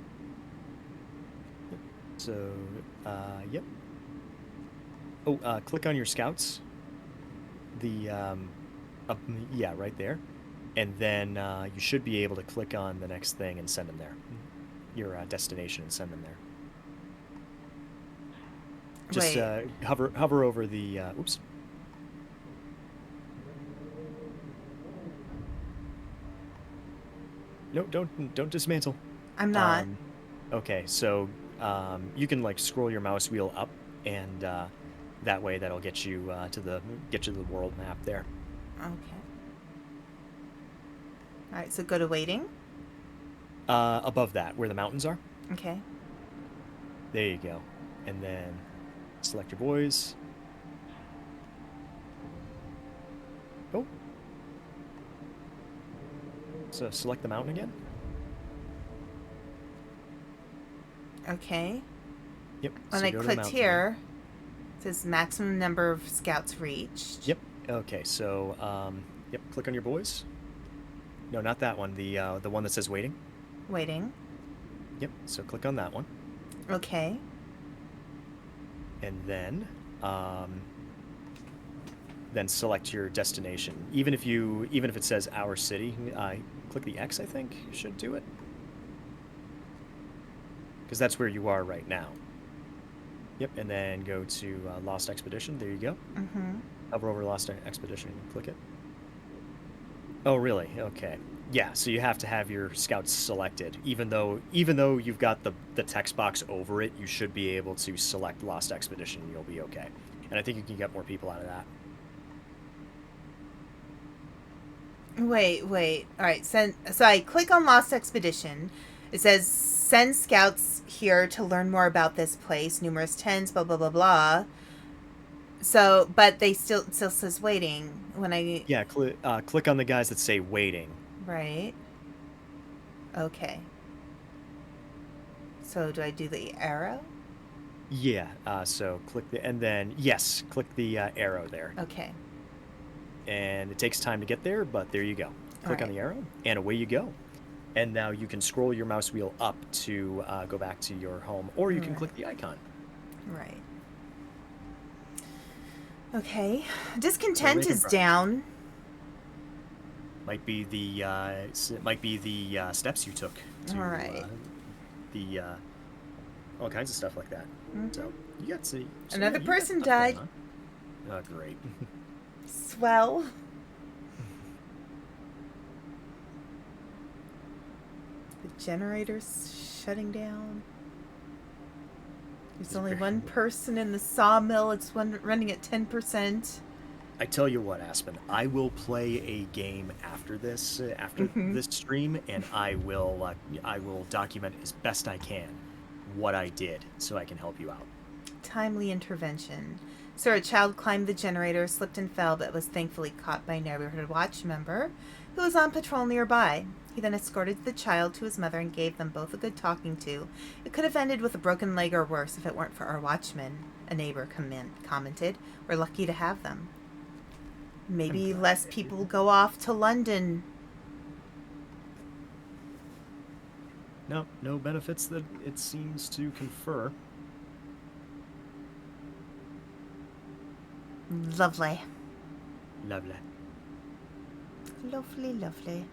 B: So, yep. Oh, click on your scouts. Yeah, right there. And then you should be able to click on the next thing and send them there. Your destination and send them there. Just
A: Wait.
B: hover over the. Oops. No, don't dismantle.
A: I'm not.
B: Okay, so you can like scroll your mouse wheel up, and that way that'll get you to the world map there.
A: Okay. All right, so go to waiting.
B: Above that, where the mountains are.
A: Okay.
B: There you go, and then select your boys. Oh. So select the mountain again.
A: Okay.
B: Yep.
A: When
B: so
A: I
B: go to the
A: clicked
B: mountain
A: here, it says maximum number of scouts reached.
B: Yep. Okay. So yep. Click on your boys. No, not that one. The one that says waiting.
A: Waiting.
B: Yep. So click on that one,
A: Okay.
B: and then select your destination. Even if it says our city, click the X. I think should do it, because that's where you are right now. Yep. And then go to Lost Expedition. There you go.
A: Mm-hmm.
B: Hover over Lost Expedition and click it. Oh, really? Okay. Yeah, so you have to have your scouts selected. Even though you've got the text box over it, you should be able to select Lost Expedition and you'll be okay. And I think you can get more people out of that.
A: Wait. All right, so I click on Lost Expedition. It says send scouts here to learn more about this place, numerous tens, blah blah blah blah. So, but it still says waiting when I...
B: Yeah, click on the guys that say waiting.
A: Right. Okay. So do I do the arrow?
B: Yeah, so click and then, yes, click the arrow there.
A: Okay.
B: And it takes time to get there, but there you go. Click on
A: right.
B: the arrow, and away you go. And now you can scroll your mouse wheel up to go back to your home, or you can
A: Right.
B: click the icon.
A: Right. Okay. Discontent
B: making
A: is
B: progress.
A: down.
B: Might be the steps you took to
A: All right.
B: all kinds of stuff like that. So you got to
A: Another
B: you got
A: person
B: stuff going
A: died.
B: on. Oh, great.
A: Swell. The generator's shutting down. There's only one person in the sawmill. It's running at 10%.
B: I tell you what, Aspen, I will play a game after this this stream, and I will document as best I can what I did so I can help you out.
A: Timely intervention. Sir, a child climbed the generator, slipped and fell, but was thankfully caught by a neighborhood watch member who was on patrol nearby. He then escorted the child to his mother and gave them both a good talking to. It could have ended with a broken leg or worse if it weren't for our watchmen, a neighbor commented. We're lucky to have them. Maybe less people go off to London.
B: No benefits that it seems to confer.
A: Lovely.
B: Lovely.
A: Lovely, lovely.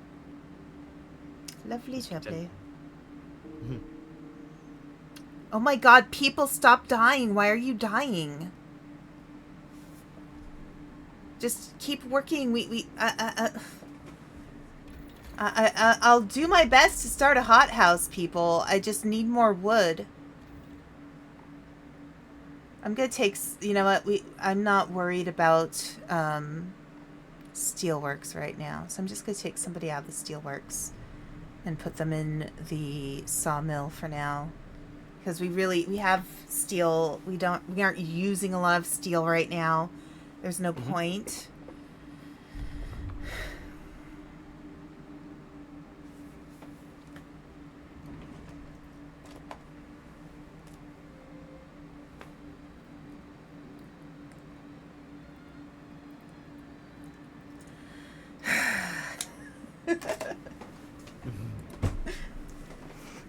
A: Lovely, lovely. Oh my god, people stop dying. Why are you dying? Just keep working. I'll do my best to start a hothouse, people. I just need more wood. I'm gonna take, you know what, I'm not worried about steelworks right now, so I'm just gonna take somebody out of the steelworks and put them in the sawmill for now, because we have steel. We aren't using a lot of steel right now. There's no point.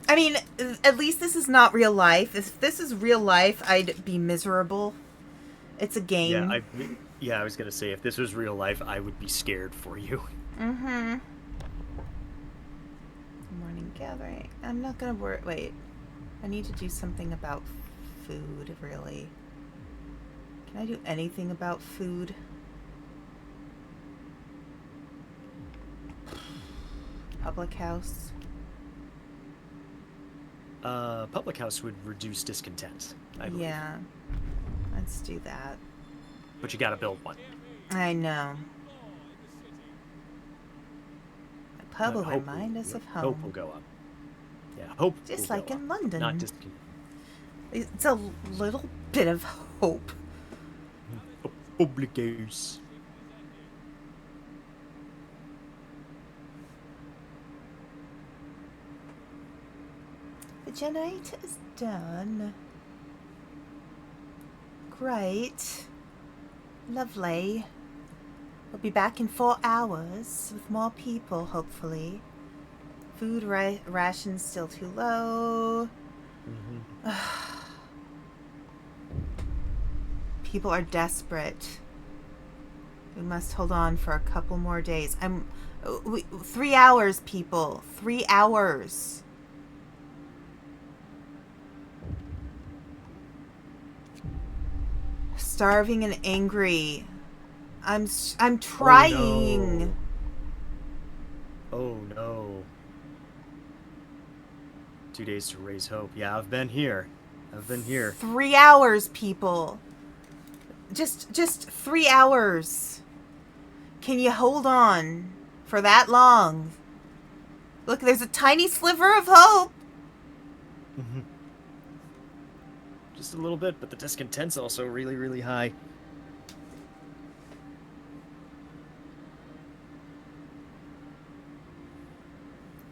A: I mean, at least this is not real life. If this is real life, I'd be miserable. It's a game.
B: Yeah, I was gonna say, if this was real life, I would be scared for you.
A: Mm-hmm. Morning gathering. I'm not gonna worry. Wait. I need to do something about food, really. Can I do anything about food? Public house.
B: Public house would reduce discontent, I believe.
A: Yeah. Let's do that.
B: But you gotta build one.
A: I know. A pub will
B: Hope
A: remind us of home.
B: Hope will go up. Yeah, hope
A: Just
B: will
A: like
B: go
A: in
B: up,
A: London.
B: not discontent.
A: It's a little bit of hope.
B: A public house.
A: The generator is done. Great. Lovely. We'll be back in 4 hours with more people, hopefully. Food rations still too low. People are desperate. We must hold on for a couple more days. 3 hours, people. 3 hours. Starving and angry. I'm trying.
B: Oh no. 2 days to raise hope. Yeah, I've been here.
A: 3 hours, people. Just 3 hours. Can you hold on for that long? Look, there's a tiny sliver of hope.
B: Just a little bit, but the discontent's also really, really high.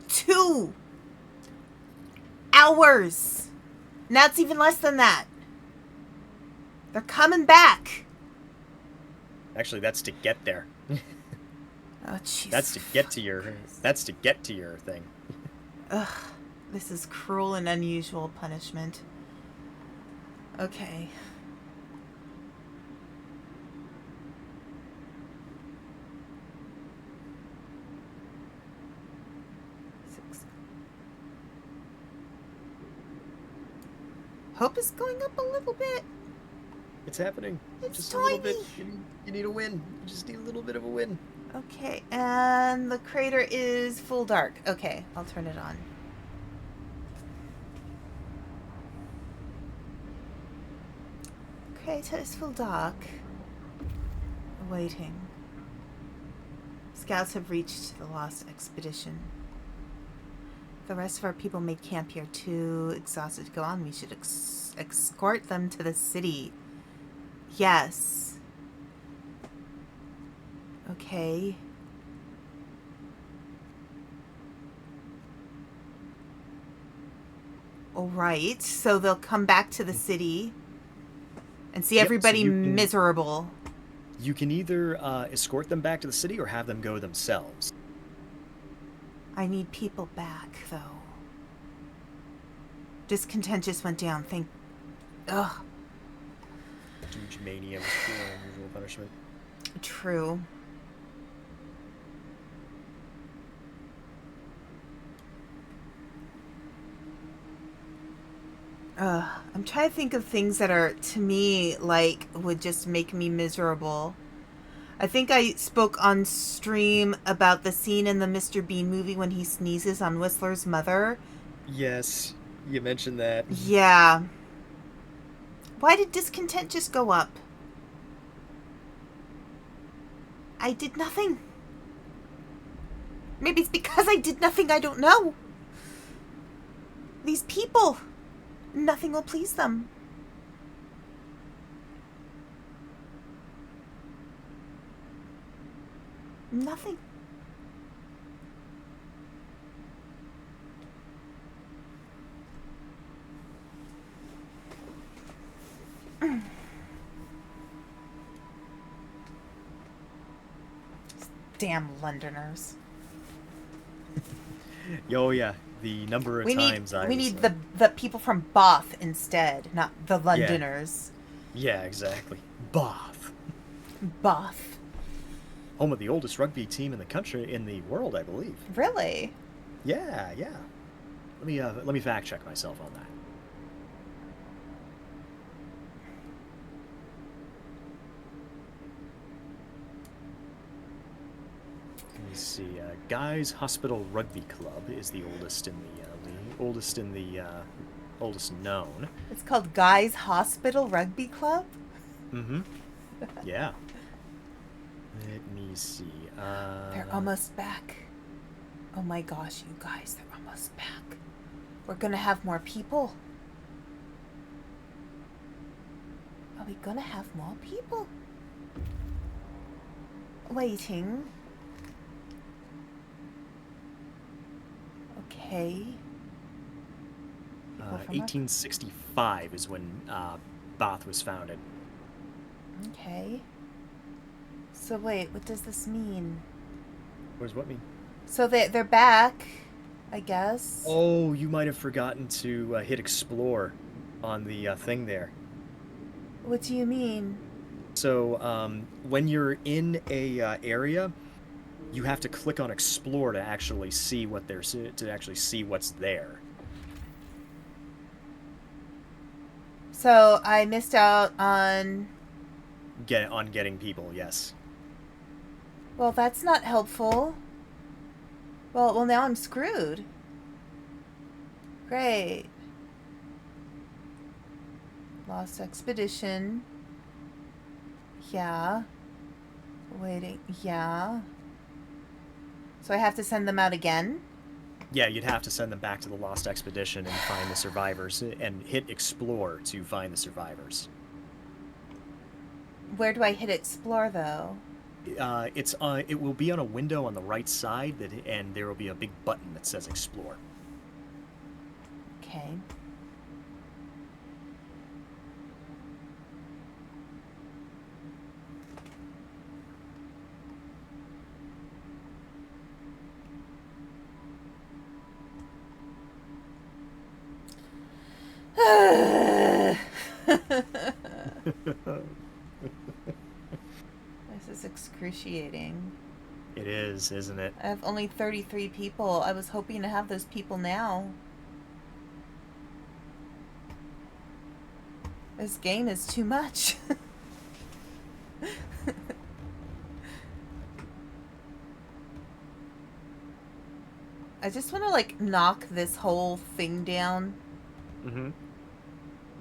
A: Two hours. Now it's even less than that. They're coming back.
B: Actually, that's to get there.
A: Oh, jeez.
B: That's to get to your thing.
A: Ugh, this is cruel and unusual punishment. Okay. Hope is going up a little bit.
B: It's happening.
A: It's
B: just
A: tiny.
B: a little bit. You need a win. You just need a little bit of a win.
A: Okay, and the crater is full dark. Okay, I'll turn it on. Crater is full dark. Waiting. Scouts have reached the lost expedition. The rest of our people may camp here too exhausted to go on. We should escort them to the city. Yes. Okay. Alright, so they'll come back to the city and see everybody miserable.
B: You can either escort them back to the city or have them go themselves.
A: I need people back, though. Discontent just went down. Ugh.
B: Douche mania was cruel and unusual punishment.
A: True. I'm trying to think of things that are, to me, like, would just make me miserable. I think I spoke on stream about the scene in the Mr. Bean movie when he sneezes on Whistler's mother.
B: Yes, you mentioned that.
A: Yeah. Why did discontent just go up? I did nothing. Maybe it's because I did nothing, I don't know. These people, nothing will please them. Nothing. Damn Londoners.
B: Oh yeah, the number of times
A: we need the people from Bath instead, not the Londoners.
B: Yeah, exactly. Bath.
A: Bath.
B: Home of the oldest rugby team in the country, in the world, I believe.
A: Really?
B: Yeah. Let me fact check myself on that. me see. Guy's Hospital Rugby Club is the oldest oldest known.
A: It's called Guy's Hospital Rugby Club?
B: Mm-hmm. Yeah. Let me see.
A: They're almost back. Oh my gosh, you guys, they're almost back. We're gonna have more people. Are we gonna have more people? Waiting. Okay. People from
B: 1865 is when Bath was founded.
A: Okay. So wait, what does this mean?
B: What does what mean?
A: So they're back, I guess.
B: Oh, you might have forgotten to hit explore on the thing there.
A: What do you mean?
B: So when you're in a area, you have to click on explore to actually see what there's to actually see what's there.
A: So I missed out on.
B: Getting people, yes.
A: Well, that's not helpful. Well, now I'm screwed. Great. Lost expedition. Yeah. Waiting. Yeah. So I have to send them out again?
B: Yeah, you'd have to send them back to the Lost Expedition and find the survivors, and hit explore to find the survivors.
A: Where do I hit explore, though?
B: It will be on a window on the right side, and there will be a big button that says explore.
A: Okay. This is excruciating.
B: It is, isn't it?
A: I have only 33 people. I was hoping to have those people now. This game is too much. I just want to, like, knock this whole thing down.
B: Mm-hmm.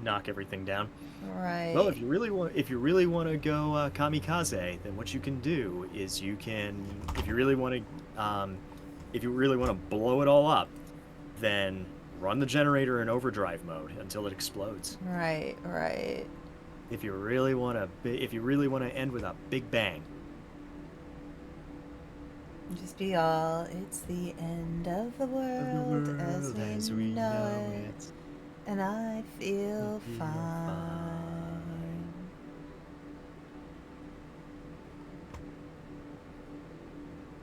B: Knock everything down.
A: Right.
B: Well, if you really want to go kamikaze, then what you can do is you can, if you really want to blow it all up, then run the generator in overdrive mode until it explodes.
A: Right.
B: If you really want to end with a big bang.
A: Just be all, it's the end of the world as we know it. And I feel fine.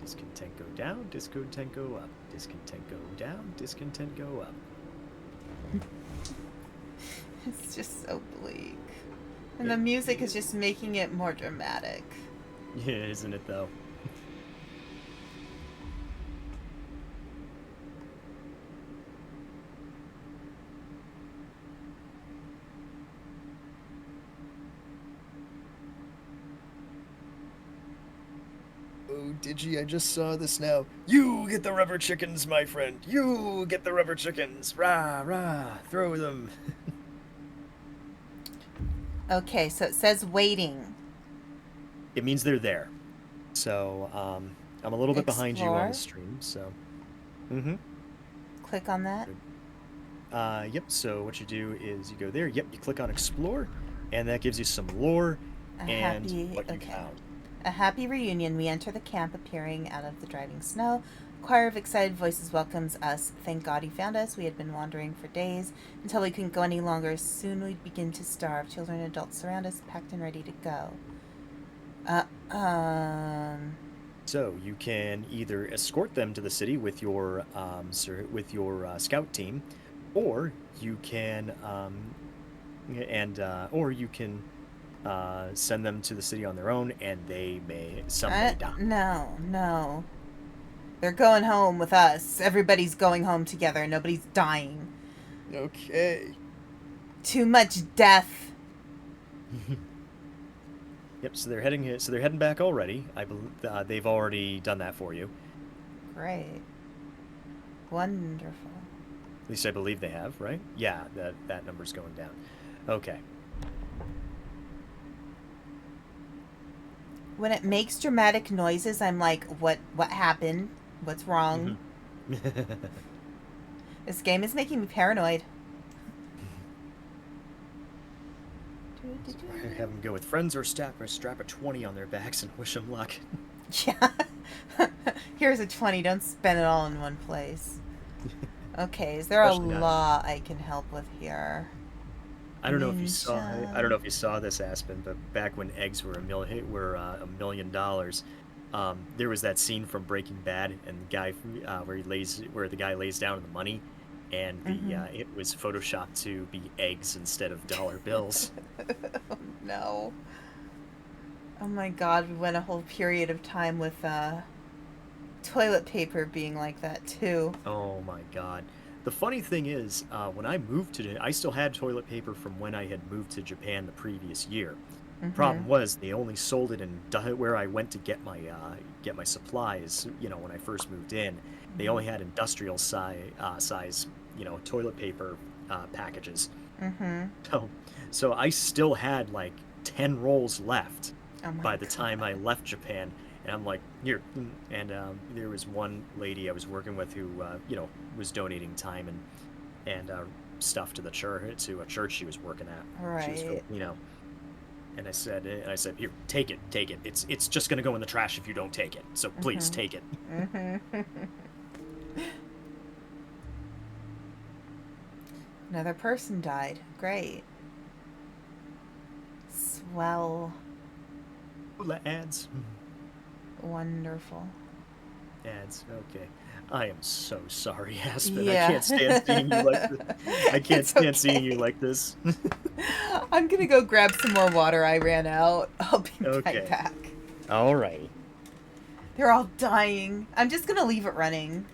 B: Discontent go down, discontent go up. Discontent go down, discontent go up.
A: It's just so bleak. And the music is just making it more dramatic.
B: Yeah, isn't it though? Oh, Digi, I just saw this now. You get the rubber chickens, my friend. You get the rubber chickens. Rah, rah. Throw them.
A: Okay, so it says waiting.
B: It means they're there. So, I'm a little bit behind you on
A: Explore.
B: the stream, so. Mm-hmm.
A: Click on that.
B: Yep, so what you do is you go there. Yep, you click on Explore, and that gives you some lore and what you found.
A: A happy reunion. We enter the camp appearing out of the driving snow. A choir of excited voices welcomes us. Thank God he found us. We had been wandering for days until we couldn't go any longer. Soon we'd begin to starve. Children and adults surround us, packed and ready to go.
B: So you can either escort them to the city with your scout team, or you can send them to the city on their own, and some may die.
A: No. They're going home with us. Everybody's going home together. Nobody's dying.
B: Okay.
A: Too much death.
B: Yep. So they're heading. So they're heading back already. I believe they've already done that for you.
A: Great. Wonderful.
B: At least I believe they have, right? Yeah, that number's going down. Okay.
A: When it makes dramatic noises, I'm like, what happened? What's wrong? This game is making me paranoid.
B: Have them go with friends or strap a 20 on their backs and wish them luck.
A: Yeah. Here's a 20. Don't spend it all in one place. Okay, is there a law I can help with here?
B: I don't know if you saw. I don't know if you saw this, Aspen, but back when eggs were $1 million, there was that scene from Breaking Bad, and the guy where the guy lays down the money, and it was photoshopped to be eggs instead of dollar bills.
A: Oh, no. Oh my God, we went a whole period of time with toilet paper being like that too.
B: Oh my God. The funny thing is, when I moved I still had toilet paper from when I had moved to Japan the previous year. Problem was, they only sold it in where I went to get my supplies. When I first moved in, they only had industrial size, toilet paper packages. So I still had like 10 rolls left by the time I left Japan. And I'm like, here. And there was one lady I was working with who, was donating time and stuff to a church she was working at.
A: Right.
B: She was, and I said, here, take it. It's just gonna go in the trash if you don't take it. So please take it.
A: Another person died. Great. Swell.
B: Ads.
A: Wonderful.
B: Ads. Okay. I am so sorry, Aspen.
A: Yeah.
B: I can't stand seeing you like this. I can't stand seeing you like this.
A: I'm gonna go grab some more water. I ran out. I'll be
B: Okay.
A: right back.
B: All right.
A: They're all dying. I'm just gonna leave it running.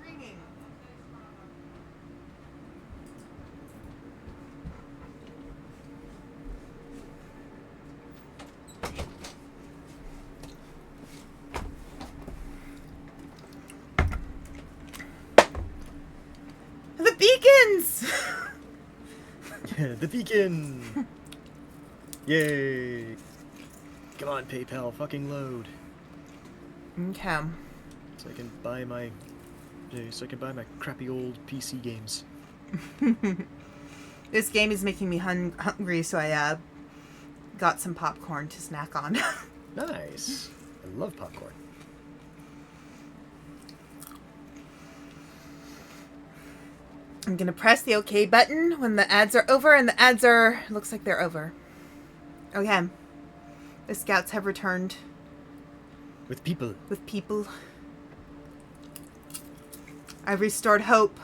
A: Ringing. The beacons!
B: The beacon! Yay! Come on, PayPal, fucking load.
A: Okay.
B: So I can buy my crappy old PC games.
A: This game is making me hungry, so I got some popcorn to snack on.
B: Nice. I love popcorn.
A: I'm gonna press the OK button when the ads are over, and the ads looks like they're over. Okay. The scouts have returned.
B: With people.
A: With people. I've restored hope.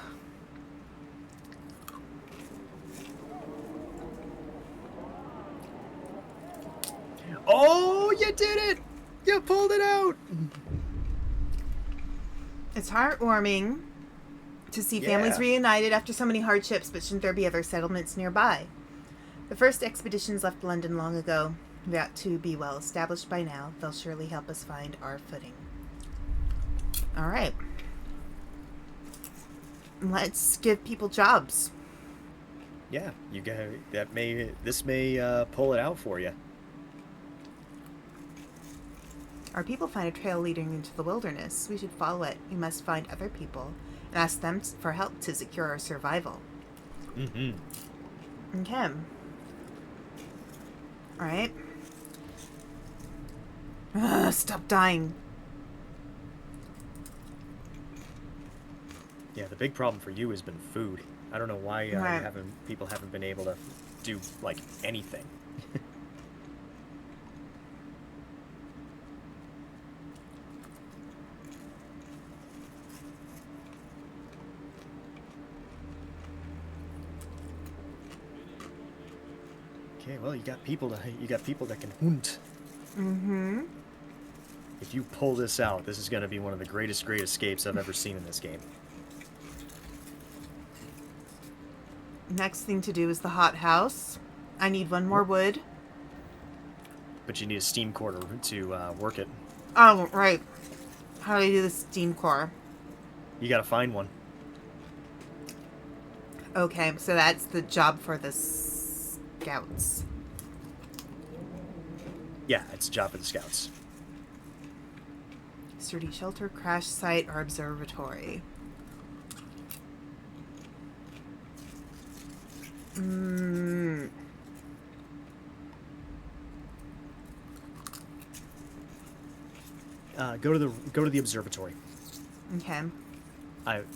B: Oh, you did it! You pulled it out!
A: It's heartwarming to see families reunited after so many hardships, but shouldn't there be other settlements nearby? The first expeditions left London long ago. They ought to be well established by now. They'll surely help us find our footing. All right. Let's give people jobs.
B: Yeah, you got this may pull it out for you.
A: Our people find a trail leading into the wilderness. We should follow it. We must find other people and ask them for help to secure our survival.
B: Mm-hmm.
A: Okay. All right. Stop dying.
B: Yeah, the big problem for you has been food. I don't know why
A: Right.
B: people haven't been able to do like anything. Okay, well, you got people that can hunt.
A: Mm-hmm.
B: If you pull this out, this is going to be one of the great escapes I've ever seen in this game.
A: Next thing to do is the hothouse. I need one more wood.
B: But you need a steam core to work it.
A: Oh, right. How do I do the steam core?
B: You got to find one.
A: Okay, so that's the job for the scouts.
B: Yeah, it's a job for the scouts.
A: Sturdy shelter, crash site, or observatory.
B: Go to the observatory.
A: Okay.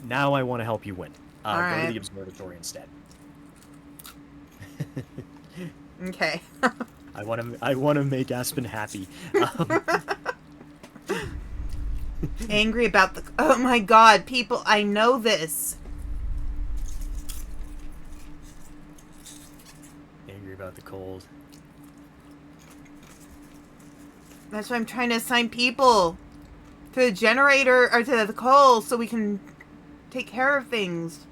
B: Now I want to help you win. Go
A: Alright.
B: to the observatory instead.
A: Okay.
B: I want to make Aspen happy.
A: Angry about the... Oh my god, people, I know this.
B: Angry about the cold.
A: That's why I'm trying to assign people to the generator, or to the coal, so we can take care of things.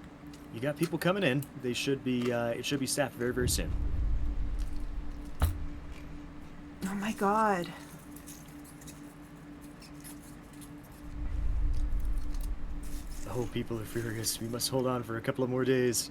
B: You got people coming in. They should be. It should be staffed very, very soon.
A: Oh my god.
B: Oh, people are furious. We must hold on for a couple of more days.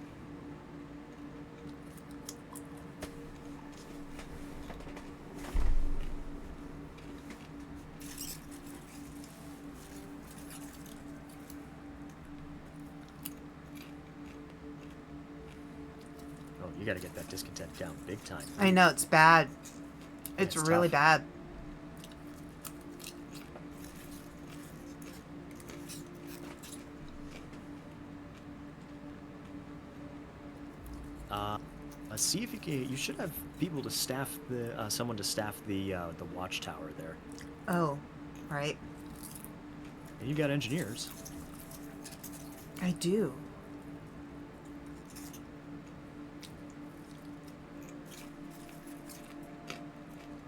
B: Oh, you gotta get that discontent down big time.
A: I know, it's bad. It's
B: it's
A: really
B: tough.
A: bad.
B: See if you can. You should have people to staff the someone to staff the watchtower there.
A: Oh, right.
B: And you got engineers.
A: I do.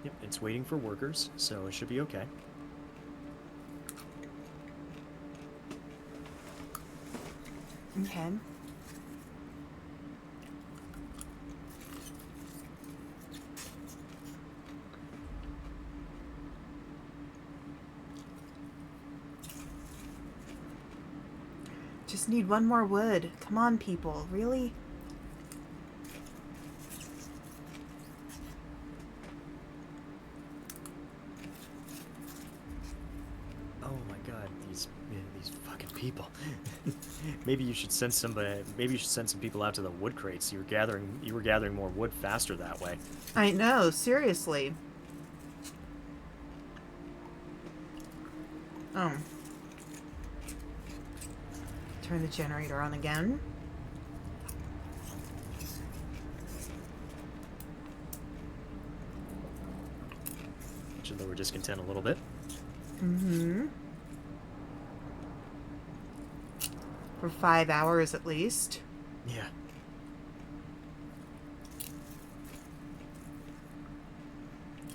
B: Yep, it's waiting for workers, so it should be okay.
A: Okay. Just need one more wood. Come on, people. Really?
B: Oh my god, these fucking people. Maybe you should send somebody. Maybe you should send some people out to the wood crates. You were gathering more wood faster that way.
A: I know, seriously. Oh. Turn the generator on again.
B: Should lower discontent a little bit.
A: Mm-hmm. For 5 hours at least.
B: Yeah.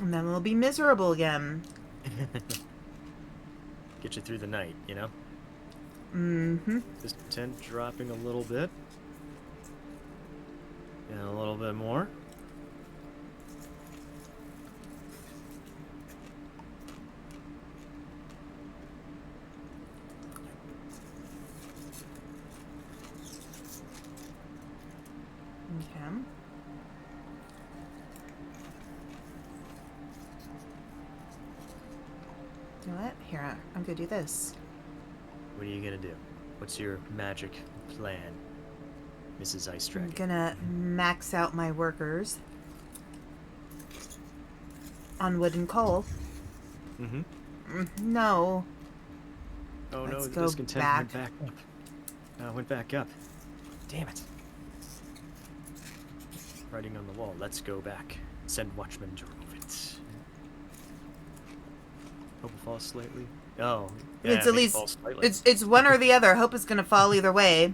A: And then we'll be miserable again.
B: Get you through the night, you know?
A: Mm-hmm.
B: Discontent dropping a little bit. And a little bit more.
A: Okay. You know what? Here, I'm gonna do this.
B: What are you gonna do? What's your magic plan, Mrs. Ice
A: I'm
B: Dragon?
A: gonna max out my workers on wood and coal.
B: Mm-hmm.
A: No.
B: Oh no,
A: Let's
B: the
A: go
B: discontent
A: back.
B: went back up. Went back up. Damn it. Writing on the wall, let's go back. Send watchmen to remove it. Hope it falls slightly. Oh, yeah,
A: It's at
B: make it
A: least
B: fall slightly.
A: it's one or the other. Hope is gonna fall either way.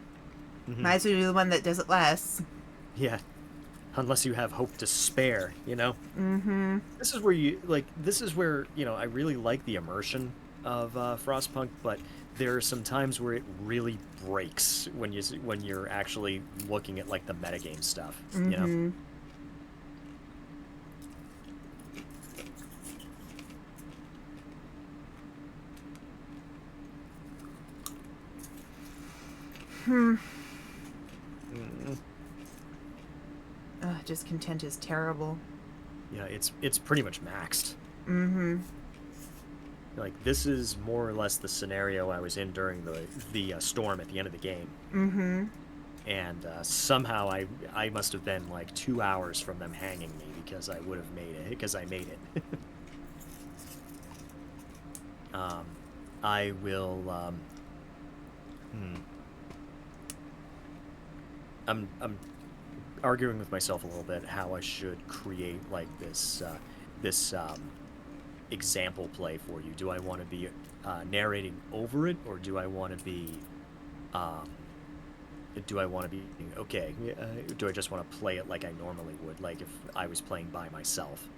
B: Mhm.
A: Might as well be the one that does it less.
B: Yeah. Unless you have hope to spare, you know?
A: Mm-hmm.
B: This is where you know, I really like the immersion of Frostpunk, but there are some times where it really breaks when you're actually looking at like the metagame stuff, you know?
A: Mm-hmm. Hmm.
B: Mm,
A: Ugh, discontent is terrible.
B: yeah, it's pretty much maxed.
A: Mm-hmm.
B: Like this is more or less the scenario I was in during the storm at the end of the game.
A: Mm-hmm.
B: And somehow I must have been like 2 hours from them hanging me because I would have made it, because I made it. I will, I'm arguing with myself a little bit how I should create like this example play for you. Do I want to be narrating over it, or do I want to be okay? Do I just want to play it like I normally would, like if I was playing by myself?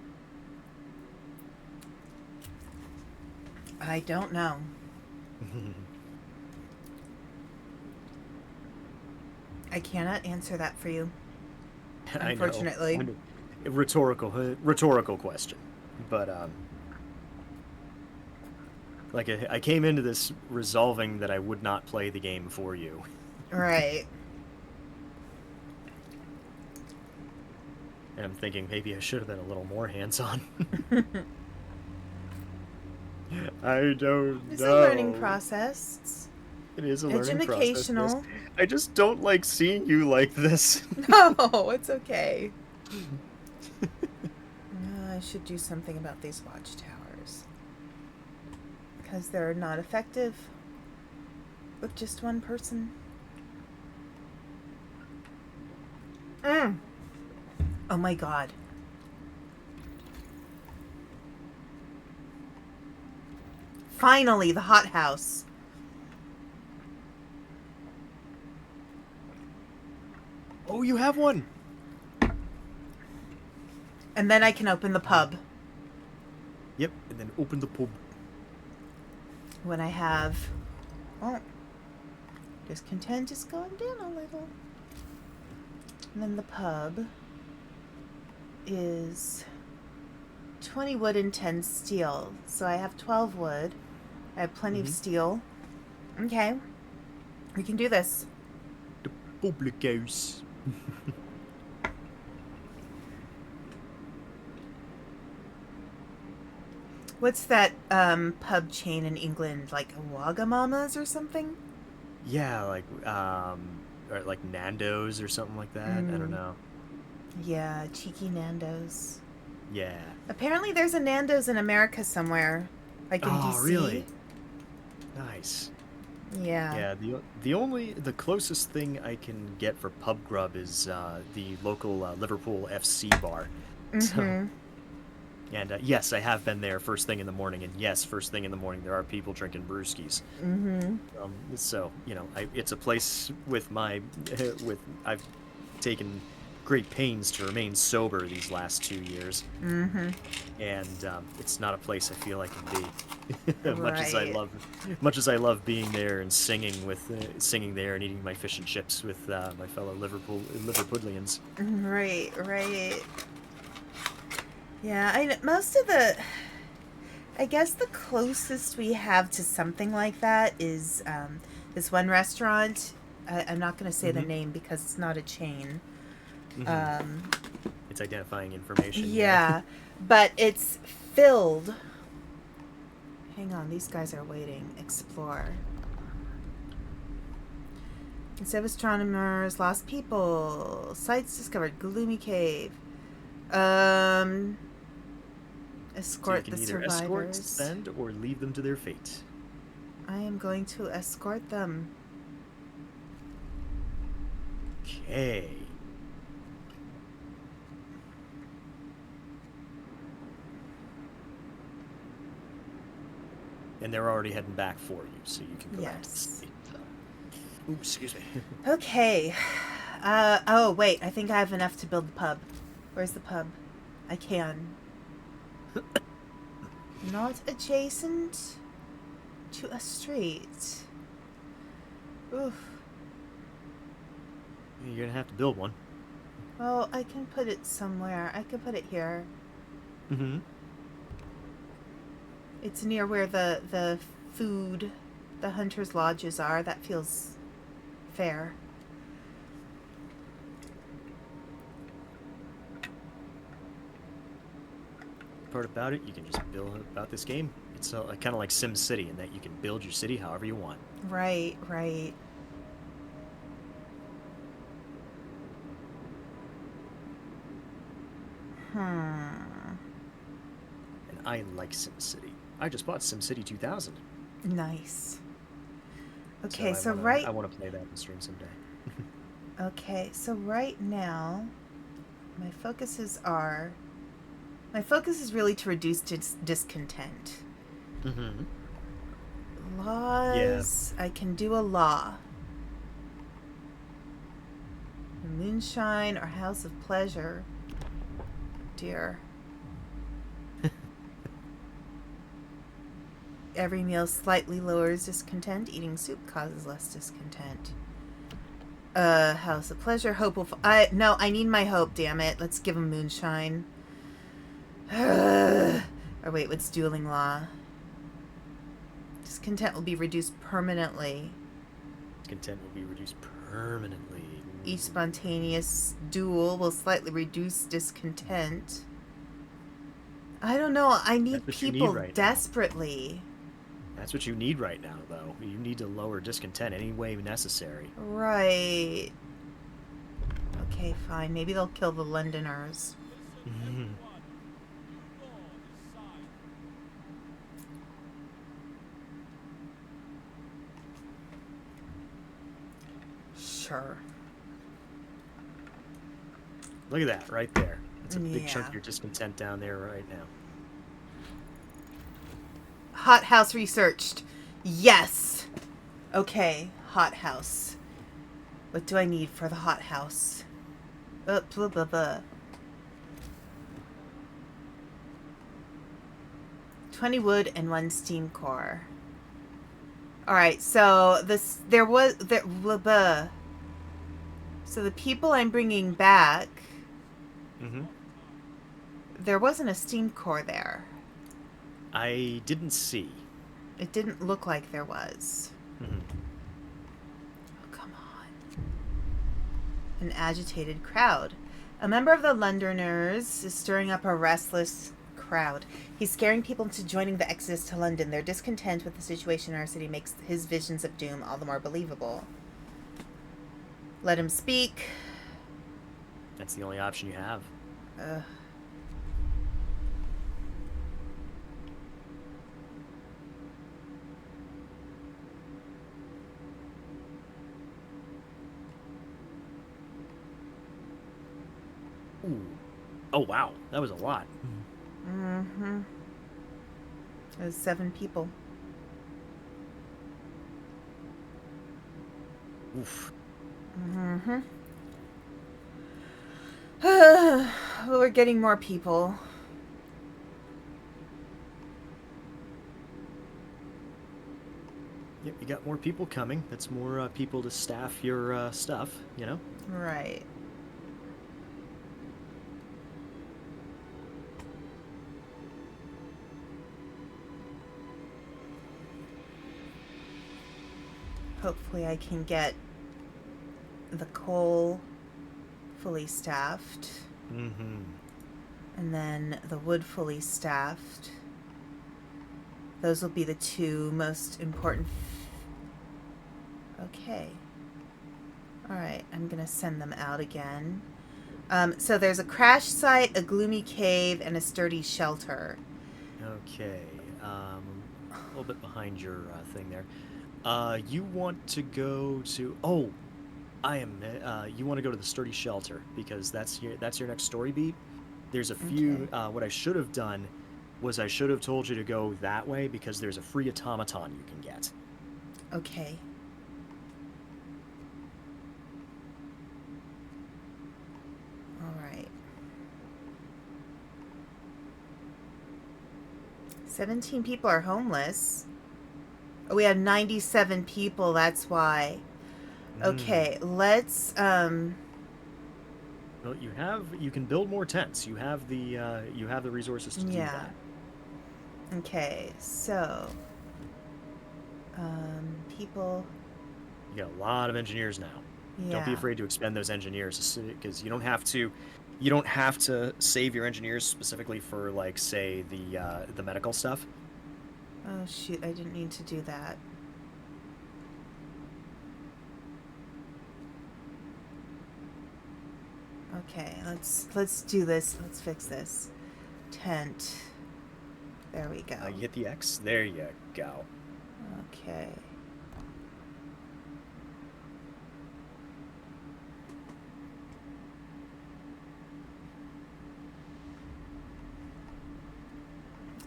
A: I don't know. I cannot answer that for you. Unfortunately.
B: I know. Rhetorical question, but like I came into this resolving that I would not play the game for you.
A: Right.
B: And I'm thinking maybe I should have been a little more hands-on. I don't
A: It's
B: know.
A: a learning process.
B: It is a learning process.
A: Educational.
B: I just don't like seeing you like this.
A: No, it's okay. I should do something about these watchtowers. Because they're not effective with just one person. Oh my god. Finally, the hothouse.
B: Oh, you have one.
A: And then I can open the pub.
B: Yep, and then open the pub.
A: When I have... Oh. Discontent is going down a little. And then the pub is 20 wood and 10 steel. So I have 12 wood. I have plenty of steel. Okay. We can do this.
B: The public house.
A: What's that pub chain in England? Like Wagamama's or something?
B: Yeah, like or like Nando's or something like that. I don't know.
A: Yeah, cheeky Nando's.
B: Yeah.
A: Apparently there's a Nando's in America somewhere. Like in DC.
B: Really? Nice.
A: Yeah.
B: Yeah, the closest thing I can get for pub grub is the local Liverpool FC bar. So, And yes, I have been there first thing in the morning, and yes, first thing in the morning there are people drinking brewskis.
A: Mm-hmm.
B: So it's a place with I've taken great pains to remain sober these last 2 years,
A: Mm-hmm.
B: and it's not a place I feel I can be.
A: Right.
B: Much as I love being there and singing there and eating my fish and chips with my fellow Liverpudlians.
A: Right, right. Yeah, I guess the closest we have to something like that is this one restaurant. I'm not going to say the
B: Mhm.
A: name because it's not a chain.
B: Mhm. It's identifying information.
A: Yeah, but it's filled. Hang on, these guys are waiting. Explore. Instead of astronomers, lost people. Sites discovered. Gloomy cave.
B: So you
A: Escort
B: can
A: the
B: either escort,
A: survivors.
B: send, or leave them to their fate.
A: I am going to escort them.
B: Okay. And they're already heading back for you, so you can go back to the
A: Yes.
B: city. Oops, excuse me.
A: Okay. Oh, wait. I think I have enough to build the pub. Where's the pub? I can. Not adjacent to a street. Oof.
B: You're gonna have to build one.
A: Well, I can put it somewhere. I can put it here.
B: Mm-hmm.
A: It's near where the food, the hunters' lodges are. That feels fair.
B: Part about it, you can just build about this game. It's kind of like Sim City in that you can build your city however you want.
A: Right, right. Hmm.
B: And I like Sim City. I just bought Sim City 2000.
A: Nice. Okay,
B: So I wanna play that in stream someday.
A: Okay, so right now, my my focus is really to reduce discontent.
B: Mm-hmm.
A: Laws, I can do a law. Moonshine or House of Pleasure. Dear. Every meal slightly lowers discontent. Eating soup causes less discontent. House of Pleasure. Hope will... No, I need my hope, damn it. Let's give him Moonshine. Or wait, what's Dueling Law? Discontent will be reduced permanently.
B: Discontent will be reduced permanently.
A: Each spontaneous duel will slightly reduce discontent. I don't know. I need
B: That's what you need
A: people
B: right now.
A: desperately.
B: That's what you need right now, though. You need to lower discontent any way necessary.
A: Right. Okay, fine. Maybe they'll kill the Londoners.
B: Mm-hmm.
A: Sure.
B: Look at that, right there. That's a big chunk
A: Yeah.
B: of your discontent down there right now.
A: Hothouse researched. Yes. Okay, hothouse. What do I need for the hothouse? Blah, blah, blah. 20 wood and 1 steam core. Alright, so blah, blah. So the people I'm bringing back,
B: Mm-hmm.
A: there wasn't a steam core there.
B: I didn't see.
A: It didn't look like there was.
B: Mm-hmm.
A: Oh, come on. An agitated crowd. A member of the Londoners is stirring up a restless crowd. He's scaring people into joining the exodus to London. Their discontent with the situation in our city makes his visions of doom all the more believable. Let him speak.
B: That's the only option you have.
A: Ugh.
B: Ooh. Oh, wow. That was a lot.
A: Mm-hmm. It was 7 people.
B: Oof.
A: Mm-hmm. Well, we're getting more people.
B: Yep, you got more people coming. That's more people to staff your stuff, you know?
A: Right. Hopefully I can get the coal fully staffed.
B: Mm-hmm.
A: And then the wood fully staffed. Those will be the 2 most important. Okay. Alright, I'm going to send them out again. So there's a crash site, a gloomy cave, and a sturdy shelter.
B: Okay. A little bit behind your thing there. You want to go to... Oh, you want to go to the sturdy shelter because that's your next story beat. There's a few...
A: Okay.
B: What I should have done was I should have told you to go that way because there's a free automaton you can get.
A: Okay. Alright. 17 people are homeless. Oh, we have 97 people, that's why. Okay, let's
B: Well, you can build more tents. You have the resources to do that.
A: Okay, so people.
B: You got a lot of engineers now.
A: Yeah.
B: Don't be afraid to expend those engineers because you don't have to save your engineers specifically for like say the medical stuff.
A: Oh shoot, I didn't need to do that. Okay, let's do this. Let's fix this. Tent. There we go.
B: You hit the X. There you go.
A: Okay.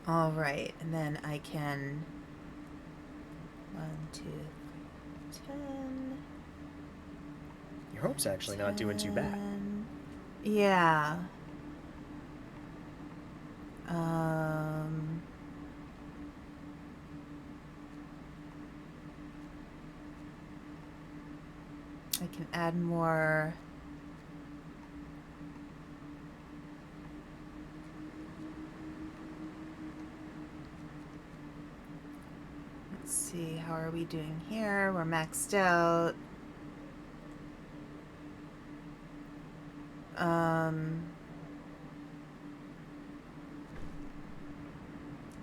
A: All right, and then I can 1, 2, 3, 10.
B: Your home's actually not doing too bad.
A: Yeah. I can add more. Let's see, how are we doing here? We're maxed out.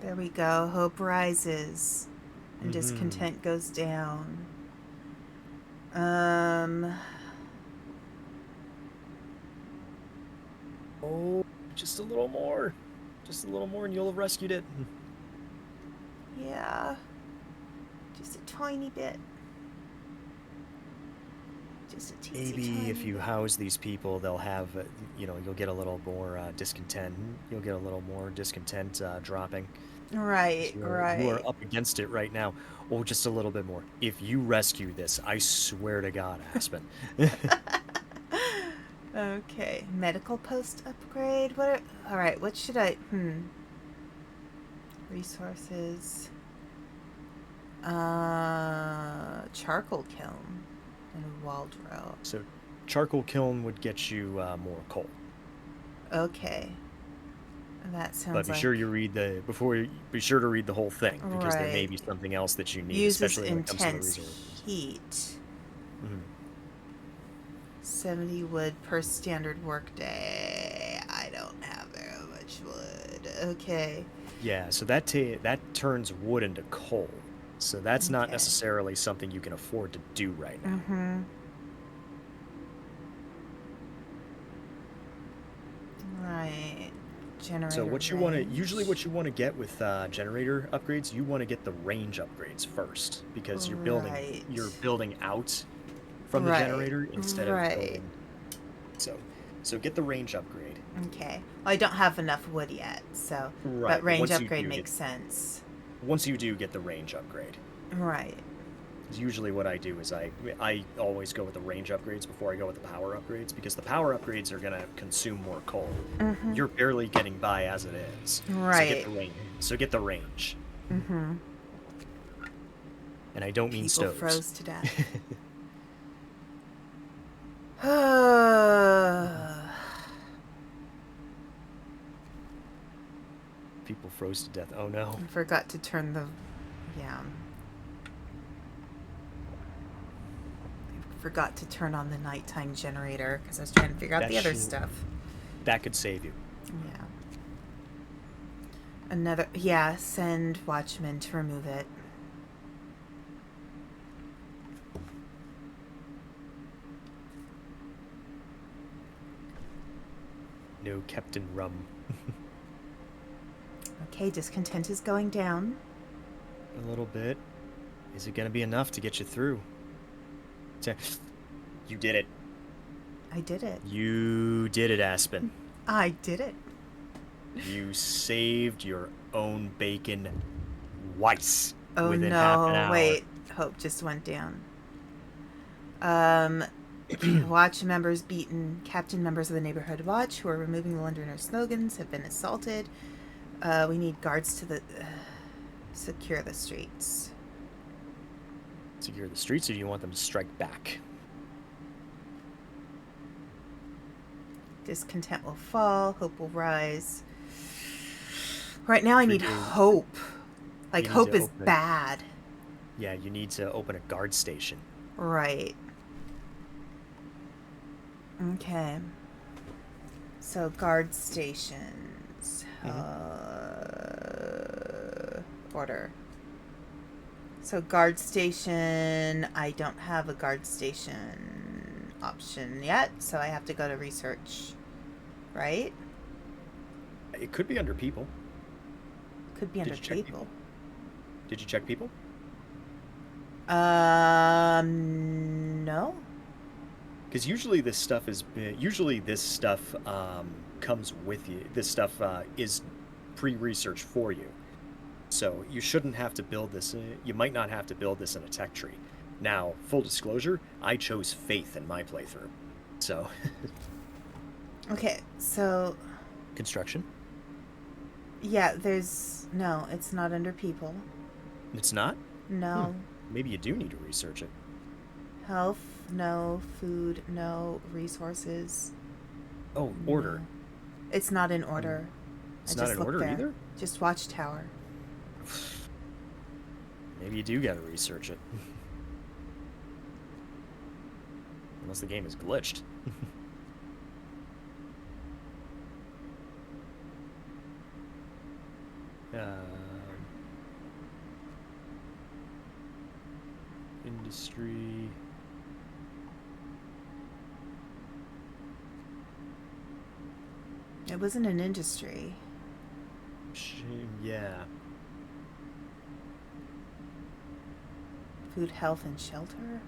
A: There we go. Hope rises and discontent goes down.
B: Oh, just a little more. Just a little more and you'll have rescued it.
A: Yeah. Just a tiny bit. Just a teensy
B: Maybe
A: tiny
B: if you
A: bit.
B: house these people, they'll have, you'll get a little more discontent. You'll get a little more discontent dropping.
A: Right,
B: You
A: right.
B: are up against it right now. Oh, just a little bit more. If you rescue this, I swear to God, Aspen.
A: Okay, medical post upgrade. All right, what should I? Resources. Charcoal kiln and a waldrow.
B: So, charcoal kiln would get you more coal.
A: Okay, that sounds.
B: But be
A: like
B: sure you read be sure to read the whole thing because there may
A: Right.
B: be something else that you need,
A: Uses
B: especially when it comes to the
A: intense
B: resources.
A: heat.
B: Mhm.
A: 70 wood per standard workday. I don't have very much wood. Okay.
B: Yeah, so that turns wood into coal. So that's not
A: Okay.
B: necessarily something you can afford to do right now.
A: Mm-hmm. Right. Generator.
B: So what you want to get with generator upgrades, you want to get the range upgrades first because you're
A: Right.
B: building out from the
A: Right.
B: generator instead of
A: Right.
B: building. So get the range upgrade.
A: Okay. Well, I don't have enough wood yet, so
B: Right,
A: but
B: but
A: range
B: once you
A: upgrade
B: do
A: makes sense.
B: once you do get the range upgrade.
A: Right.
B: 'Cause usually what I do is I always go with the range upgrades before I go with the power upgrades, because the power upgrades are gonna consume more coal.
A: Mm-hmm.
B: You're barely getting by as it is.
A: Right.
B: So get the range.
A: Mm-hmm.
B: And I don't mean
A: People
B: stoves.
A: froze to death.
B: People froze to death. Oh no.
A: I forgot to turn the... Yeah. I forgot to turn on the nighttime generator because I was trying to figure out
B: That
A: the other
B: should-
A: stuff.
B: That could save you.
A: Yeah. Another... Yeah, send watchmen to remove it.
B: No Captain Rum.
A: Okay, discontent is going down.
B: A little bit. Is it gonna be enough to get you through? You did it.
A: I did it.
B: You did it, Aspen.
A: I did it.
B: You saved your own bacon twice
A: Oh
B: within half an
A: no,
B: hour.
A: wait. Hope just went down. Watch members beaten. Captain members of the neighborhood watch who are removing the Londoner slogans have been assaulted. We need guards to secure the streets.
B: Secure the streets, or do you want them to strike back?
A: Discontent will fall. Hope will rise. Right now I need
B: Freaking-
A: hope. Like,
B: You need
A: hope
B: to
A: is
B: open-
A: bad.
B: Yeah, you need to open a guard station.
A: Right. Okay. So, guard stations. Order. So, guard station. I don't have a guard station option yet, so I have to go to research. Right?
B: It could be under people.
A: Could be
B: Did
A: under
B: you check
A: people.
B: Did you check people?
A: No.
B: Because usually this stuff comes with you. This stuff is pre-researched for you, so you shouldn't have to build this. You might not have to build this in a tech tree. Now, full disclosure, I chose faith in my playthrough, so
A: Okay, so
B: construction.
A: yeah, no, it's not under people.
B: It's not.
A: No.
B: Maybe you do need to research it.
A: Health, no. Food, no. Resources.
B: Oh, order.
A: no. It's not in order.
B: It's
A: I
B: not
A: just
B: in
A: looked
B: order
A: there.
B: either.
A: Just Watchtower.
B: Maybe you do gotta research it. Unless the game is glitched. Industry.
A: It wasn't an industry.
B: Yeah.
A: Food, health, and shelter.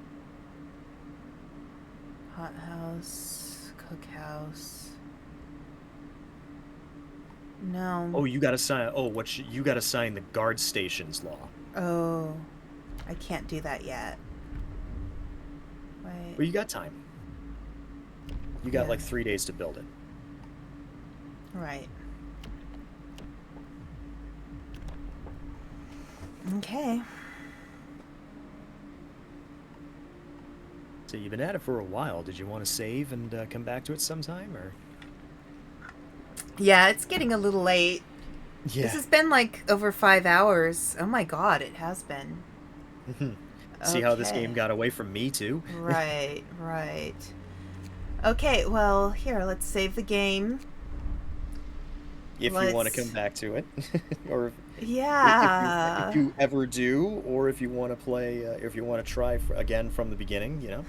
A: Hothouse, cookhouse. No.
B: Oh, you gotta sign. Oh, you gotta sign the guard stations law.
A: Oh, I can't do that yet. Wait.
B: Well, you got time. You got
A: Yeah.
B: like 3 days to build it.
A: Right. Okay.
B: So you've been at it for a while. Did you want to save and come back to it sometime, or?
A: Yeah, it's getting a little late.
B: Yeah.
A: This has been like over 5 hours. Oh my god, it has been.
B: See how this
A: Okay.
B: game got away from me too?
A: Right, right. Okay, well, here, let's save the game.
B: If you want to
A: Let's-
B: come back to it, or
A: Yeah.
B: if you ever do, or if you want to play, if you want to try again from the beginning, you know.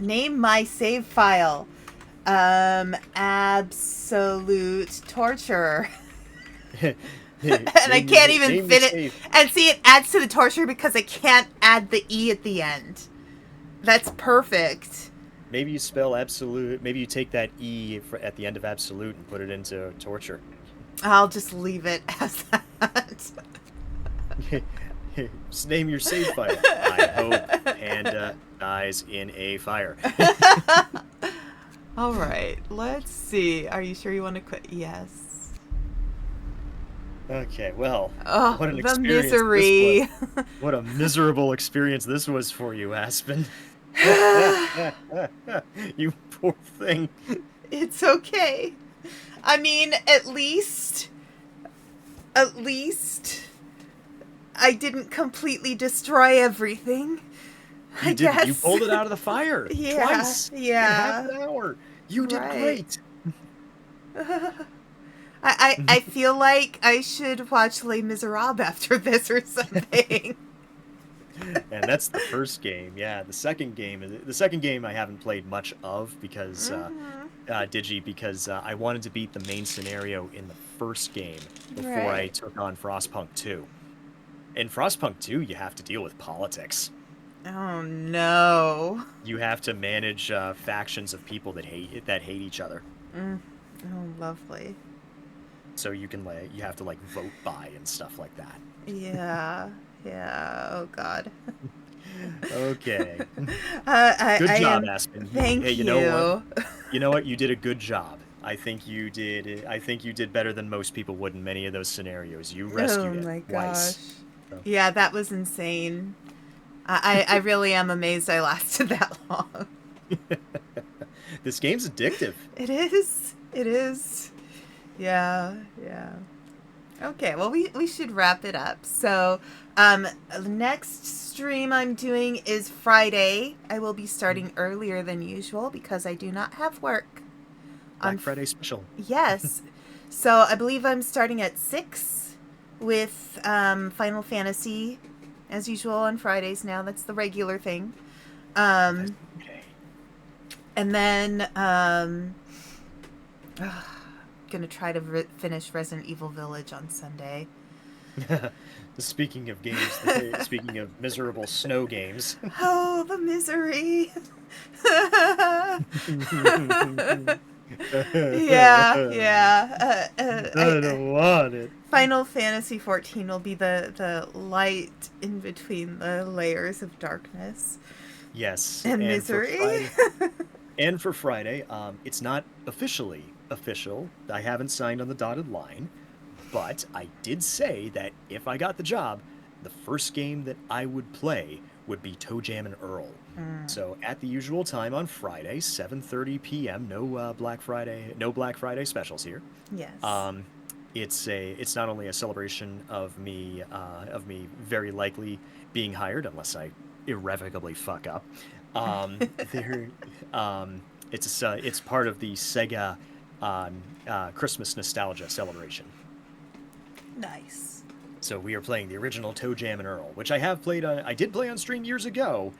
A: Name my save file. Absolute torture. And I can't even fit it. And see, it adds to the torture because I can't add the E at the end. That's perfect.
B: Maybe you spell absolute. Maybe you take that E at the end of absolute and put it into torture.
A: I'll just leave it as that.
B: Let's name your save file. I hope Panda dies in a fire.
A: All right, let's see. Are you sure you want to quit? Yes.
B: Okay, well,
A: Oh,
B: what an
A: the
B: experience
A: misery.
B: this was. What a miserable experience this was for you, Aspen. You poor thing.
A: It's okay. I mean, at least I didn't completely destroy everything.
B: You
A: I
B: did.
A: guess.
B: You pulled it out of the fire
A: Yeah,
B: twice
A: yeah.
B: in half an hour. You did
A: Right.
B: great.
A: I feel like I should watch Les Miserables after this or something.
B: And that's the first game. Yeah, the second game I haven't played much of because because I wanted to beat the main scenario in the first game before I
A: Right.
B: took on FrostPunk 2. In FrostPunk 2, you have to deal with politics.
A: Oh no.
B: You have to manage factions of people that hate each other.
A: Oh, lovely.
B: So you have to vote by and stuff like that.
A: Yeah. Yeah. Oh God.
B: Okay.
A: Good
B: Good job, Aspen.
A: Thank
B: Hey,
A: you.
B: you know what? You know what? You did a good job. I think you did better than most people would in many of those scenarios. You rescued
A: Oh my
B: it
A: gosh.
B: twice. So.
A: Yeah, that was insane. I really am amazed I lasted that long.
B: This game's addictive.
A: It is. It is. Yeah. Yeah. Okay, well, we should wrap it up. So, the next stream I'm doing is Friday. I will be starting earlier than usual because I do not have work.
B: Black Friday special.
A: Yes. So, I believe I'm starting at 6 with Final Fantasy, as usual on Fridays now. That's the regular thing.
B: Okay.
A: And then, gonna try to finish Resident Evil Village on Sunday.
B: Speaking of games, speaking of miserable snow games.
A: Oh, the misery. Yeah.
B: I don't want it.
A: Final Fantasy 14 will be the light in between the layers of darkness.
B: Yes.
A: And misery.
B: For Friday, it's not officially official. I haven't signed on the dotted line, but I did say that if I got the job, the first game that I would play would be Toe Jam and Earl. So at the usual time on Friday, 7:30 p.m. No Black Friday specials here.
A: Yes.
B: It's not only a celebration of me very likely being hired unless I irrevocably fuck up. It's part of the Sega Christmas nostalgia celebration.
A: Nice.
B: So we are playing the original Toe Jam and Earl, which I did play on stream years ago,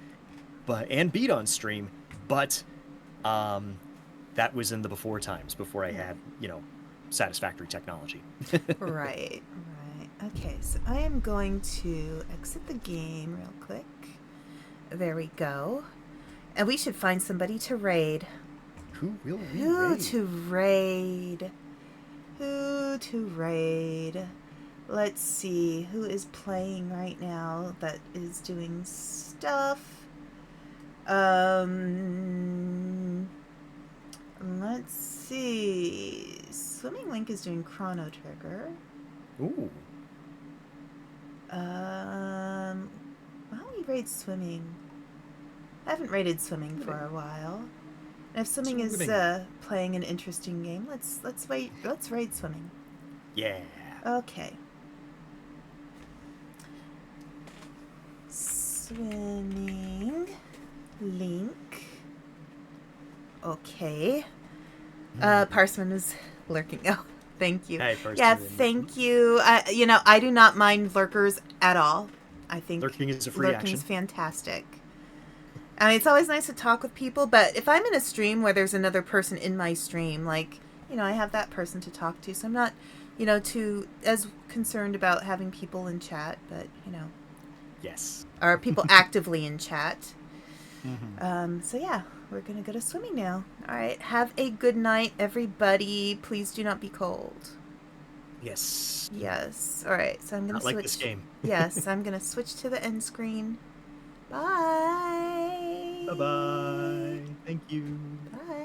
B: and beat on stream, but that was in the before times, before I had, satisfactory technology.
A: Right. Okay, so I am going to exit the game real quick. There we go. And we should find somebody to raid.
B: Who will we
A: Who
B: raid?
A: to raid? Let's see. Who is playing right now that is doing stuff? Let's see. Swimming Link is doing Chrono Trigger.
B: Ooh.
A: Why don't we raid swimming? I haven't raided swimming for a while. And if swimming is playing an interesting game, let's raid swimming.
B: Yeah.
A: Okay. Swimming Link. Okay. Parsman is lurking. Oh, thank you.
B: Hey, Parsman.
A: Yeah, thank you. I do not mind lurkers at all. I think
B: Lurking is a free
A: lurking
B: action.
A: is fantastic. I mean, it's always nice to talk with people, but if I'm in a stream where there's another person in my stream, I have that person to talk to, so I'm not, too as concerned about having people in chat, but,
B: Yes.
A: or people actively in chat.
B: Mm-hmm.
A: So yeah, we're going to go to swimming now. All right. Have a good night, everybody. Please do not be cold.
B: Yes.
A: Yes. All right. So I'm gonna
B: Not
A: switch.
B: like this game.
A: Yes, I'm gonna switch to the end screen. Bye.
B: Bye-bye. Thank you.
A: Bye.